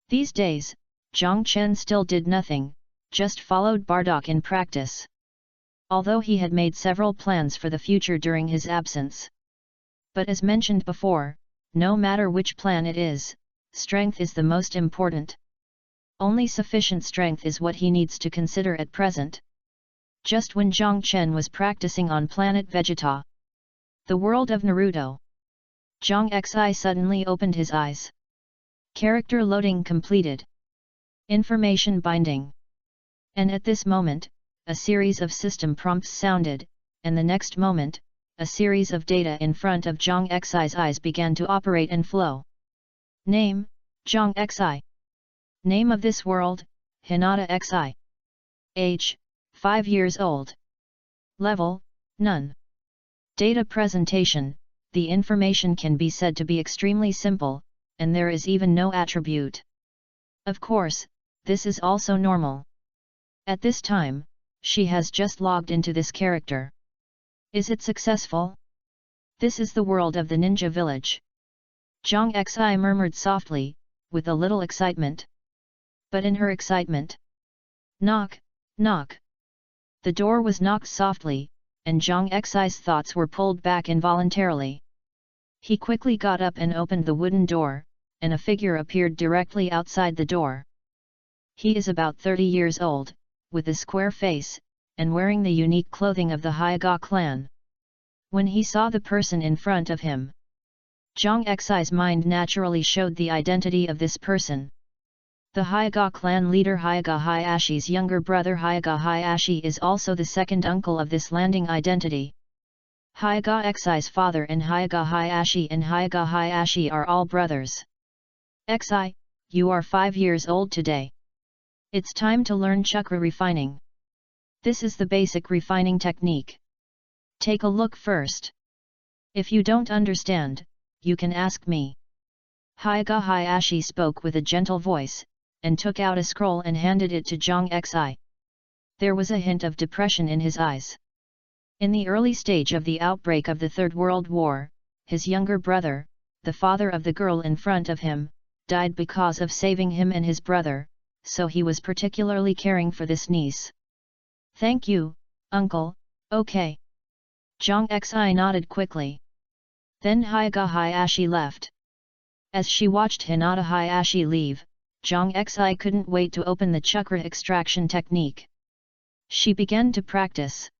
These days, Zhang Chen still did nothing, just followed Bardock in practice. Although he had made several plans for the future during his absence. But as mentioned before, no matter which plan it is, strength is the most important. Only sufficient strength is what he needs to consider at present. Just when Zhang Chen was practicing on planet Vegeta, the world of Naruto, Zhang Xi suddenly opened his eyes. Character loading completed. Information binding. And at this moment, a series of system prompts sounded, and the next moment, a series of data in front of Zhang Xi's eyes began to operate and flow. Name, Zhang Xi. Name of this world, Hinata Xi. Age, 5 years old. Level, none. Data presentation, the information can be said to be extremely simple, and there is even no attribute. Of course, this is also normal. At this time, she has just logged into this character. Is it successful? This is the world of the ninja village. Zhang Xi murmured softly, with a little excitement. But in her excitement, knock, knock. The door was knocked softly, and Zhang Xi's thoughts were pulled back involuntarily. He quickly got up and opened the wooden door, and a figure appeared directly outside the door. He is about 30 years old, with a square face, and wearing the unique clothing of the Hyuga clan. When he saw the person in front of him, Zhang Xi's mind naturally showed the identity of this person. The Hyuga clan leader Hyuga Hayashi's younger brother Hyuga Hayashi is also the second uncle of this landing identity. Hyuga Xi's father and Hyuga Hayashi are all brothers. Xi, you are 5 years old today. It's time to learn chakra refining. This is the basic refining technique. Take a look first. If you don't understand, you can ask me. Hyuga Hayashi spoke with a gentle voice, and took out a scroll and handed it to Zhang Xi. There was a hint of depression in his eyes. In the early stage of the outbreak of the Third World War, his younger brother, the father of the girl in front of him, died because of saving him and his brother, so he was particularly caring for this niece. Thank you, uncle, okay. Zhang Xi nodded quickly. Then Hyuga Hayashi left. As she watched Hinata Hayashi leave, Zhang Xi couldn't wait to open the chakra extraction technique. She began to practice.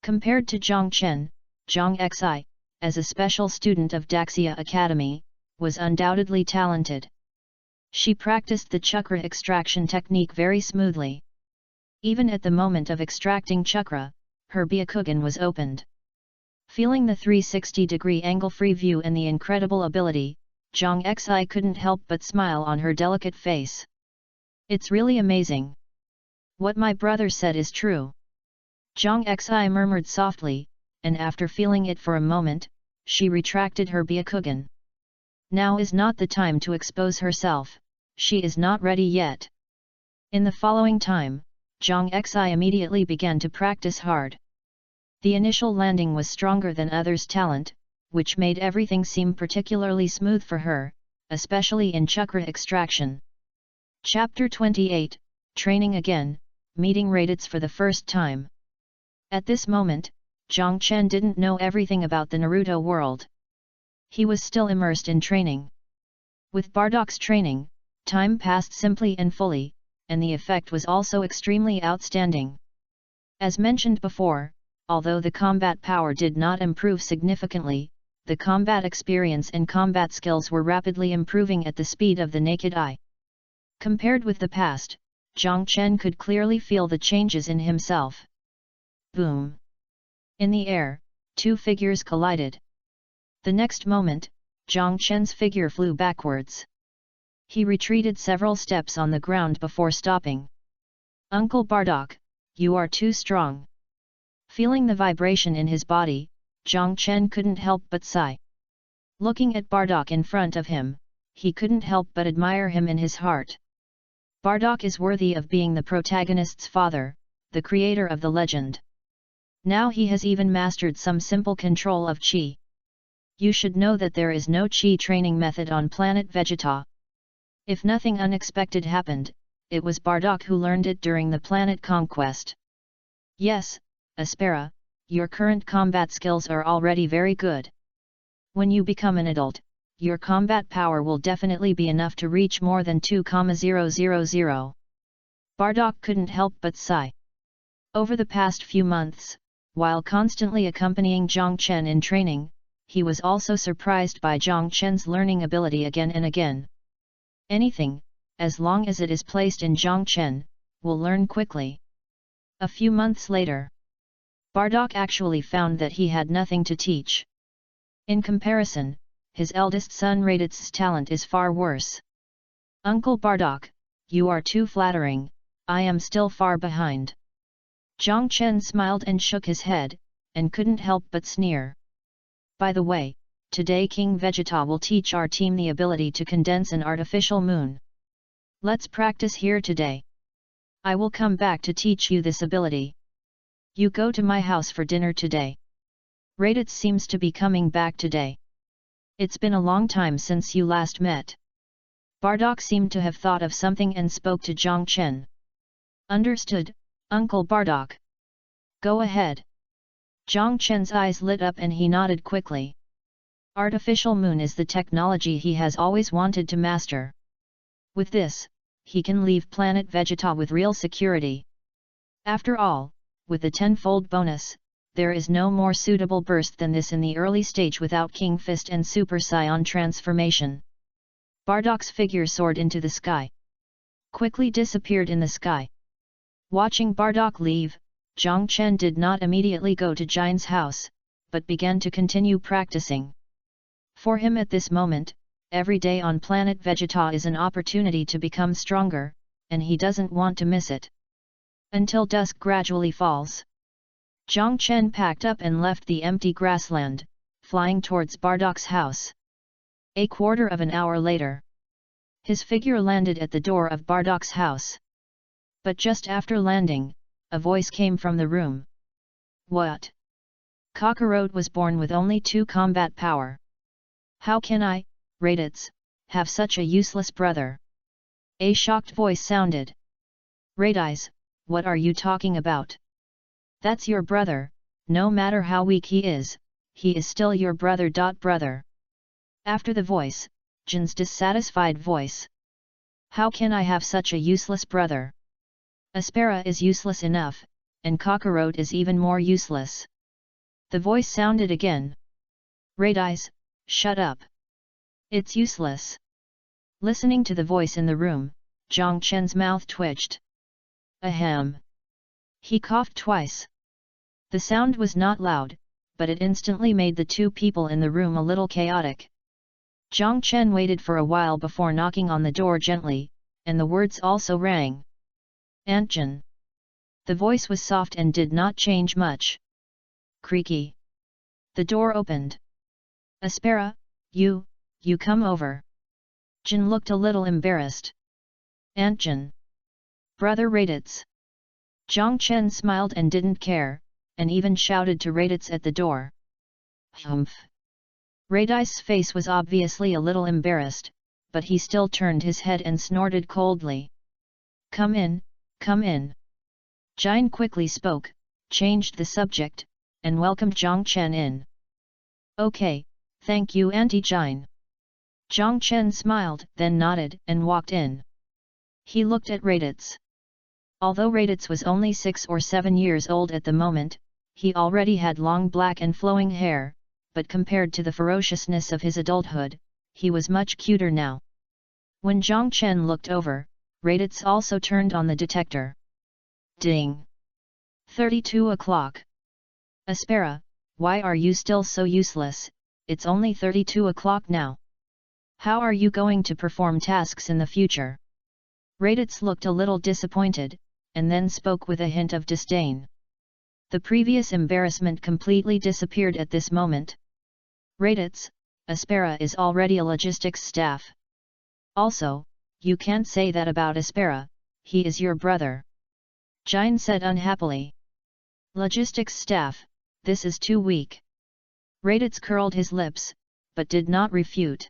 Compared to Zhang Chen, Zhang Xi, as a special student of Daxia Academy, was undoubtedly talented. She practiced the chakra extraction technique very smoothly. Even at the moment of extracting chakra, her Byakugan was opened. Feeling the 360-degree angle-free view and the incredible ability, Zhang Xi couldn't help but smile on her delicate face. It's really amazing. What my brother said is true. Zhang Xi murmured softly, and after feeling it for a moment, she retracted her Byakugan. Now is not the time to expose herself, she is not ready yet. In the following time, Zhang Xi immediately began to practice hard. The initial landing was stronger than others' talent, which made everything seem particularly smooth for her, especially in chakra extraction. Chapter 28, Training Again, Meeting Raditz for the first time. At this moment, Zhang Chen didn't know everything about the Naruto world. He was still immersed in training. With Bardak's training, time passed simply and fully, and the effect was also extremely outstanding. As mentioned before, although the combat power did not improve significantly, the combat experience and combat skills were rapidly improving at the speed of the naked eye. Compared with the past, Zhang Chen could clearly feel the changes in himself. Boom! In the air, two figures collided. The next moment, Zhang Chen's figure flew backwards. He retreated several steps on the ground before stopping. "Uncle Bardock, you are too strong." Feeling the vibration in his body, Zhang Chen couldn't help but sigh. Looking at Bardock in front of him, he couldn't help but admire him in his heart. Bardock is worthy of being the protagonist's father, the creator of the legend. Now he has even mastered some simple control of Qi. You should know that there is no Qi training method on planet Vegeta. If nothing unexpected happened, it was Bardock who learned it during the planet conquest. Yes, Aspera, your current combat skills are already very good. When you become an adult, your combat power will definitely be enough to reach more than 2,000. Bardock couldn't help but sigh. Over the past few months, while constantly accompanying Zhang Chen in training, he was also surprised by Zhang Chen's learning ability again and again. Anything, as long as it is placed in Zhang Chen, will learn quickly. A few months later, Bardock actually found that he had nothing to teach. In comparison, his eldest son Raditz's talent is far worse. "Uncle Bardock, you are too flattering, I am still far behind." Zhang Chen smiled and shook his head, and couldn't help but sneer. "By the way, today King Vegeta will teach our team the ability to condense an artificial moon. Let's practice here today. I will come back to teach you this ability. You go to my house for dinner today. Raditz seems to be coming back today. It's been a long time since you last met." Bardock seemed to have thought of something and spoke to Zhang Chen. "Understood, Uncle Bardock. Go ahead." Zhang Chen's eyes lit up and he nodded quickly. Artificial moon is the technology he has always wanted to master. With this, he can leave planet Vegeta with real security. After all, with the tenfold bonus, there is no more suitable burst than this in the early stage without King Fist and Super Saiyan transformation. Bardock's figure soared into the sky. Quickly disappeared in the sky. Watching Bardock leave, Zhang Chen did not immediately go to Jin's house, but began to continue practicing. For him at this moment, every day on planet Vegeta is an opportunity to become stronger, and he doesn't want to miss it. Until dusk gradually falls. Zhang Chen packed up and left the empty grassland, flying towards Bardock's house. A quarter of an hour later, his figure landed at the door of Bardock's house. But just after landing, a voice came from the room. "What? Kakarot was born with only 2 combat power. How can I, Raditz, have such a useless brother?" A shocked voice sounded. "Raditz, what are you talking about? That's your brother, no matter how weak he is still your brother. Brother." After the voice, Jin's dissatisfied voice. "How can I have such a useless brother? Aspera is useless enough, and Kakarot is even more useless." The voice sounded again. "Raditz, shut up. It's useless." Listening to the voice in the room, Zhang Chen's mouth twitched. Ahem. He coughed twice. The sound was not loud, but it instantly made the 2 people in the room a little chaotic. Zhang Chen waited for a while before knocking on the door gently, and the words also rang. "Aunt Jin." The voice was soft and did not change much. Creaky. The door opened. "Aspera, you come over." Jin looked a little embarrassed. "Aunt Jin. Brother Raditz." Zhang Chen smiled and didn't care, and even shouted to Raditz at the door. "Humph! Radice's face was obviously a little embarrassed, but he still turned his head and snorted coldly. Come in, come in. Jin quickly spoke, changed the subject, and welcomed Jiang Chen in. Okay, thank you Auntie Jin. Jiang Chen smiled, then nodded, and walked in. He looked at Radice. Although Radice was only 6 or 7 years old at the moment, he already had long black and flowing hair, but compared to the ferociousness of his adulthood, he was much cuter now. When Jiang Chen looked over, Radice also turned on the detector. Ding! 32 o'clock. Aspera, why are you still so useless? It's only 32 o'clock now. How are you going to perform tasks in the future? Radice looked a little disappointed, and then spoke with a hint of disdain. The previous embarrassment completely disappeared at this moment. Radice, Aspera is already a logistics staff. Also, you can't say that about Aspera, he is your brother. Jin said unhappily. Logistics staff, this is too weak. Radice curled his lips, but did not refute.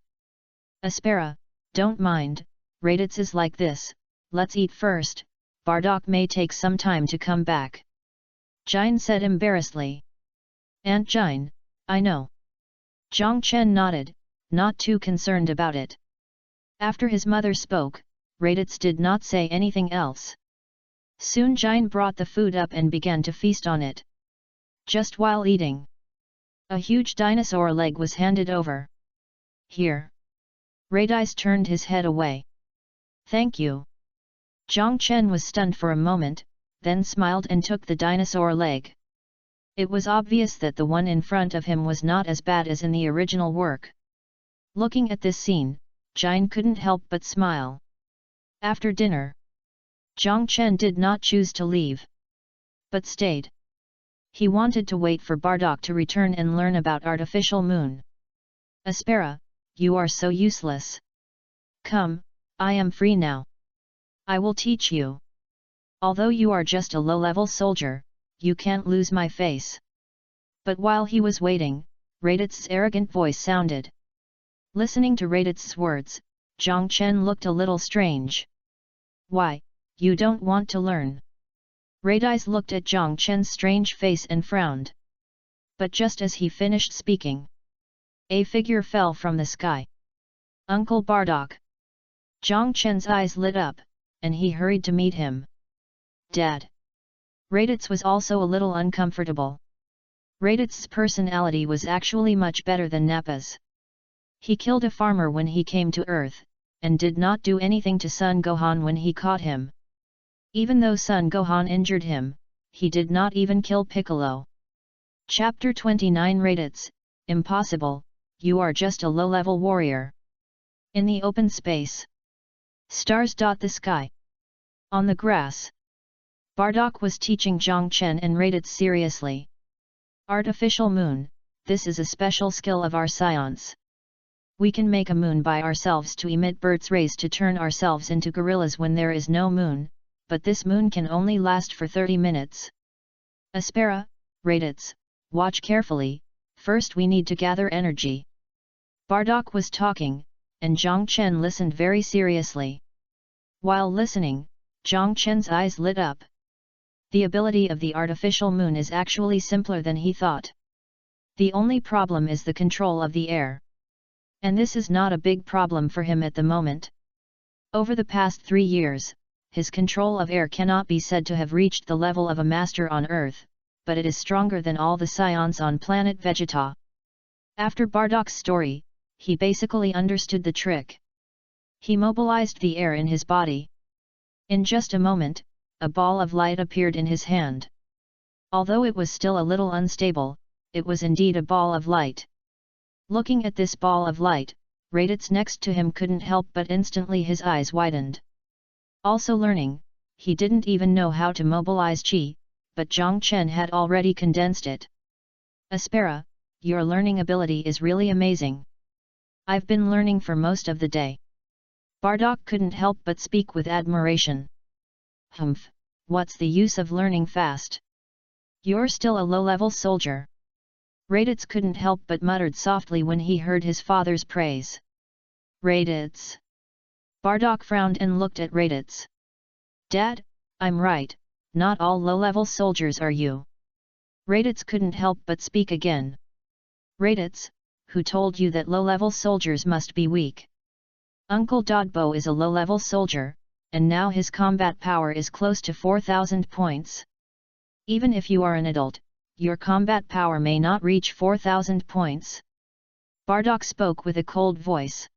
Aspera, don't mind, Radice is like this, let's eat first, Bardock may take some time to come back. Jin said embarrassedly. Aunt Jin, I know. Jiang Chen nodded, not too concerned about it. After his mother spoke, Radice did not say anything else. Soon Jin brought the food up and began to feast on it. Just while eating, a huge dinosaur leg was handed over. Here. Radice turned his head away. Thank you. Jiang Chen was stunned for a moment, then smiled and took the dinosaur leg. It was obvious that the one in front of him was not as bad as in the original work. Looking at this scene, Jin couldn't help but smile. After dinner, Jiang Chen did not choose to leave, but stayed. He wanted to wait for Bardock to return and learn about artificial moon. Aspera, you are so useless. Come, I am free now. I will teach you. Although you are just a low-level soldier, you can't lose my face. But while he was waiting, Radice's arrogant voice sounded. Listening to Radice's words, Jiang Chen looked a little strange. Why, you don't want to learn? Radice looked at Jiang Chen's strange face and frowned. But just as he finished speaking, a figure fell from the sky. Uncle Bardock. Jiang Chen's eyes lit up, and he hurried to meet him. Dad. Radice was also a little uncomfortable. Radice's personality was actually much better than Nappa's. He killed a farmer when he came to Earth, and did not do anything to Son Gohan when he caught him. Even though Son Gohan injured him, he did not even kill Piccolo. Chapter 29 Radice, impossible, you are just a low-level warrior. In the open space, stars dot the sky. On the grass, Bardock was teaching Jiang Chen and Radice seriously. Artificial moon, this is a special skill of our science. We can make a moon by ourselves to emit Bert's rays to turn ourselves into gorillas when there is no moon, but this moon can only last for 30 minutes. Aspera, Radice, watch carefully, first we need to gather energy. Bardock was talking, and Jiang Chen listened very seriously. While listening, Jiang Chen's eyes lit up. The ability of the artificial moon is actually simpler than he thought. The only problem is the control of the air. And this is not a big problem for him at the moment. Over the past 3 years, his control of air cannot be said to have reached the level of a master on Earth, but it is stronger than all the scions on planet Vegeta. After Bardock's story, he basically understood the trick. He mobilized the air in his body. In just a moment, a ball of light appeared in his hand. Although it was still a little unstable, it was indeed a ball of light. Looking at this ball of light, Radice next to him couldn't help but instantly his eyes widened. Also learning, he didn't even know how to mobilize Qi, but Jiang Chen had already condensed it. Aspera, your learning ability is really amazing. I've been learning for most of the day. Bardock couldn't help but speak with admiration. Humph, what's the use of learning fast? You're still a low-level soldier. Raditz couldn't help but muttered softly when he heard his father's praise. Raditz. Bardock frowned and looked at Raditz. Dad, I'm right, not all low-level soldiers are you. Raditz couldn't help but speak again. Raditz, who told you that low-level soldiers must be weak? Uncle Dodbo is a low-level soldier, and now his combat power is close to 4,000 points. Even if you are an adult, your combat power may not reach 4,000 points. Bardock spoke with a cold voice.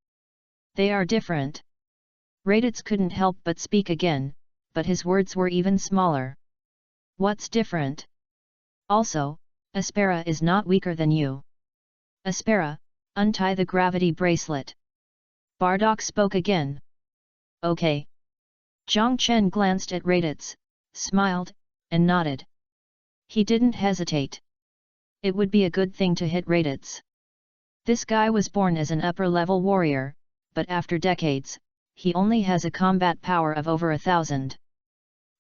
They are different. Raditz couldn't help but speak again, but his words were even smaller. What's different? Also, Aspera is not weaker than you. Aspera, untie the gravity bracelet. Bardock spoke again. Okay. Zhang Chen glanced at Raditz, smiled, and nodded. He didn't hesitate. It would be a good thing to hit Raditz. This guy was born as an upper-level warrior, but after decades, he only has a combat power of over 1,000.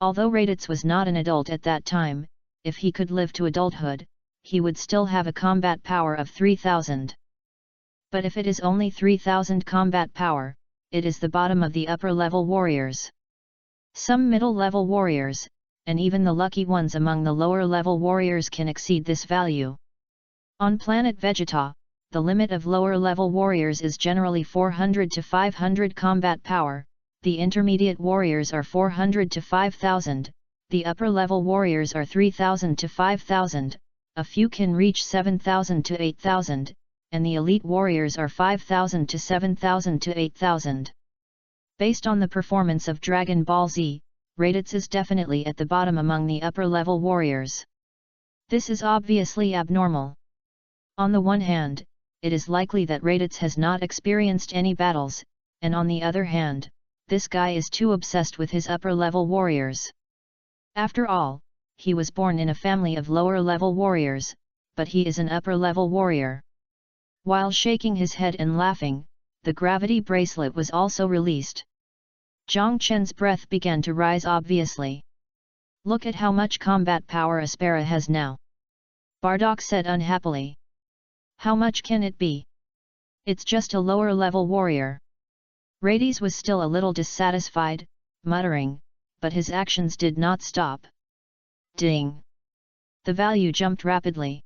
Although Raditz was not an adult at that time, if he could live to adulthood, he would still have a combat power of 3,000. But if it is only 3,000 combat power, it is the bottom of the upper-level warriors. Some middle-level warriors, and even the lucky ones among the lower-level warriors can exceed this value. On planet Vegeta, the limit of lower-level warriors is generally 400 to 500 combat power, the intermediate warriors are 400 to 5,000, the upper-level warriors are 3,000 to 5,000, a few can reach 7,000 to 8,000, and the elite warriors are 5,000 to 7,000 to 8,000. Based on the performance of Dragon Ball Z, Raditz is definitely at the bottom among the upper-level warriors. This is obviously abnormal. On the one hand, it is likely that Raditz has not experienced any battles, and on the other hand, this guy is too obsessed with his upper-level warriors. After all, he was born in a family of lower-level warriors, but he is an upper-level warrior. While shaking his head and laughing, the gravity bracelet was also released. Zhang Chen's breath began to rise obviously. Look at how much combat power Aspera has now. Bardock said unhappily. How much can it be? It's just a lower-level warrior. Raditz was still a little dissatisfied, muttering, but his actions did not stop. Ding! The value jumped rapidly.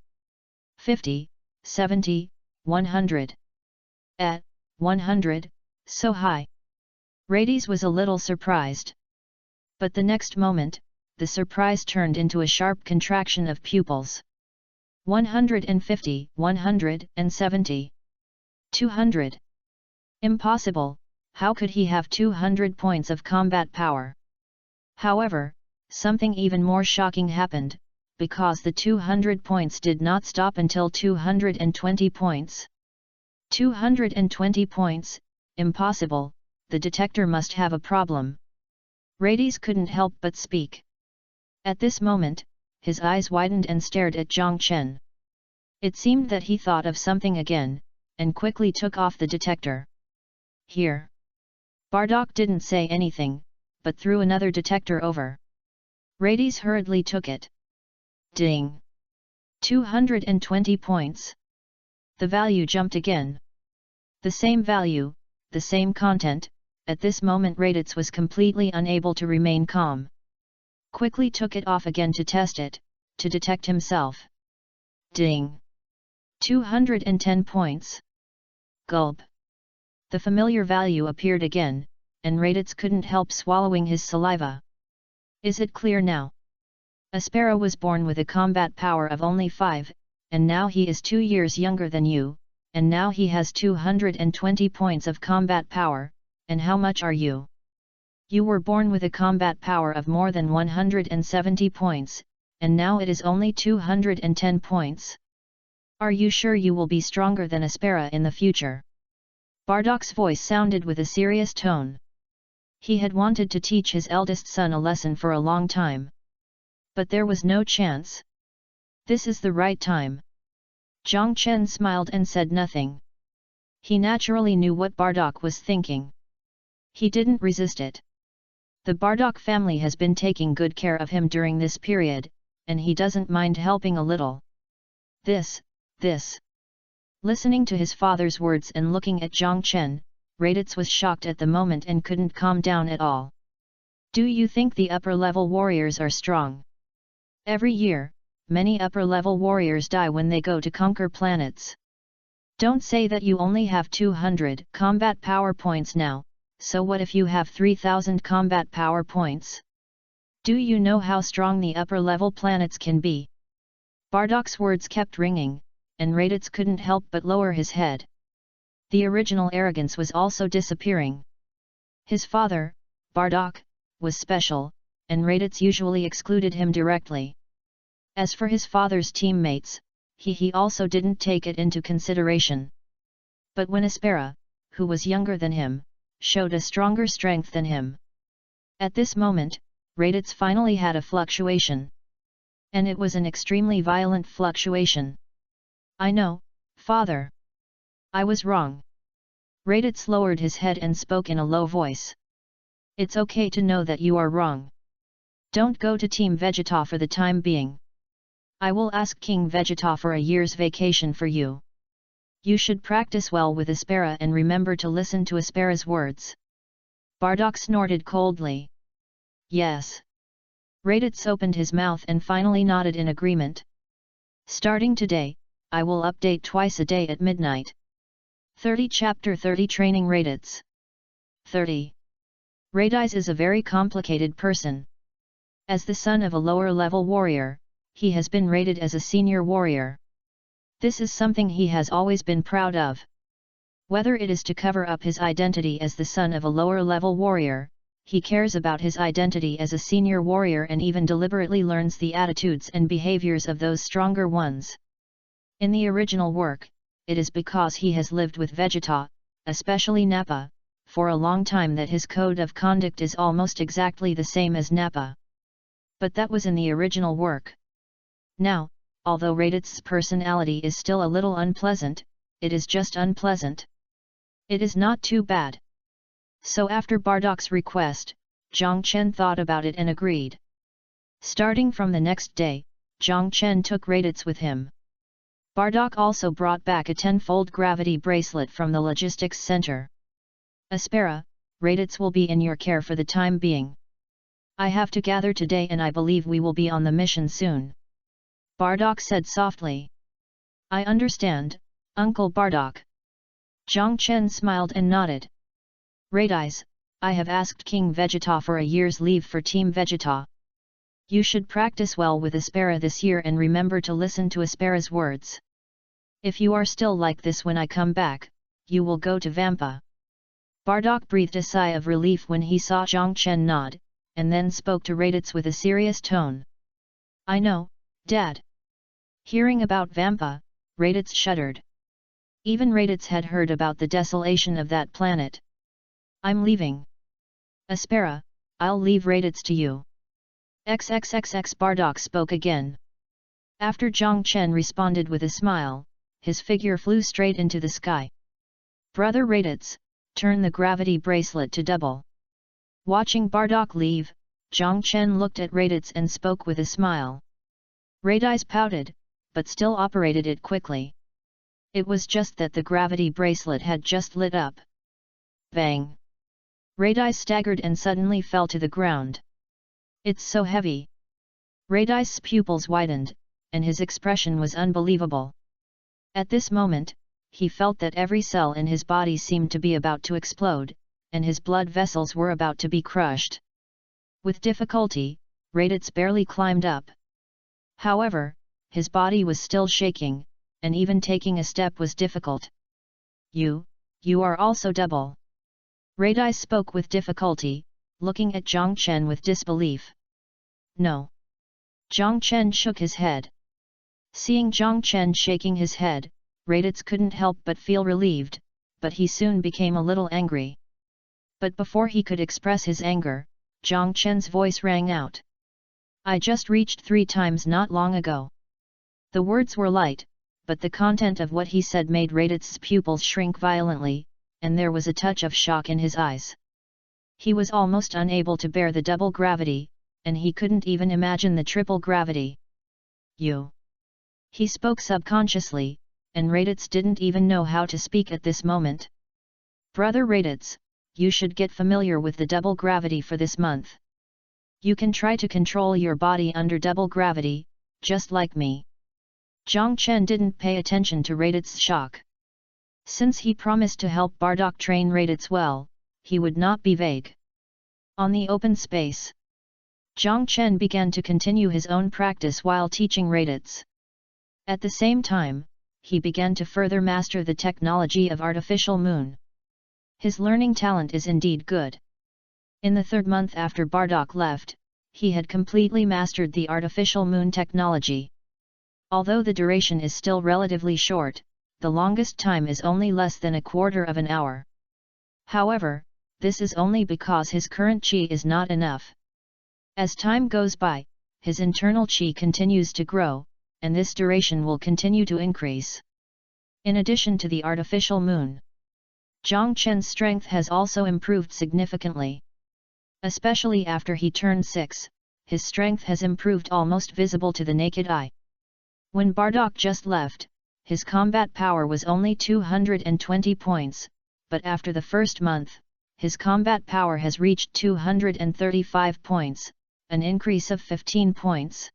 50, 70, 100. At 100, so high. Raditz was a little surprised. But the next moment, the surprise turned into a sharp contraction of pupils. 150, 170. 200. Impossible, how could he have 200 points of combat power? However, something even more shocking happened, because the 200 points did not stop until 220 points. 220 points, impossible, the detector must have a problem. Raditz couldn't help but speak. At this moment, his eyes widened and stared at Zhang Chen. It seemed that he thought of something again, and quickly took off the detector. Here. Bardock didn't say anything, but threw another detector over. Raditz hurriedly took it. Ding! 220 points. The value jumped again. The same value, the same content. At this moment Raditz was completely unable to remain calm. Quickly took it off again to test it, to detect himself. Ding! 210 points. Gulp! The familiar value appeared again, and Raditz couldn't help swallowing his saliva. Is it clear now? Aspera was born with a combat power of only 5, and now he is 2 years younger than you, and now he has 220 points of combat power, and how much are you? You were born with a combat power of more than 170 points, and now it is only 210 points. Are you sure you will be stronger than Aspera in the future? Bardock's voice sounded with a serious tone. He had wanted to teach his eldest son a lesson for a long time. But there was no chance. This is the right time. Zhang Chen smiled and said nothing. He naturally knew what Bardock was thinking. He didn't resist it. The Bardock family has been taking good care of him during this period, and he doesn't mind helping a little. This, This. Listening to his father's words and looking at Zhang Chen, Raditz was shocked at the moment and couldn't calm down at all. Do you think the upper-level warriors are strong? Every year, many upper-level warriors die when they go to conquer planets. Don't say that you only have 200 combat power points now, so what if you have 3000 combat power points? Do you know how strong the upper-level planets can be? Bardak's words kept ringing, and Raditz couldn't help but lower his head. The original arrogance was also disappearing. His father, Bardak, was special, and Raditz usually excluded him directly. As for his father's teammates, he also didn't take it into consideration. But when Aspera, who was younger than him, showed a stronger strength than him. At this moment, Raditz finally had a fluctuation. And it was an extremely violent fluctuation. I know, father. I was wrong. Raditz lowered his head and spoke in a low voice. It's okay to know that you are wrong. Don't go to Team Vegeta for the time being. I will ask King Vegeta for a year's vacation for you. You should practice well with Aspera and remember to listen to Aspera's words. Bardak snorted coldly. Yes. Raditz opened his mouth and finally nodded in agreement. Starting today, I will update twice a day at midnight. 30 Chapter 30 Training Raditz. 30. Raditz is a very complicated person. As the son of a lower-level warrior, he has been rated as a senior warrior. This is something he has always been proud of. Whether it is to cover up his identity as the son of a lower-level warrior, he cares about his identity as a senior warrior and even deliberately learns the attitudes and behaviors of those stronger ones. In the original work, it is because he has lived with Vegeta, especially Nappa, for a long time that his code of conduct is almost exactly the same as Nappa. But that was in the original work. Now, although Raditz's personality is still a little unpleasant, it is just unpleasant. It is not too bad. So after Bardak's request, Zhang Chen thought about it and agreed. Starting from the next day, Zhang Chen took Raditz with him. Bardak also brought back a 10-fold gravity bracelet from the logistics center. Aspera, Raditz will be in your care for the time being. I have to gather today and I believe we will be on the mission soon. Bardak said softly. I understand, Uncle Bardak. Zhang Chen smiled and nodded. Raditz, I have asked King Vegeta for a year's leave for Team Vegeta. You should practice well with Aspera this year and remember to listen to Aspera's words. If you are still like this when I come back, you will go to Vampa. Bardak breathed a sigh of relief when he saw Zhang Chen nod, and then spoke to Raditz with a serious tone. I know, Dad. Hearing about Vampa, Raditz shuddered. Even Raditz had heard about the desolation of that planet. I'm leaving. Aspera, I'll leave Raditz to you. XXXX Bardak spoke again. After Zhang Chen responded with a smile, his figure flew straight into the sky. Brother Raditz, turn the gravity bracelet to double. Watching Bardak leave, Zhang Chen looked at Raditz and spoke with a smile. Raditz pouted, but still operated it quickly. It was just that the gravity bracelet had just lit up. Bang! Raditz staggered and suddenly fell to the ground. It's so heavy. Raditz's pupils widened, and his expression was unbelievable. At this moment, he felt that every cell in his body seemed to be about to explode, and his blood vessels were about to be crushed. With difficulty, Raditz barely climbed up. However, his body was still shaking, and even taking a step was difficult. You are also double. Raditz spoke with difficulty, looking at Zhang Chen with disbelief. No. Zhang Chen shook his head. Seeing Zhang Chen shaking his head, Raditz couldn't help but feel relieved, but he soon became a little angry. But before he could express his anger, Zhang Chen's voice rang out. I just reached 3 times not long ago. The words were light, but the content of what he said made Raditz's pupils shrink violently, and there was a touch of shock in his eyes. He was almost unable to bear the double gravity, and he couldn't even imagine the triple gravity. You. He spoke subconsciously, and Raditz didn't even know how to speak at this moment. Brother Raditz, you should get familiar with the double gravity for this month. You can try to control your body under double gravity, just like me. Jiang Chen didn't pay attention to Raditz's shock. Since he promised to help Bardock train Raditz well, he would not be vague. On the open space, Jiang Chen began to continue his own practice while teaching Raditz. At the same time, he began to further master the technology of artificial moon. His learning talent is indeed good. In the third month after Bardock left, he had completely mastered the artificial moon technology. Although the duration is still relatively short, the longest time is only less than a quarter of an hour. However, this is only because his current qi is not enough. As time goes by, his internal qi continues to grow, and this duration will continue to increase. In addition to the artificial moon, Jiang Chen's strength has also improved significantly. Especially after he turned 6, his strength has improved almost visible to the naked eye. When Bardock just left, his combat power was only 220 points, but after the first month, his combat power has reached 235 points, an increase of 15 points.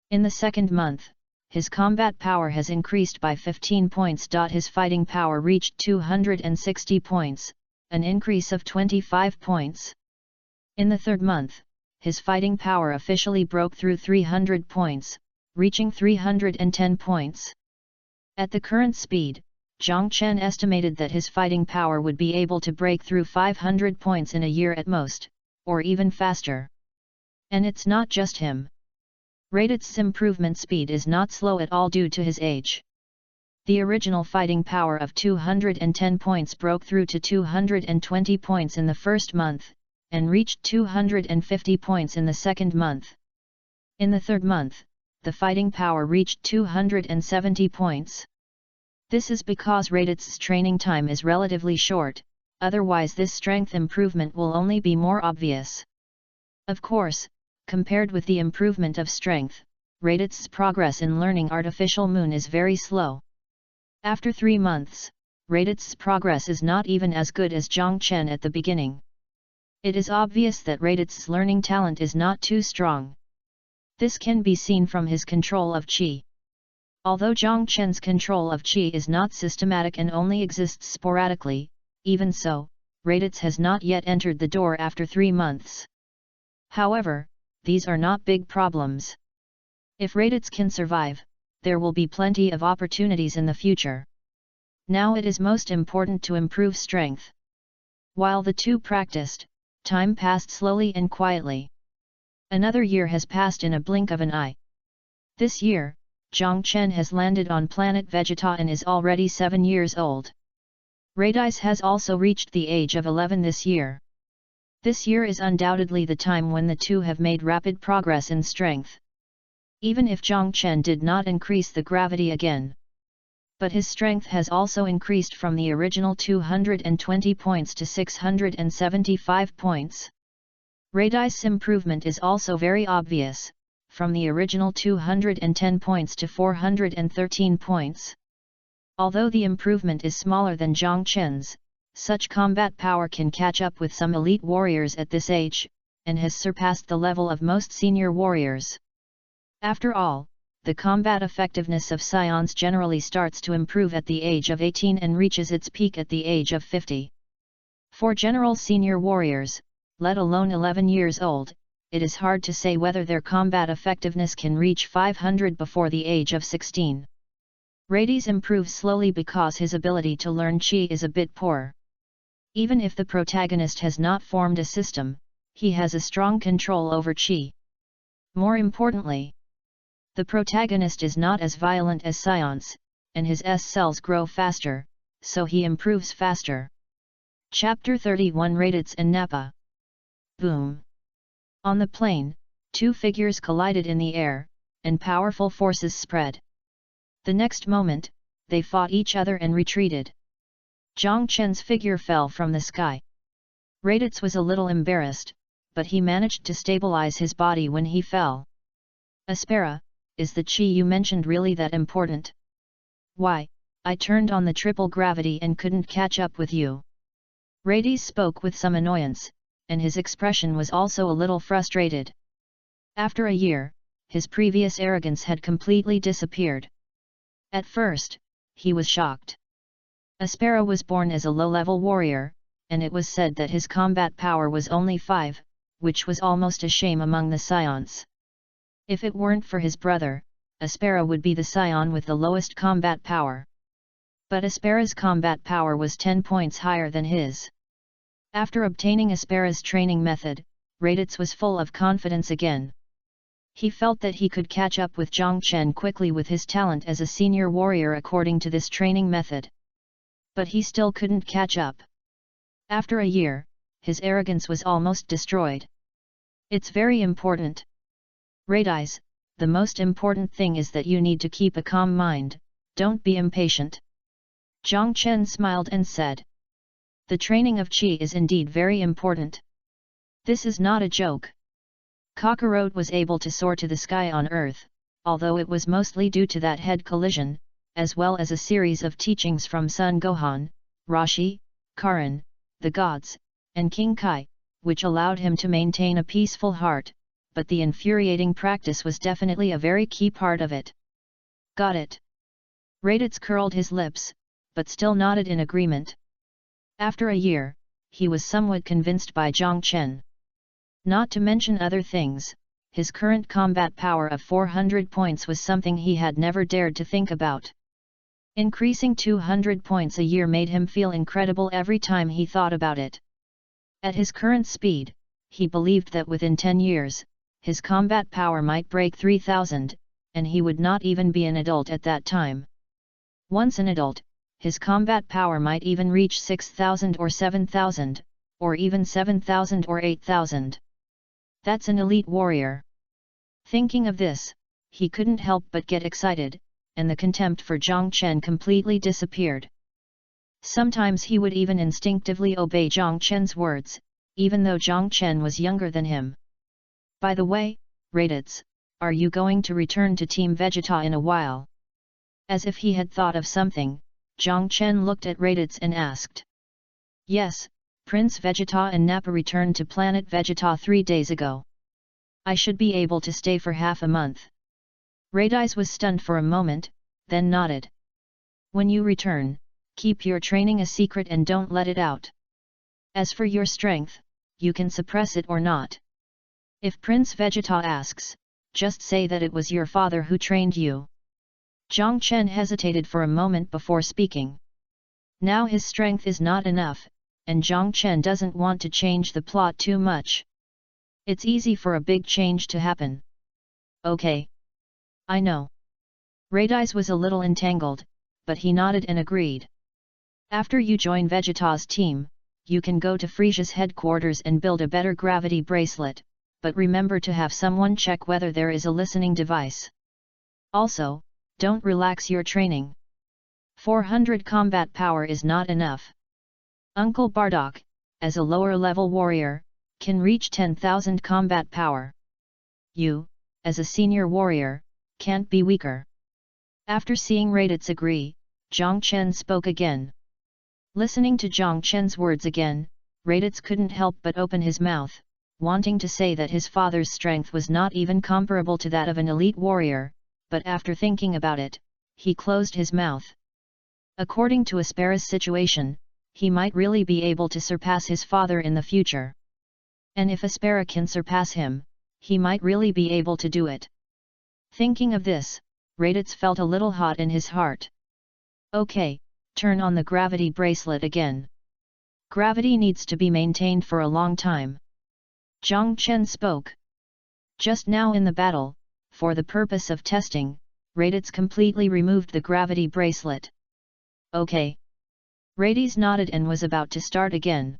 In the second month, his combat power has increased by 15 points. His fighting power reached 260 points, an increase of 25 points. In the third month, his fighting power officially broke through 300 points, reaching 310 points. At the current speed, Jiang Chen estimated that his fighting power would be able to break through 500 points in a year at most, or even faster. And it's not just him. Raditz's improvement speed is not slow at all due to his age. The original fighting power of 210 points broke through to 220 points in the first month, and reached 250 points in the second month. In the third month, the fighting power reached 270 points. This is because Raditz's training time is relatively short, otherwise this strength improvement will only be more obvious. Of course, compared with the improvement of strength, Raditz's progress in learning artificial moon is very slow. After 3 months, Raditz's progress is not even as good as Jiang Chen at the beginning. It is obvious that Raditz's learning talent is not too strong. This can be seen from his control of qi. Although Jiang Chen's control of qi is not systematic and only exists sporadically, even so, Raditz has not yet entered the door after 3 months. However, these are not big problems. If Raditz can survive, there will be plenty of opportunities in the future. Now it is most important to improve strength. While the two practiced, time passed slowly and quietly. Another year has passed in a blink of an eye. This year, Jiang Chen has landed on planet Vegeta and is already 7 years old. Raditz has also reached the age of 11 this year. This year is undoubtedly the time when the two have made rapid progress in strength. Even if Jiang Chen did not increase the gravity again. But his strength has also increased from the original 220 points to 675 points. Raditz's improvement is also very obvious, from the original 210 points to 413 points. Although the improvement is smaller than Jiang Chen's, such combat power can catch up with some elite warriors at this age, and has surpassed the level of most senior warriors. After all, the combat effectiveness of scions generally starts to improve at the age of 18 and reaches its peak at the age of 50. For general senior warriors, let alone 11 years old, it is hard to say whether their combat effectiveness can reach 500 before the age of 16. Raditz improves slowly because his ability to learn qi is a bit poor. Even if the protagonist has not formed a system, he has a strong control over qi. More importantly, the protagonist is not as violent as scions, and his S cells grow faster, so he improves faster. Chapter 31 Raditz and Nappa. Boom! On the plain, two figures collided in the air, and powerful forces spread. The next moment, they fought each other and retreated. Jiang Chen's figure fell from the sky. Raditz was a little embarrassed, but he managed to stabilize his body when he fell. Aspera, is the qi you mentioned really that important? Why, I turned on the triple gravity and couldn't catch up with you. Rades spoke with some annoyance, and his expression was also a little frustrated. After a year, his previous arrogance had completely disappeared. At first, he was shocked. Aspera was born as a low-level warrior, and it was said that his combat power was only 5, which was almost a shame among the scions. If it weren't for his brother, Aspera would be the scion with the lowest combat power. But Aspera's combat power was 10 points higher than his. After obtaining Aspera's training method, Raditz was full of confidence again. He felt that he could catch up with Zhang Chen quickly with his talent as a senior warrior according to this training method. But he still couldn't catch up. After a year, his arrogance was almost destroyed. It's very important. Raditz, the most important thing is that you need to keep a calm mind, don't be impatient. Zhang Chen smiled and said. The training of Qi is indeed very important. This is not a joke. Kakarot was able to soar to the sky on Earth, although it was mostly due to that head collision, as well as a series of teachings from Sun Gohan, Rashi, Karan, the gods, and King Kai, which allowed him to maintain a peaceful heart, but the infuriating practice was definitely a very key part of it. Got it. Raditz curled his lips, but still nodded in agreement. After a year, he was somewhat convinced by Zhang Chen. Not to mention other things, his current combat power of 400 points was something he had never dared to think about. Increasing 200 points a year made him feel incredible every time he thought about it. At his current speed, he believed that within 10 years, his combat power might break 3000, and he would not even be an adult at that time. Once an adult, his combat power might even reach 6000 or 7000, or even 7000 or 8000. That's an elite warrior. Thinking of this, he couldn't help but get excited, and the contempt for Zhang Chen completely disappeared. Sometimes he would even instinctively obey Zhang Chen's words, even though Zhang Chen was younger than him. By the way, Raditz, are you going to return to Team Vegeta in a while? As if he had thought of something, Zhang Chen looked at Raditz and asked. Yes, Prince Vegeta and Nappa returned to planet Vegeta 3 days ago. I should be able to stay for half a month. Raditz was stunned for a moment, then nodded. When you return, keep your training a secret and don't let it out. As for your strength, you can suppress it or not. If Prince Vegeta asks, just say that it was your father who trained you. Zhang Chen hesitated for a moment before speaking. Now his strength is not enough, and Zhang Chen doesn't want to change the plot too much. It's easy for a big change to happen. Okay. I know. Raditz was a little entangled, but he nodded and agreed. After you join Vegeta's team, you can go to Frisia's headquarters and build a better gravity bracelet, but remember to have someone check whether there is a listening device. Also, don't relax your training. 400 combat power is not enough. Uncle Bardock, as a lower-level warrior, can reach 10,000 combat power. You, as a senior warrior, can't be weaker. After seeing Raditz agree, Zhang Chen spoke again. Listening to Zhang Chen's words again, Raditz couldn't help but open his mouth, wanting to say that his father's strength was not even comparable to that of an elite warrior, but after thinking about it, he closed his mouth. According to Aspera's situation, he might really be able to surpass his father in the future. And if Aspera can surpass him, he might really be able to do it. Thinking of this, Raditz felt a little hot in his heart. Okay, turn on the gravity bracelet again. Gravity needs to be maintained for a long time. Zhang Chen spoke. Just now in the battle, for the purpose of testing, Raditz completely removed the gravity bracelet. Okay. Raditz nodded and was about to start again.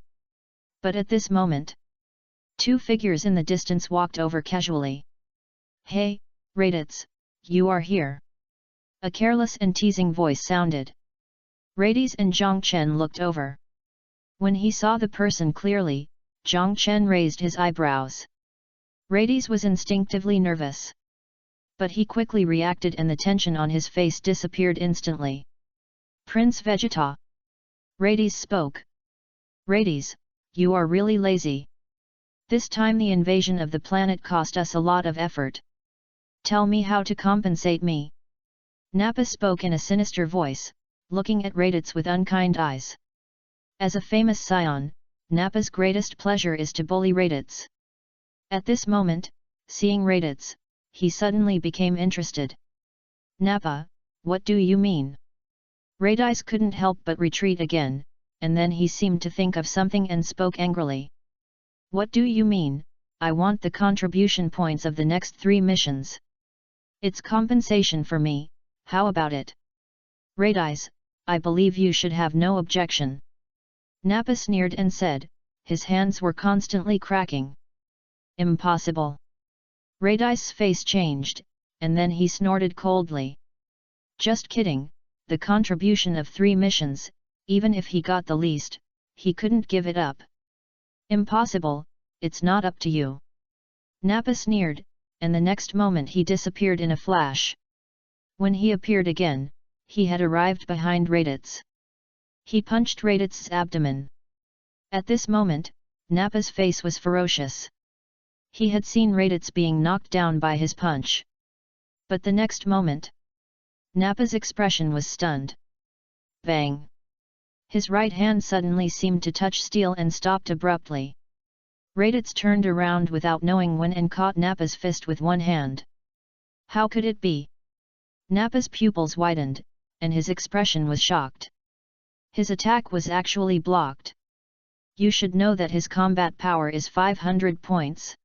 But at this moment, 2 figures in the distance walked over casually. Hey, Raditz, you are here. A careless and teasing voice sounded. Raditz and Zhang Chen looked over. When he saw the person clearly, Zhang Chen raised his eyebrows. Raditz was instinctively nervous. But he quickly reacted and the tension on his face disappeared instantly. Prince Vegeta. Rades spoke. Rades, you are really lazy. This time the invasion of the planet cost us a lot of effort. Tell me how to compensate me. Nappa spoke in a sinister voice, looking at Raditz with unkind eyes. As a famous scion, Nappa's greatest pleasure is to bully Raditz. At this moment, seeing Raditz, he suddenly became interested. Nappa, what do you mean? Raditz couldn't help but retreat again, and then he seemed to think of something and spoke angrily. What do you mean? I want the contribution points of the next 3 missions. It's compensation for me, how about it? Raditz, I believe you should have no objection. Nappa sneered and said, his hands were constantly cracking. Impossible. Radice's face changed, and then he snorted coldly. Just kidding, the contribution of 3 missions, even if he got the least, he couldn't give it up. Impossible, it's not up to you. Nappa sneered, and the next moment he disappeared in a flash. When he appeared again, he had arrived behind Raditz. He punched Raditz's abdomen. At this moment, Nappa's face was ferocious. He had seen Raditz being knocked down by his punch. But the next moment, Nappa's expression was stunned. Bang! His right hand suddenly seemed to touch steel and stopped abruptly. Raditz turned around without knowing when and caught Nappa's fist with one hand. How could it be? Nappa's pupils widened, and his expression was shocked. His attack was actually blocked. You should know that his combat power is 500 points.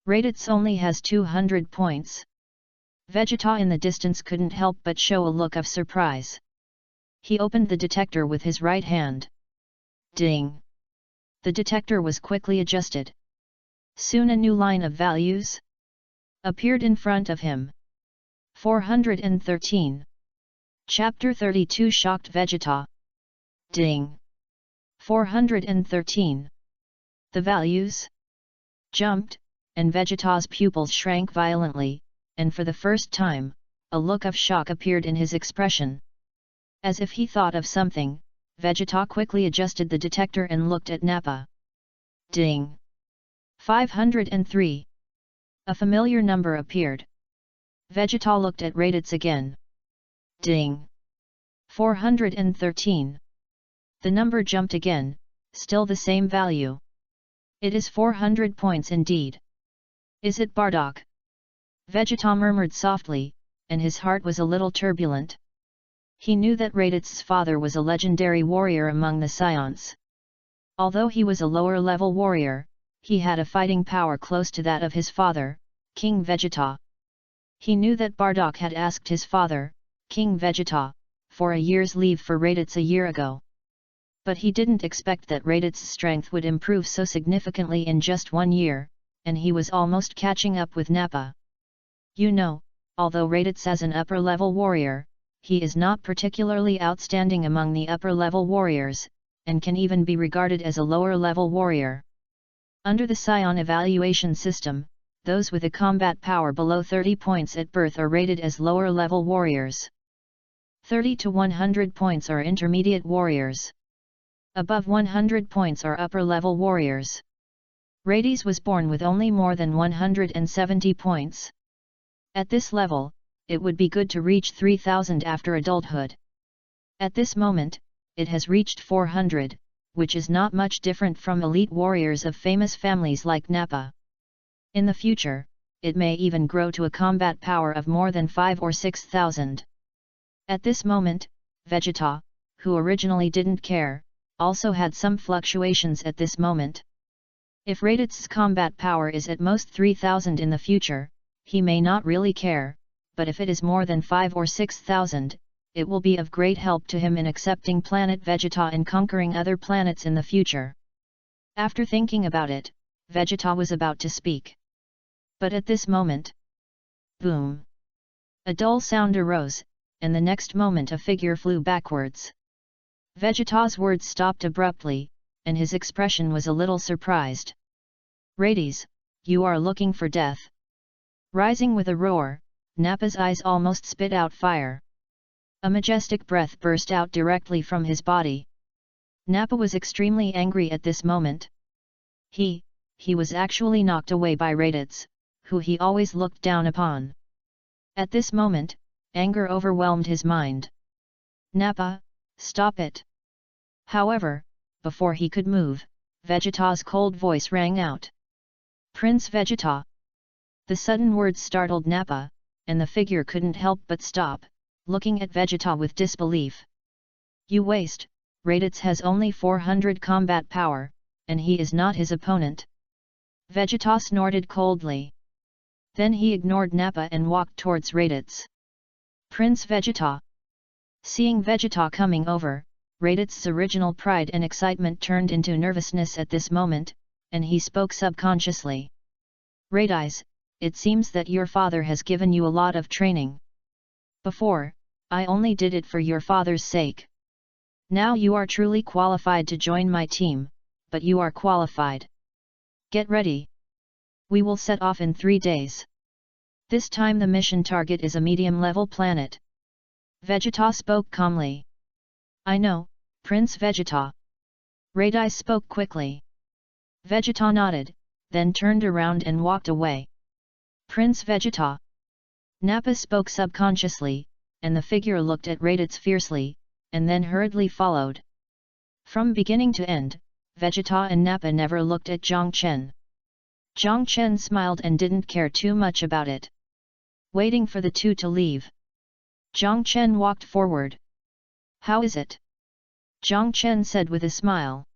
Raditz only has 200 points. Vegeta in the distance couldn't help but show a look of surprise. He opened the detector with his right hand. Ding! The detector was quickly adjusted. Soon a new line of values appeared in front of him. 413. Chapter 32 shocked Vegeta. Ding! 413. The values jumped, and Vegeta's pupils shrank violently, and for the first time, a look of shock appeared in his expression. As if he thought of something, Vegeta quickly adjusted the detector and looked at Nappa. Ding! 503. A familiar number appeared. Vegeta looked at Raditz again. Ding! 413. The number jumped again, still the same value. It is 400 points indeed. Is it Bardock? Vegeta murmured softly, and his heart was a little turbulent. He knew that Raditz's father was a legendary warrior among the Scions. Although he was a lower-level warrior, he had a fighting power close to that of his father, King Vegeta. He knew that Bardock had asked his father, King Vegeta, for a year's leave for Raditz a year ago. But he didn't expect that Raditz's strength would improve so significantly in just 1 year, and he was almost catching up with Nappa. You know, although Raditz is an upper-level warrior, he is not particularly outstanding among the upper-level warriors, and can even be regarded as a lower-level warrior. Under the Scion evaluation system, those with a combat power below 30 points at birth are rated as lower-level warriors. 30 to 100 points are intermediate warriors. Above 100 points are upper-level warriors. Rades was born with only more than 170 points. At this level, it would be good to reach 3000 after adulthood. At this moment, it has reached 400, which is not much different from elite warriors of famous families like Nappa. In the future, it may even grow to a combat power of more than 5 or 6,000. At this moment, Vegeta, who originally didn't care, also had some fluctuations at this moment. If Raditz's combat power is at most 3000 in the future, he may not really care, but if it is more than 5 or 6,000, it will be of great help to him in accepting planet Vegeta and conquering other planets in the future. After thinking about it, Vegeta was about to speak. But at this moment, boom! A dull sound arose, and the next moment a figure flew backwards. Vegeta's words stopped abruptly, and his expression was a little surprised. Rades, you are looking for death. Rising with a roar, Nappa's eyes almost spit out fire. A majestic breath burst out directly from his body. Nappa was extremely angry at this moment. He was actually knocked away by Raditz, who he always looked down upon. At this moment, anger overwhelmed his mind. Nappa, stop it! However, before he could move, Vegeta's cold voice rang out. Prince Vegeta! The sudden words startled Nappa, and the figure couldn't help but stop, looking at Vegeta with disbelief. You waste, Raditz has only 400 combat power, and he is not his opponent. Vegeta snorted coldly. Then he ignored Nappa and walked towards Raditz. Prince Vegeta! Seeing Vegeta coming over, Raditz's original pride and excitement turned into nervousness at this moment, and he spoke subconsciously. Raditz, it seems that your father has given you a lot of training. Before, I only did it for your father's sake. Now you are truly qualified to join my team, but you are qualified. Get ready. We will set off in 3 days. This time the mission target is a medium-level planet. Vegeta spoke calmly. I know, Prince Vegeta. Raditz spoke quickly. Vegeta nodded, then turned around and walked away. Prince Vegeta. Nappa spoke subconsciously, and the figure looked at Raditz fiercely, and then hurriedly followed. From beginning to end, Vegeta and Nappa never looked at Zhang Chen. Zhang Chen smiled and didn't care too much about it. Waiting for the two to leave, Zhang Chen walked forward. How is it? Zhang Chen said with a smile.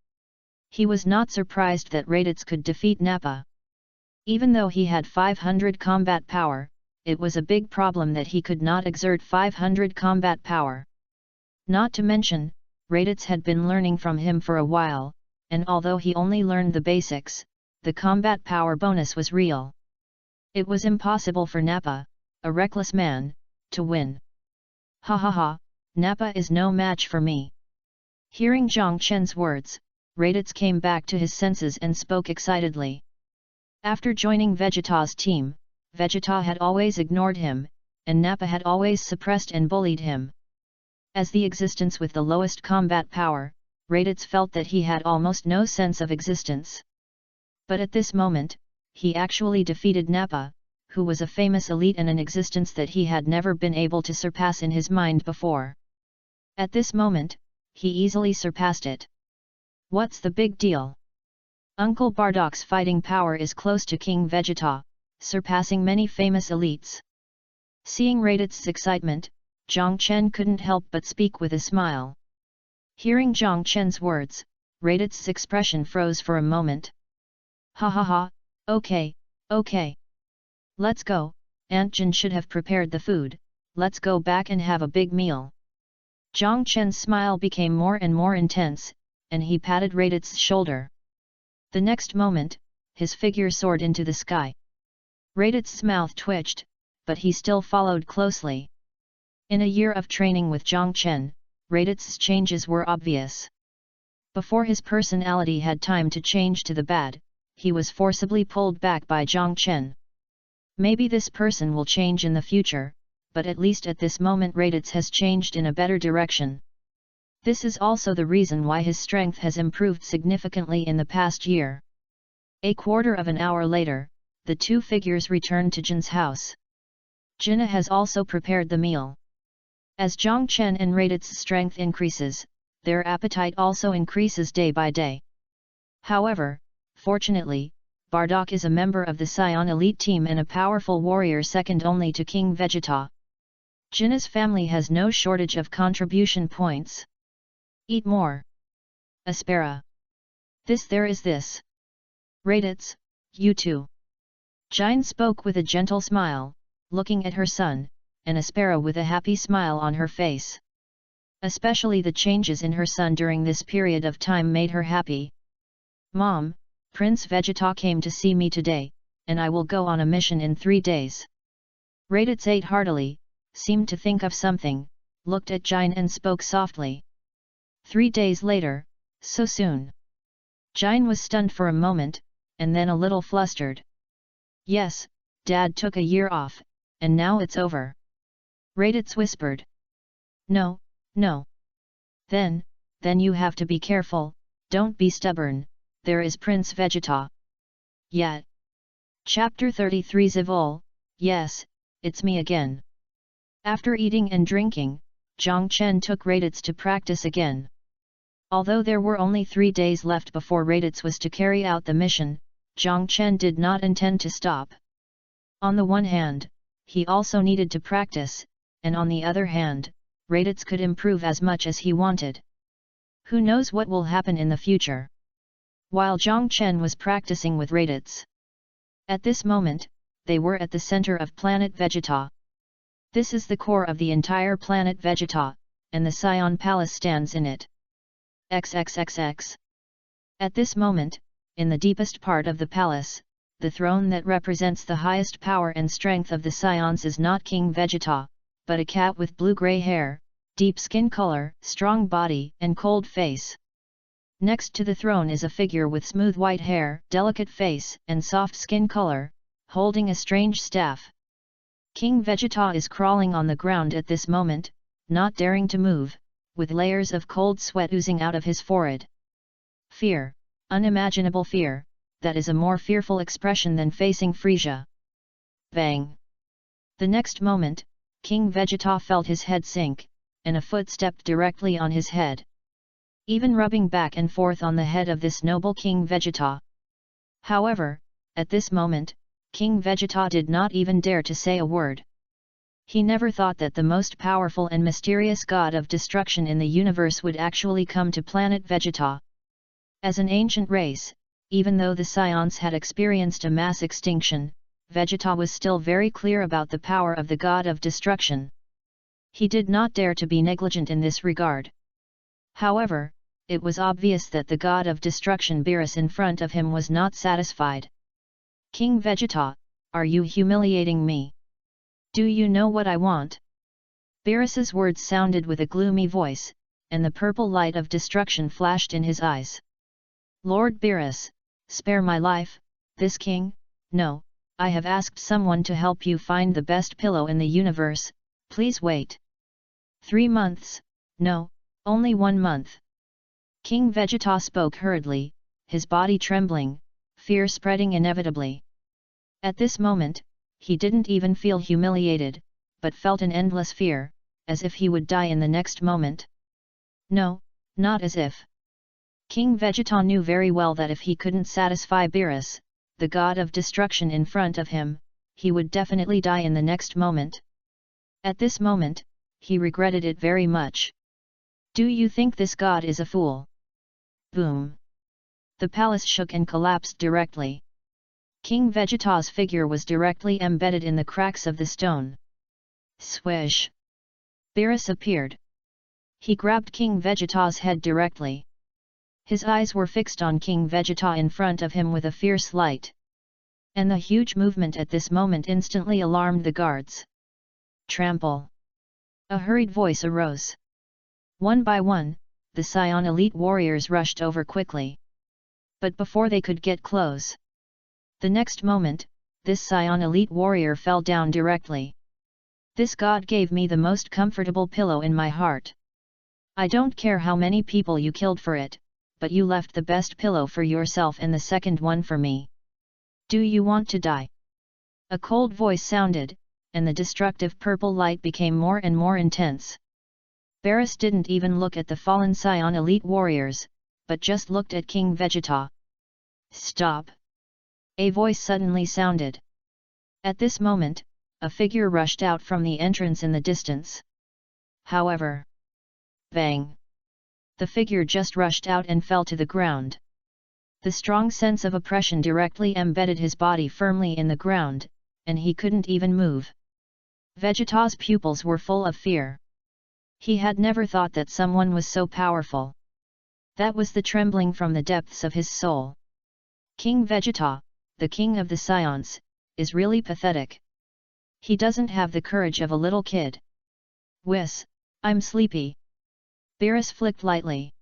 He was not surprised that Raditz could defeat Nappa. Even though he had 500 combat power, it was a big problem that he could not exert 500 combat power. Not to mention, Raditz had been learning from him for a while, and although he only learned the basics, the combat power bonus was real. It was impossible for Nappa, a reckless man, to win. Ha ha ha, Nappa is no match for me. Hearing Zhang Chen's words, Raditz came back to his senses and spoke excitedly. After joining Vegeta's team, Vegeta had always ignored him, and Nappa had always suppressed and bullied him. As the existence with the lowest combat power, Raditz felt that he had almost no sense of existence. But at this moment, he actually defeated Nappa, who was a famous elite and an existence that he had never been able to surpass in his mind before. At this moment, he easily surpassed it. What's the big deal? Uncle Bardock's fighting power is close to King Vegeta, surpassing many famous elites. Seeing Raditz's excitement, Zhang Chen couldn't help but speak with a smile. Hearing Zhang Chen's words, Raditz's expression froze for a moment. Ha ha ha, okay, okay. Let's go, Aunt Jin should have prepared the food, let's go back and have a big meal. Zhang Chen's smile became more and more intense, and he patted Raditz's shoulder. The next moment, his figure soared into the sky. Raditz's mouth twitched, but he still followed closely. In a year of training with Zhang Chen, Raditz's changes were obvious. Before his personality had time to change to the bad, he was forcibly pulled back by Zhang Chen. Maybe this person will change in the future, but at least at this moment Raditz has changed in a better direction. This is also the reason why his strength has improved significantly in the past year. A quarter of an hour later, the two figures returned to Jin's house. Jinna has also prepared the meal. As Zhang Chen and Raditz's strength increases, their appetite also increases day by day. However, fortunately, Bardock is a member of the Scion Elite team and a powerful warrior second only to King Vegeta. Jinna's family has no shortage of contribution points. Eat more. Aspera. There is this. Raditz, you too. Jin spoke with a gentle smile, looking at her son, and Aspera with a happy smile on her face. Especially the changes in her son during this period of time made her happy. Mom, Prince Vegeta came to see me today, and I will go on a mission in 3 days. Raditz ate heartily, seemed to think of something, looked at Jin and spoke softly. 3 days later, so soon. Jin was stunned for a moment, and then a little flustered. Yes, Dad took a year off, and now it's over. Raditz whispered. No, no. Then you have to be careful, don't be stubborn, there is Prince Vegeta. Yet. Chapter 33 Zivol, yes, it's me again. After eating and drinking, Zhang Chen took Raditz to practice again. Although there were only 3 days left before Raditz was to carry out the mission, Zhang Chen did not intend to stop. On the one hand, he also needed to practice, and on the other hand, Raditz could improve as much as he wanted. Who knows what will happen in the future? While Zhang Chen was practicing with Raditz. At this moment, they were at the center of planet Vegeta. This is the core of the entire planet Vegeta, and the Scion Palace stands in it. XXXX. At this moment, in the deepest part of the palace, the throne that represents the highest power and strength of the Scions is not King Vegeta, but a cat with blue-gray hair, deep skin color, strong body and cold face. Next to the throne is a figure with smooth white hair, delicate face and soft skin color, holding a strange staff. King Vegeta is crawling on the ground at this moment, not daring to move, with layers of cold sweat oozing out of his forehead. Fear, unimaginable fear, that is a more fearful expression than facing Frieza. Bang! The next moment, King Vegeta felt his head sink, and a foot stepped directly on his head. Even rubbing back and forth on the head of this noble King Vegeta. However, at this moment, King Vegeta did not even dare to say a word. He never thought that the most powerful and mysterious god of destruction in the universe would actually come to planet Vegeta. As an ancient race, even though the Scions had experienced a mass extinction, Vegeta was still very clear about the power of the god of destruction. He did not dare to be negligent in this regard. However, it was obvious that the god of destruction Beerus in front of him was not satisfied. King Vegeta, are you humiliating me? Do you know what I want? Beerus's words sounded with a gloomy voice, and the purple light of destruction flashed in his eyes. Lord Beerus, spare my life, this king? No, I have asked someone to help you find the best pillow in the universe, please wait. 3 months, no, only 1 month. King Vegeta spoke hurriedly, his body trembling, fear spreading inevitably. At this moment, he didn't even feel humiliated, but felt an endless fear, as if he would die in the next moment. No, not as if. King Vegeta knew very well that if he couldn't satisfy Beerus, the god of destruction in front of him, he would definitely die in the next moment. At this moment, he regretted it very much. Do you think this god is a fool? Boom! The palace shook and collapsed directly. King Vegeta's figure was directly embedded in the cracks of the stone. Swish! Beerus appeared. He grabbed King Vegeta's head directly. His eyes were fixed on King Vegeta in front of him with a fierce light. And the huge movement at this moment instantly alarmed the guards. Trample! A hurried voice arose. One by one, the Scion elite warriors rushed over quickly. But before they could get close, the next moment, this Scion elite warrior fell down directly. This god gave me the most comfortable pillow in my heart. I don't care how many people you killed for it, but you left the best pillow for yourself and the second one for me. Do you want to die? A cold voice sounded, and the destructive purple light became more and more intense. Beerus didn't even look at the fallen Scion elite warriors, but just looked at King Vegeta. Stop! A voice suddenly sounded. At this moment, a figure rushed out from the entrance in the distance. However, bang! The figure just rushed out and fell to the ground. The strong sense of oppression directly embedded his body firmly in the ground, and he couldn't even move. Vegeta's pupils were full of fear. He had never thought that someone was so powerful. That was the trembling from the depths of his soul. King Vegeta, the king of the Scions, is really pathetic. He doesn't have the courage of a little kid. Whis, I'm sleepy. Beerus flicked lightly.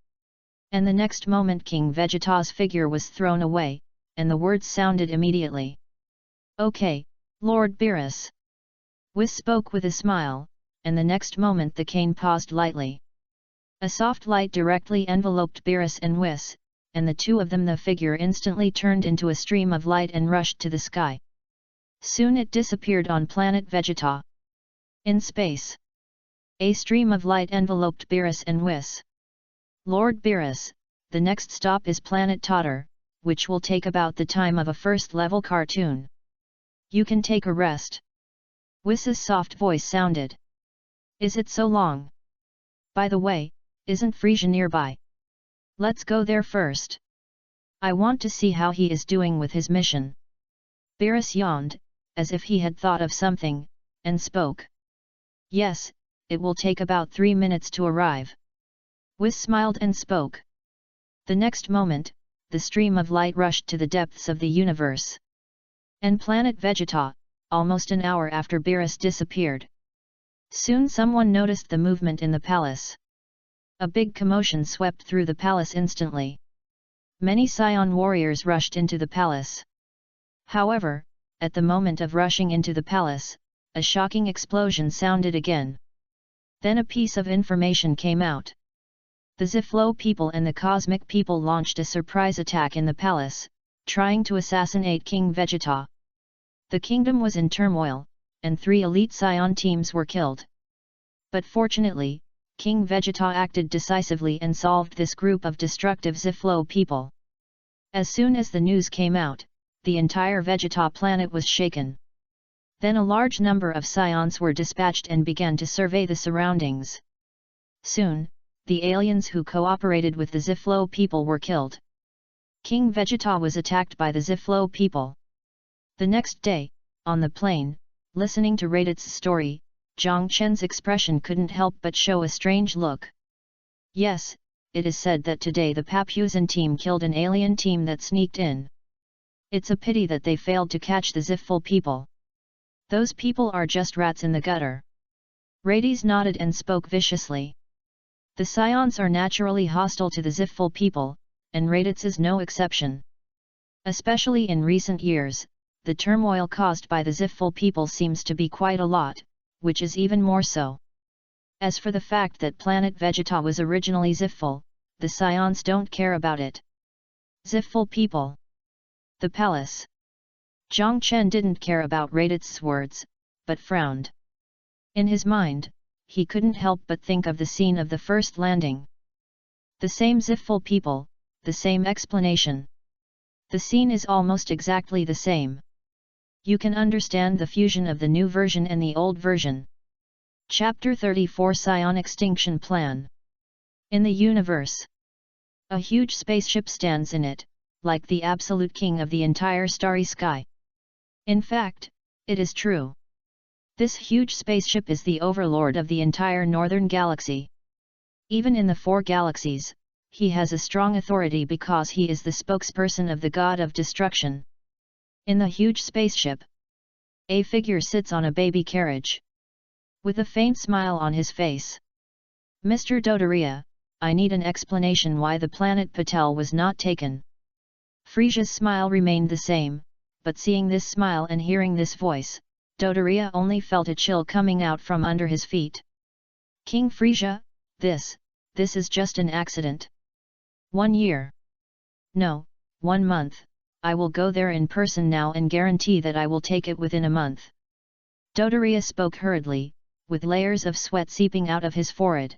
And the next moment King Vegeta's figure was thrown away, and the words sounded immediately. Okay, Lord Beerus. Whis spoke with a smile, and the next moment the cane paused lightly. A soft light directly enveloped Beerus and Whis, and the two of them the figure instantly turned into a stream of light and rushed to the sky. Soon it disappeared on planet Vegeta. In space, a stream of light enveloped Beerus and Whis. Lord Beerus, the next stop is planet Totter, which will take about the time of a first-level cartoon. You can take a rest. Whis's soft voice sounded. Is it so long? By the way, isn't Frisia nearby? Let's go there first. I want to see how he is doing with his mission. Beerus yawned, as if he had thought of something, and spoke. Yes, it will take about 3 minutes to arrive. Whis smiled and spoke. The next moment, the stream of light rushed to the depths of the universe. And planet Vegeta, almost an hour after Beerus disappeared. Soon someone noticed the movement in the palace. A big commotion swept through the palace instantly. Many Scion warriors rushed into the palace. However, at the moment of rushing into the palace, a shocking explosion sounded again. Then a piece of information came out. The Ziflo people and the Cosmic people launched a surprise attack in the palace, trying to assassinate King Vegeta. The kingdom was in turmoil, and 3 elite Scion teams were killed. But fortunately, King Vegeta acted decisively and solved this group of destructive Ziflo people. As soon as the news came out, the entire Vegeta planet was shaken. Then a large number of Scions were dispatched and began to survey the surroundings. Soon, the aliens who cooperated with the Ziflo people were killed. King Vegeta was attacked by the Ziflo people. The next day, on the plane, listening to Raditz' story, Zhang Chen's expression couldn't help but show a strange look. Yes, it is said that today the Papusan team killed an alien team that sneaked in. It's a pity that they failed to catch the Ziflo people. Those people are just rats in the gutter. Raditz nodded and spoke viciously. The Scions are naturally hostile to the Ziflo people, and Raditz is no exception. Especially in recent years, the turmoil caused by the Ziflo people seems to be quite a lot, which is even more so. As for the fact that planet Vegeta was originally Ziflo, the Scions don't care about it. Ziflo people. The palace. Zhang Chen didn't care about Raditz's words, but frowned. In his mind, he couldn't help but think of the scene of the first landing. The same Ziflo people, the same explanation. The scene is almost exactly the same. You can understand the fusion of the new version and the old version. Chapter 34 Scion Extinction Plan. In the universe, a huge spaceship stands in it, like the absolute king of the entire starry sky. In fact, it is true. This huge spaceship is the overlord of the entire northern galaxy. Even in the 4 galaxies, he has a strong authority because he is the spokesperson of the god of destruction. In the huge spaceship, a figure sits on a baby carriage. With a faint smile on his face. Mr. Dodoria, I need an explanation why the planet Patel was not taken. Frisia's smile remained the same, but seeing this smile and hearing this voice, Dodoria only felt a chill coming out from under his feet. King Frisia, this is just an accident. 1 year. No, 1 month, I will go there in person now and guarantee that I will take it within a month. Dodoria spoke hurriedly, with layers of sweat seeping out of his forehead.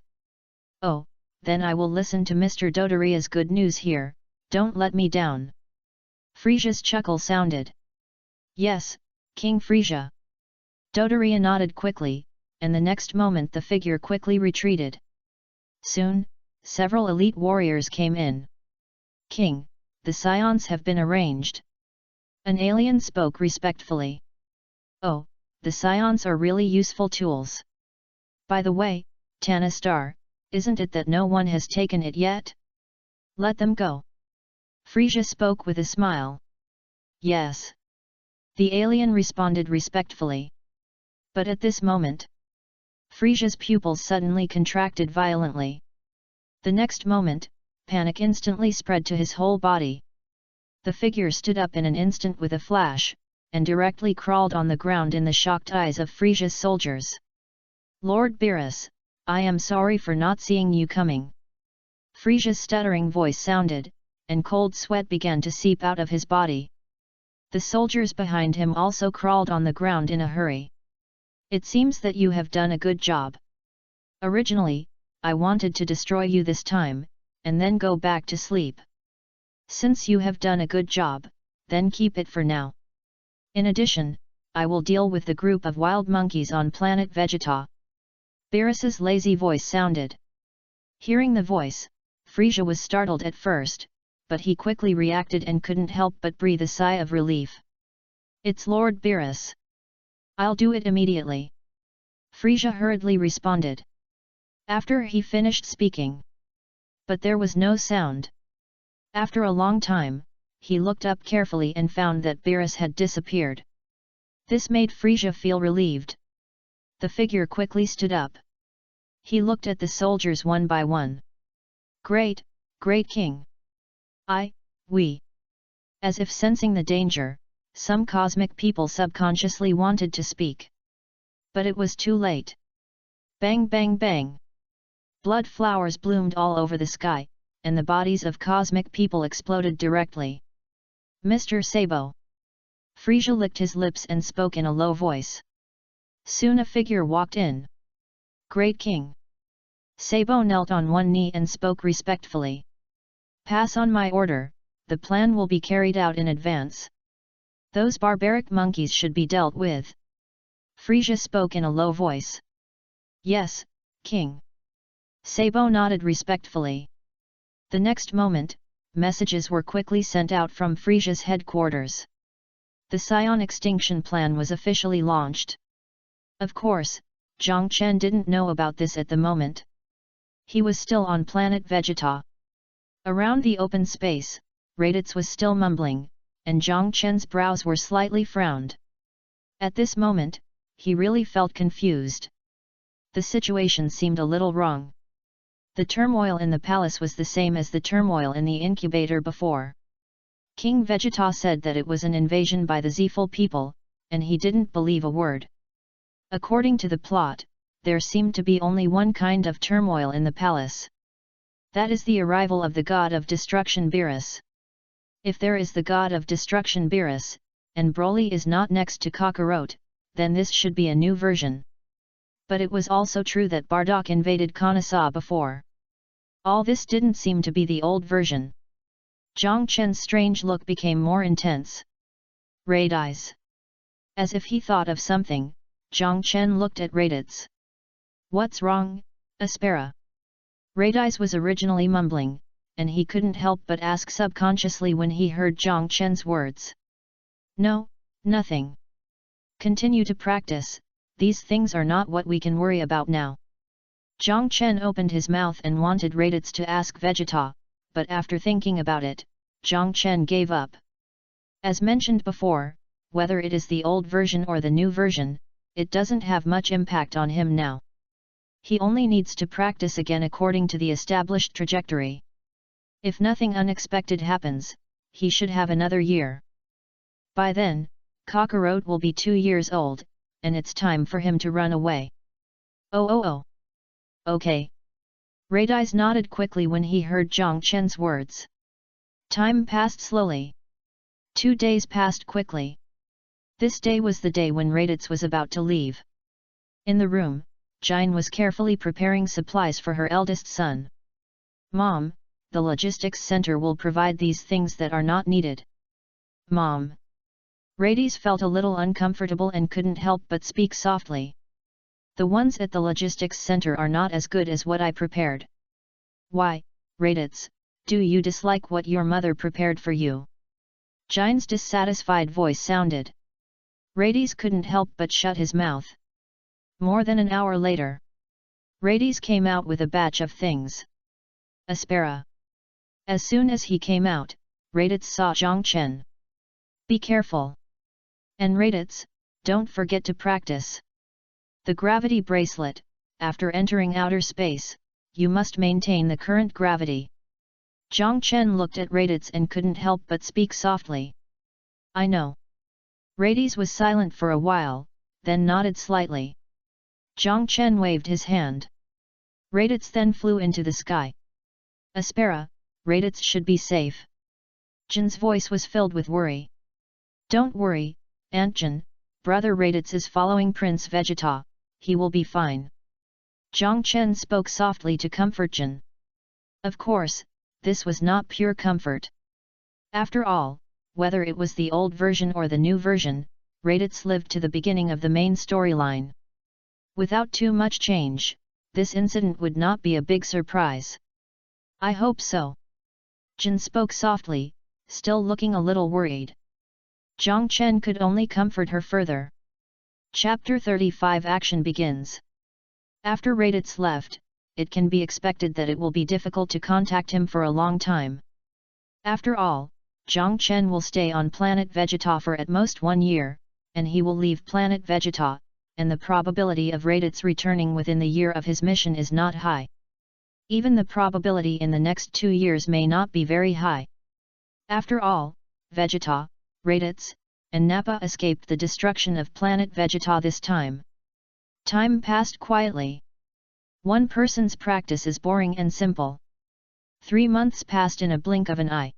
Oh, then I will listen to Mr. Dodoria's good news here, don't let me down. Frisia's chuckle sounded. Yes, King Frisia. Dodoria nodded quickly, and the next moment the figure quickly retreated. Soon, several elite warriors came in. King, the Scions have been arranged. An alien spoke respectfully. Oh, the Scions are really useful tools. By the way, Tana Star, isn't it that no one has taken it yet? Let them go. Frisia spoke with a smile. Yes. The alien responded respectfully. But at this moment, Frisia's pupils suddenly contracted violently. The next moment, panic instantly spread to his whole body. The figure stood up in an instant with a flash, and directly crawled on the ground in the shocked eyes of Frisia's soldiers. Lord Beerus, I am sorry for not seeing you coming. Frisia's stuttering voice sounded, and cold sweat began to seep out of his body. The soldiers behind him also crawled on the ground in a hurry. It seems that you have done a good job. Originally, I wanted to destroy you this time, and then go back to sleep. Since you have done a good job, then keep it for now. In addition, I will deal with the group of wild monkeys on planet Vegeta. Beerus's lazy voice sounded. Hearing the voice, Frisia was startled at first, but he quickly reacted and couldn't help but breathe a sigh of relief. It's Lord Beerus. I'll do it immediately. Frisia hurriedly responded. After he finished speaking. But there was no sound. After a long time, he looked up carefully and found that Beerus had disappeared. This made Frisia feel relieved. The figure quickly stood up. He looked at the soldiers one by one. Great, great king. We. As if sensing the danger, some cosmic people subconsciously wanted to speak. But it was too late. Bang bang bang. Blood flowers bloomed all over the sky, and the bodies of cosmic people exploded directly. Mr. Sabo. Frisia licked his lips and spoke in a low voice. Soon a figure walked in. Great king. Sabo knelt on one knee and spoke respectfully. Pass on my order, the plan will be carried out in advance. Those barbaric monkeys should be dealt with. Frisia spoke in a low voice. Yes, king. Sabo nodded respectfully. The next moment, messages were quickly sent out from Frisia's headquarters. The Scion extinction plan was officially launched. Of course, Zhang Chen didn't know about this at the moment. He was still on planet Vegeta. Around the open space, Raditz was still mumbling, and Zhang Chen's brows were slightly frowned. At this moment, he really felt confused. The situation seemed a little wrong. The turmoil in the palace was the same as the turmoil in the incubator before. King Vegeta said that it was an invasion by the Zeful people, and he didn't believe a word. According to the plot, there seemed to be only one kind of turmoil in the palace. That is the arrival of the god of destruction Beerus. If there is the god of destruction Beerus, and Broly is not next to Kakarot, then this should be a new version. But it was also true that Bardock invaded Konoha before. All this didn't seem to be the old version. Zhang Chen's strange look became more intense. Raid eyes. As if he thought of something, Zhang Chen looked at Raditz. What's wrong, Aspera? Raditz was originally mumbling, and he couldn't help but ask subconsciously when he heard Zhang Chen's words. No, nothing. Continue to practice, these things are not what we can worry about now. Zhang Chen opened his mouth and wanted Raditz to ask Vegeta, but after thinking about it, Zhang Chen gave up. As mentioned before, whether it is the old version or the new version, it doesn't have much impact on him now. He only needs to practice again according to the established trajectory. If nothing unexpected happens, he should have another year. By then, Kakarot will be 2 years old, and it's time for him to run away. Oh. Okay. Raditz nodded quickly when he heard Zhang Chen's words. Time passed slowly. 2 days passed quickly. This day was the day when Raditz was about to leave. In the room, Jine was carefully preparing supplies for her eldest son. Mom, the logistics center will provide these things that are not needed. Mom. Raditz felt a little uncomfortable and couldn't help but speak softly. The ones at the logistics center are not as good as what I prepared. Why, Raditz, do you dislike what your mother prepared for you? Jine's dissatisfied voice sounded. Raditz couldn't help but shut his mouth. More than an hour later, Raditz came out with a batch of things. Aspera. As soon as he came out, Raditz saw Zhang Chen. Be careful. And Raditz, don't forget to practice. The gravity bracelet, after entering outer space, you must maintain the current gravity. Zhang Chen looked at Raditz and couldn't help but speak softly. I know. Raditz was silent for a while, then nodded slightly. Zhang Chen waved his hand. Raditz then flew into the sky. Aspera, Raditz should be safe. Jin's voice was filled with worry. Don't worry, Aunt Jin, brother Raditz is following Prince Vegeta, he will be fine. Zhang Chen spoke softly to comfort Jin. Of course, this was not pure comfort. After all, whether it was the old version or the new version, Raditz lived to the beginning of the main storyline. Without too much change, this incident would not be a big surprise. I hope so. Jin spoke softly, still looking a little worried. Zhang Chen could only comfort her further. Chapter 35 Action begins. After Raditz left, it can be expected that it will be difficult to contact him for a long time. After all, Zhang Chen will stay on planet Vegeta for at most 1 year, and he will leave planet Vegeta, and the probability of Raditz returning within the year of his mission is not high. Even the probability in the next 2 years may not be very high. After all, Vegeta, Raditz, and Nappa escaped the destruction of planet Vegeta this time. Time passed quietly. One person's practice is boring and simple. 3 months passed in a blink of an eye.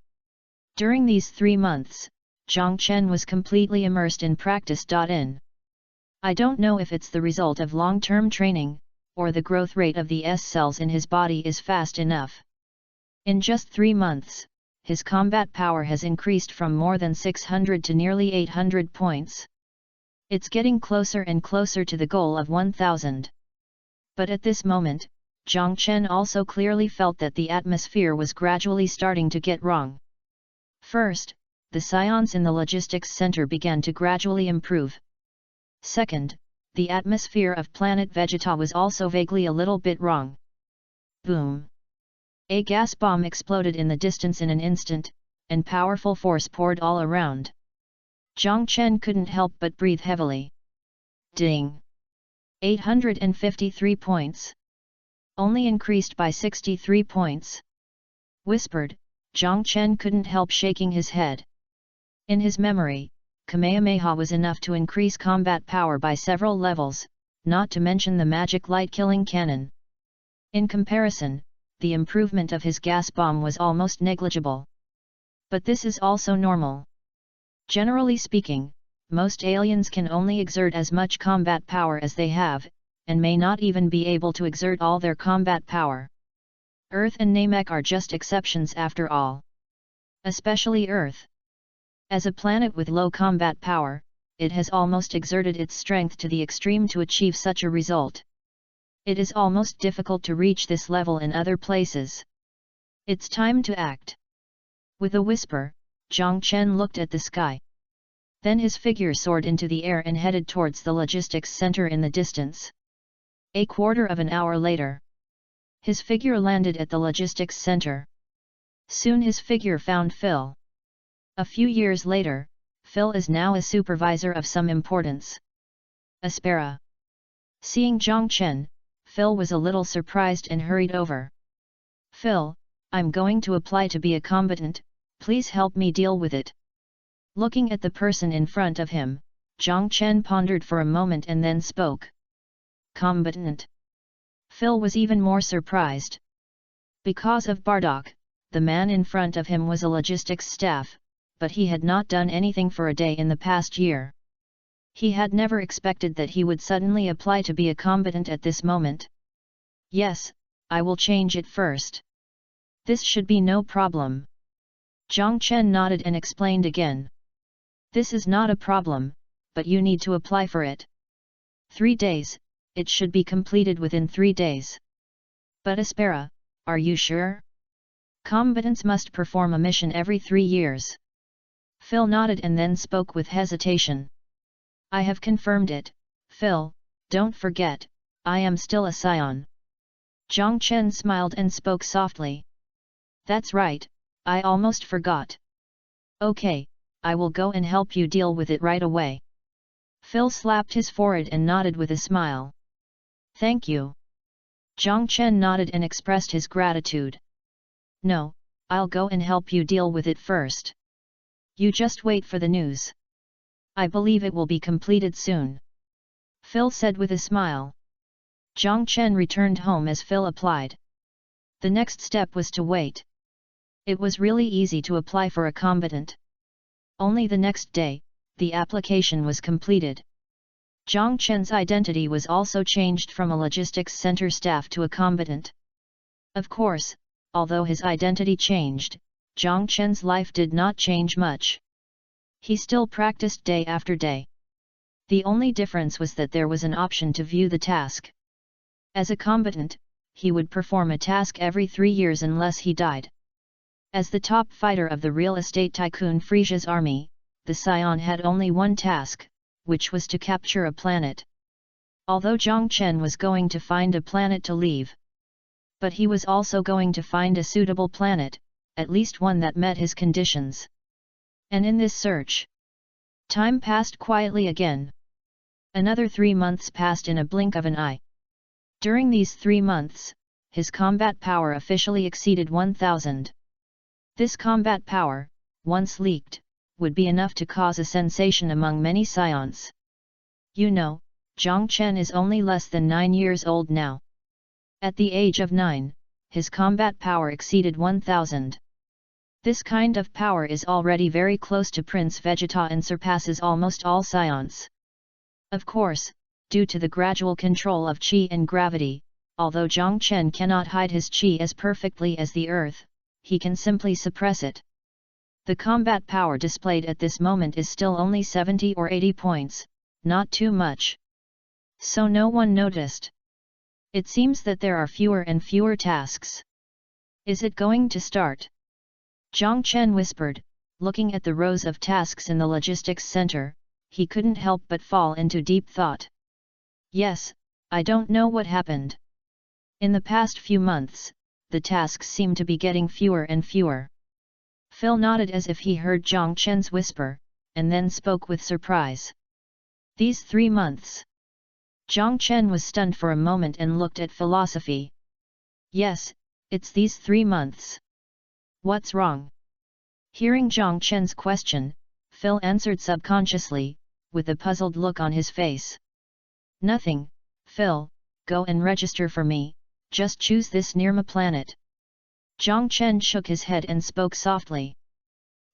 During these 3 months, Zhang Chen was completely immersed in practice. I don't know if it's the result of long-term training, or the growth rate of the S cells in his body is fast enough. In just 3 months, his combat power has increased from more than 600 to nearly 800 points. It's getting closer and closer to the goal of 1000. But at this moment, Zhang Chen also clearly felt that the atmosphere was gradually starting to get wrong. First, the science in the logistics center began to gradually improve. Second, the atmosphere of planet Vegeta was also vaguely a little bit wrong. Boom! A gas bomb exploded in the distance in an instant, and powerful force poured all around. Zhang Chen couldn't help but breathe heavily. Ding! 853 points. Only increased by 63 points. Whispered, Zhang Chen couldn't help shaking his head. In his memory, Kamehameha was enough to increase combat power by several levels, not to mention the magic light-killing cannon. In comparison, the improvement of his gas bomb was almost negligible. But this is also normal. Generally speaking, most aliens can only exert as much combat power as they have, and may not even be able to exert all their combat power. Earth and Namek are just exceptions after all. Especially Earth. As a planet with low combat power, it has almost exerted its strength to the extreme to achieve such a result. It is almost difficult to reach this level in other places. It's time to act. With a whisper, Zhang Chen looked at the sky. Then his figure soared into the air and headed towards the logistics center in the distance. A quarter of an hour later, his figure landed at the logistics center. Soon his figure found Phil. A few years later, Phil is now a supervisor of some importance. Aspera. Seeing Zhang Chen, Phil was a little surprised and hurried over. Phil, I'm going to apply to be a combatant, please help me deal with it. Looking at the person in front of him, Zhang Chen pondered for a moment and then spoke. Combatant. Phil was even more surprised. Because of Bardock, the man in front of him was a logistics staff, but he had not done anything for a day in the past year. He had never expected that he would suddenly apply to be a combatant at this moment. Yes, I will change it first. This should be no problem. Zhang Chen nodded and explained again. This is not a problem, but you need to apply for it. 3 days, it should be completed within 3 days. But Aspera, are you sure? Combatants must perform a mission every 3 years. Phil nodded and then spoke with hesitation. I have confirmed it, Phil, don't forget, I am still a scion. Zhang Chen smiled and spoke softly. That's right, I almost forgot. Okay, I will go and help you deal with it right away. Phil slapped his forehead and nodded with a smile. Thank you. Zhang Chen nodded and expressed his gratitude. No, I'll go and help you deal with it first. You just wait for the news. I believe it will be completed soon. Phil said with a smile. Jiang Chen returned home as Phil applied. The next step was to wait. It was really easy to apply for a combatant. Only the next day, the application was completed. Jiang Chen's identity was also changed from a logistics center staff to a combatant. Of course, although his identity changed, Jiang Chen's life did not change much. He still practiced day after day. The only difference was that there was an option to view the task. As a combatant, he would perform a task every 3 years unless he died. As the top fighter of the real estate tycoon Frisia's army, the Scion had only one task, which was to capture a planet. Although Jiang Chen was going to find a planet to leave. But he was also going to find a suitable planet, at least one that met his conditions. And in this search, time passed quietly again. Another 3 months passed in a blink of an eye. During these 3 months, his combat power officially exceeded 1000. This combat power, once leaked, would be enough to cause a sensation among many scions. You know, Jiang Chen is only less than 9 years old now. At the age of 9, his combat power exceeded 1000. This kind of power is already very close to Prince Vegeta and surpasses almost all scions. Of course, due to the gradual control of qi and gravity, although Jiang Chen cannot hide his qi as perfectly as the earth, he can simply suppress it. The combat power displayed at this moment is still only 70 or 80 points, not too much. So no one noticed. It seems that there are fewer and fewer tasks. Is it going to start? Jiang Chen whispered, looking at the rows of tasks in the logistics center. He couldn't help but fall into deep thought. Yes, I don't know what happened. In the past few months, the tasks seem to be getting fewer and fewer. Phil nodded as if he heard Jiang Chen's whisper, and then spoke with surprise. These 3 months. Jiang Chen was stunned for a moment and looked at philosophy. Yes, it's these 3 months. What's wrong? Hearing Jiang Chen's question, Phil answered subconsciously, with a puzzled look on his face. Nothing, Phil, go and register for me, just choose this Nirma planet. Jiang Chen shook his head and spoke softly.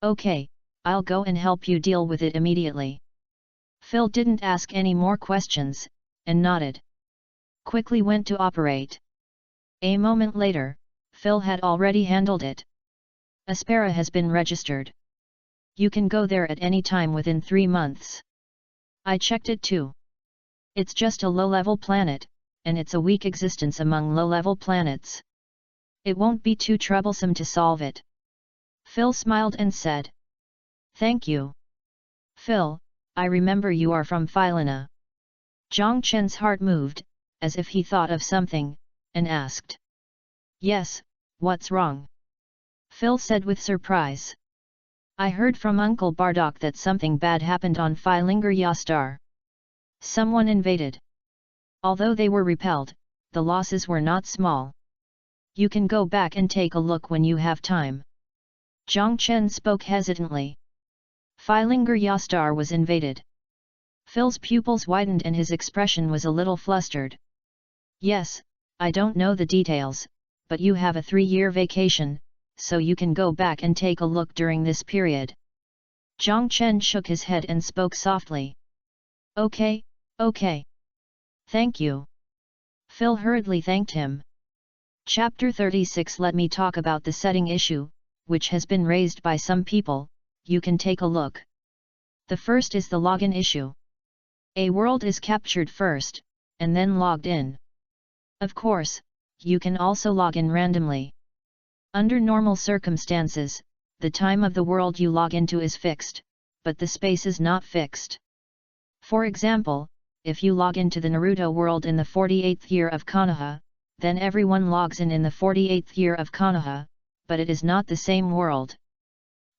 Okay, I'll go and help you deal with it immediately. Phil didn't ask any more questions, and nodded. Quickly went to operate. A moment later, Phil had already handled it. Aspera has been registered. You can go there at any time within 3 months. I checked it too. It's just a low-level planet, and it's a weak existence among low-level planets. It won't be too troublesome to solve it. Phil smiled and said. Thank you. Phil, I remember you are from Philina. Jiang Chen's heart moved, as if he thought of something, and asked. Yes, what's wrong? Phil said with surprise. I heard from Uncle Bardock that something bad happened on Philingar Star. Someone invaded. Although they were repelled, the losses were not small. You can go back and take a look when you have time. Jiang Chen spoke hesitantly. Philingar Star was invaded. Phil's pupils widened and his expression was a little flustered. Yes, I don't know the details, but you have a 3-year vacation, so you can go back and take a look during this period. Jiang Chen shook his head and spoke softly. Okay, okay. Thank you. Phil hurriedly thanked him. Chapter 36. Let me talk about the setting issue, which has been raised by some people. You can take a look. The first is the login issue. A world is captured first, and then logged in. Of course, you can also log in randomly. Under normal circumstances, the time of the world you log into is fixed, but the space is not fixed. For example, if you log into the Naruto world in the 48th year of Konoha, then everyone logs in the 48th year of Konoha, but it is not the same world.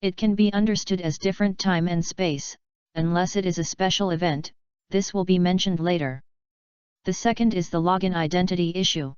It can be understood as different time and space, unless it is a special event. This will be mentioned later. The second is the login identity issue.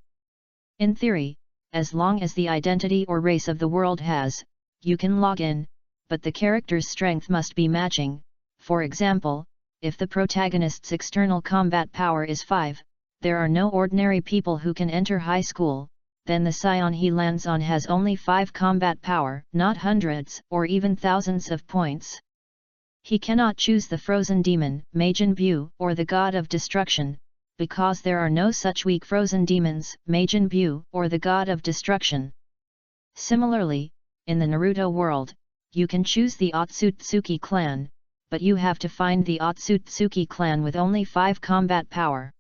In theory, as long as the identity or race of the world has, you can log in, but the character's strength must be matching. For example, if the protagonist's external combat power is 5, there are no ordinary people who can enter high school, then the scion he lands on has only 5 combat power, not hundreds or even thousands of points. He cannot choose the frozen demon, Majin Bu, or the god of destruction, because there are no such weak frozen demons, Majin Bu, or the god of destruction. Similarly, in the Naruto world, you can choose the Otsutsuki clan, but you have to find the Otsutsuki clan with only 5 combat power.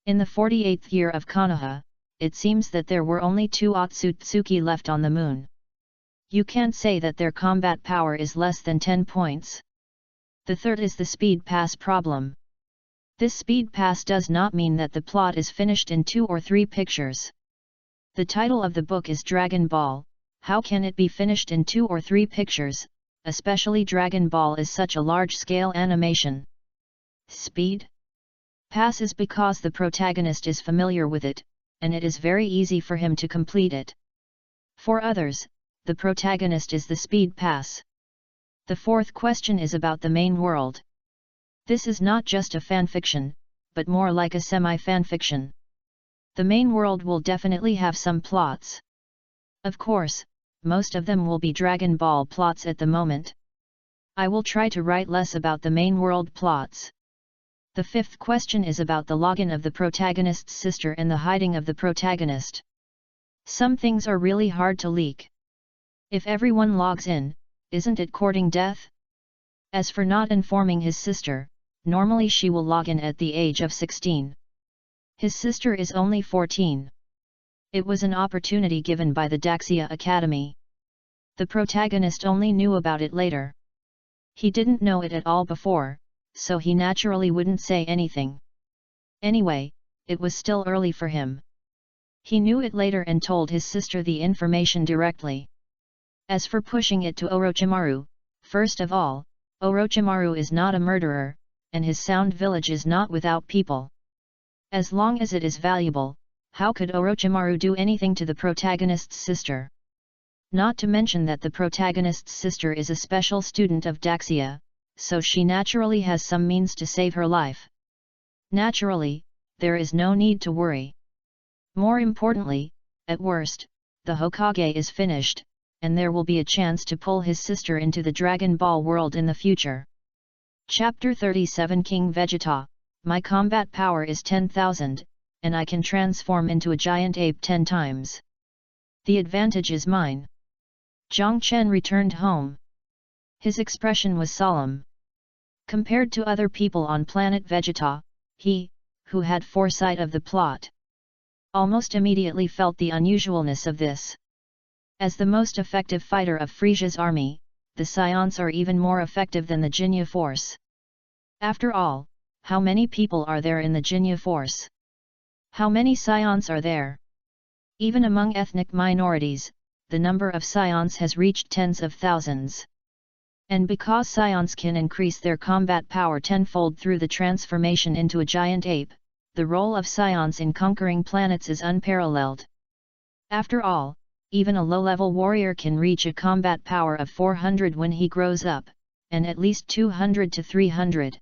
In the 48th year of Konoha, it seems that there were only 2 Otsutsuki left on the moon. You can't say that their combat power is less than 10 points. The third is the speed pass problem. This speed pass does not mean that the plot is finished in 2 or 3 pictures. The title of the book is Dragon Ball. How can it be finished in 2 or 3 pictures, especially Dragon Ball is such a large-scale animation? Speed pass is because the protagonist is familiar with it, and it is very easy for him to complete it. For others, the protagonist is the speed pass. The fourth question is about the main world. This is not just a fanfiction, but more like a semi-fanfiction. The main world will definitely have some plots. Of course, most of them will be Dragon Ball plots at the moment. I will try to write less about the main world plots. The fifth question is about the login of the protagonist's sister and the hiding of the protagonist. Some things are really hard to leak. If everyone logs in, isn't it courting death? As for not informing his sister, normally she will log in at the age of 16. His sister is only 14. It was an opportunity given by the Daxia Academy. The protagonist only knew about it later. He didn't know it at all before, so he naturally wouldn't say anything. Anyway, it was still early for him. He knew it later and told his sister the information directly. As for pushing it to Orochimaru, first of all, Orochimaru is not a murderer, and his Sound Village is not without people. As long as it is valuable, how could Orochimaru do anything to the protagonist's sister? Not to mention that the protagonist's sister is a special student of Daxia, so she naturally has some means to save her life. Naturally, there is no need to worry. More importantly, at worst, the Hokage is finished, and there will be a chance to pull his sister into the Dragon Ball world in the future. Chapter 37 King Vegeta. My combat power is 10,000, and I can transform into a giant ape 10 times. The advantage is mine. Zhang Chen returned home. His expression was solemn. Compared to other people on planet Vegeta, he, who had foresight of the plot, almost immediately felt the unusualness of this. As the most effective fighter of Frisia's army, the Scions are even more effective than the Jinya force. After all, how many people are there in the Jinya force? How many Scions are there? Even among ethnic minorities, the number of Scions has reached tens of thousands. And because Scions can increase their combat power tenfold through the transformation into a giant ape, the role of Scions in conquering planets is unparalleled. After all, even a low-level warrior can reach a combat power of 400 when he grows up, and at least 200 to 300.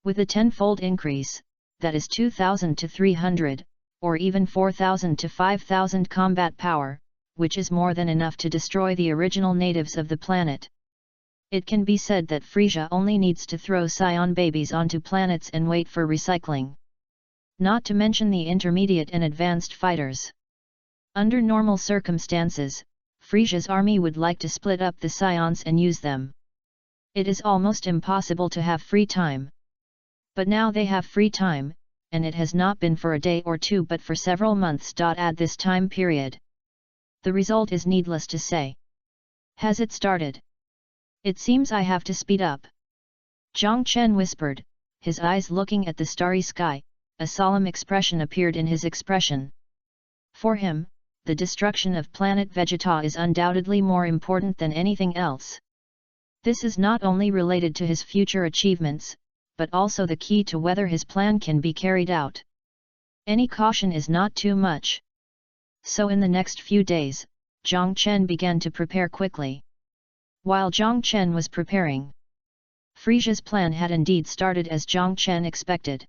With a tenfold increase, that is 2000 to 300, or even 4000 to 5000 combat power, which is more than enough to destroy the original natives of the planet. It can be said that Frisia only needs to throw Scion babies onto planets and wait for recycling. Not to mention the intermediate and advanced fighters. Under normal circumstances, Frisia's army would like to split up the Scions and use them. It is almost impossible to have free time. But now they have free time, and it has not been for a day or two but for several months. At this time period. The result is needless to say. Has it started? It seems I have to speed up. Zhang Chen whispered, his eyes looking at the starry sky. A solemn expression appeared in his expression. For him, the destruction of planet Vegeta is undoubtedly more important than anything else. This is not only related to his future achievements, but also the key to whether his plan can be carried out. Any caution is not too much. So in the next few days, Zhang Chen began to prepare quickly. While Zhang Chen was preparing, Frisia's plan had indeed started as Zhang Chen expected.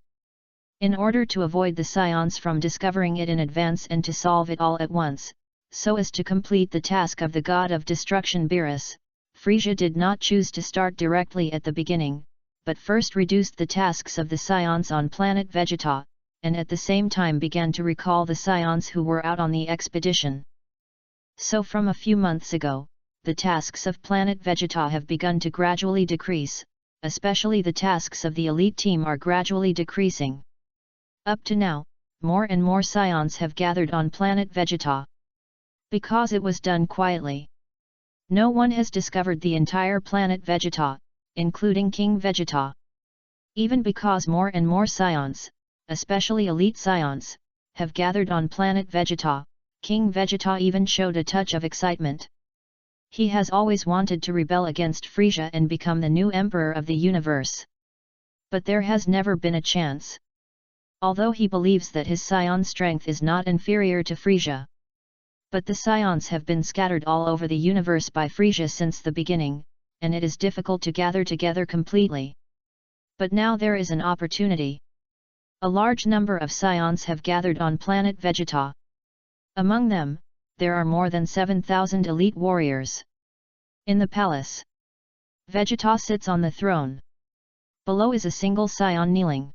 In order to avoid the scions from discovering it in advance and to solve it all at once, so as to complete the task of the god of destruction Beerus, Frisia did not choose to start directly at the beginning, but first reduced the tasks of the scions on planet Vegeta, and at the same time began to recall the scions who were out on the expedition. So from a few months ago, the tasks of planet Vegeta have begun to gradually decrease, especially the tasks of the elite team are gradually decreasing. Up to now, more and more scions have gathered on planet Vegeta. Because it was done quietly. No one has discovered the entire planet Vegeta, including King Vegeta. Even because more and more scions, especially elite scions, have gathered on planet Vegeta, King Vegeta even showed a touch of excitement. He has always wanted to rebel against Frisia and become the new emperor of the universe. But there has never been a chance. Although he believes that his scion strength is not inferior to Frisia. But the scions have been scattered all over the universe by Frisia since the beginning, and it is difficult to gather together completely. But now there is an opportunity. A large number of scions have gathered on planet Vegeta. Among them, there are more than 7,000 elite warriors. In the palace, Vegeta sits on the throne. Below is a single scion kneeling.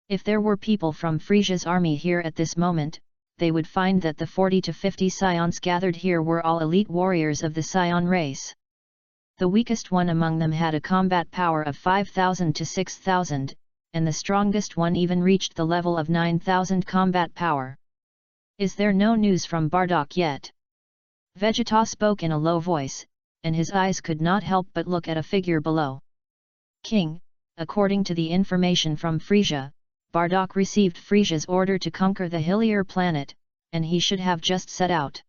If there were people from Frisia's army here at this moment, they would find that the 40 to 50 scions gathered here were all elite warriors of the scion race. The weakest one among them had a combat power of 5,000 to 6,000, and the strongest one even reached the level of 9,000 combat power. Is there no news from Bardock yet? Vegeta spoke in a low voice, and his eyes could not help but look at a figure below. King, according to the information from Frisia, Bardock received Frisia's order to conquer the Hillier planet, and he should have just set out.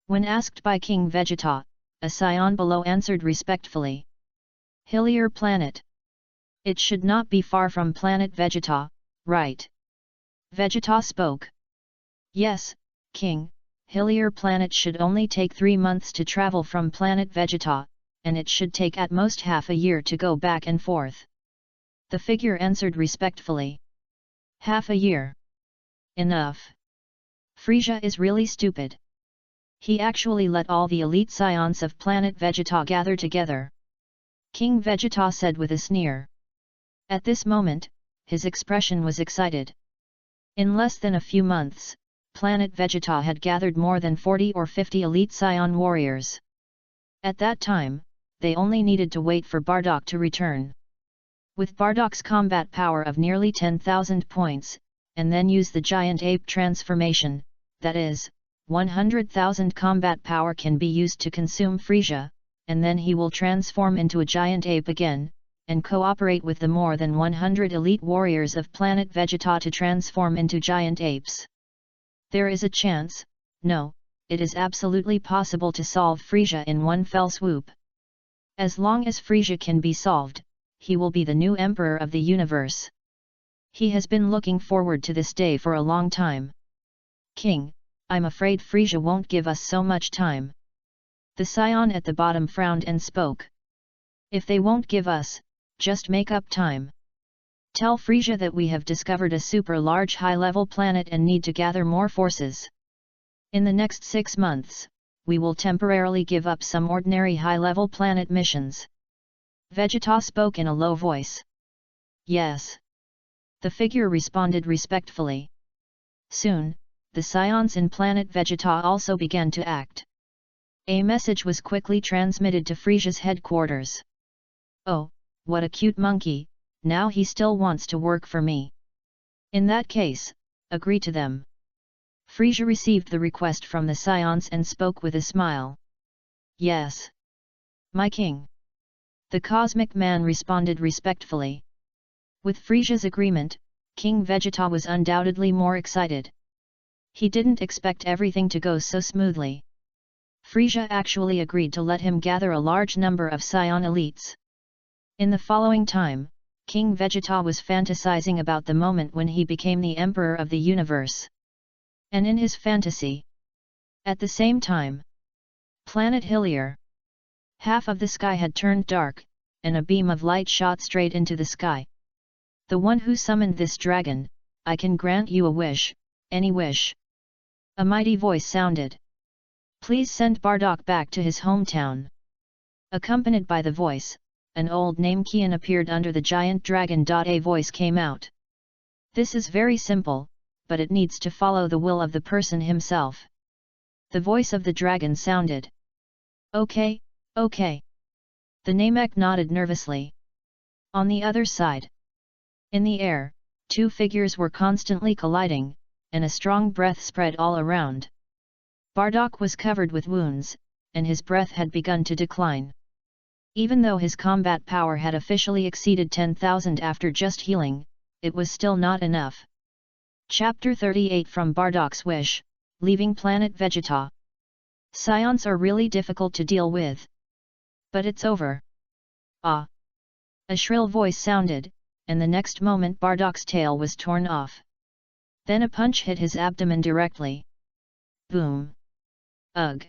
When asked by King Vegeta, a scion below answered respectfully. Hillier planet. It should not be far from planet Vegeta, right? Vegeta spoke. Yes, King, Hillier planet should only take 3 months to travel from planet Vegeta, and it should take at most half a year to go back and forth. The figure answered respectfully. Half a year. Enough. Frisia is really stupid. He actually let all the elite scions of planet Vegeta gather together. King Vegeta said with a sneer. At this moment, his expression was excited. In less than a few months, planet Vegeta had gathered more than 40 or 50 elite scion warriors. At that time, they only needed to wait for Bardock to return. With Bardock's combat power of nearly 10,000 points, and then use the giant ape transformation, that is, 100,000 combat power can be used to consume Frisia, and then he will transform into a giant ape again, and cooperate with the more than 100 elite warriors of planet Vegeta to transform into giant apes. There is a chance, no, it is absolutely possible to solve Frisia in one fell swoop. As long as Frisia can be solved, he will be the new emperor of the universe. He has been looking forward to this day for a long time. King, I'm afraid Frisia won't give us so much time. The scion at the bottom frowned and spoke. If they won't give us, just make up time. Tell Frisia that we have discovered a super large high-level planet and need to gather more forces. In the next 6 months, we will temporarily give up some ordinary high-level planet missions. Vegeta spoke in a low voice. Yes. The figure responded respectfully. Soon, the scions in planet Vegeta also began to act. A message was quickly transmitted to Frisia's headquarters. Oh, what a cute monkey, now he still wants to work for me. In that case, agree to them. Frisia received the request from the scions and spoke with a smile. Yes. My king. The cosmic man responded respectfully. With Frisia's agreement, King Vegeta was undoubtedly more excited. He didn't expect everything to go so smoothly. Frisia actually agreed to let him gather a large number of scion elites. In the following time, King Vegeta was fantasizing about the moment when he became the emperor of the universe. And in his fantasy, at the same time, planet Hillier. Half of the sky had turned dark, and a beam of light shot straight into the sky. The one who summoned this dragon, I can grant you a wish, any wish. A mighty voice sounded. Please send Bardock back to his hometown. Accompanied by the voice, an old name Kian appeared under the giant dragon. A voice came out. This is very simple, but it needs to follow the will of the person himself. The voice of the dragon sounded. Okay, okay. The Namek nodded nervously. On the other side. In the air, two figures were constantly colliding, and a strong breath spread all around. Bardock was covered with wounds, and his breath had begun to decline. Even though his combat power had officially exceeded 10,000 after just healing, it was still not enough. Chapter 38 From Bardock's Wish, Leaving Planet Vegeta. Scions are really difficult to deal with. But it's over. Ah! A shrill voice sounded, and the next moment Bardock's tail was torn off. Then a punch hit his abdomen directly. Boom! Ugh!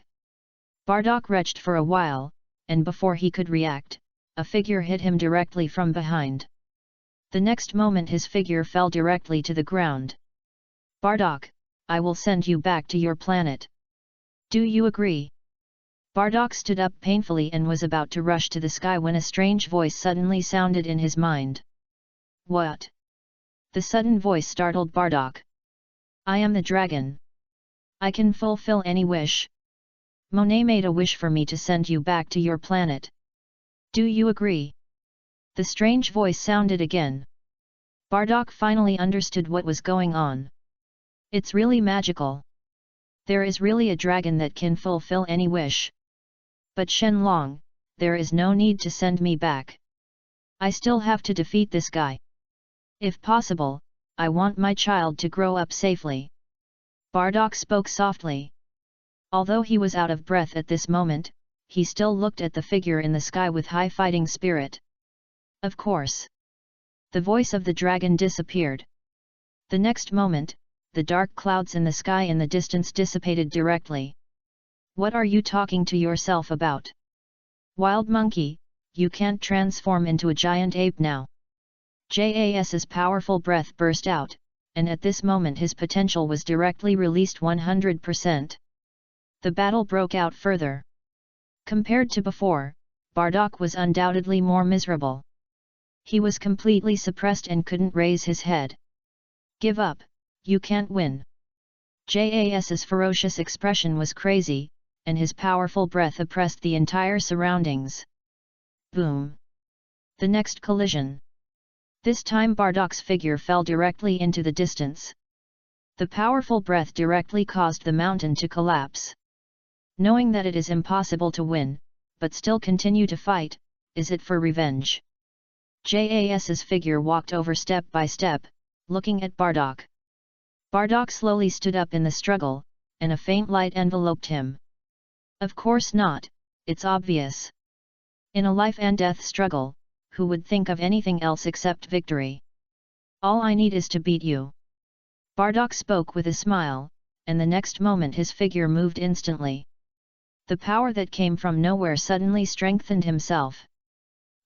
Bardock retched for a while, and before he could react, a figure hit him directly from behind. The next moment his figure fell directly to the ground. Bardock, I will send you back to your planet. Do you agree? Bardock stood up painfully and was about to rush to the sky when a strange voice suddenly sounded in his mind. What? The sudden voice startled Bardock. I am the dragon. I can fulfill any wish. Monet made a wish for me to send you back to your planet. Do you agree? The strange voice sounded again. Bardock finally understood what was going on. It's really magical. There is really a dragon that can fulfill any wish. But Shenlong, there is no need to send me back. I still have to defeat this guy. If possible, I want my child to grow up safely. Bardock spoke softly. Although he was out of breath at this moment, he still looked at the figure in the sky with high fighting spirit. Of course. The voice of the dragon disappeared. The next moment, the dark clouds in the sky in the distance dissipated directly. What are you talking to yourself about? Wild monkey, you can't transform into a giant ape now. Jas's powerful breath burst out, and at this moment his potential was directly released 100%. The battle broke out further. Compared to before, Bardock was undoubtedly more miserable. He was completely suppressed and couldn't raise his head. Give up, you can't win. Jas's ferocious expression was crazy, and his powerful breath oppressed the entire surroundings. Boom! The next collision. This time Bardock's figure fell directly into the distance. The powerful breath directly caused the mountain to collapse. Knowing that it is impossible to win, but still continue to fight, is it for revenge? Jas's figure walked over step by step, looking at Bardock. Bardock slowly stood up in the struggle, and a faint light enveloped him. Of course not, it's obvious. In a life and death struggle, who would think of anything else except victory? All I need is to beat you. Bardock spoke with a smile, and the next moment his figure moved instantly. The power that came from nowhere suddenly strengthened himself.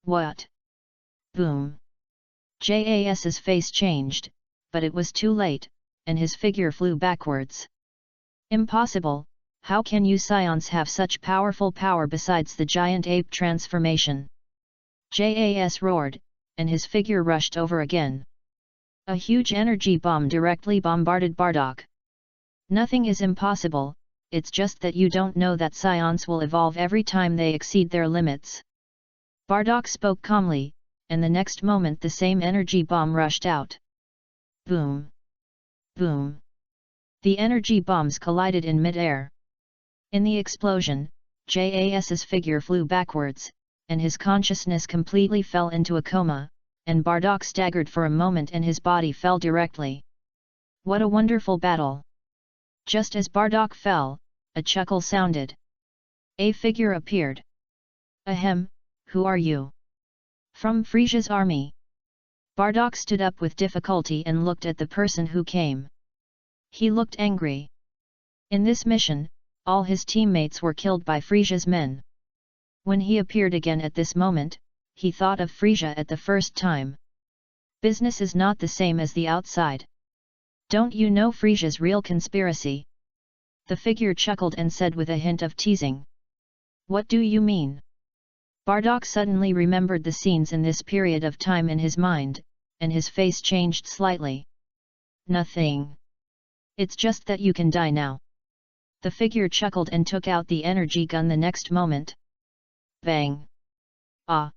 What? Boom! Jas's face changed, but it was too late, and his figure flew backwards. Impossible! How can you scions have such powerful power besides the giant ape transformation? Jas roared, and his figure rushed over again. A huge energy bomb directly bombarded Bardock. Nothing is impossible, it's just that you don't know that scions will evolve every time they exceed their limits. Bardock spoke calmly, and the next moment the same energy bomb rushed out. Boom! Boom! The energy bombs collided in mid-air. In the explosion, Jas's figure flew backwards, and his consciousness completely fell into a coma, and Bardock staggered for a moment and his body fell directly. What a wonderful battle! Just as Bardock fell, a chuckle sounded. A figure appeared. Ahem, who are you? From Frisia's army. Bardock stood up with difficulty and looked at the person who came. He looked angry. In this mission, all his teammates were killed by Frisia's men. When he appeared again at this moment, he thought of Frisia at the first time. Business is not the same as the outside. Don't you know Frisia's real conspiracy? The figure chuckled and said with a hint of teasing. What do you mean? Bardock suddenly remembered the scenes in this period of time in his mind, and his face changed slightly. Nothing. It's just that you can die now. The figure chuckled and took out the energy gun the next moment. Bang! Ah!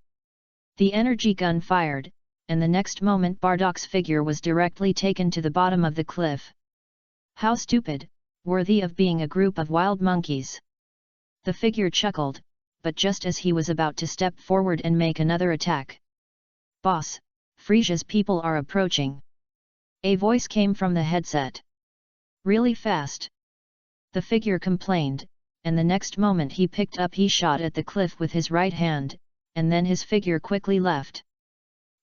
The energy gun fired, and the next moment Bardock's figure was directly taken to the bottom of the cliff. How stupid, worthy of being a group of wild monkeys. The figure chuckled, but just as he was about to step forward and make another attack. Boss, Frisia's people are approaching. A voice came from the headset. Really fast. The figure complained, and the next moment he shot at the cliff with his right hand, and then his figure quickly left.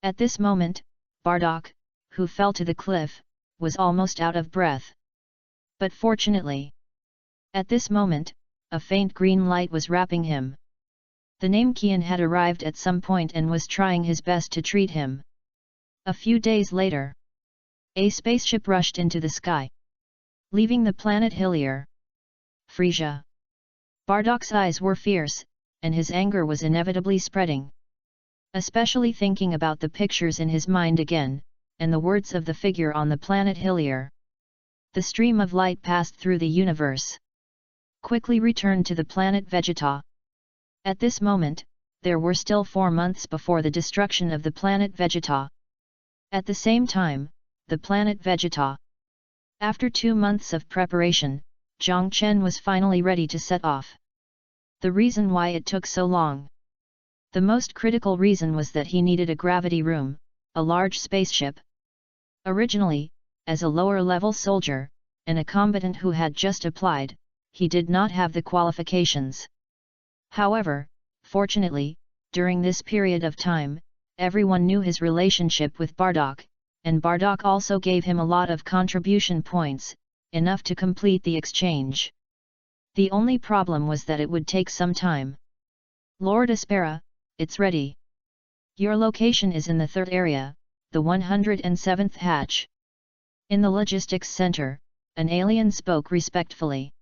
At this moment, Bardock, who fell to the cliff, was almost out of breath. But fortunately, at this moment, a faint green light was wrapping him. The Namekian had arrived at some point and was trying his best to treat him. A few days later, a spaceship rushed into the sky, leaving the planet Hillier. Frisia. Bardock's eyes were fierce, and his anger was inevitably spreading. Especially thinking about the pictures in his mind again, and the words of the figure on the planet Hillier. The stream of light passed through the universe. Quickly returned to the planet Vegeta. At this moment, there were still 4 months before the destruction of the planet Vegeta. At the same time, the planet Vegeta. After 2 months of preparation, Zhang Chen was finally ready to set off. The reason why it took so long. The most critical reason was that he needed a gravity room, a large spaceship. Originally, as a lower-level soldier, and a combatant who had just applied, he did not have the qualifications. However, fortunately, during this period of time, everyone knew his relationship with Bardock, and Bardock also gave him a lot of contribution points, enough to complete the exchange. The only problem was that it would take some time. Lord Aspera, it's ready. Your location is in the 3rd area, the 107th hatch. In the logistics center, an alien spoke respectfully.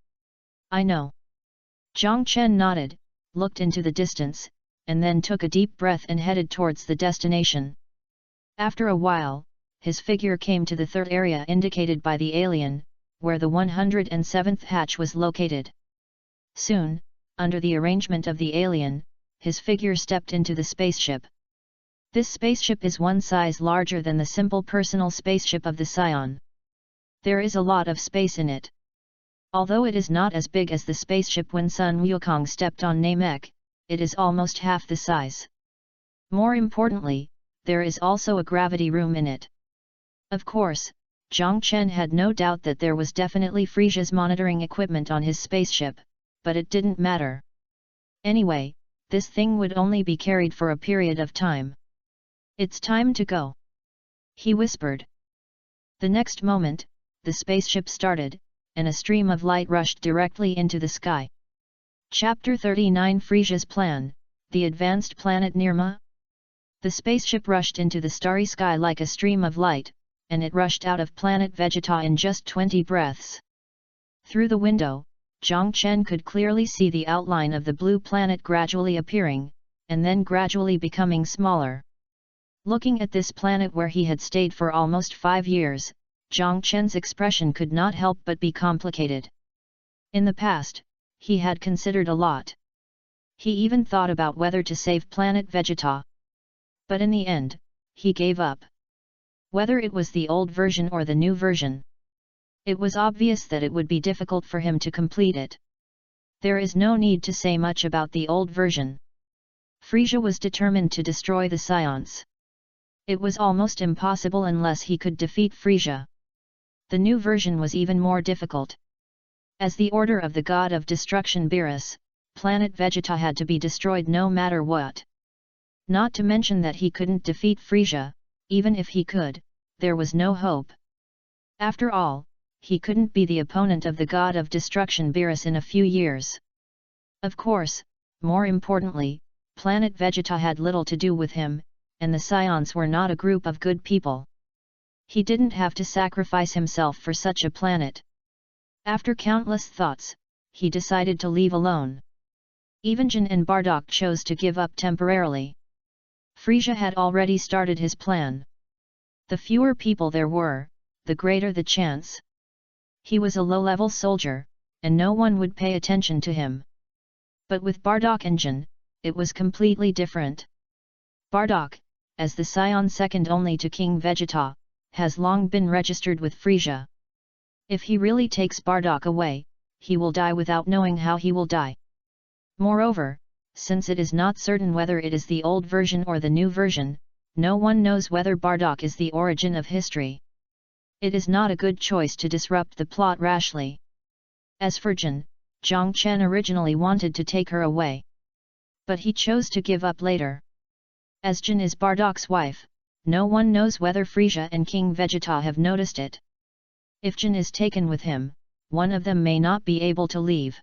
I know. Zhang Chen nodded, looked into the distance, and then took a deep breath and headed towards the destination. After a while, his figure came to the 3rd area indicated by the alien, where the 107th hatch was located. Soon, under the arrangement of the alien, his figure stepped into the spaceship. This spaceship is one size larger than the simple personal spaceship of the Scion. There is a lot of space in it. Although it is not as big as the spaceship when Sun Wukong stepped on Namek, it is almost half the size. More importantly, there is also a gravity room in it. Of course, Zhang Chen had no doubt that there was definitely Frisia's monitoring equipment on his spaceship, but it didn't matter. Anyway, this thing would only be carried for a period of time. It's time to go, he whispered. The next moment, the spaceship started, and a stream of light rushed directly into the sky. Chapter 39 Frisia's Plan, The Advanced Planet Nirma. The spaceship rushed into the starry sky like a stream of light, and it rushed out of planet Vegeta in just 20 breaths. Through the window, Zhang Chen could clearly see the outline of the blue planet gradually appearing, and then gradually becoming smaller. Looking at this planet where he had stayed for almost 5 years, Zhang Chen's expression could not help but be complicated. In the past, he had considered a lot. He even thought about whether to save planet Vegeta. But in the end, he gave up. Whether it was the old version or the new version. It was obvious that it would be difficult for him to complete it. There is no need to say much about the old version. Frisia was determined to destroy the Scions. It was almost impossible unless he could defeat Frisia. The new version was even more difficult. As the order of the god of destruction Beerus, planet Vegeta had to be destroyed no matter what. Not to mention that he couldn't defeat Frisia, even if he could, there was no hope. After all, he couldn't be the opponent of the god of destruction Beerus in a few years. Of course, more importantly, planet Vegeta had little to do with him, and the Scions were not a group of good people. He didn't have to sacrifice himself for such a planet. After countless thoughts, he decided to leave alone. Even Jin and Bardock chose to give up temporarily. Frisia had already started his plan. The fewer people there were, the greater the chance. He was a low-level soldier, and no one would pay attention to him. But with Bardock and Jin, it was completely different. Bardock, as the scion second only to King Vegeta, has long been registered with Frisia. If he really takes Bardock away, he will die without knowing how he will die. Moreover, since it is not certain whether it is the old version or the new version, no one knows whether Bardock is the origin of history. It is not a good choice to disrupt the plot rashly. As for Jin, Zhang Chen originally wanted to take her away. But he chose to give up later. As Jin is Bardock's wife, no one knows whether Frisia and King Vegeta have noticed it. If Jin is taken with him, one of them may not be able to leave.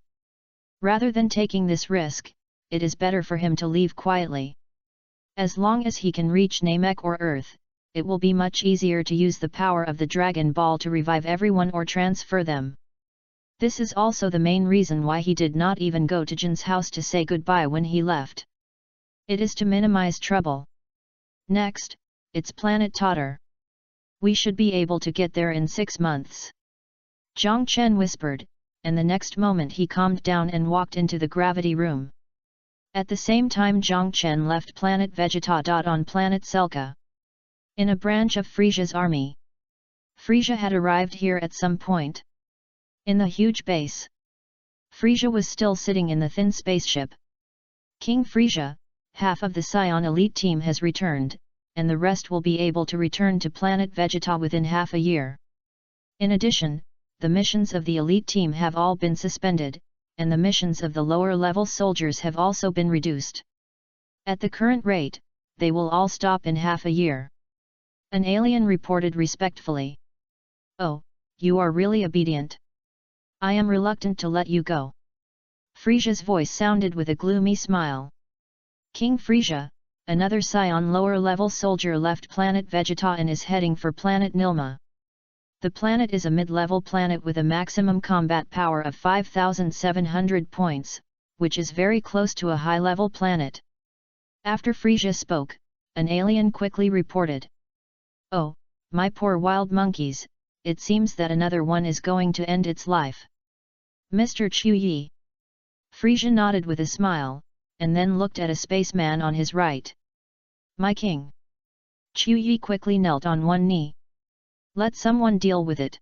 Rather than taking this risk, it is better for him to leave quietly. As long as he can reach Namek or Earth, it will be much easier to use the power of the Dragon Ball to revive everyone or transfer them. This is also the main reason why he did not even go to Jin's house to say goodbye when he left. It is to minimize trouble. Next, it's planet Totter. We should be able to get there in 6 months. Zhang Chen whispered, and the next moment he calmed down and walked into the gravity room. At the same time Zhang Chen left planet Vegeta. On planet Selka. In a branch of Frisia's army. Frisia had arrived here at some point. In the huge base. Frisia was still sitting in the thin spaceship. King Frisia, half of the Scion elite team has returned, and the rest will be able to return to planet Vegeta within half a year. In addition, the missions of the elite team have all been suspended, and the missions of the lower-level soldiers have also been reduced. At the current rate, they will all stop in half a year. An alien reported respectfully. Oh, you are really obedient. I am reluctant to let you go. Frisia's voice sounded with a gloomy smile. King Frisia, another Scion lower-level soldier left planet Vegeta and is heading for planet Nilma. The planet is a mid-level planet with a maximum combat power of 5,700 points, which is very close to a high-level planet. After Frisia spoke, an alien quickly reported. Oh, my poor wild monkeys, it seems that another one is going to end its life. Mr. Chu Yi. Frisia nodded with a smile, and then looked at a spaceman on his right. My king. Chu Yi quickly knelt on one knee. Let someone deal with it.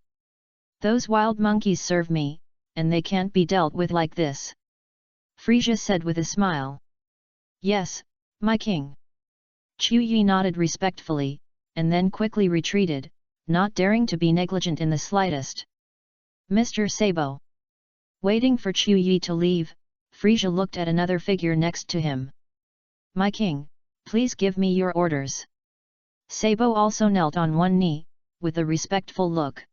Those wild monkeys serve me, and they can't be dealt with like this. Frisia said with a smile. Yes, my king. Chu Yi nodded respectfully, and then quickly retreated, not daring to be negligent in the slightest. Mr. Sabo. Waiting for Chu Yi to leave, Frisia looked at another figure next to him. My king, please give me your orders. Sabo also knelt on one knee, with a respectful look.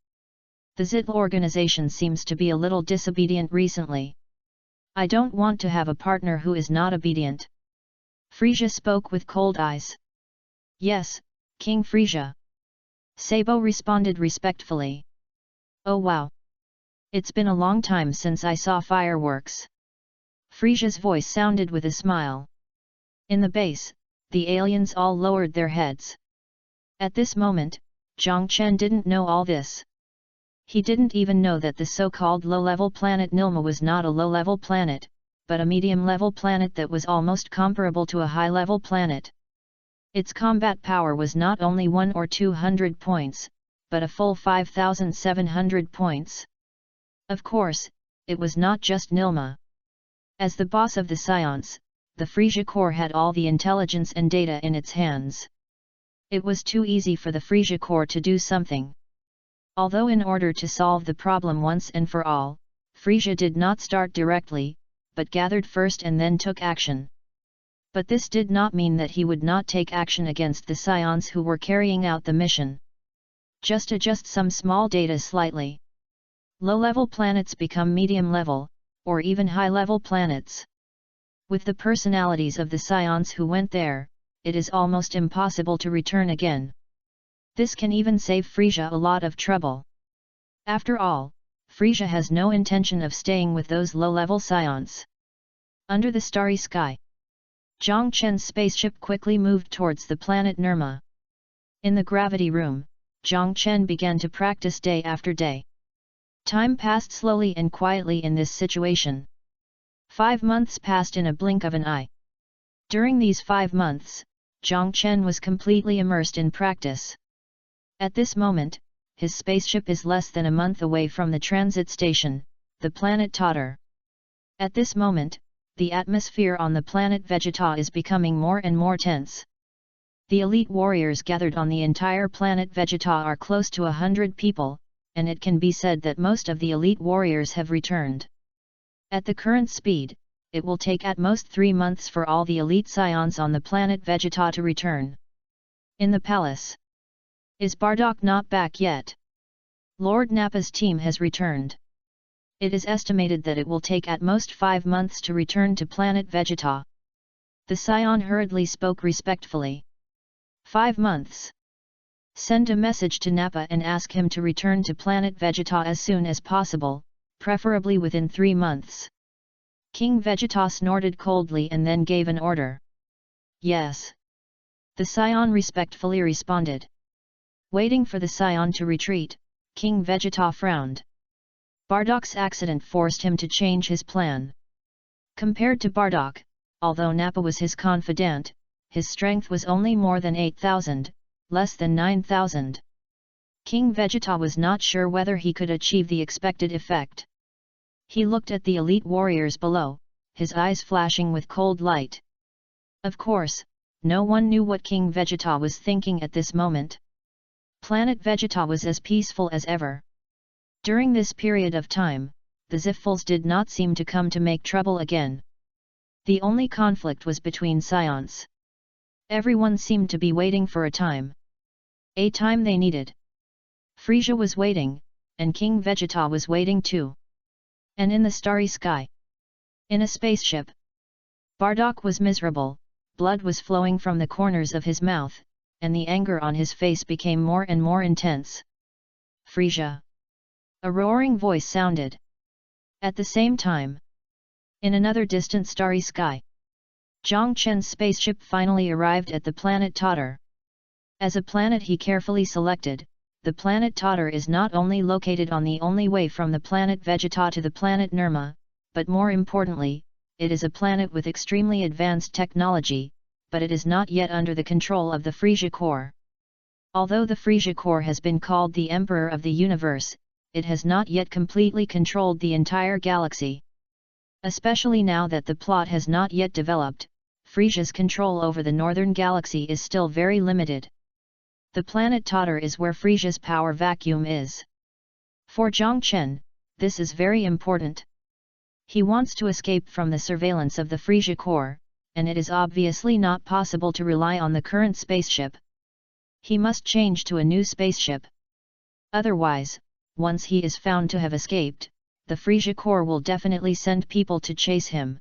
The ZITL organization seems to be a little disobedient recently. I don't want to have a partner who is not obedient. Frisia spoke with cold eyes. Yes, King Frisia. Sabo responded respectfully. Oh wow. It's been a long time since I saw fireworks. Frisia's voice sounded with a smile. In the base, the aliens all lowered their heads. At this moment, Zhang Chen didn't know all this. He didn't even know that the so-called low-level planet Nilma was not a low-level planet, but a medium-level planet that was almost comparable to a high-level planet. Its combat power was not only 100 or 200 points, but a full 5,700 points. Of course, it was not just Nilma. As the boss of the Scions, the Frisia Corps had all the intelligence and data in its hands. It was too easy for the Frisia Corps to do something. Although in order to solve the problem once and for all, Frisia did not start directly, but gathered first and then took action. But this did not mean that he would not take action against the Scions who were carrying out the mission. Just adjust some small data slightly. Low-level planets become medium-level, or even high-level planets. With the personalities of the Scions who went there, it is almost impossible to return again. This can even save Frisia a lot of trouble. After all, Frisia has no intention of staying with those low-level scions. Under the starry sky, Jiang Chen's spaceship quickly moved towards the planet Nirma. In the gravity room, Jiang Chen began to practice day after day. Time passed slowly and quietly in this situation. 5 months passed in a blink of an eye. During these 5 months, Jiang Chen was completely immersed in practice. At this moment, his spaceship is less than a month away from the transit station, the planet Totter. At this moment, the atmosphere on the planet Vegeta is becoming more and more tense. The elite warriors gathered on the entire planet Vegeta are close to 100 people, and it can be said that most of the elite warriors have returned. At the current speed, it will take at most 3 months for all the elite scions on the planet Vegeta to return. In the palace. Is Bardock not back yet? Lord Nappa's team has returned. It is estimated that it will take at most 5 months to return to planet Vegeta. The scion hurriedly spoke respectfully. 5 months. Send a message to Nappa and ask him to return to planet Vegeta as soon as possible, preferably within 3 months. King Vegeta snorted coldly and then gave an order. Yes. The scion respectfully responded. Waiting for the scion to retreat, King Vegeta frowned. Bardock's accident forced him to change his plan. Compared to Bardock, although Nappa was his confidant, his strength was only more than 8,000, less than 9,000. King Vegeta was not sure whether he could achieve the expected effect. He looked at the elite warriors below, his eyes flashing with cold light. Of course, no one knew what King Vegeta was thinking at this moment. Planet Vegeta was as peaceful as ever. During this period of time, the Ziffles did not seem to come to make trouble again. The only conflict was between scions. Everyone seemed to be waiting for a time they needed. Frisia was waiting, and King Vegeta was waiting too. And in the starry sky, in a spaceship, Bardock was miserable, blood was flowing from the corners of his mouth, and the anger on his face became more and more intense. Frisia! A roaring voice sounded. At the same time, in another distant starry sky, Jiang Chen's spaceship finally arrived at the planet Totter. As a planet he carefully selected, the planet Totter is not only located on the only way from the planet Vegeta to the planet Nirma, but more importantly, it is a planet with extremely advanced technology, but it is not yet under the control of the Frisia Corps. Although the Frisia Corps has been called the Emperor of the Universe, it has not yet completely controlled the entire galaxy. Especially now that the plot has not yet developed, Frisia's control over the northern galaxy is still very limited. The planet Totter is where Frisia's power vacuum is. For Jiang Chen, this is very important. He wants to escape from the surveillance of the Frisia Corps, and it is obviously not possible to rely on the current spaceship. He must change to a new spaceship. Otherwise, once he is found to have escaped, the Frisia Corps will definitely send people to chase him.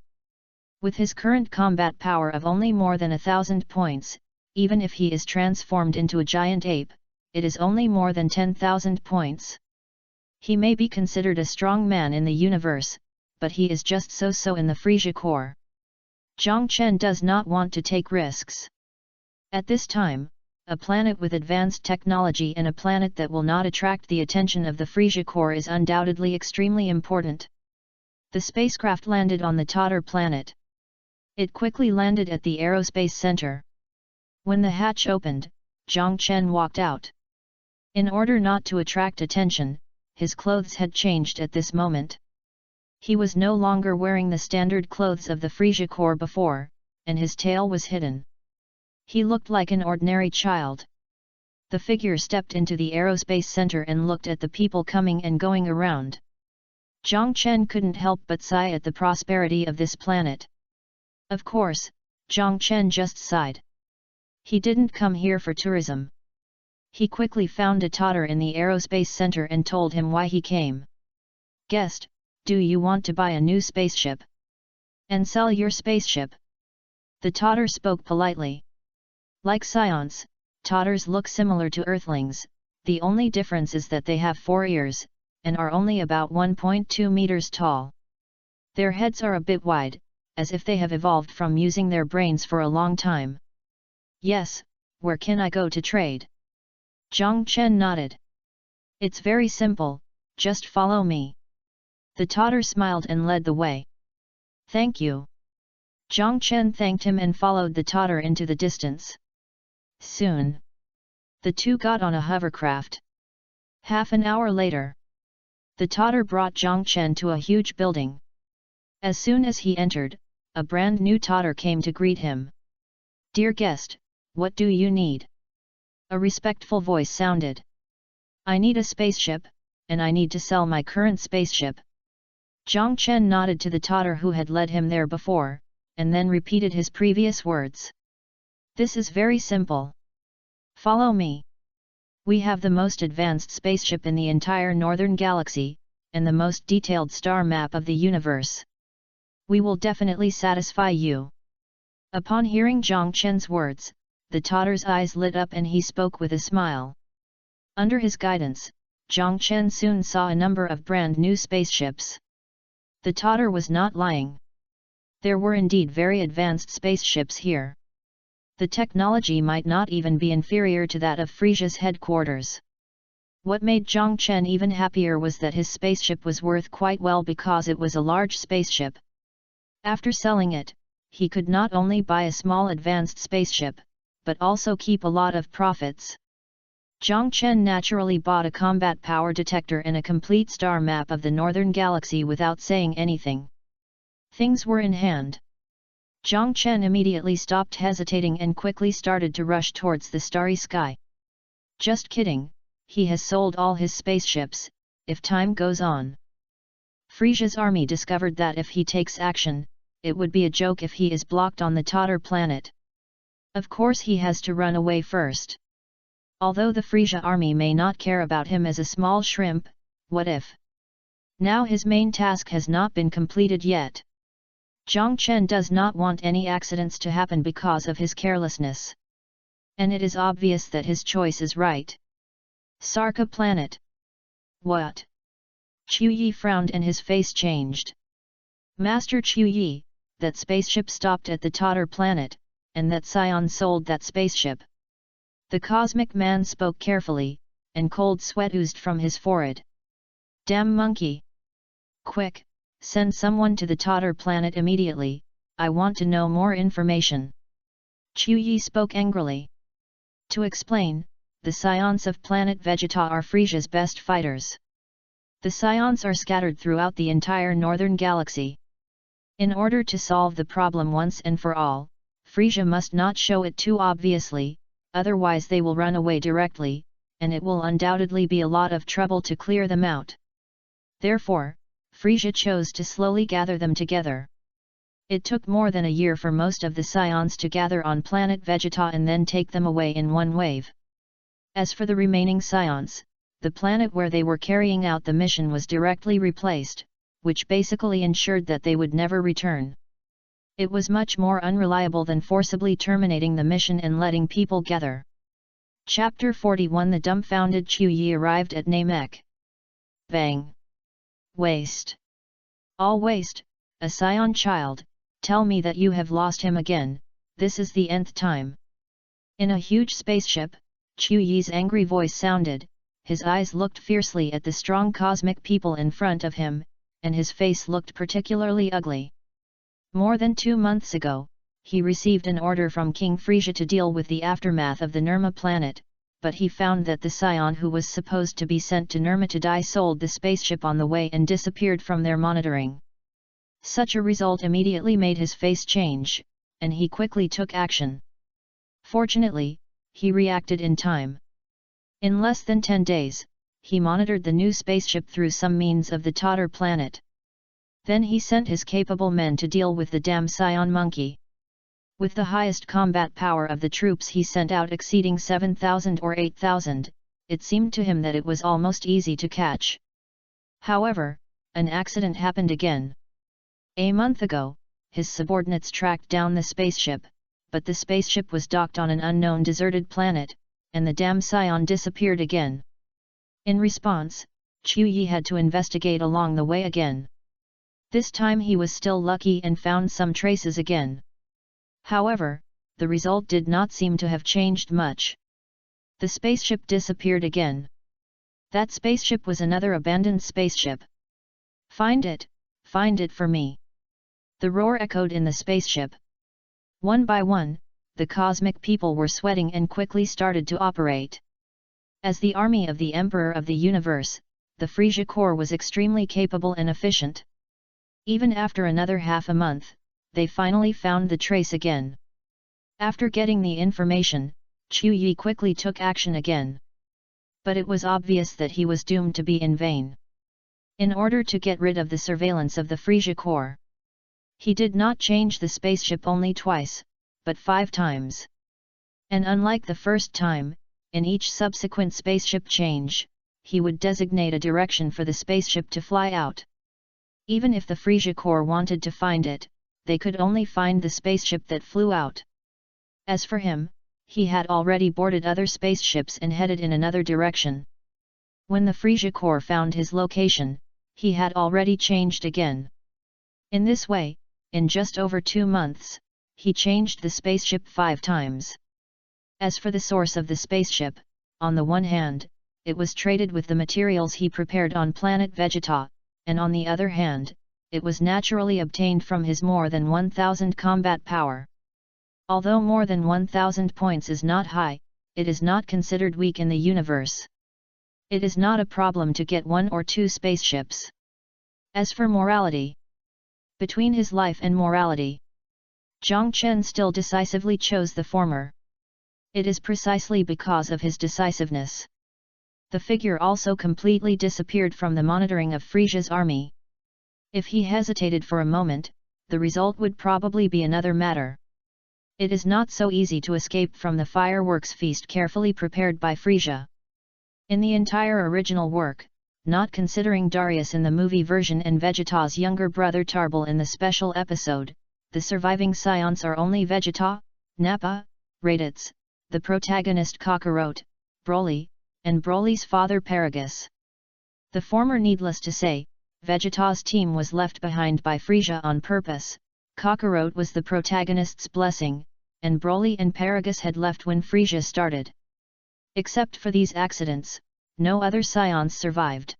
With his current combat power of only more than 1,000 points, even if he is transformed into a giant ape, it is only more than 10,000 points. He may be considered a strong man in the universe, but he is just so-so in the Frisia Corps. Jiang Chen does not want to take risks. At this time, a planet with advanced technology and a planet that will not attract the attention of the Frisia Corps is undoubtedly extremely important. The spacecraft landed on the Totter planet. It quickly landed at the aerospace center. When the hatch opened, Jiang Chen walked out. In order not to attract attention, his clothes had changed at this moment. He was no longer wearing the standard clothes of the Frisia Corps before, and his tail was hidden. He looked like an ordinary child. The figure stepped into the aerospace center and looked at the people coming and going around. Jiang Chen couldn't help but sigh at the prosperity of this planet. Of course, Jiang Chen just sighed. He didn't come here for tourism. He quickly found a Totter in the aerospace center and told him why he came. Guest, do you want to buy a new spaceship? And sell your spaceship? The Totter spoke politely. Like scions, Tatars look similar to Earthlings, the only difference is that they have 4 ears, and are only about 1.2 meters tall. Their heads are a bit wide, as if they have evolved from using their brains for a long time. Yes, where can I go to trade? Zhang Chen nodded. It's very simple, just follow me. The Tatar smiled and led the way. Thank you. Zhang Chen thanked him and followed the Tatar into the distance. Soon, the two got on a hovercraft. Half an hour later, the Tatar brought Zhang Chen to a huge building. As soon as he entered, a brand new Tatar came to greet him. Dear guest, what do you need? A respectful voice sounded. I need a spaceship, and I need to sell my current spaceship. Zhang Chen nodded to the Tatar who had led him there before, and then repeated his previous words. This is very simple. Follow me. We have the most advanced spaceship in the entire Northern Galaxy, and the most detailed star map of the universe. We will definitely satisfy you. Upon hearing Zhang Chen's words, the Tatar's eyes lit up and he spoke with a smile. Under his guidance, Zhang Chen soon saw a number of brand new spaceships. The Tatar was not lying. There were indeed very advanced spaceships here. The technology might not even be inferior to that of Frisia's headquarters. What made Zhang Chen even happier was that his spaceship was worth quite well because it was a large spaceship. After selling it, he could not only buy a small advanced spaceship, but also keep a lot of profits. Zhang Chen naturally bought a combat power detector and a complete star map of the Northern Galaxy without saying anything. Things were in hand. Zhang Chen immediately stopped hesitating and quickly started to rush towards the starry sky. Just kidding, he has sold all his spaceships, if time goes on. Frisia's army discovered that if he takes action, it would be a joke if he is blocked on the Tatar planet. Of course he has to run away first. Although the Frisia army may not care about him as a small shrimp, what if? Now his main task has not been completed yet. Zhang Chen does not want any accidents to happen because of his carelessness. And it is obvious that his choice is right. Sarka planet. What? Qiu Yi frowned and his face changed. Master Qiu Yi, that spaceship stopped at the Tatar planet, and that Scion sold that spaceship. The cosmic man spoke carefully, and cold sweat oozed from his forehead. Damn monkey! Quick, send someone to the Tatar planet immediately, I want to know more information. Qiu Yi spoke angrily. To explain, the Scions of planet Vegeta are Frisia's best fighters. The Scions are scattered throughout the entire Northern Galaxy. In order to solve the problem once and for all, Frisia must not show it too obviously, otherwise they will run away directly, and it will undoubtedly be a lot of trouble to clear them out. Therefore, Frisia chose to slowly gather them together. It took more than a year for most of the Scions to gather on planet Vegeta and then take them away in one wave. As for the remaining Scions, the planet where they were carrying out the mission was directly replaced, which basically ensured that they would never return. It was much more unreliable than forcibly terminating the mission and letting people gather. Chapter 41 The dumbfounded Qiu Yi arrived at Namek. Bang! Waste! All waste, a Scion child, tell me that you have lost him again, this is the nth time. In a huge spaceship, Qiu Yi's angry voice sounded, his eyes looked fiercely at the strong cosmic people in front of him, and his face looked particularly ugly. More than 2 months ago, he received an order from King Frisia to deal with the aftermath of the Nirma planet, but he found that the Scion who was supposed to be sent to Nirma to die sold the spaceship on the way and disappeared from their monitoring. Such a result immediately made his face change, and he quickly took action. Fortunately, he reacted in time. In less than 10 days, he monitored the new spaceship through some means of the Tatar planet. Then he sent his capable men to deal with the damn Scion monkey. With the highest combat power of the troops he sent out exceeding 7,000 or 8,000, it seemed to him that it was almost easy to catch. However, an accident happened again. A month ago, his subordinates tracked down the spaceship, but the spaceship was docked on an unknown deserted planet, and the damn scion disappeared again. In response, Chu Yi had to investigate along the way again. This time he was still lucky and found some traces again. However, the result did not seem to have changed much. The spaceship disappeared again. That spaceship was another abandoned spaceship. Find it for me. The roar echoed in the spaceship. One by one, the cosmic people were sweating and quickly started to operate. As the army of the Emperor of the Universe, the Frisia Corps was extremely capable and efficient. Even after another half a month, they finally found the trace again. After getting the information, Chu Yi quickly took action again. But it was obvious that he was doomed to be in vain. In order to get rid of the surveillance of the Frisia Corps, he did not change the spaceship only twice, but 5 times. And unlike the first time, in each subsequent spaceship change, he would designate a direction for the spaceship to fly out. Even if the Frisia Corps wanted to find it, they could only find the spaceship that flew out. As for him, he had already boarded other spaceships and headed in another direction. When the Frisia Corps found his location, he had already changed again. In this way, in just over 2 months, he changed the spaceship 5 times. As for the source of the spaceship, on the one hand, it was traded with the materials he prepared on planet Vegeta, and on the other hand, it was naturally obtained from his more than 1000 combat power. Although more than 1000 points is not high, it is not considered weak in the universe. It is not a problem to get 1 or 2 spaceships. As for morality, between his life and morality, Jiang Chen still decisively chose the former. It is precisely because of his decisiveness. The figure also completely disappeared from the monitoring of Frisia's army. If he hesitated for a moment, the result would probably be another matter. It is not so easy to escape from the fireworks feast carefully prepared by Frisia. In the entire original work, not considering Darius in the movie version and Vegeta's younger brother Tarbal in the special episode, the surviving scions are only Vegeta, Nappa, Raditz, the protagonist Kakarot, Broly, and Broly's father Paragus. The former, needless to say, Vegeta's team was left behind by Frisia on purpose, Kakarot was the protagonist's blessing, and Broly and Paragus had left when Frisia started. Except for these accidents, no other scions survived.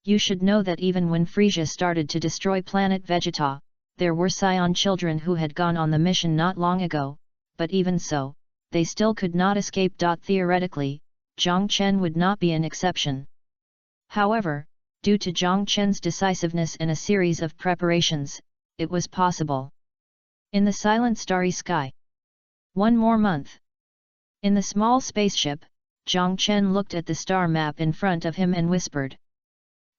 You should know that even when Frisia started to destroy planet Vegeta, there were scion children who had gone on the mission not long ago, but even so, they still could not escape. Theoretically, Jiang Chen would not be an exception. However, due to Jiang Chen's decisiveness and a series of preparations, it was possible. In the silent starry sky. 1 more month. In the small spaceship, Jiang Chen looked at the star map in front of him and whispered.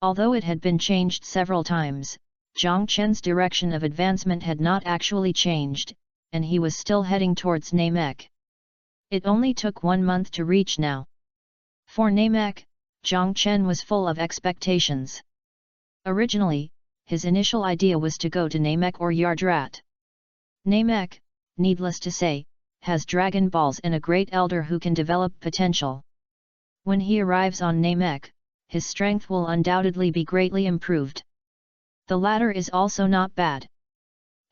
Although it had been changed several times, Jiang Chen's direction of advancement had not actually changed, and he was still heading towards Namek. It only took 1 month to reach now. For Namek, Jiang Chen was full of expectations. Originally, his initial idea was to go to Namek or Yardrat. Namek, needless to say, has Dragon Balls and a great elder who can develop potential. When he arrives on Namek, his strength will undoubtedly be greatly improved. The latter is also not bad.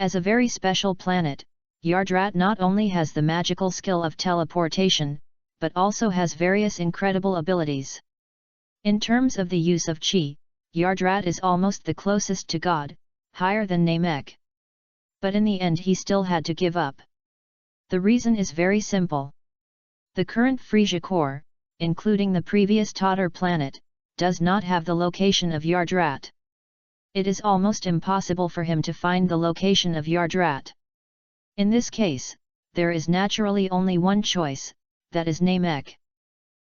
As a very special planet, Yardrat not only has the magical skill of teleportation, but also has various incredible abilities. In terms of the use of Qi, Yardrat is almost the closest to God, higher than Namek. But in the end he still had to give up. The reason is very simple. The current Frisia Corps, including the previous Tatar planet, does not have the location of Yardrat. It is almost impossible for him to find the location of Yardrat. In this case, there is naturally only one choice, that is Namek.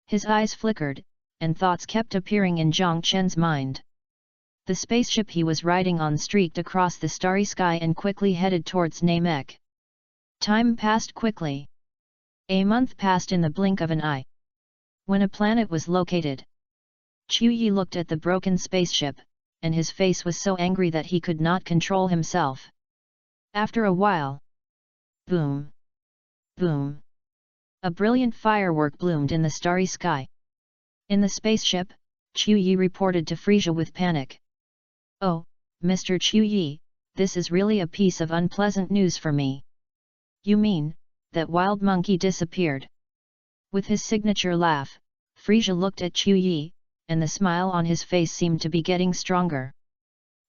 His eyes flickered, and thoughts kept appearing in Jiang Chen's mind. The spaceship he was riding on streaked across the starry sky and quickly headed towards Namek. Time passed quickly. A month passed in the blink of an eye. When a planet was located, Chu Yi looked at the broken spaceship, and his face was so angry that he could not control himself. After a while, boom! Boom! A brilliant firework bloomed in the starry sky. In the spaceship, Chu Yi reported to Frisia with panic. "Oh, Mr. Chu Yi, this is really a piece of unpleasant news for me." "You mean, that wild monkey disappeared?" With his signature laugh, Frisia looked at Chu Yi, and the smile on his face seemed to be getting stronger.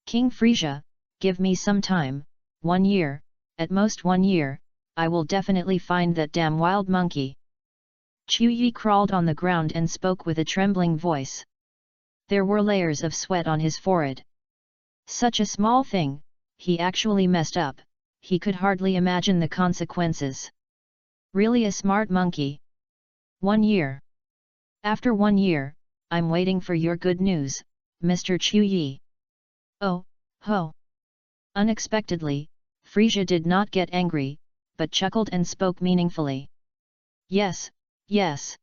"King Frisia, give me some time, 1 year, at most 1 year, I will definitely find that damn wild monkey." Chu Yi crawled on the ground and spoke with a trembling voice. There were layers of sweat on his forehead. Such a small thing, he actually messed up, he could hardly imagine the consequences. Really a smart monkey. 1 year. After 1 year, I'm waiting for your good news, Mr. Chu Yi. Oh, ho. Unexpectedly, Frisia did not get angry, but chuckled and spoke meaningfully. "Yes, yes."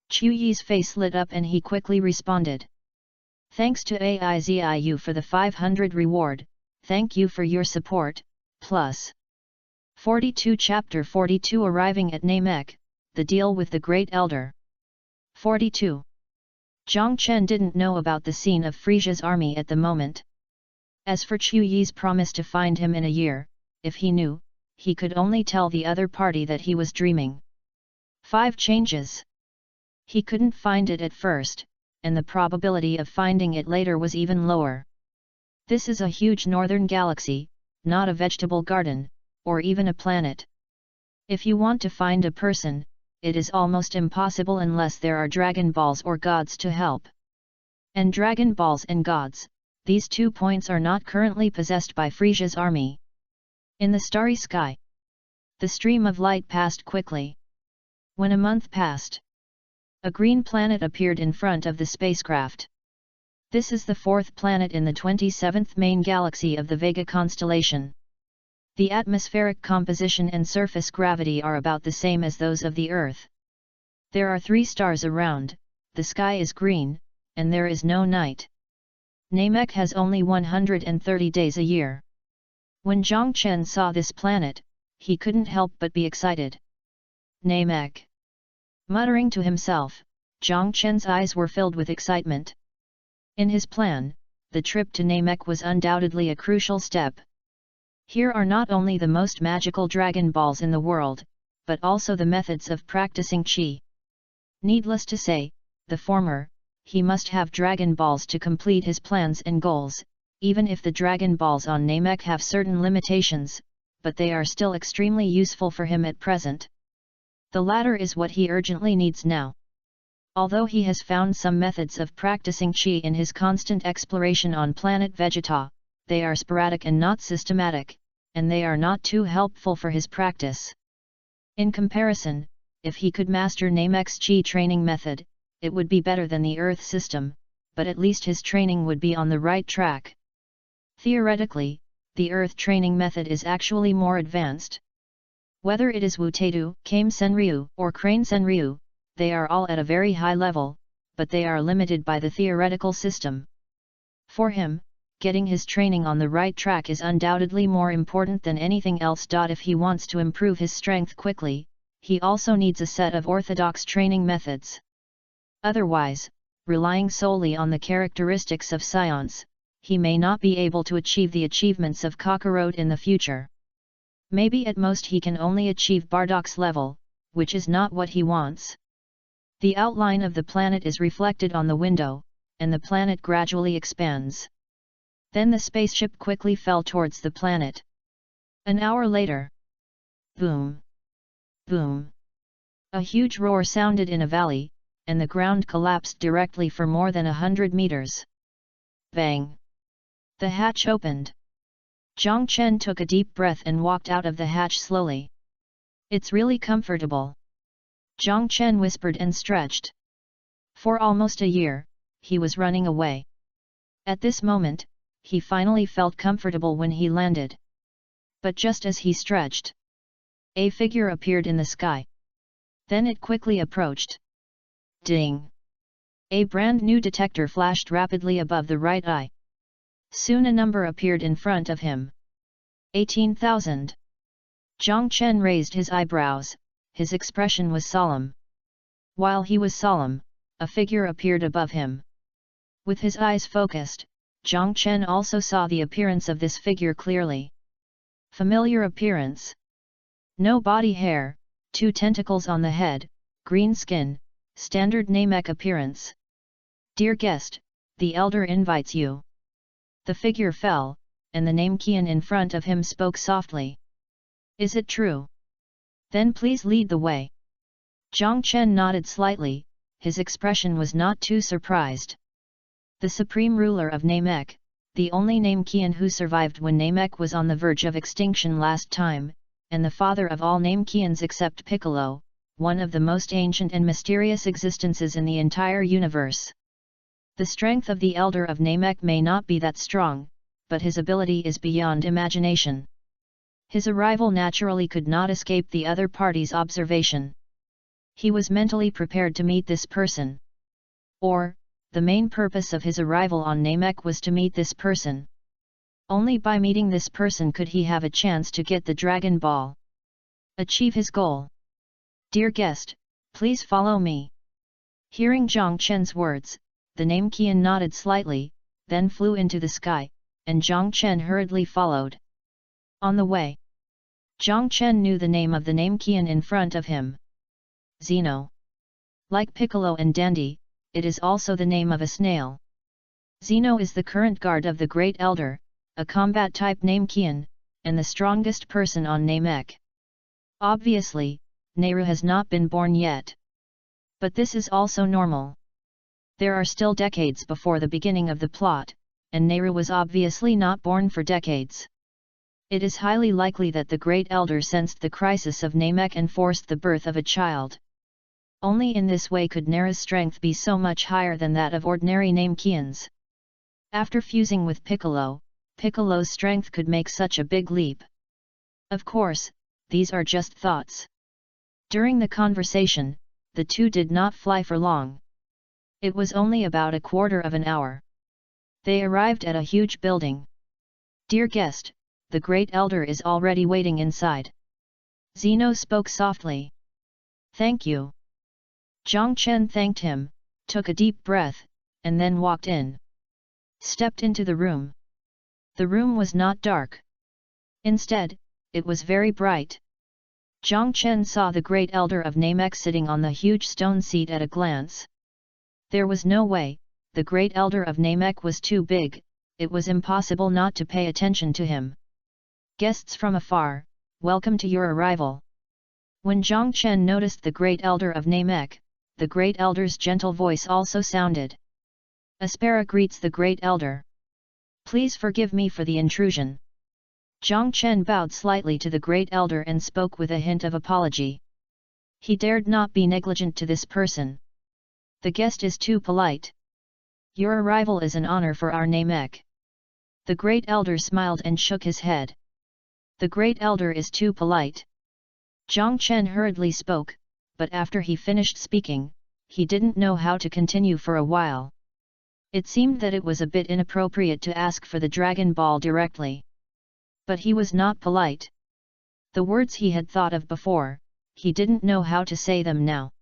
Chu Yi's face lit up and he quickly responded. "Thanks to AIZIU for the 500 reward, thank you for your support, plus 42 Chapter 42 Arriving at Namek, the deal with the Great Elder. 42. Zhang Chen didn't know about the scene of Frisia's army at the moment. As for Chu Yi's promise to find him in a year, if he knew, he could only tell the other party that he was dreaming. 5 changes. He couldn't find it at first, and the probability of finding it later was even lower. This is a huge northern galaxy, not a vegetable garden, or even a planet. If you want to find a person, it is almost impossible unless there are Dragon Balls or gods to help. And Dragon Balls and gods, these 2 points are not currently possessed by Frisia's army. In the starry sky, the stream of light passed quickly. When a month passed, a green planet appeared in front of the spacecraft. This is the 4th planet in the 27th main galaxy of the Vega constellation. The atmospheric composition and surface gravity are about the same as those of the Earth. There are 3 stars around, the sky is green, and there is no night. Namek has only 130 days a year. When Zhang Chen saw this planet, he couldn't help but be excited. Namek. Muttering to himself, Zhang Chen's eyes were filled with excitement. In his plan, the trip to Namek was undoubtedly a crucial step. Here are not only the most magical Dragon Balls in the world, but also the methods of practicing Qi. Needless to say, the former, he must have Dragon Balls to complete his plans and goals, even if the Dragon Balls on Namek have certain limitations, but they are still extremely useful for him at present. The latter is what he urgently needs now. Although he has found some methods of practicing Qi in his constant exploration on planet Vegeta, they are sporadic and not systematic, and they are not too helpful for his practice. In comparison, if he could master Namek's Qi training method, it would be better than the Earth system, but at least his training would be on the right track. Theoretically, the Earth training method is actually more advanced. Whether it is Wu Taidu, Kame Senryu, or Crane Senryu, they are all at a very high level, but they are limited by the theoretical system. For him, getting his training on the right track is undoubtedly more important than anything else. If he wants to improve his strength quickly, he also needs a set of orthodox training methods. Otherwise, relying solely on the characteristics of science, he may not be able to achieve the achievements of Kakarot in the future. Maybe at most he can only achieve Bardock's level, which is not what he wants. The outline of the planet is reflected on the window, and the planet gradually expands. Then the spaceship quickly fell towards the planet. An hour later. Boom! Boom! A huge roar sounded in a valley, and the ground collapsed directly for more than 100 meters. Bang! The hatch opened. Zhang Chen took a deep breath and walked out of the hatch slowly. "It's really comfortable," Zhang Chen whispered and stretched. For almost a year, he was running away. At this moment, he finally felt comfortable when he landed. But just as he stretched, a figure appeared in the sky. Then it quickly approached. Ding! A brand new detector flashed rapidly above the right eye. Soon a number appeared in front of him. 18,000. Zhang Chen raised his eyebrows, his expression was solemn. While he was solemn, a figure appeared above him. With his eyes focused, Jiang Chen also saw the appearance of this figure clearly. Familiar appearance. No body hair, 2 tentacles on the head, green skin, standard Namek appearance. Dear guest, the elder invites you. The figure fell, and the Namekian in front of him spoke softly. Is it true? Then please lead the way. Jiang Chen nodded slightly, his expression was not too surprised. The supreme ruler of Namek, the only Namekian who survived when Namek was on the verge of extinction last time, and the father of all Namekians except Piccolo, one of the most ancient and mysterious existences in the entire universe. The strength of the elder of Namek may not be that strong, but his ability is beyond imagination. His arrival naturally could not escape the other party's observation. He was mentally prepared to meet this person. Or, the main purpose of his arrival on Namek was to meet this person. Only by meeting this person could he have a chance to get the Dragon Ball. Achieve his goal. Dear guest, please follow me. Hearing Jiang Chen's words, the Namekian nodded slightly, then flew into the sky, and Jiang Chen hurriedly followed. On the way, Jiang Chen knew the name of the Namekian in front of him. Zeno. Like Piccolo and Dandy, it is also the name of a snail. Zeno is the current guard of the Great Elder, a combat-type Namekian, and the strongest person on Namek. Obviously, Nehru has not been born yet. But this is also normal. There are still decades before the beginning of the plot, and Nehru was obviously not born for decades. It is highly likely that the Great Elder sensed the crisis of Namek and forced the birth of a child. Only in this way could Nehru's strength be so much higher than that of ordinary Namekians. After fusing with Piccolo, Piccolo's strength could make such a big leap. Of course, these are just thoughts. During the conversation, the two did not fly for long. It was only about a quarter of an hour. They arrived at a huge building. Dear guest, the Great Elder is already waiting inside. Zeno spoke softly. Thank you. Jiang Chen thanked him, took a deep breath, and then walked in. Stepped into the room. The room was not dark. Instead, it was very bright. Jiang Chen saw the Great Elder of Namek sitting on the huge stone seat at a glance. There was no way, the Great Elder of Namek was too big, it was impossible not to pay attention to him. Guests from afar, welcome to your arrival. When Jiang Chen noticed the Great Elder of Namek, the Great Elder's gentle voice also sounded. Aspera greets the Great Elder. Please forgive me for the intrusion. Jiang Chen bowed slightly to the Great Elder and spoke with a hint of apology. He dared not be negligent to this person. The guest is too polite. Your arrival is an honor for our Namek. The Great Elder smiled and shook his head. The Great Elder is too polite. Jiang Chen hurriedly spoke, but after he finished speaking, he didn't know how to continue for a while. It seemed that it was a bit inappropriate to ask for the Dragon Ball directly. But he was not polite. The words he had thought of before, he didn't know how to say them now.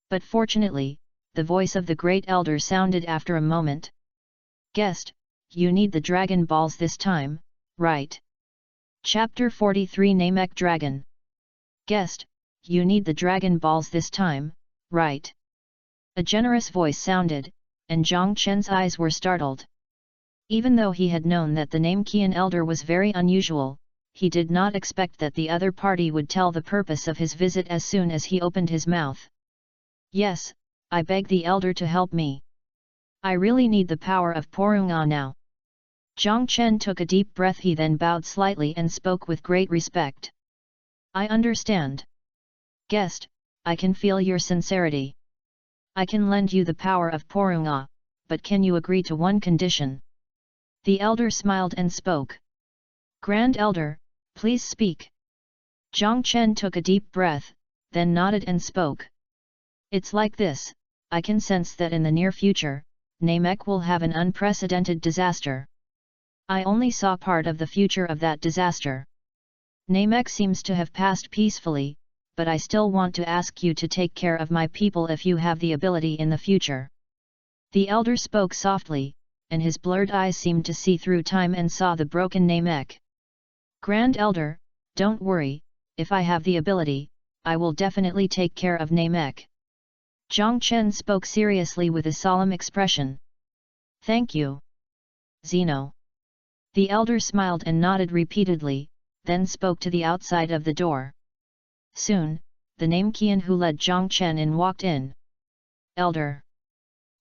But fortunately, the voice of the Great Elder sounded after a moment. Guest, you need the Dragon Balls this time, right? Chapter 43 Namek Dragon. Guest, you need the Dragon Balls this time, right? A generous voice sounded, and Jiang Chen's eyes were startled. Even though he had known that the Namekian elder was very unusual, he did not expect that the other party would tell the purpose of his visit as soon as he opened his mouth. Yes, I beg the elder to help me. I really need the power of Porunga now. Jiang Chen took a deep breath. He then bowed slightly and spoke with great respect. I understand. Guest, I can feel your sincerity. I can lend you the power of Porunga, but can you agree to one condition? The elder smiled and spoke. Grand Elder, please speak. Jiang Chen took a deep breath, then nodded and spoke. It's like this, I can sense that in the near future, Namek will have an unprecedented disaster. I only saw part of the future of that disaster. Namek seems to have passed peacefully, but I still want to ask you to take care of my people if you have the ability in the future." The elder spoke softly, and his blurred eyes seemed to see through time and saw the broken Namek. "Grand Elder, don't worry, if I have the ability, I will definitely take care of Namek." Jiang Chen spoke seriously with a solemn expression. "Thank you, Zeno." The elder smiled and nodded repeatedly, then spoke to the outside of the door. Soon, the Namekian who led Jiang Chen in walked in. "Elder."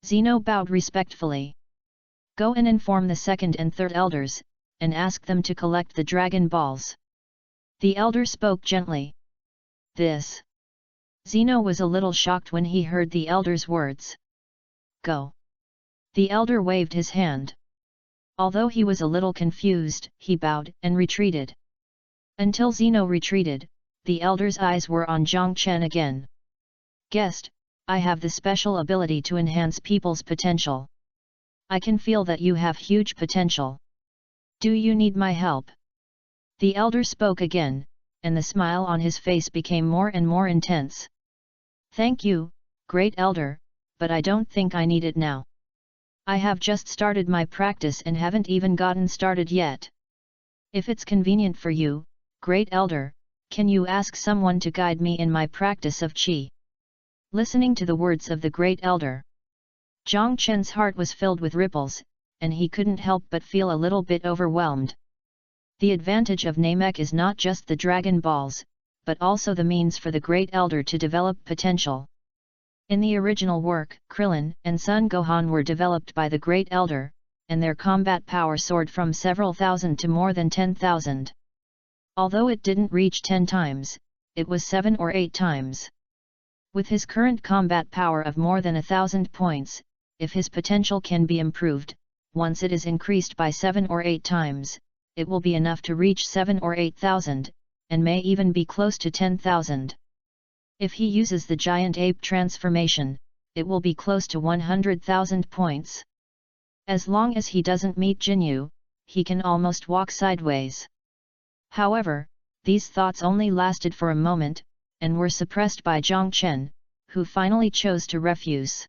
Zeno bowed respectfully. "Go and inform the second and third elders, and ask them to collect the dragon balls." The elder spoke gently. "This." Zeno was a little shocked when he heard the elder's words. "Go." The elder waved his hand. Although he was a little confused, he bowed and retreated. Until Zeno retreated, the elder's eyes were on Jiang Chen again. "Guest, I have the special ability to enhance people's potential. I can feel that you have huge potential. Do you need my help?" The elder spoke again, and the smile on his face became more and more intense. "Thank you, great elder, but I don't think I need it now. I have just started my practice and haven't even gotten started yet. If it's convenient for you, great elder, can you ask someone to guide me in my practice of qi?" Listening to the words of the great elder, Jiang Chen's heart was filled with ripples, and he couldn't help but feel a little bit overwhelmed. The advantage of Namek is not just the Dragon Balls, but also the means for the Great Elder to develop potential. In the original work, Krillin and Son Gohan were developed by the Great Elder, and their combat power soared from several thousand to more than 10,000. Although it didn't reach 10 times, it was 7 or 8 times. With his current combat power of more than 1,000 points, if his potential can be improved, once it is increased by 7 or 8 times, it will be enough to reach 7 or 8,000, and may even be close to 10,000. If he uses the giant ape transformation, it will be close to 100,000 points. As long as he doesn't meet Jinyu, he can almost walk sideways. However, these thoughts only lasted for a moment, and were suppressed by Jiang Chen, who finally chose to refuse.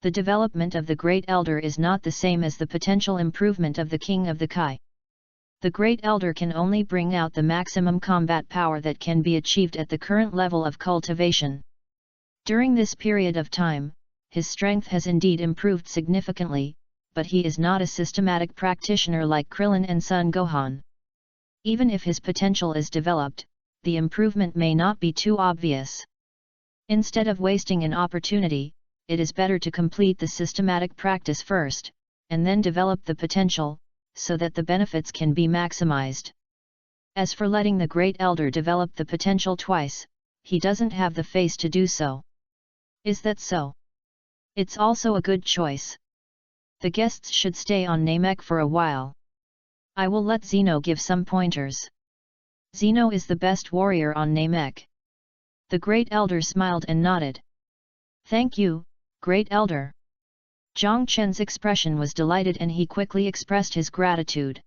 The development of the Great Elder is not the same as the potential improvement of the King of the Kai. The Great Elder can only bring out the maximum combat power that can be achieved at the current level of cultivation. During this period of time, his strength has indeed improved significantly, but he is not a systematic practitioner like Krillin and Son Gohan. Even if his potential is developed, the improvement may not be too obvious. Instead of wasting an opportunity, it is better to complete the systematic practice first, and then develop the potential, so that the benefits can be maximized. As for letting the Great Elder develop the potential twice, he doesn't have the face to do so. Is that so? It's also a good choice. The guests should stay on Namek for a while. I will let Zeno give some pointers. Zeno is the best warrior on Namek. The Great Elder smiled and nodded. Thank you, Great Elder. Jiang Chen's expression was delighted and he quickly expressed his gratitude.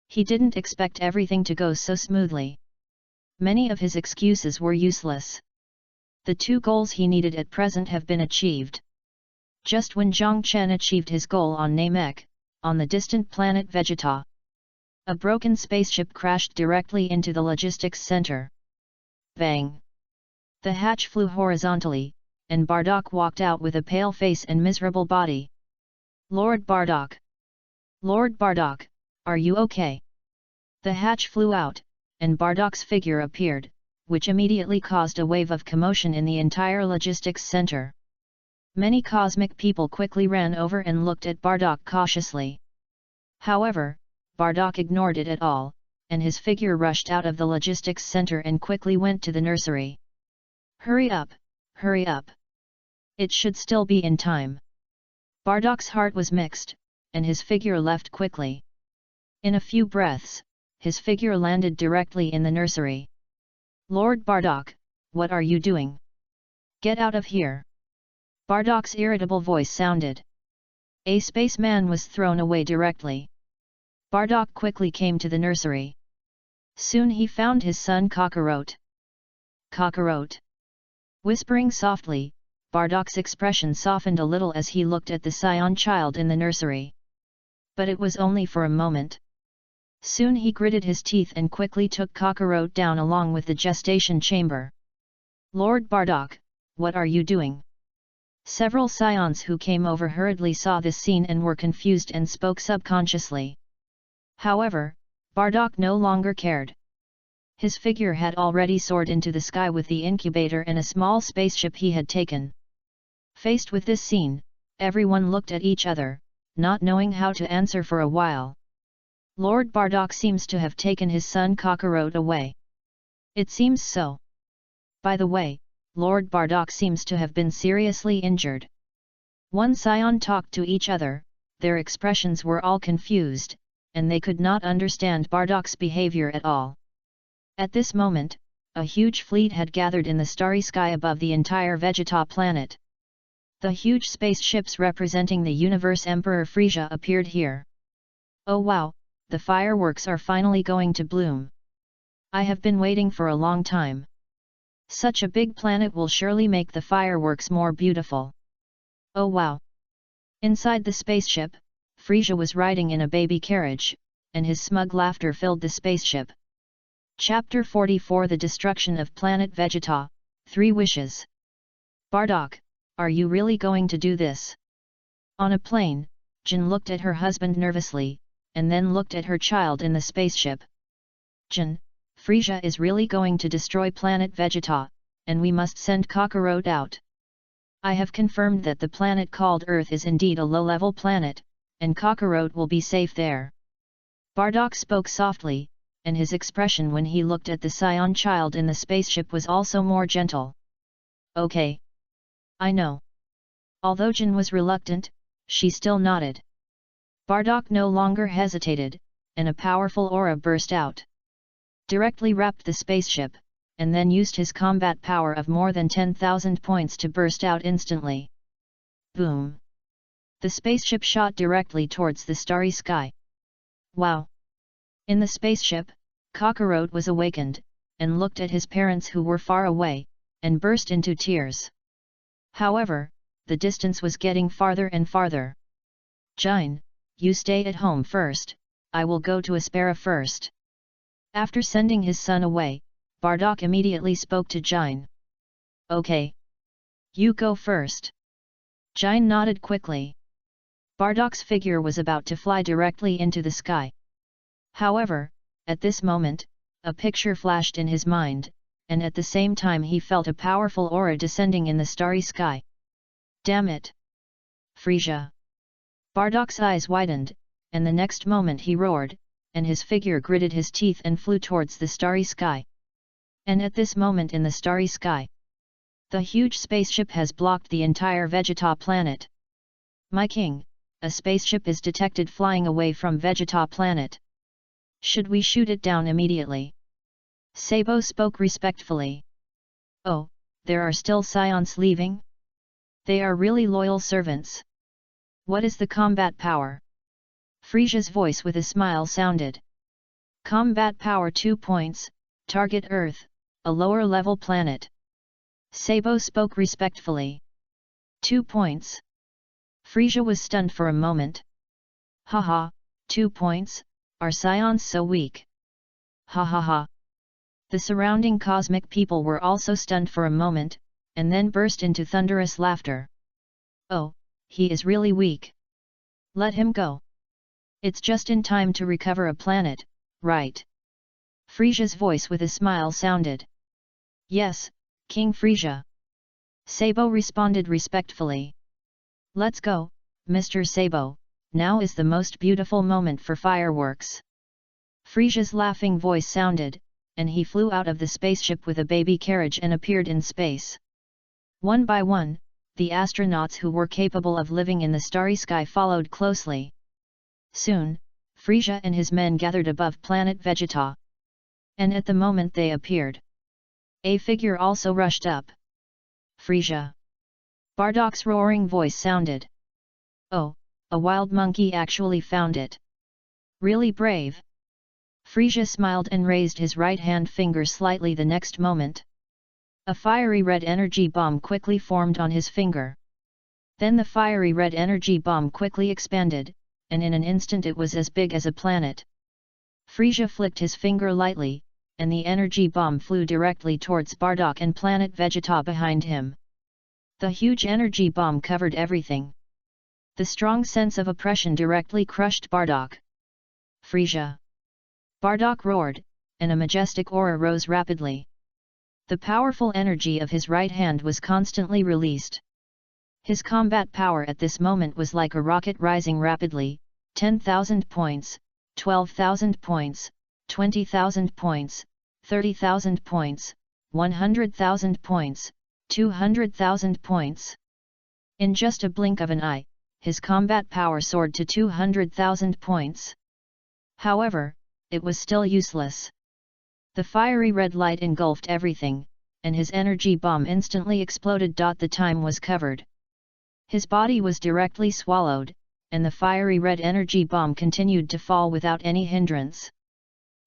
He didn't expect everything to go so smoothly. Many of his excuses were useless. The 2 goals he needed at present have been achieved. Just when Jiang Chen achieved his goal on Namek, on the distant planet Vegeta, a broken spaceship crashed directly into the logistics center. Bang! The hatch flew horizontally, and Bardock walked out with a pale face and miserable body. Lord Bardock! Lord Bardock, are you okay? The hatch flew out, and Bardock's figure appeared, which immediately caused a wave of commotion in the entire logistics center. Many cosmic people quickly ran over and looked at Bardock cautiously. However, Bardock ignored it at all, and his figure rushed out of the logistics center and quickly went to the nursery. Hurry up, hurry up! It should still be in time. Bardock's heart was mixed, and his figure left quickly. In a few breaths, his figure landed directly in the nursery. Lord Bardock, what are you doing? Get out of here! Bardock's irritable voice sounded. A spaceman was thrown away directly. Bardock quickly came to the nursery. Soon he found his son Kakarot. Cockroach. Whispering softly, Bardak's expression softened a little as he looked at the scion child in the nursery. But it was only for a moment. Soon he gritted his teeth and quickly took Cockroach down along with the gestation chamber. Lord Bardak, what are you doing? Several scions who came over hurriedly saw this scene and were confused and spoke subconsciously. However, Bardak no longer cared. His figure had already soared into the sky with the incubator and a small spaceship he had taken. Faced with this scene, everyone looked at each other, not knowing how to answer for a while. Lord Bardak seems to have taken his son Cockroach away. It seems so. By the way, Lord Bardak seems to have been seriously injured. One scion talked to each other, their expressions were all confused, and they could not understand Bardak's behavior at all. At this moment, a huge fleet had gathered in the starry sky above the entire Vegeta planet. The huge spaceships representing the universe Emperor Frisia appeared here. Oh wow, the fireworks are finally going to bloom. I have been waiting for a long time. Such a big planet will surely make the fireworks more beautiful. Oh wow! Inside the spaceship, Frisia was riding in a baby carriage, and his smug laughter filled the spaceship. Chapter 44 The Destruction of Planet Vegeta, 3 Wishes. Bardak, are you really going to do this? On a plane, Jin looked at her husband nervously, and then looked at her child in the spaceship. Jin, Frisia is really going to destroy planet Vegeta, and we must send Cockroach out. I have confirmed that the planet called Earth is indeed a low-level planet, and Cockroach will be safe there. Bardak spoke softly, and his expression when he looked at the scion child in the spaceship was also more gentle. Okay. I know. Although Jin was reluctant, she still nodded. Bardak no longer hesitated, and a powerful aura burst out. Directly wrapped the spaceship, and then used his combat power of more than 10,000 points to burst out instantly. Boom! The spaceship shot directly towards the starry sky. Wow! In the spaceship, Cockroach was awakened, and looked at his parents who were far away, and burst into tears. However, the distance was getting farther and farther. Jin, you stay at home first, I will go to Aspera first. After sending his son away, Bardak immediately spoke to Jin. Okay. You go first. Jin nodded quickly. Bardak's figure was about to fly directly into the sky. However, at this moment, a picture flashed in his mind, and at the same time he felt a powerful aura descending in the starry sky. Damn it! Frisia! Bardak's eyes widened, and the next moment he roared, and his figure gritted his teeth and flew towards the starry sky. And at this moment in the starry sky, the huge spaceship has blocked the entire Vegeta planet. My king, a spaceship is detected flying away from Vegeta planet. Should we shoot it down immediately? Sabo spoke respectfully. Oh, there are still scions leaving? They are really loyal servants. What is the combat power? Frisia's voice with a smile sounded. Combat power 2 points, target Earth, a lower-level planet. Sabo spoke respectfully. 2 points. Frisia was stunned for a moment. Haha, 2 points, are scions so weak? Ha ha ha. The surrounding cosmic people were also stunned for a moment, and then burst into thunderous laughter. Oh, he is really weak. Let him go. It's just in time to recover a planet, right? Frisia's voice with a smile sounded. Yes, King Frisia. Sabo responded respectfully. Let's go, Mr. Sabo, now is the most beautiful moment for fireworks. Frisia's laughing voice sounded, and he flew out of the spaceship with a baby carriage and appeared in space. One by one, the astronauts who were capable of living in the starry sky followed closely. Soon, Frisia and his men gathered above planet Vegeta. And at the moment they appeared, a figure also rushed up. Frisia. Bardak's roaring voice sounded. Oh, a wild monkey actually found it. Really brave. Frisia smiled and raised his right hand finger slightly the next moment. A fiery red energy bomb quickly formed on his finger. Then the fiery red energy bomb quickly expanded, and in an instant it was as big as a planet. Frisia flicked his finger lightly, and the energy bomb flew directly towards Bardock and planet Vegeta behind him. The huge energy bomb covered everything. The strong sense of oppression directly crushed Bardock. Frisia! Bardock roared, and a majestic aura rose rapidly. The powerful energy of his right hand was constantly released. His combat power at this moment was like a rocket rising rapidly, 10,000 points, 12,000 points, 20,000 points, 30,000 points, 100,000 points, 200,000 points. In just a blink of an eye, his combat power soared to 200,000 points. However, it was still useless. The fiery red light engulfed everything, and his energy bomb instantly exploded. The time was covered. His body was directly swallowed, and the fiery red energy bomb continued to fall without any hindrance.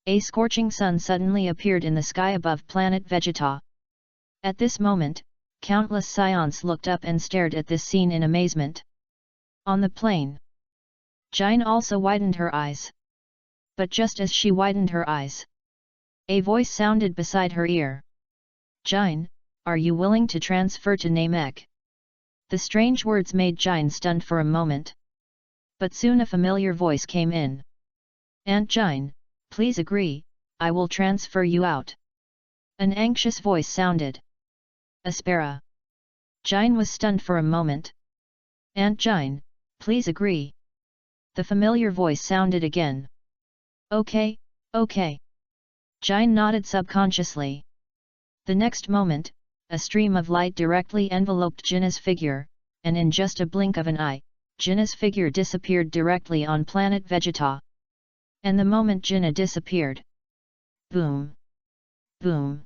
A scorching sun suddenly appeared in the sky above planet Vegeta. At this moment, countless scions looked up and stared at this scene in amazement. On the plain, Jine also widened her eyes. But just as she widened her eyes, a voice sounded beside her ear. Jine, are you willing to transfer to Namek? The strange words made Jine stunned for a moment. But soon a familiar voice came in. Aunt Jine, please agree, I will transfer you out. An anxious voice sounded. Aspera. Jine was stunned for a moment. Aunt Jine, please agree. The familiar voice sounded again. Okay, okay. Jine nodded subconsciously. The next moment, a stream of light directly enveloped Jinna's figure, and in just a blink of an eye, Jinna's figure disappeared directly on planet Vegeta. And the moment Jinna disappeared, boom! Boom!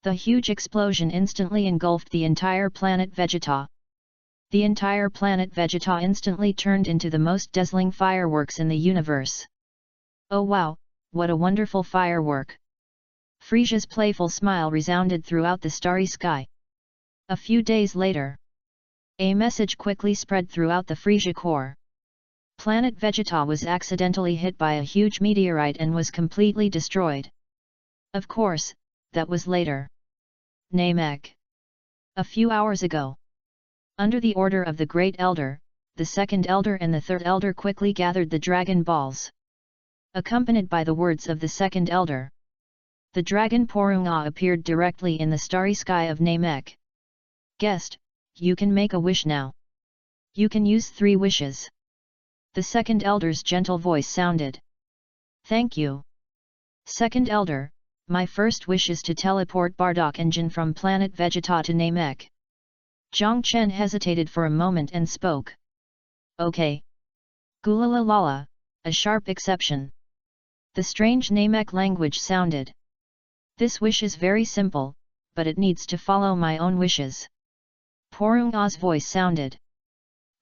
The huge explosion instantly engulfed the entire planet Vegeta. The entire planet Vegeta instantly turned into the most dazzling fireworks in the universe. Oh wow, what a wonderful firework! Frisia's playful smile resounded throughout the starry sky. A few days later, a message quickly spread throughout the Frisia core. Planet Vegeta was accidentally hit by a huge meteorite and was completely destroyed. Of course, that was later. Namek. A few hours ago. Under the order of the Great Elder, the Second Elder and the Third Elder quickly gathered the Dragon Balls. Accompanied by the words of the Second Elder, the dragon Porunga appeared directly in the starry sky of Namek. Guest, you can make a wish now. You can use 3 wishes. The Second Elder's gentle voice sounded. Thank you. Second Elder, my first wish is to teleport Bardock and Jin from planet Vegeta to Namek. Zhang Chen hesitated for a moment and spoke. Okay. Gulalalala, a sharp exception. The strange Namek language sounded. This wish is very simple, but it needs to follow my own wishes. Porunga's voice sounded.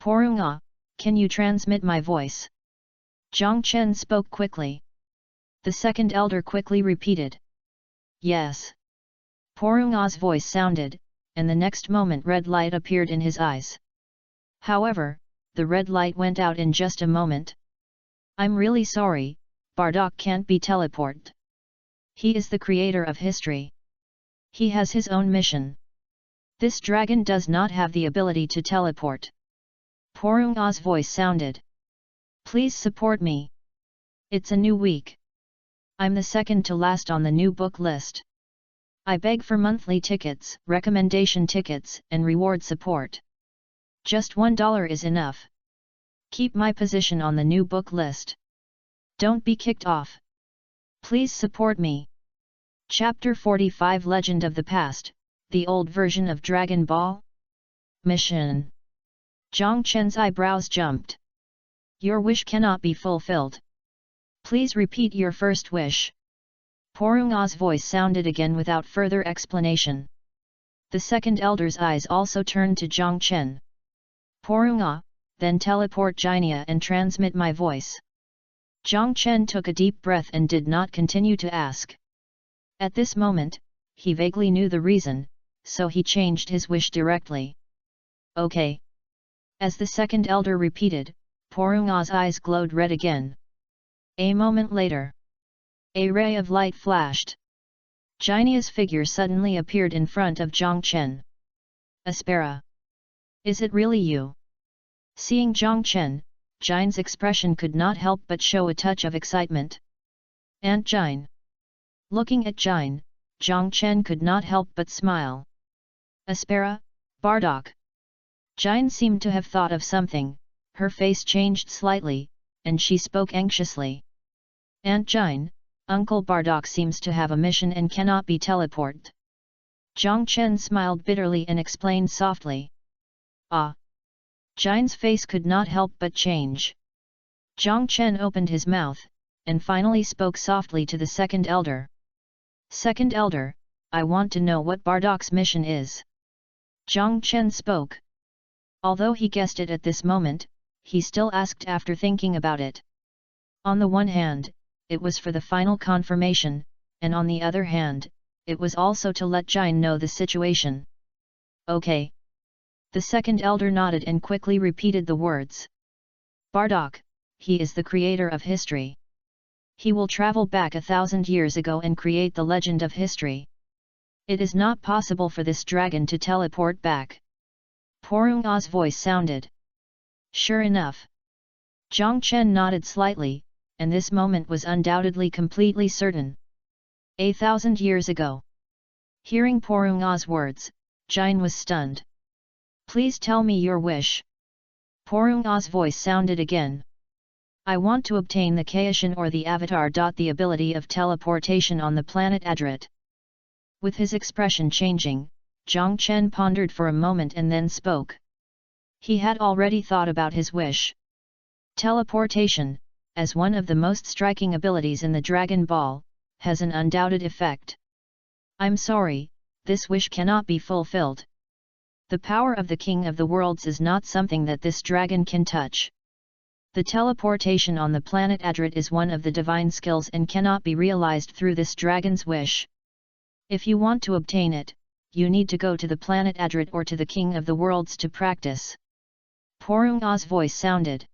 Porunga, can you transmit my voice? Zhang Chen spoke quickly. The Second Elder quickly repeated. Yes. Porunga's voice sounded, and the next moment red light appeared in his eyes. However, the red light went out in just a moment. I'm really sorry, Bardock can't be teleported. He is the creator of history. He has his own mission. This dragon does not have the ability to teleport. Porunga's voice sounded. Please support me. It's a new week. I'm the second to last on the new book list. I beg for monthly tickets, recommendation tickets, and reward support. Just $1 is enough. Keep my position on the new book list. Don't be kicked off. Please support me. Chapter 45 Legend of the Past, the old version of Dragon Ball? Mission. Zhang Chen's eyebrows jumped. Your wish cannot be fulfilled. Please repeat your first wish. Porunga's voice sounded again without further explanation. The Second Elder's eyes also turned to Zhang Chen. Porunga, then teleport Jinia and transmit my voice. Zhang Chen took a deep breath and did not continue to ask. At this moment, he vaguely knew the reason, so he changed his wish directly. Okay. As the second elder repeated, Porunga's eyes glowed red again. A moment later, a ray of light flashed. Jinia's figure suddenly appeared in front of Zhang Chen. Aspera. Is it really you? Seeing Zhang Chen, Jine's expression could not help but show a touch of excitement. Aunt Jine. Looking at Jine, Zhang Chen could not help but smile. Aspera, Bardock. Jine seemed to have thought of something, her face changed slightly, and she spoke anxiously. Aunt Jine, Uncle Bardock seems to have a mission and cannot be teleported. Zhang Chen smiled bitterly and explained softly. Ah! Jine's face could not help but change. Zhang Chen opened his mouth, and finally spoke softly to the second elder. Second elder, I want to know what Bardock's mission is. Zhang Chen spoke. Although he guessed it at this moment, he still asked after thinking about it. On the one hand, it was for the final confirmation, and on the other hand, it was also to let Jine know the situation. Okay. The second elder nodded and quickly repeated the words. Bardock, he is the creator of history. He will travel back 1,000 years ago and create the legend of history. It is not possible for this dragon to teleport back. Porunga's voice sounded. Sure enough. Zhang Chen nodded slightly, and this moment was undoubtedly completely certain. 1,000 years ago. Hearing Porunga's words, Jine was stunned. Please tell me your wish. Porunga's voice sounded again. I want to obtain the Kaishan or the Avatar. The ability of teleportation on the planet Adrit. With his expression changing, Zhang Chen pondered for a moment and then spoke. He had already thought about his wish. Teleportation, as one of the most striking abilities in the Dragon Ball, has an undoubted effect. I'm sorry, this wish cannot be fulfilled. The power of the King of the Worlds is not something that this dragon can touch. The teleportation on the planet Adrit is one of the divine skills and cannot be realized through this dragon's wish. If you want to obtain it, you need to go to the planet Adrit or to the King of the Worlds to practice. Porunga's voice sounded.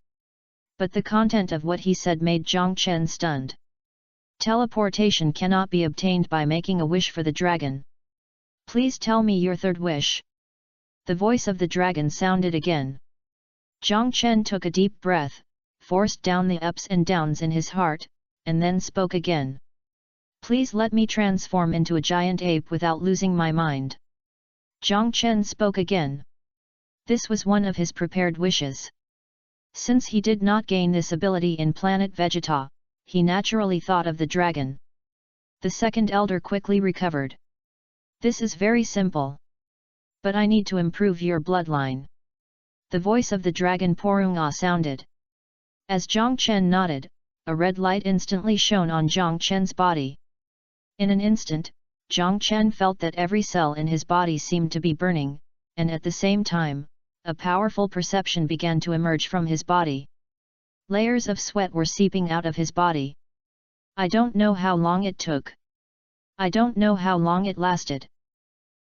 But the content of what he said made Zhang Chen stunned. Teleportation cannot be obtained by making a wish for the dragon. Please tell me your third wish. The voice of the dragon sounded again. Zhang Chen took a deep breath, forced down the ups and downs in his heart, and then spoke again. Please let me transform into a giant ape without losing my mind. Zhang Chen spoke again. This was one of his prepared wishes. Since he did not gain this ability in planet Vegeta, he naturally thought of the dragon. The second elder quickly recovered. This is very simple. But I need to improve your bloodline. The voice of the dragon Porunga sounded. As Zhang Chen nodded, a red light instantly shone on Zhang Chen's body. In an instant, Zhang Chen felt that every cell in his body seemed to be burning, and at the same time, a powerful perception began to emerge from his body. Layers of sweat were seeping out of his body. I don't know how long it took. I don't know how long it lasted.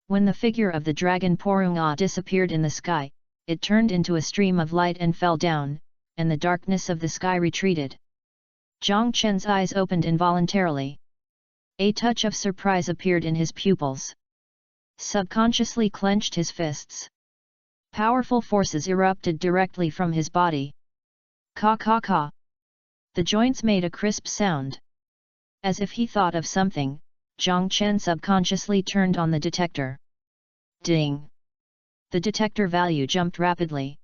When the figure of the dragon Porunga disappeared in the sky, it turned into a stream of light and fell down, and the darkness of the sky retreated. Zhang Chen's eyes opened involuntarily. A touch of surprise appeared in his pupils. Subconsciously clenched his fists. Powerful forces erupted directly from his body. Ka ka ka. The joints made a crisp sound. As if he thought of something, Zhang Chen subconsciously turned on the detector. Ding! The detector value jumped rapidly.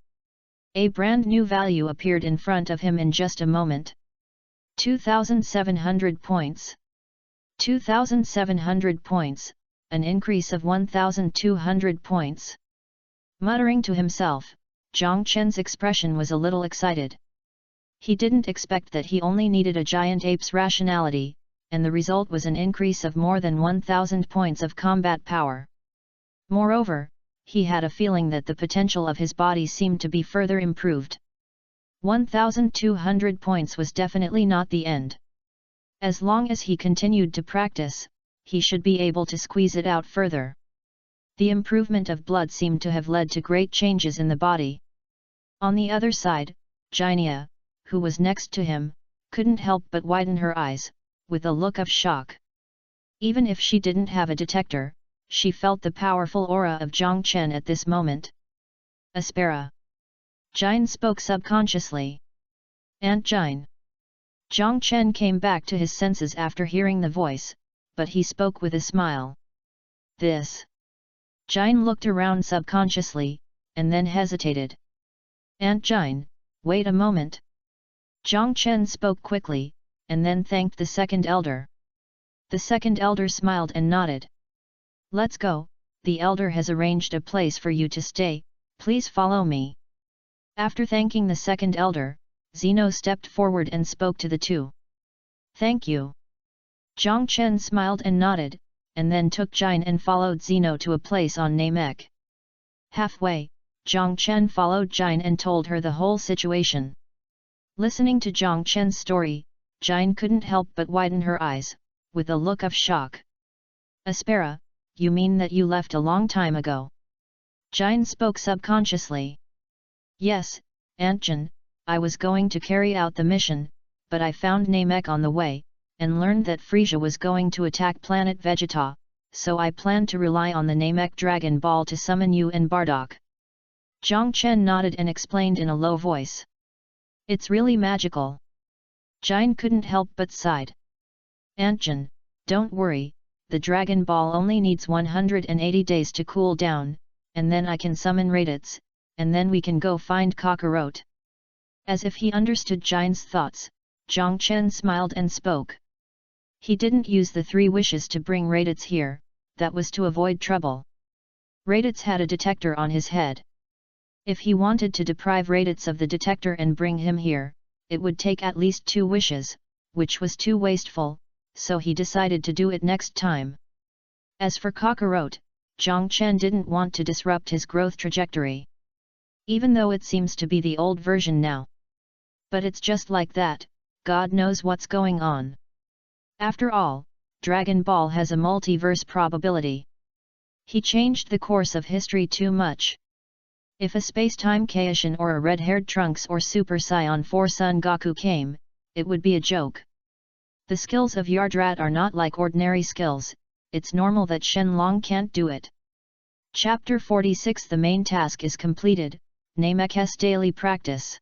A brand new value appeared in front of him in just a moment. 2,700 points. 2,700 points, an increase of 1,200 points. Muttering to himself, Zhang Chen's expression was a little excited. He didn't expect that he only needed a giant ape's rationality, and the result was an increase of more than 1,000 points of combat power. Moreover, he had a feeling that the potential of his body seemed to be further improved. 1,200 points was definitely not the end. As long as he continued to practice, he should be able to squeeze it out further. The improvement of blood seemed to have led to great changes in the body. On the other side, Jinia, who was next to him, couldn't help but widen her eyes, with a look of shock. Even if she didn't have a detector, she felt the powerful aura of Zhang Chen at this moment. Aspera. Jin spoke subconsciously. Aunt Jin. Zhang Chen came back to his senses after hearing the voice, but he spoke with a smile. This. Jin looked around subconsciously, and then hesitated. Aunt Jin, wait a moment. Zhang Chen spoke quickly, and then thanked the second elder. The second elder smiled and nodded. Let's go, the elder has arranged a place for you to stay, please follow me. After thanking the second elder, Zeno stepped forward and spoke to the two. Thank you. Zhang Chen smiled and nodded, and then took Jin and followed Zeno to a place on Namek. Halfway, Zhang Chen followed Jin and told her the whole situation. Listening to Zhang Chen's story, Jin couldn't help but widen her eyes, with a look of shock. Aspera, you mean that you left a long time ago? Jin spoke subconsciously. Yes, Aunt Jin, I was going to carry out the mission, but I found Namek on the way, and learned that Frisia was going to attack planet Vegeta, so I planned to rely on the Namek Dragon Ball to summon you and Bardock. Zhang Chen nodded and explained in a low voice. It's really magical. Jin couldn't help but sighed. Aunt Jin, don't worry, the Dragon Ball only needs 180 days to cool down, and then I can summon Raditz, and then we can go find Kakarot. As if he understood Jin's thoughts, Zhang Chen smiled and spoke. He didn't use the 3 wishes to bring Raditz here, that was to avoid trouble. Raditz had a detector on his head. If he wanted to deprive Raditz of the detector and bring him here, it would take at least 2 wishes, which was too wasteful, so he decided to do it next time. As for Kakarot, Zhang Chen didn't want to disrupt his growth trajectory. Even though it seems to be the old version now. But it's just like that, God knows what's going on. After all, Dragon Ball has a multiverse probability. He changed the course of history too much. If a space-time Kaishin or a red-haired Trunks or Super Saiyan 4 Son Goku came, it would be a joke. The skills of Yardrat are not like ordinary skills, it's normal that Shenlong can't do it. Chapter 46 The main task is completed, Namek's daily practice.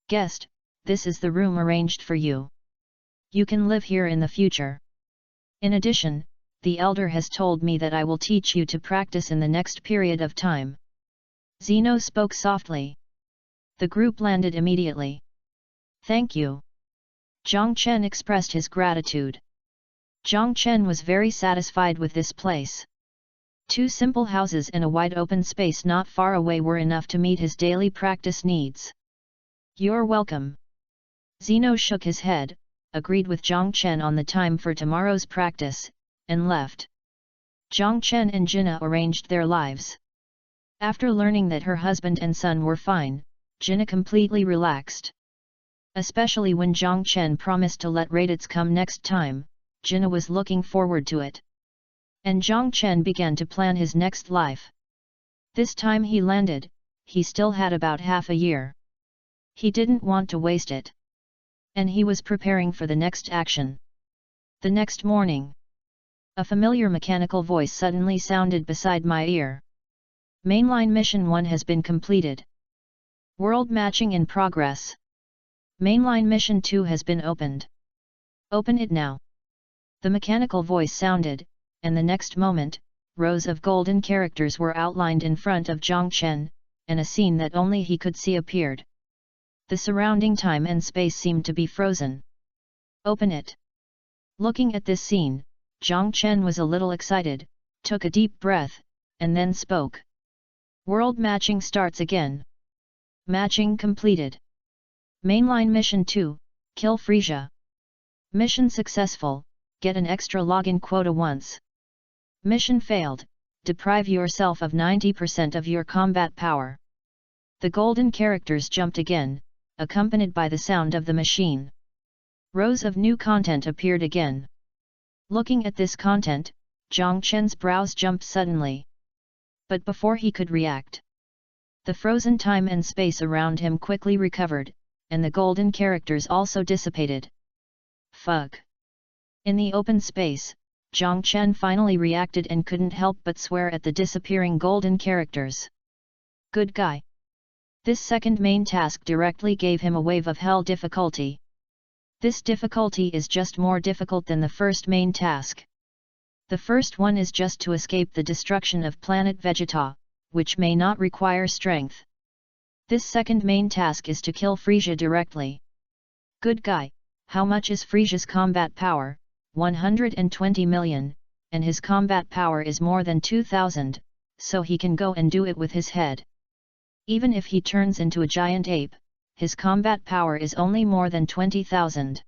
Guest, this is the room arranged for you. You can live here in the future. In addition, the elder has told me that I will teach you to practice in the next period of time. Zeno spoke softly. The group landed immediately. Thank you. Zhang Chen expressed his gratitude. Zhang Chen was very satisfied with this place. 2 simple houses and a wide open space not far away were enough to meet his daily practice needs. You're welcome. Zeno shook his head, agreed with Zhang Chen on the time for tomorrow's practice, and left. Zhang Chen and Jinna arranged their lives. After learning that her husband and son were fine, Jinna completely relaxed. Especially when Zhang Chen promised to let Raditz come next time, Jinna was looking forward to it. And Zhang Chen began to plan his next life. This time he landed, he still had about half a year. He didn't want to waste it. And he was preparing for the next action. The next morning. A familiar mechanical voice suddenly sounded beside my ear. Mainline Mission 1 has been completed. World matching in progress. Mainline Mission 2 has been opened. Open it now. The mechanical voice sounded, and the next moment, rows of golden characters were outlined in front of Zhang Chen, and a scene that only he could see appeared. The surrounding time and space seemed to be frozen. Open it. Looking at this scene, Zhang Chen was a little excited, took a deep breath, and then spoke. World matching starts again. Matching completed. Mainline Mission 2, Kill Frisia. Mission successful, get an extra login quota once. Mission failed, deprive yourself of 90% of your combat power. The golden characters jumped again, accompanied by the sound of the machine. Rows of new content appeared again. Looking at this content, Zhang Chen's brows jumped suddenly. But before he could react, the frozen time and space around him quickly recovered, and the golden characters also dissipated. Fuck! In the open space, Zhang Chen finally reacted and couldn't help but swear at the disappearing golden characters. Good guy. This second main task directly gave him a wave of hell difficulty. This difficulty is just more difficult than the first main task. The first one is just to escape the destruction of planet Vegeta, which may not require strength. This second main task is to kill Frieza directly. Good guy, how much is Frieza's combat power? 120 million, and his combat power is more than 2000, so he can go and do it with his head. Even if he turns into a giant ape, his combat power is only more than 20,000.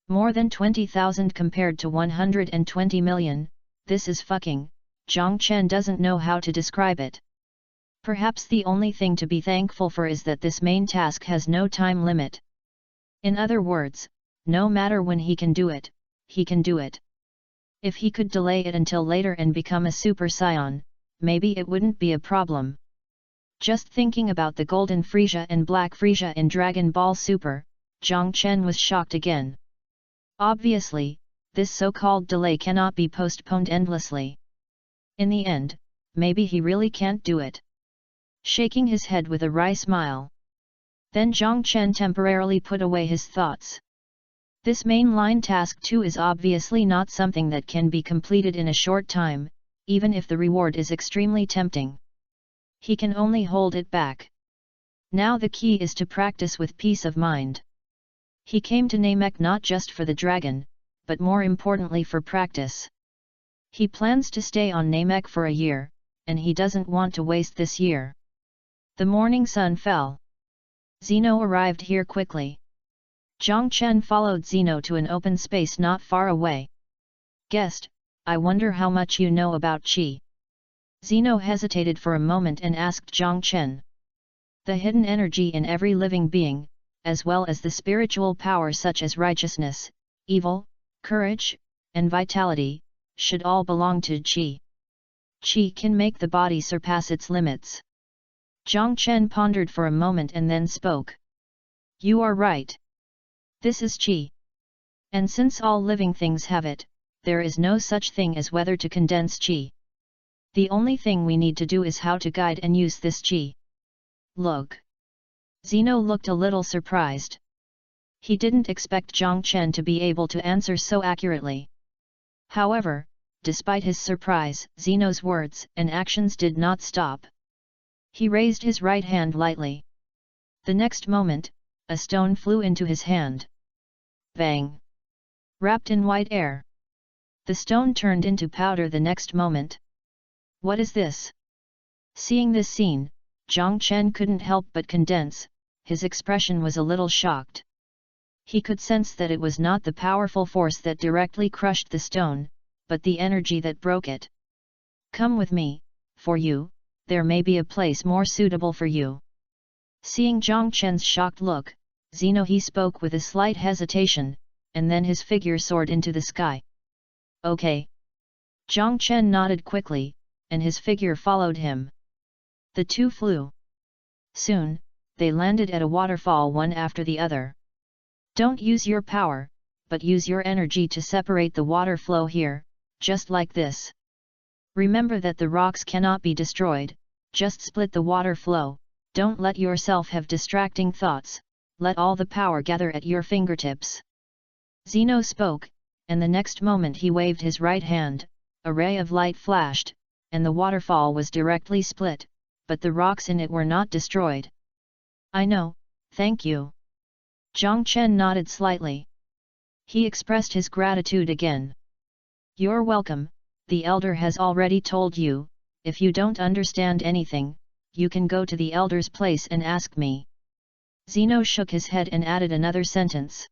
More than 20,000 compared to 120 million, this is fucking. Zhang Chen doesn't know how to describe it. Perhaps the only thing to be thankful for is that this main task has no time limit. In other words, no matter when he can do it, he can do it. If he could delay it until later and become a Super Saiyan, maybe it wouldn't be a problem. Just thinking about the Golden Frieza and Black Frieza in Dragon Ball Super, Zhang Chen was shocked again. Obviously, this so-called delay cannot be postponed endlessly. In the end, maybe he really can't do it. Shaking his head with a wry smile. Then Zhang Chen temporarily put away his thoughts. This mainline task 2 is obviously not something that can be completed in a short time, even if the reward is extremely tempting. He can only hold it back. Now the key is to practice with peace of mind. He came to Namek not just for the dragon, but more importantly for practice. He plans to stay on Namek for a year, and he doesn't want to waste this year. The morning sun fell. Zeno arrived here quickly. Zhang Chen followed Zeno to an open space not far away. Guest, I wonder how much you know about Qi. Zeno hesitated for a moment and asked Zhang Chen. The hidden energy in every living being, as well as the spiritual power such as righteousness, evil, courage, and vitality, should all belong to Qi. Qi can make the body surpass its limits. Zhang Chen pondered for a moment and then spoke. You are right. This is Qi. And since all living things have it, there is no such thing as whether to condense Qi. The only thing we need to do is how to guide and use this Qi. Look. Zeno looked a little surprised. He didn't expect Zhang Chen to be able to answer so accurately. However, despite his surprise, Zeno's words and actions did not stop. He raised his right hand lightly. The next moment, a stone flew into his hand. Bang! Wrapped in white air. The stone turned into powder the next moment. What is this? Seeing this scene, Zhang Chen couldn't help but condense, his expression was a little shocked. He could sense that it was not the powerful force that directly crushed the stone, but the energy that broke it. Come with me, for you, there may be a place more suitable for you. Seeing Zhang Chen's shocked look, Zeno he spoke with a slight hesitation, and then his figure soared into the sky. Okay. Zhang Chen nodded quickly, and his figure followed him. The two flew. Soon, they landed at a waterfall one after the other. Don't use your power, but use your energy to separate the water flow here, just like this. Remember that the rocks cannot be destroyed, just split the water flow, don't let yourself have distracting thoughts, let all the power gather at your fingertips. Zeno spoke, and the next moment he waved his right hand, a ray of light flashed, and the waterfall was directly split, but the rocks in it were not destroyed. I know, thank you. Zhang Chen nodded slightly. He expressed his gratitude again. You're welcome, the elder has already told you, if you don't understand anything, you can go to the elder's place and ask me. Zeno shook his head and added another sentence.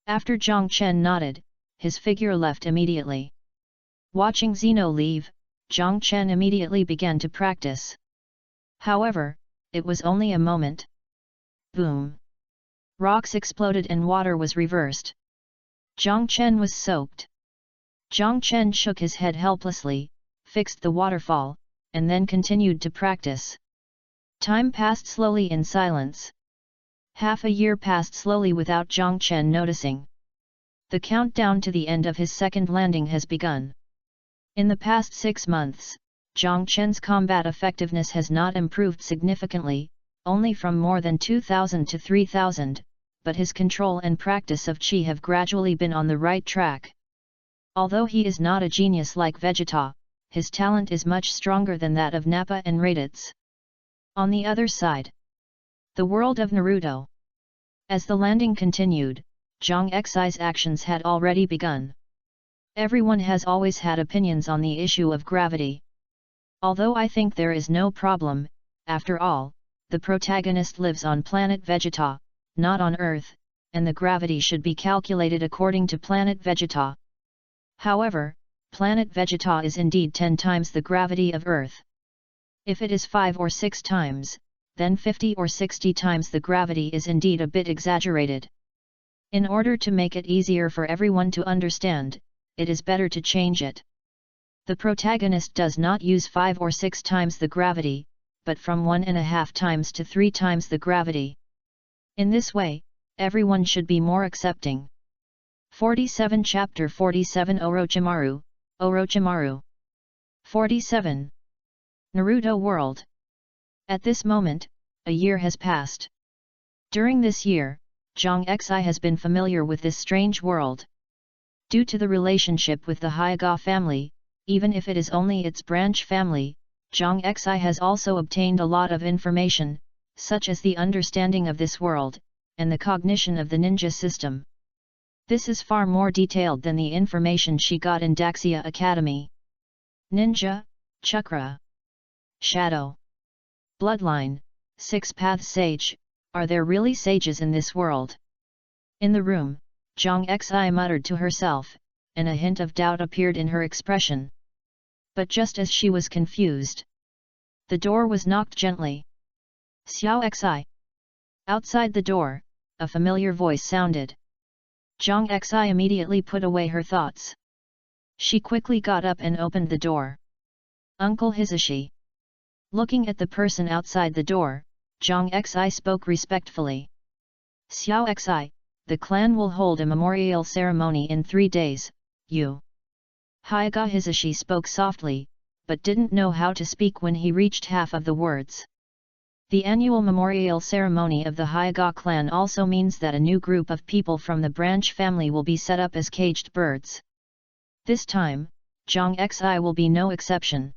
After Zhang Chen nodded, his figure left immediately. Watching Zeno leave, Zhang Chen immediately began to practice. However, it was only a moment. Boom! Rocks exploded and water was reversed. Zhang Chen was soaked. Zhang Chen shook his head helplessly, fixed the waterfall, and then continued to practice. Time passed slowly in silence. Half a year passed slowly without Zhang Chen noticing. The countdown to the end of his second landing has begun. In the past 6 months, Zhang Chen's combat effectiveness has not improved significantly, only from more than 2,000 to 3,000, but his control and practice of qi have gradually been on the right track. Although he is not a genius like Vegeta, his talent is much stronger than that of Nappa and Raditz. On the other side, the world of Naruto. As the landing continued, Zhang Xi's actions had already begun. Everyone has always had opinions on the issue of gravity. Although I think there is no problem, after all, the protagonist lives on planet Vegeta, not on Earth, and the gravity should be calculated according to planet Vegeta. However, planet Vegeta is indeed 10 times the gravity of Earth. If it is 5 or 6 times, then 50 or 60 times the gravity is indeed a bit exaggerated. In order to make it easier for everyone to understand, it is better to change it. The protagonist does not use 5 or 6 times the gravity, but from 1.5 times to 3 times the gravity. In this way, everyone should be more accepting. 47 Chapter 47 Orochimaru, Orochimaru. 47. Naruto World. At this moment, a year has passed. During this year, Zhang Xi has been familiar with this strange world. Due to the relationship with the Hyuga family, even if it is only its branch family, Zhang Xi has also obtained a lot of information, such as the understanding of this world, and the cognition of the ninja system. This is far more detailed than the information she got in Daxia Academy. Ninja, Chakra, Shadow, Bloodline, 6-Path Sage, are there really sages in this world? In the room, Zhang Xi muttered to herself, and a hint of doubt appeared in her expression. But just as she was confused, the door was knocked gently. Xiao Xi. Outside the door, a familiar voice sounded. Zhang Xi immediately put away her thoughts. She quickly got up and opened the door. Uncle Hisashi. Looking at the person outside the door, Zhang Xi spoke respectfully. Xiao Xi, the clan will hold a memorial ceremony in 3 days, you. Hyuga Hisashi spoke softly, but didn't know how to speak when he reached half of the words. The annual memorial ceremony of the Hyuga clan also means that a new group of people from the branch family will be set up as caged birds. This time, Zhang Xi will be no exception.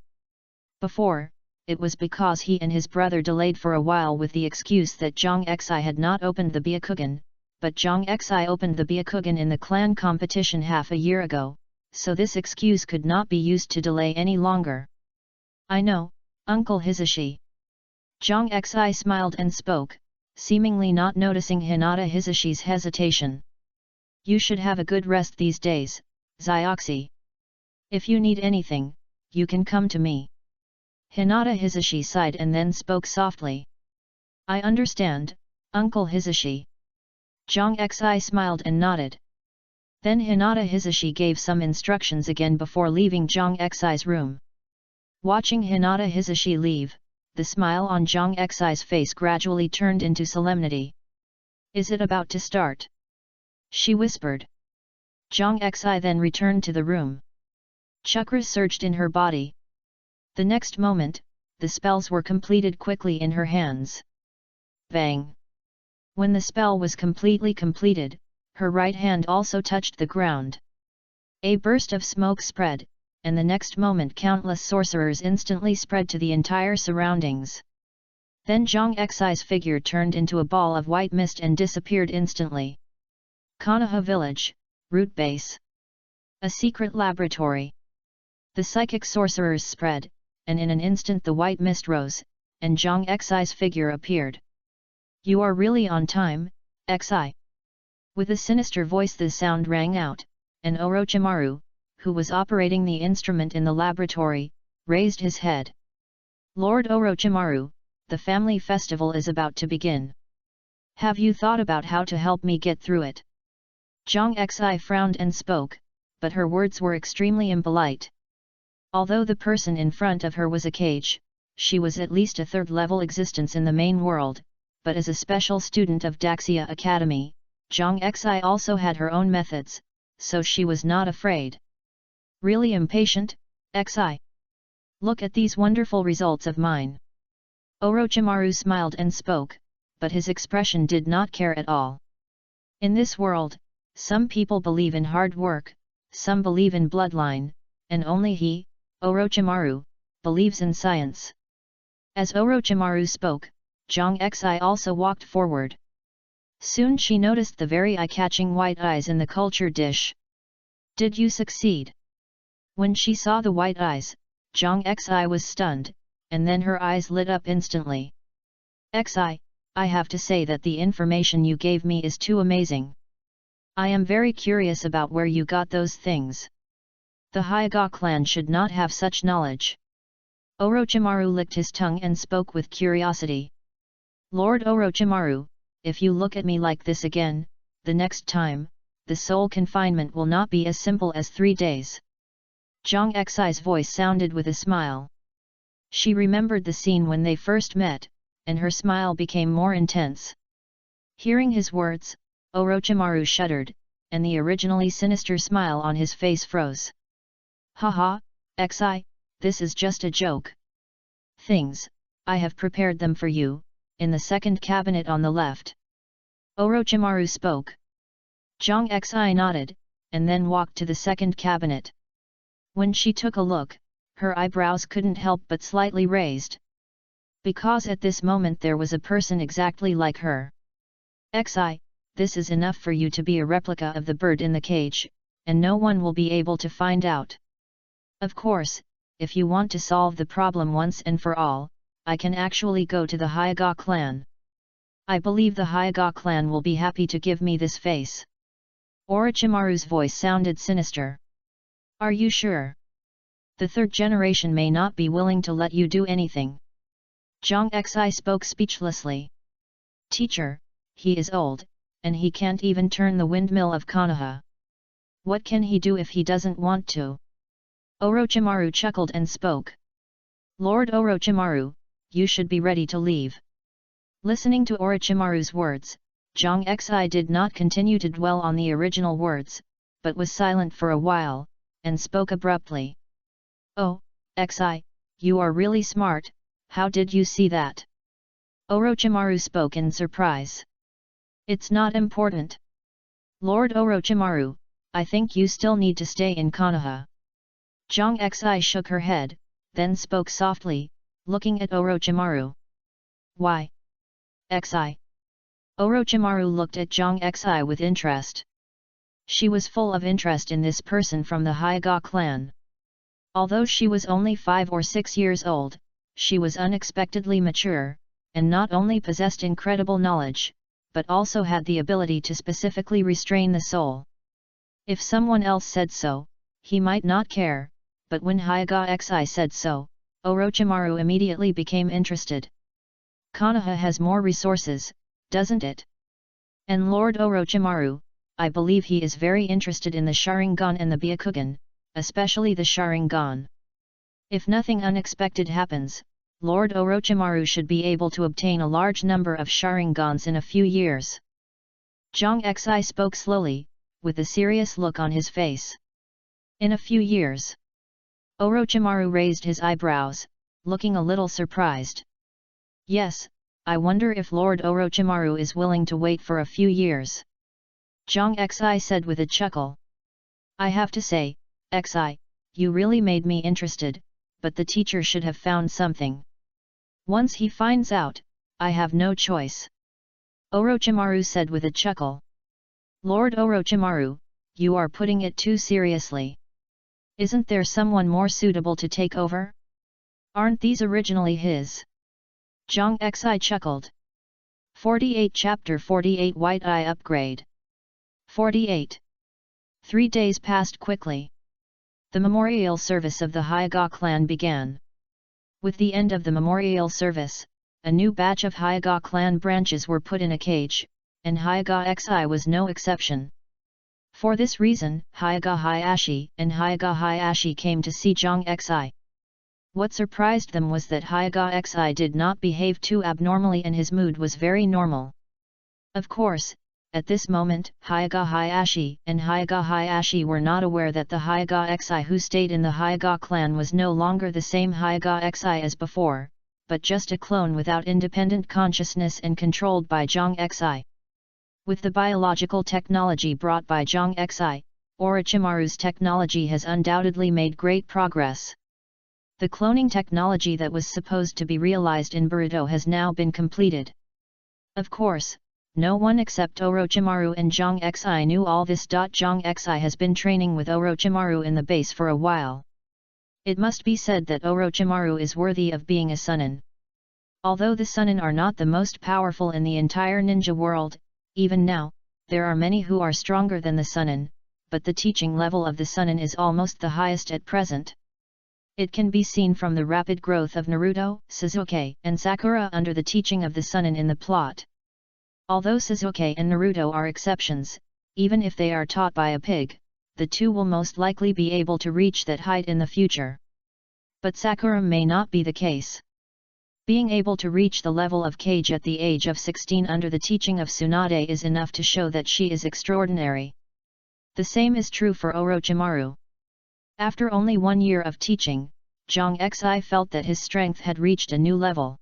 Before, it was because he and his brother delayed for a while with the excuse that Zhang Xi had not opened the Byakugan, but Zhang Xi opened the Byakugan in the clan competition half a year ago, so this excuse could not be used to delay any longer. I know, Uncle Hisashi. Zhang Xi smiled and spoke, seemingly not noticing Hinata Hisashi's hesitation. You should have a good rest these days, Xioxi. If you need anything, you can come to me. Hinata Hisashi sighed and then spoke softly. I understand, Uncle Hisashi. Zhang Xi smiled and nodded. Then Hinata Hisashi gave some instructions again before leaving Zhang Xi's room. Watching Hinata Hisashi leave, the smile on Zhang Xi's face gradually turned into solemnity. Is it about to start? She whispered. Zhang Xi then returned to the room. Chakras surged in her body. The next moment, the spells were completed quickly in her hands. Bang! When the spell was completely completed, her right hand also touched the ground. A burst of smoke spread, and the next moment countless sorcerers instantly spread to the entire surroundings. Then Zhang Xi's figure turned into a ball of white mist and disappeared instantly. Konoha Village, Root Base. A secret laboratory. The psychic sorcerers spread, and in an instant the white mist rose, and Zhang Xi's figure appeared. You are really on time, Xi. With a sinister voice the sound rang out, and Orochimaru, who was operating the instrument in the laboratory, raised his head. Lord Orochimaru, the family festival is about to begin. Have you thought about how to help me get through it? Zhang Xi frowned and spoke, but her words were extremely impolite. Although the person in front of her was a cage, she was at least a third-level existence in the main world, but as a special student of Daxia Academy, Zhang Xi also had her own methods, so she was not afraid. Really impatient, Xi? Look at these wonderful results of mine. Orochimaru smiled and spoke, but his expression did not care at all. In this world, some people believe in hard work, some believe in bloodline, and only he, Orochimaru, believes in science. As Orochimaru spoke, Zhang Xi also walked forward. Soon she noticed the very eye-catching white eyes in the culture dish. Did you succeed? When she saw the white eyes, Zhang Xi was stunned, and then her eyes lit up instantly. Xi, I have to say that the information you gave me is too amazing. I am very curious about where you got those things. The Hyuga clan should not have such knowledge. Orochimaru licked his tongue and spoke with curiosity. Lord Orochimaru, if you look at me like this again, the next time, the soul confinement will not be as simple as 3 days. Zhang Xi's voice sounded with a smile. She remembered the scene when they first met, and her smile became more intense. Hearing his words, Orochimaru shuddered, and the originally sinister smile on his face froze. Haha, Xi, this is just a joke. Things, I have prepared them for you, in the second cabinet on the left. Orochimaru spoke. Zhang Xi nodded, and then walked to the second cabinet. When she took a look, her eyebrows couldn't help but slightly raised. Because at this moment there was a person exactly like her. Xi, this is enough for you to be a replica of the bird in the cage, and no one will be able to find out. Of course, if you want to solve the problem once and for all, I can actually go to the Hyuga clan. I believe the Hyuga clan will be happy to give me this face. Orochimaru's voice sounded sinister. Are you sure? The third generation may not be willing to let you do anything. Zhang Xi spoke speechlessly. Teacher, he is old, and he can't even turn the windmill of Konoha. What can he do if he doesn't want to? Orochimaru chuckled and spoke. Lord Orochimaru, you should be ready to leave. Listening to Orochimaru's words, Zhang Xi did not continue to dwell on the original words, but was silent for a while, and spoke abruptly. Oh, Xi, you are really smart, how did you see that? Orochimaru spoke in surprise. It's not important. Lord Orochimaru, I think you still need to stay in Konoha. Zhang Xi shook her head, then spoke softly, looking at Orochimaru. Why? Xi. Orochimaru looked at Zhang Xi with interest. She was full of interest in this person from the Hyuga clan. Although she was only 5 or 6 years old, she was unexpectedly mature, and not only possessed incredible knowledge, but also had the ability to specifically restrain the soul. If someone else said so, he might not care, but when Hyuga Xi said so, Orochimaru immediately became interested. Konoha has more resources, doesn't it? And Lord Orochimaru, I believe he is very interested in the Sharingan and the Byakugan, especially the Sharingan. If nothing unexpected happens, Lord Orochimaru should be able to obtain a large number of Sharingans in a few years. Zhang Xi spoke slowly, with a serious look on his face. In a few years. Orochimaru raised his eyebrows, looking a little surprised. Yes, I wonder if Lord Orochimaru is willing to wait for a few years. Zhang Xi said with a chuckle. I have to say, Xi, you really made me interested, but the teacher should have found something. Once he finds out, I have no choice. Orochimaru said with a chuckle. Lord Orochimaru, you are putting it too seriously. Isn't there someone more suitable to take over? Aren't these originally his? Zhang Xi chuckled. 48 Chapter 48 White Eye Upgrade. 48. 3 days passed quickly. The memorial service of the Hyuga clan began. With the end of the memorial service, a new batch of Hyuga clan branches were put in a cage, and Hyuga Xi was no exception. For this reason, Hyaga Hayashi and Hyaga Hayashi came to see Zhang Xi. What surprised them was that Hyaga Xi did not behave too abnormally and his mood was very normal. Of course, at this moment, Hyaga Hayashi and Hyaga Hayashi were not aware that the Hyaga Xi who stayed in the Hyaga clan was no longer the same Hyaga Xi as before, but just a clone without independent consciousness and controlled by Zhang Xi. With the biological technology brought by Zhang Xi, Orochimaru's technology has undoubtedly made great progress. The cloning technology that was supposed to be realized in Boruto has now been completed. Of course, no one except Orochimaru and Zhang Xi knew all this. Zhang Xi has been training with Orochimaru in the base for a while. It must be said that Orochimaru is worthy of being a Sunin. Although the Sunin are not the most powerful in the entire ninja world, even now, there are many who are stronger than the Sunin, but the teaching level of the Sunin is almost the highest at present. It can be seen from the rapid growth of Naruto, Sasuke, and Sakura under the teaching of the Sunin in the plot. Although Sasuke and Naruto are exceptions, even if they are taught by a pig, the two will most likely be able to reach that height in the future. But Sakura may not be the case. Being able to reach the level of Kage at the age of 16 under the teaching of Tsunade is enough to show that she is extraordinary. The same is true for Orochimaru. After only 1 year of teaching, Zhang Xi felt that his strength had reached a new level.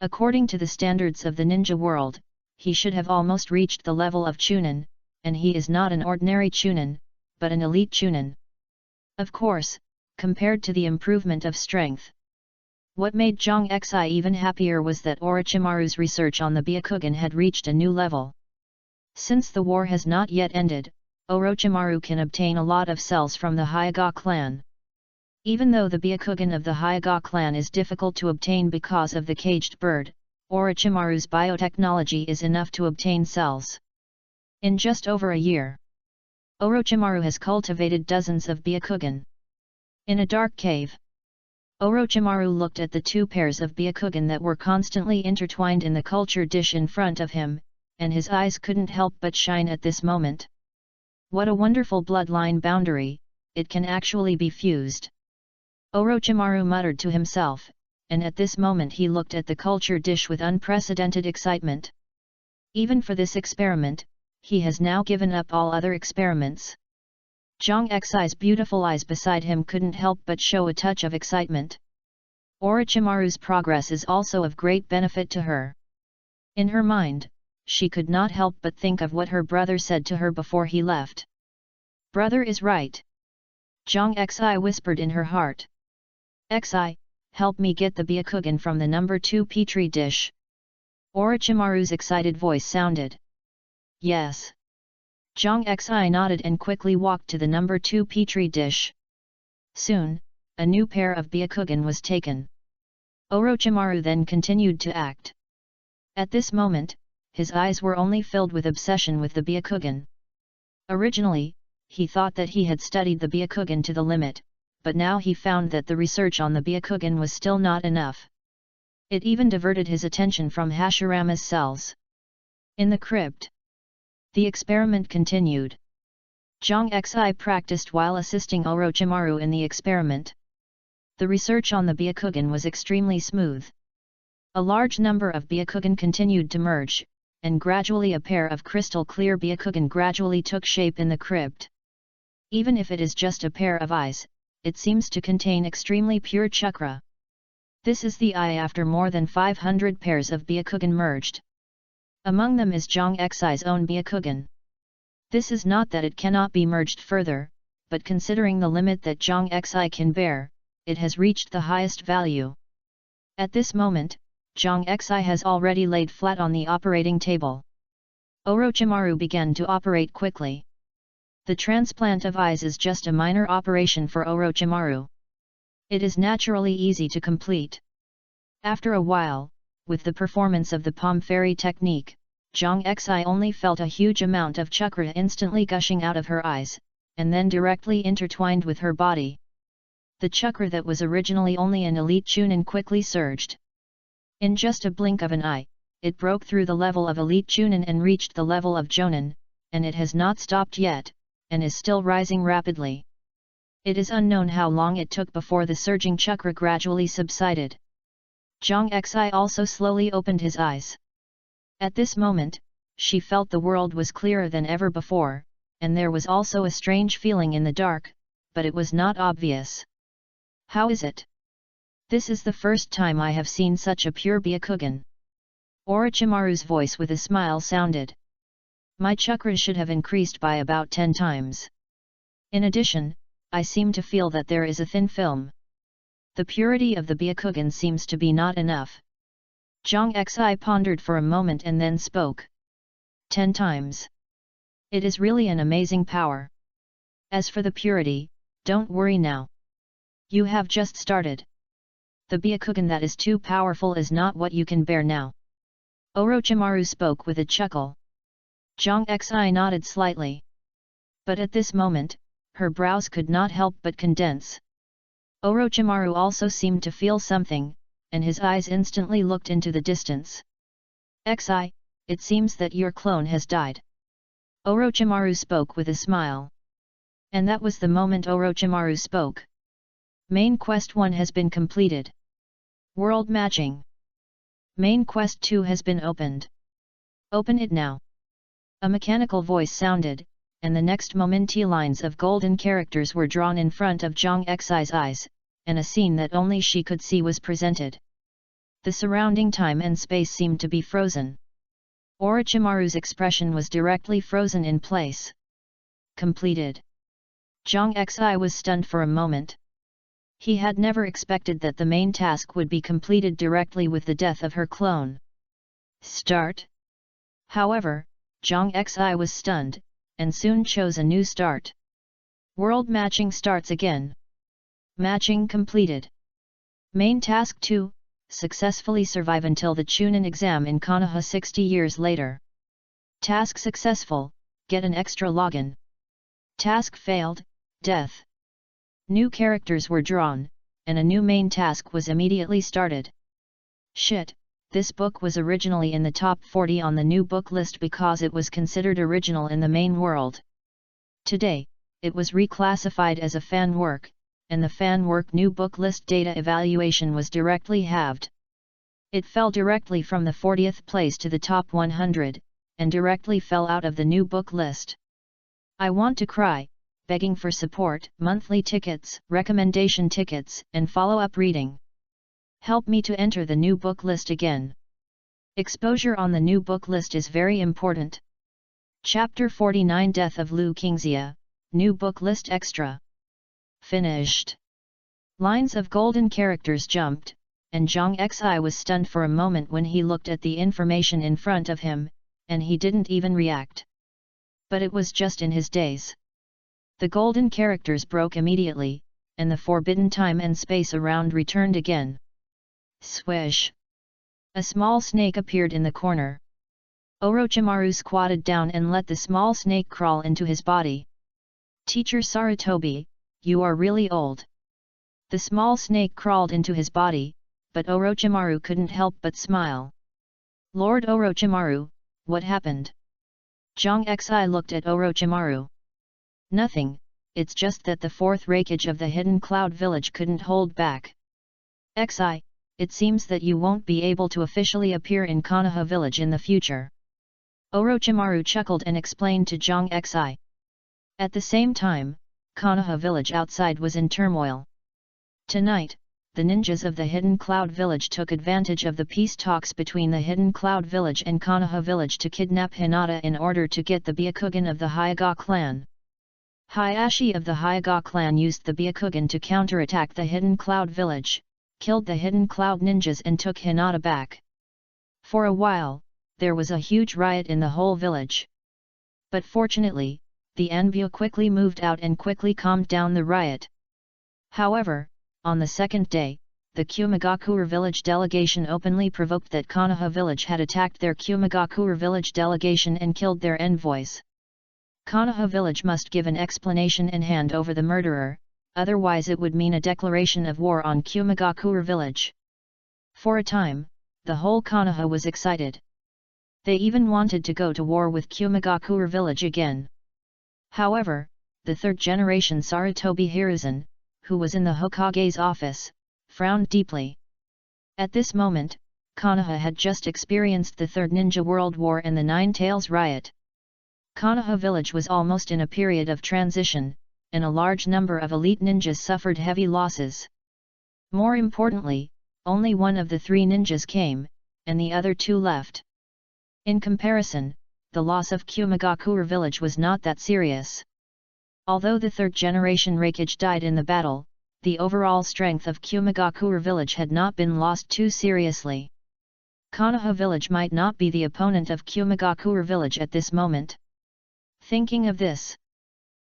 According to the standards of the ninja world, he should have almost reached the level of Chunin, and he is not an ordinary Chunin, but an elite Chunin. Of course, compared to the improvement of strength. What made Zhang Xi even happier was that Orochimaru's research on the Byakugan had reached a new level. Since the war has not yet ended, Orochimaru can obtain a lot of cells from the Hyaga clan. Even though the Byakugan of the Hyaga clan is difficult to obtain because of the caged bird, Orochimaru's biotechnology is enough to obtain cells. In just over a year, Orochimaru has cultivated dozens of Byakugan. In a dark cave, Orochimaru looked at the 2 pairs of Byakugan that were constantly intertwined in the culture dish in front of him, and his eyes couldn't help but shine at this moment. What a wonderful bloodline boundary, it can actually be fused. Orochimaru muttered to himself, and at this moment he looked at the culture dish with unprecedented excitement. Even for this experiment, he has now given up all other experiments. Zhang Xi's beautiful eyes beside him couldn't help but show a touch of excitement. Orochimaru's progress is also of great benefit to her. In her mind, she could not help but think of what her brother said to her before he left. Brother is right. Zhang Xi whispered in her heart. Xi, help me get the Byakugan from the number 2 petri dish. Orochimaru's excited voice sounded. Yes. Zhang Xi nodded and quickly walked to the number 2 petri dish. Soon, a new pair of Byakugan was taken. Orochimaru then continued to act. At this moment, his eyes were only filled with obsession with the Byakugan. Originally, he thought that he had studied the Byakugan to the limit, but now he found that the research on the Byakugan was still not enough. It even diverted his attention from Hashirama's cells. In the crypt, the experiment continued. Zhang Xi practiced while assisting Orochimaru in the experiment. The research on the Byakugan was extremely smooth. A large number of Byakugan continued to merge, and gradually a pair of crystal clear Byakugan gradually took shape in the crypt. Even if it is just a pair of eyes, it seems to contain extremely pure chakra. This is the eye after more than 500 pairs of Byakugan merged. Among them is Zhang Xi's own Byakugan. This is not that it cannot be merged further, but considering the limit that Zhang Xi can bear, it has reached the highest value. At this moment, Zhang Xi has already laid flat on the operating table. Orochimaru began to operate quickly. The transplant of eyes is just a minor operation for Orochimaru. It is naturally easy to complete. After a while, with the performance of the palm fairy technique, Zhang Xi only felt a huge amount of chakra instantly gushing out of her eyes, and then directly intertwined with her body. The chakra that was originally only an elite Chunin quickly surged. In just a blink of an eye, it broke through the level of elite Chunin and reached the level of Jonin, and it has not stopped yet. and is still rising rapidly. It is unknown how long it took before the surging chakra gradually subsided. Zhang Xi also slowly opened his eyes. At this moment, she felt the world was clearer than ever before, and there was also a strange feeling in the dark, but it was not obvious. How is it? This is the first time I have seen such a pure Byakugan. Orochimaru's voice with a smile sounded. My chakras should have increased by about 10 times. In addition, I seem to feel that there is a thin film. The purity of the Byakugan seems to be not enough. Zhang Xi pondered for a moment and then spoke. 10 times. It is really an amazing power. As for the purity, don't worry now. You have just started. The Byakugan that is too powerful is not what you can bear now. Orochimaru spoke with a chuckle. Zhang Xi nodded slightly. But at this moment, her brows could not help but condense. Orochimaru also seemed to feel something, and his eyes instantly looked into the distance. Xi, it seems that your clone has died. Orochimaru spoke with a smile. And that was the moment Orochimaru spoke. Main Quest 1 has been completed. World Matching. Main Quest 2 has been opened. Open it now. A mechanical voice sounded, and the next moment lines of golden characters were drawn in front of Zhang Xi's eyes, and a scene that only she could see was presented. The surrounding time and space seemed to be frozen. Orochimaru's expression was directly frozen in place. Completed. Zhang Xi was stunned for a moment. He had never expected that the main task would be completed directly with the death of her clone. Start. However, Zhang Xi was stunned, and soon chose a new start. World matching starts again. Matching completed. Main task 2, successfully survive until the Chunin exam in Konoha 60 years later. Task successful, get an extra login. Task failed, death. New characters were drawn, and a new main task was immediately started. Shit, this book was originally in the top 40 on the new book list because it was considered original in the main world. Today, it was reclassified as a fan work, and the fan work new book list data evaluation was directly halved. It fell directly from the 40th place to the top 100, and directly fell out of the new book list. I want to cry, begging for support, monthly tickets, recommendation tickets, and follow-up reading. Help me to enter the new book list again. Exposure on the new book list is very important. Chapter 49 Death of Liu Qingxia, New Book List Extra. Finished. Lines of golden characters jumped, and Zhang Xi was stunned for a moment when he looked at the information in front of him, and he didn't even react. But it was just in his days. The golden characters broke immediately, and the forbidden time and space around returned again. Swish! A small snake appeared in the corner. Orochimaru squatted down and let the small snake crawl into his body. Teacher Sarutobi, you are really old. The small snake crawled into his body, but Orochimaru couldn't help but smile. Lord Orochimaru, what happened? Zhang Xi looked at Orochimaru. Nothing, it's just that the fourth raikage of the Hidden Cloud Village couldn't hold back. Xi, it seems that you won't be able to officially appear in Konoha village in the future. Orochimaru chuckled and explained to Zhang Xi. At the same time, Konoha village outside was in turmoil. Tonight, the ninjas of the Hidden Cloud Village took advantage of the peace talks between the Hidden Cloud Village and Konoha Village to kidnap Hinata in order to get the Byakugan of the Hyuga clan. Hayashi of the Hyuga clan used the Byakugan to counterattack the Hidden Cloud Village, killed the Hidden Cloud ninjas and took Hinata back. For a while, there was a huge riot in the whole village. But fortunately, the Anbu quickly moved out and quickly calmed down the riot. However, on the second day, the Kumagakure village delegation openly provoked that Konoha village had attacked their Kumagakure village delegation and killed their envoys. Konoha village must give an explanation and hand over the murderer, otherwise it would mean a declaration of war on Kumagakure village. For a time, the whole Konoha was excited. They even wanted to go to war with Kumagakure village again. However, the third-generation Sarutobi Hiruzen, who was in the Hokage's office, frowned deeply. At this moment, Konoha had just experienced the Third Ninja World War and the Nine Tails Riot. Konoha village was almost in a period of transition, and a large number of elite ninjas suffered heavy losses. More importantly, only one of the three ninjas came, and the other two left. In comparison, the loss of Kumagakure village was not that serious. Although the third-generation Raikage died in the battle, the overall strength of Kumagakure village had not been lost too seriously. Konoha village might not be the opponent of Kumagakure village at this moment. Thinking of this,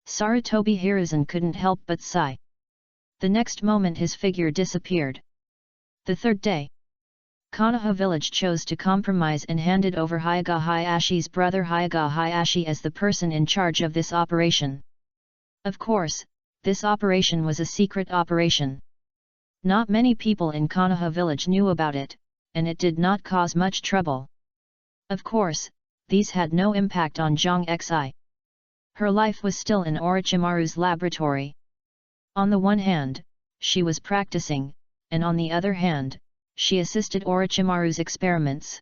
Sarutobi Hiruzen couldn't help but sigh. The next moment his figure disappeared. The third day, Konoha village chose to compromise and handed over Hyaga Hayashi's brother Hyaga Hayashi as the person in charge of this operation. Of course, this operation was a secret operation. Not many people in Konoha village knew about it, and it did not cause much trouble. Of course, these had no impact on Zhang Xi. Her life was still in Orochimaru's laboratory. On the one hand, she was practicing, and on the other hand, she assisted Orochimaru's experiments.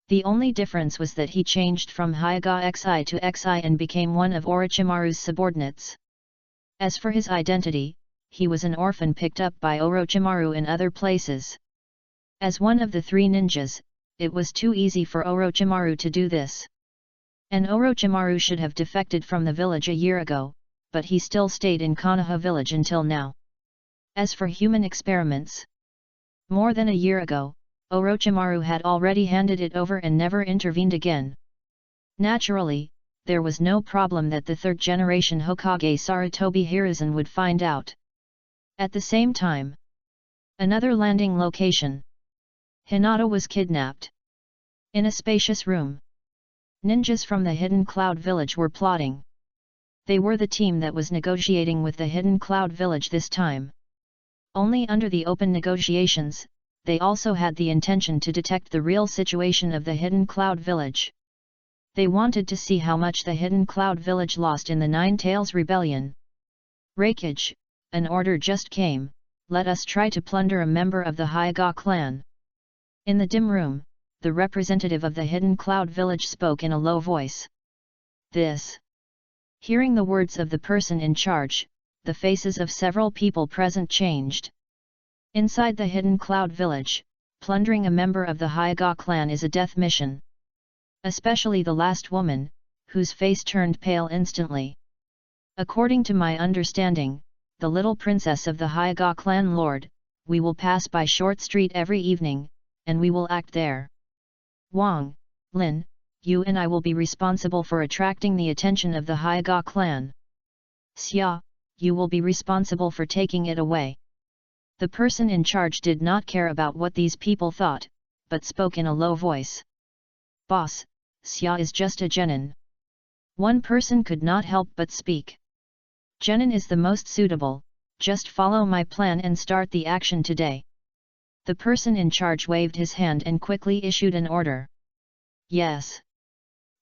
The only difference was that he changed from Hyaga Xi to Xi and became one of Orochimaru's subordinates. As for his identity, he was an orphan picked up by Orochimaru in other places. As one of the three ninjas, it was too easy for Orochimaru to do this. And Orochimaru should have defected from the village a year ago, but he still stayed in Konoha village until now. As for human experiments, more than a year ago, Orochimaru had already handed it over and never intervened again. Naturally, there was no problem that the third-generation Hokage Sarutobi Hiruzen would find out. At the same time, another landing location. Hinata was kidnapped. In a spacious room, ninjas from the Hidden Cloud Village were plotting. They were the team that was negotiating with the Hidden Cloud Village this time. Only under the open negotiations, they also had the intention to detect the real situation of the Hidden Cloud Village. They wanted to see how much the Hidden Cloud Village lost in the Nine Tails Rebellion. Raikage, an order just came, let us try to plunder a member of the Hyaga clan. In the dim room, the representative of the Hidden Cloud Village spoke in a low voice. This. Hearing the words of the person in charge, the faces of several people present changed. Inside the Hidden Cloud Village, plundering a member of the Hyaga clan is a death mission. Especially the last woman, whose face turned pale instantly. According to my understanding, the little princess of the Hyaga clan lord, we will pass by Short Street every evening, and we will act there. Wang, Lin, you and I will be responsible for attracting the attention of the Hyaga clan. Xia, you will be responsible for taking it away. The person in charge did not care about what these people thought, but spoke in a low voice. Boss, Xia is just a genin. One person could not help but speak. Genin is the most suitable, just follow my plan and start the action today. The person in charge waved his hand and quickly issued an order. Yes.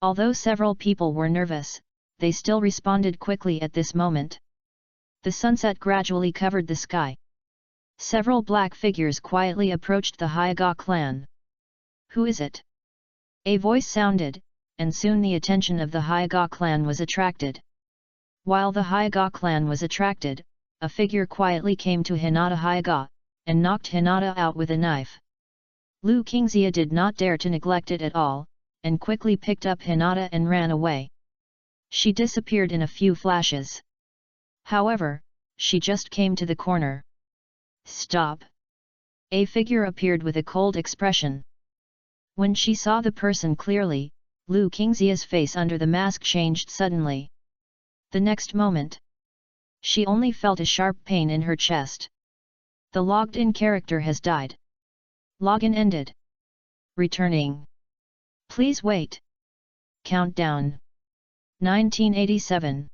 Although several people were nervous, they still responded quickly at this moment. The sunset gradually covered the sky. Several black figures quietly approached the Hyaga clan. Who is it? A voice sounded, and soon the attention of the Hyaga clan was attracted. While the Hyaga clan was attracted, a figure quietly came to Hinata Hyaga, and knocked Hinata out with a knife. Lu Qingxia did not dare to neglect it at all, and quickly picked up Hinata and ran away. She disappeared in a few flashes. However, she just came to the corner. Stop! A figure appeared with a cold expression. When she saw the person clearly, Lu Qingxia's face under the mask changed suddenly. The next moment, she only felt a sharp pain in her chest. The logged-in character has died. Login ended. Returning. Please wait. Countdown. 1987.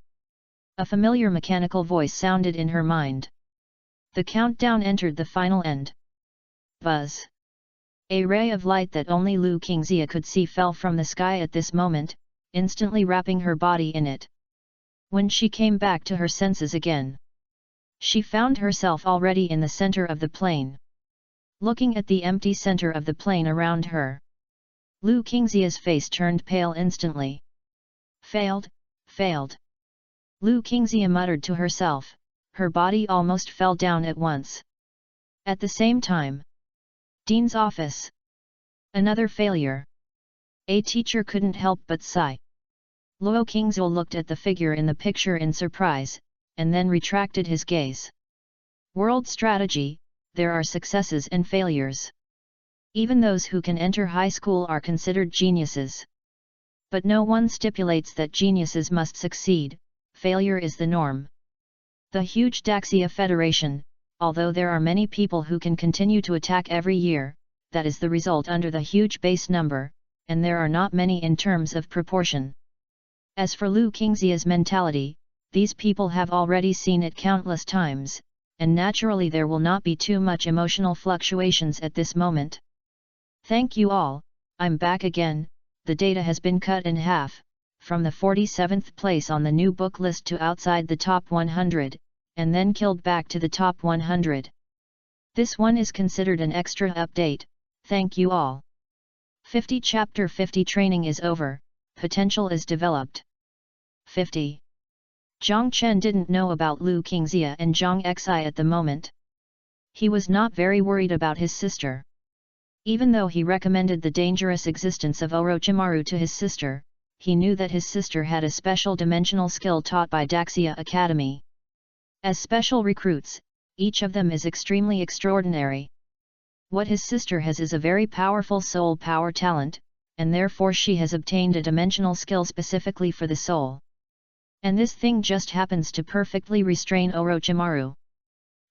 A familiar mechanical voice sounded in her mind. The countdown entered the final end. Buzz. A ray of light that only Lu Qingxia could see fell from the sky at this moment, instantly wrapping her body in it. When she came back to her senses again, she found herself already in the center of the plain. Looking at the empty center of the plain around her, Lu Qingxia's face turned pale instantly. Failed, failed. Lu Qingxia muttered to herself, her body almost fell down at once. At the same time, Dean's office. Another failure. A teacher couldn't help but sigh. Luo Qingzhou looked at the figure in the picture in surprise, and then retracted his gaze. World strategy, there are successes and failures. Even those who can enter high school are considered geniuses. But no one stipulates that geniuses must succeed, failure is the norm. The huge Daxia Federation, although there are many people who can continue to attack every year, that is the result under the huge base number, and there are not many in terms of proportion. As for Lu Qingxia's mentality, these people have already seen it countless times, and naturally there will not be too much emotional fluctuations at this moment. Thank you all, I'm back again. The data has been cut in half, from the 47th place on the new book list to outside the top 100, and then killed back to the top 100. This one is considered an extra update, thank you all. 50 Chapter 50 training is over, potential is developed. 50. Zhang Chen didn't know about Lu Qingxia and Zhang Xi at the moment. He was not very worried about his sister. Even though he recommended the dangerous existence of Orochimaru to his sister, he knew that his sister had a special dimensional skill taught by Daxia Academy. As special recruits, each of them is extremely extraordinary. What his sister has is a very powerful soul power talent, and therefore she has obtained a dimensional skill specifically for the soul. And this thing just happens to perfectly restrain Orochimaru.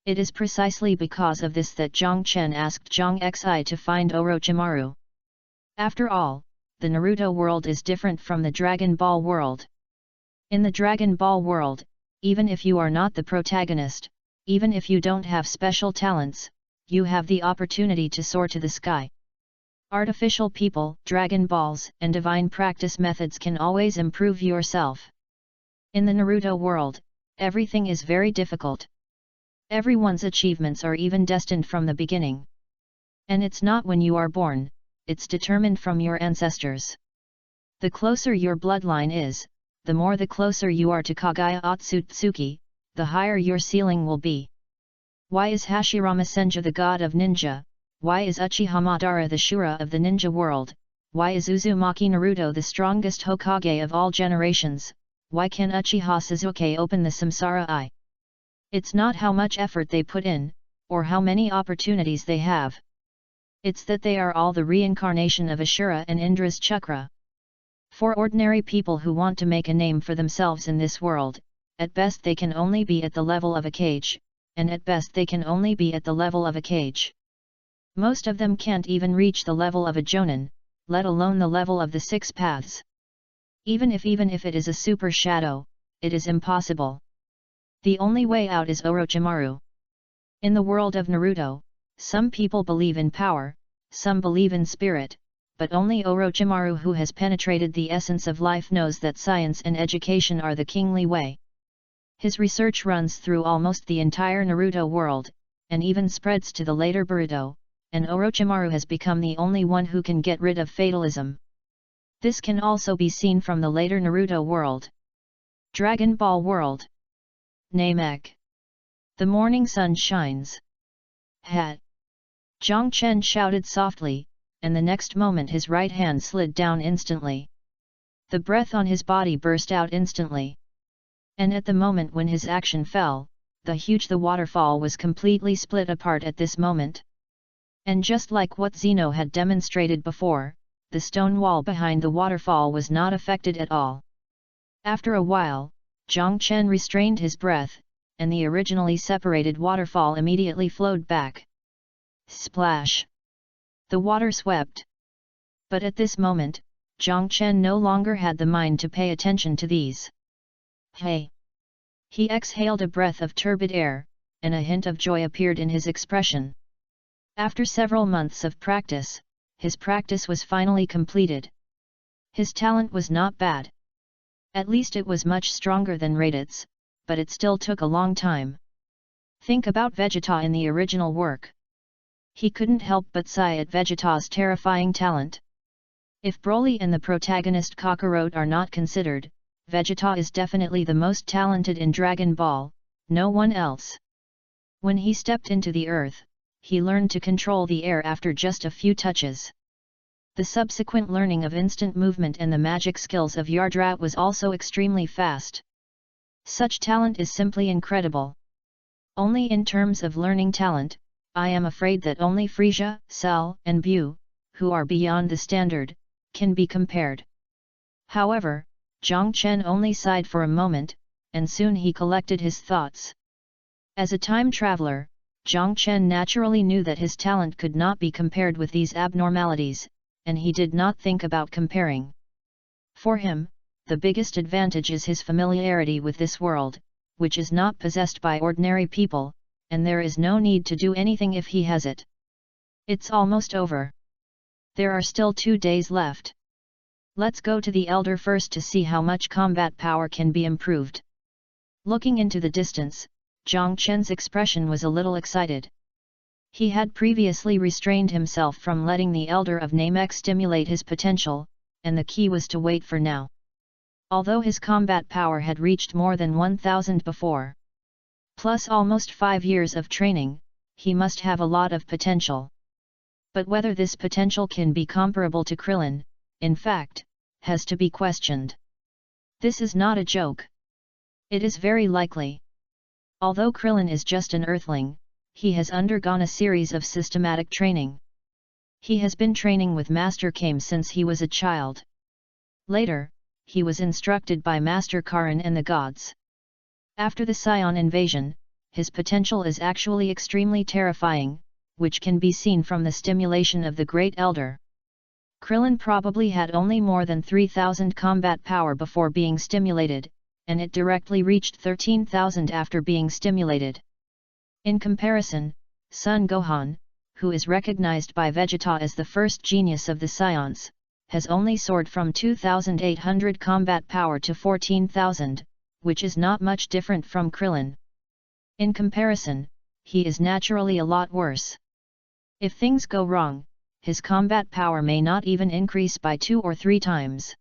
It is precisely because of this that Zhang Chen asked Zhang Xi to find Orochimaru. After all, the Naruto world is different from the Dragon Ball world. In the Dragon Ball world, even if you are not the protagonist, even if you don't have special talents, you have the opportunity to soar to the sky. Artificial people, Dragon Balls, and divine practice methods can always improve yourself. In the Naruto world, everything is very difficult. Everyone's achievements are even destined from the beginning. And it's not when you are born, it's determined from your ancestors. The closer your bloodline is, the more the closer you are to Kagaya Otsutsuki, the higher your ceiling will be. Why is Hashirama Senju the god of ninja? Why is Uchiha Madara the Shura of the ninja world? Why is Uzumaki Naruto the strongest Hokage of all generations? Why can Uchiha Sasuke open the Samsara Eye? It's not how much effort they put in, or how many opportunities they have. It's that they are all the reincarnation of Ashura and Indra's chakra. For ordinary people who want to make a name for themselves in this world, at best they can only be at the level of a cage, and at best they can only be at the level of a cage. Most of them can't even reach the level of a Jonin, let alone the level of the six paths. Even if it is a super shadow, it is impossible. The only way out is Orochimaru. In the world of Naruto, some people believe in power, some believe in spirit, but only Orochimaru, who has penetrated the essence of life, knows that science and education are the kingly way. His research runs through almost the entire Naruto world, and even spreads to the later Boruto, and Orochimaru has become the only one who can get rid of fatalism. This can also be seen from the later Naruto world. Dragon Ball world. Namek. The morning sun shines. Hat. Zhang Chen shouted softly, and the next moment his right hand slid down instantly. The breath on his body burst out instantly. And at the moment when his action fell, the waterfall was completely split apart at this moment. And just like what Zeno had demonstrated before, the stone wall behind the waterfall was not affected at all. After a while, Zhang Chen restrained his breath, and the originally separated waterfall immediately flowed back. Splash! The water swept. But at this moment, Zhang Chen no longer had the mind to pay attention to these. Hey! He exhaled a breath of turbid air, and a hint of joy appeared in his expression. After several months of practice, his practice was finally completed. His talent was not bad. At least it was much stronger than Raditz, but it still took a long time. Think about Vegeta in the original work. He couldn't help but sigh at Vegeta's terrifying talent. If Broly and the protagonist Kakarot are not considered, Vegeta is definitely the most talented in Dragon Ball, no one else. When he stepped into the earth, he learned to control the air after just a few touches. The subsequent learning of instant movement and the magic skills of Yardrat was also extremely fast. Such talent is simply incredible. Only in terms of learning talent, I am afraid that only Frieza, Cell, and Bu, who are beyond the standard, can be compared. However, Zhang Chen only sighed for a moment, and soon he collected his thoughts. As a time traveler, Zhang Chen naturally knew that his talent could not be compared with these abnormalities, and he did not think about comparing. For him, the biggest advantage is his familiarity with this world, which is not possessed by ordinary people, and there is no need to do anything if he has it. It's almost over. There are still 2 days left. Let's go to the Elder first to see how much combat power can be improved. Looking into the distance, Zhang Chen's expression was a little excited. He had previously restrained himself from letting the Elder of Namek stimulate his potential, and the key was to wait for now. Although his combat power had reached more than 1000 before, plus almost 5 years of training, he must have a lot of potential. But whether this potential can be comparable to Krillin, in fact, has to be questioned. This is not a joke. It is very likely. Although Krillin is just an Earthling, he has undergone a series of systematic training. He has been training with Master Kame since he was a child. Later, he was instructed by Master Karin and the gods. After the Scion invasion, his potential is actually extremely terrifying, which can be seen from the stimulation of the Great Elder. Krillin probably had only more than 3000 combat power before being stimulated, and it directly reached 13,000 after being stimulated. In comparison, Son Gohan, who is recognized by Vegeta as the first genius of the Scions, has only soared from 2,800 combat power to 14,000, which is not much different from Krillin. In comparison, he is naturally a lot worse. If things go wrong, his combat power may not even increase by 2 or 3 times.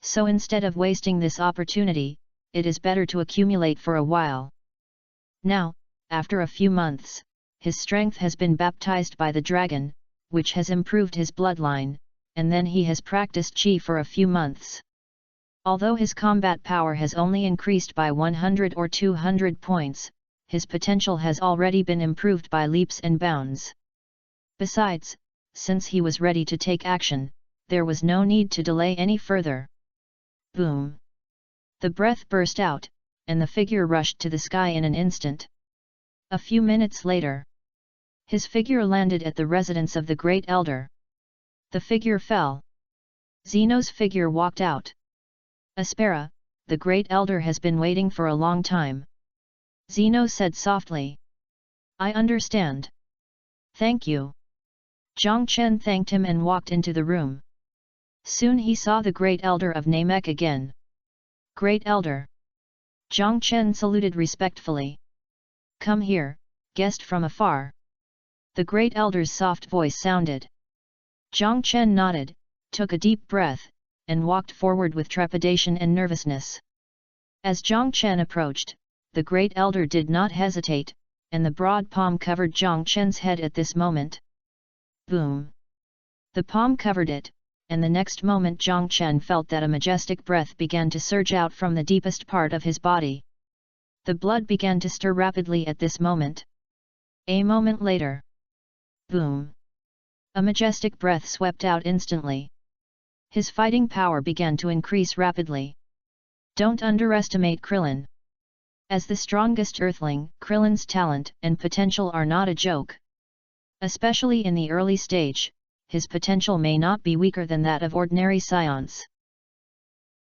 So instead of wasting this opportunity, it is better to accumulate for a while. Now, after a few months, his strength has been baptized by the dragon, which has improved his bloodline, and then he has practiced Qi for a few months. Although his combat power has only increased by 100 or 200 points, his potential has already been improved by leaps and bounds. Besides, since he was ready to take action, there was no need to delay any further. Boom! The breath burst out, and the figure rushed to the sky in an instant. A few minutes later, his figure landed at the residence of the Great Elder. The figure fell. Zeno's figure walked out. Aspera, the Great Elder has been waiting for a long time. Zeno said softly. I understand. Thank you. Zhang Chen thanked him and walked into the room. Soon he saw the Great Elder of Namek again. Great Elder. Zhang Chen saluted respectfully. Come here, guest from afar. The Great Elder's soft voice sounded. Zhang Chen nodded, took a deep breath, and walked forward with trepidation and nervousness. As Zhang Chen approached, the Great Elder did not hesitate, and the broad palm covered Zhang Chen's head at this moment. Boom! The palm covered it, and the next moment Zhang Chen felt that a majestic breath began to surge out from the deepest part of his body. The blood began to stir rapidly at this moment. A moment later. Boom! A majestic breath swept out instantly. His fighting power began to increase rapidly. Don't underestimate Krillin. As the strongest Earthling, Krillin's talent and potential are not a joke. Especially in the early stage, his potential may not be weaker than that of ordinary Scions.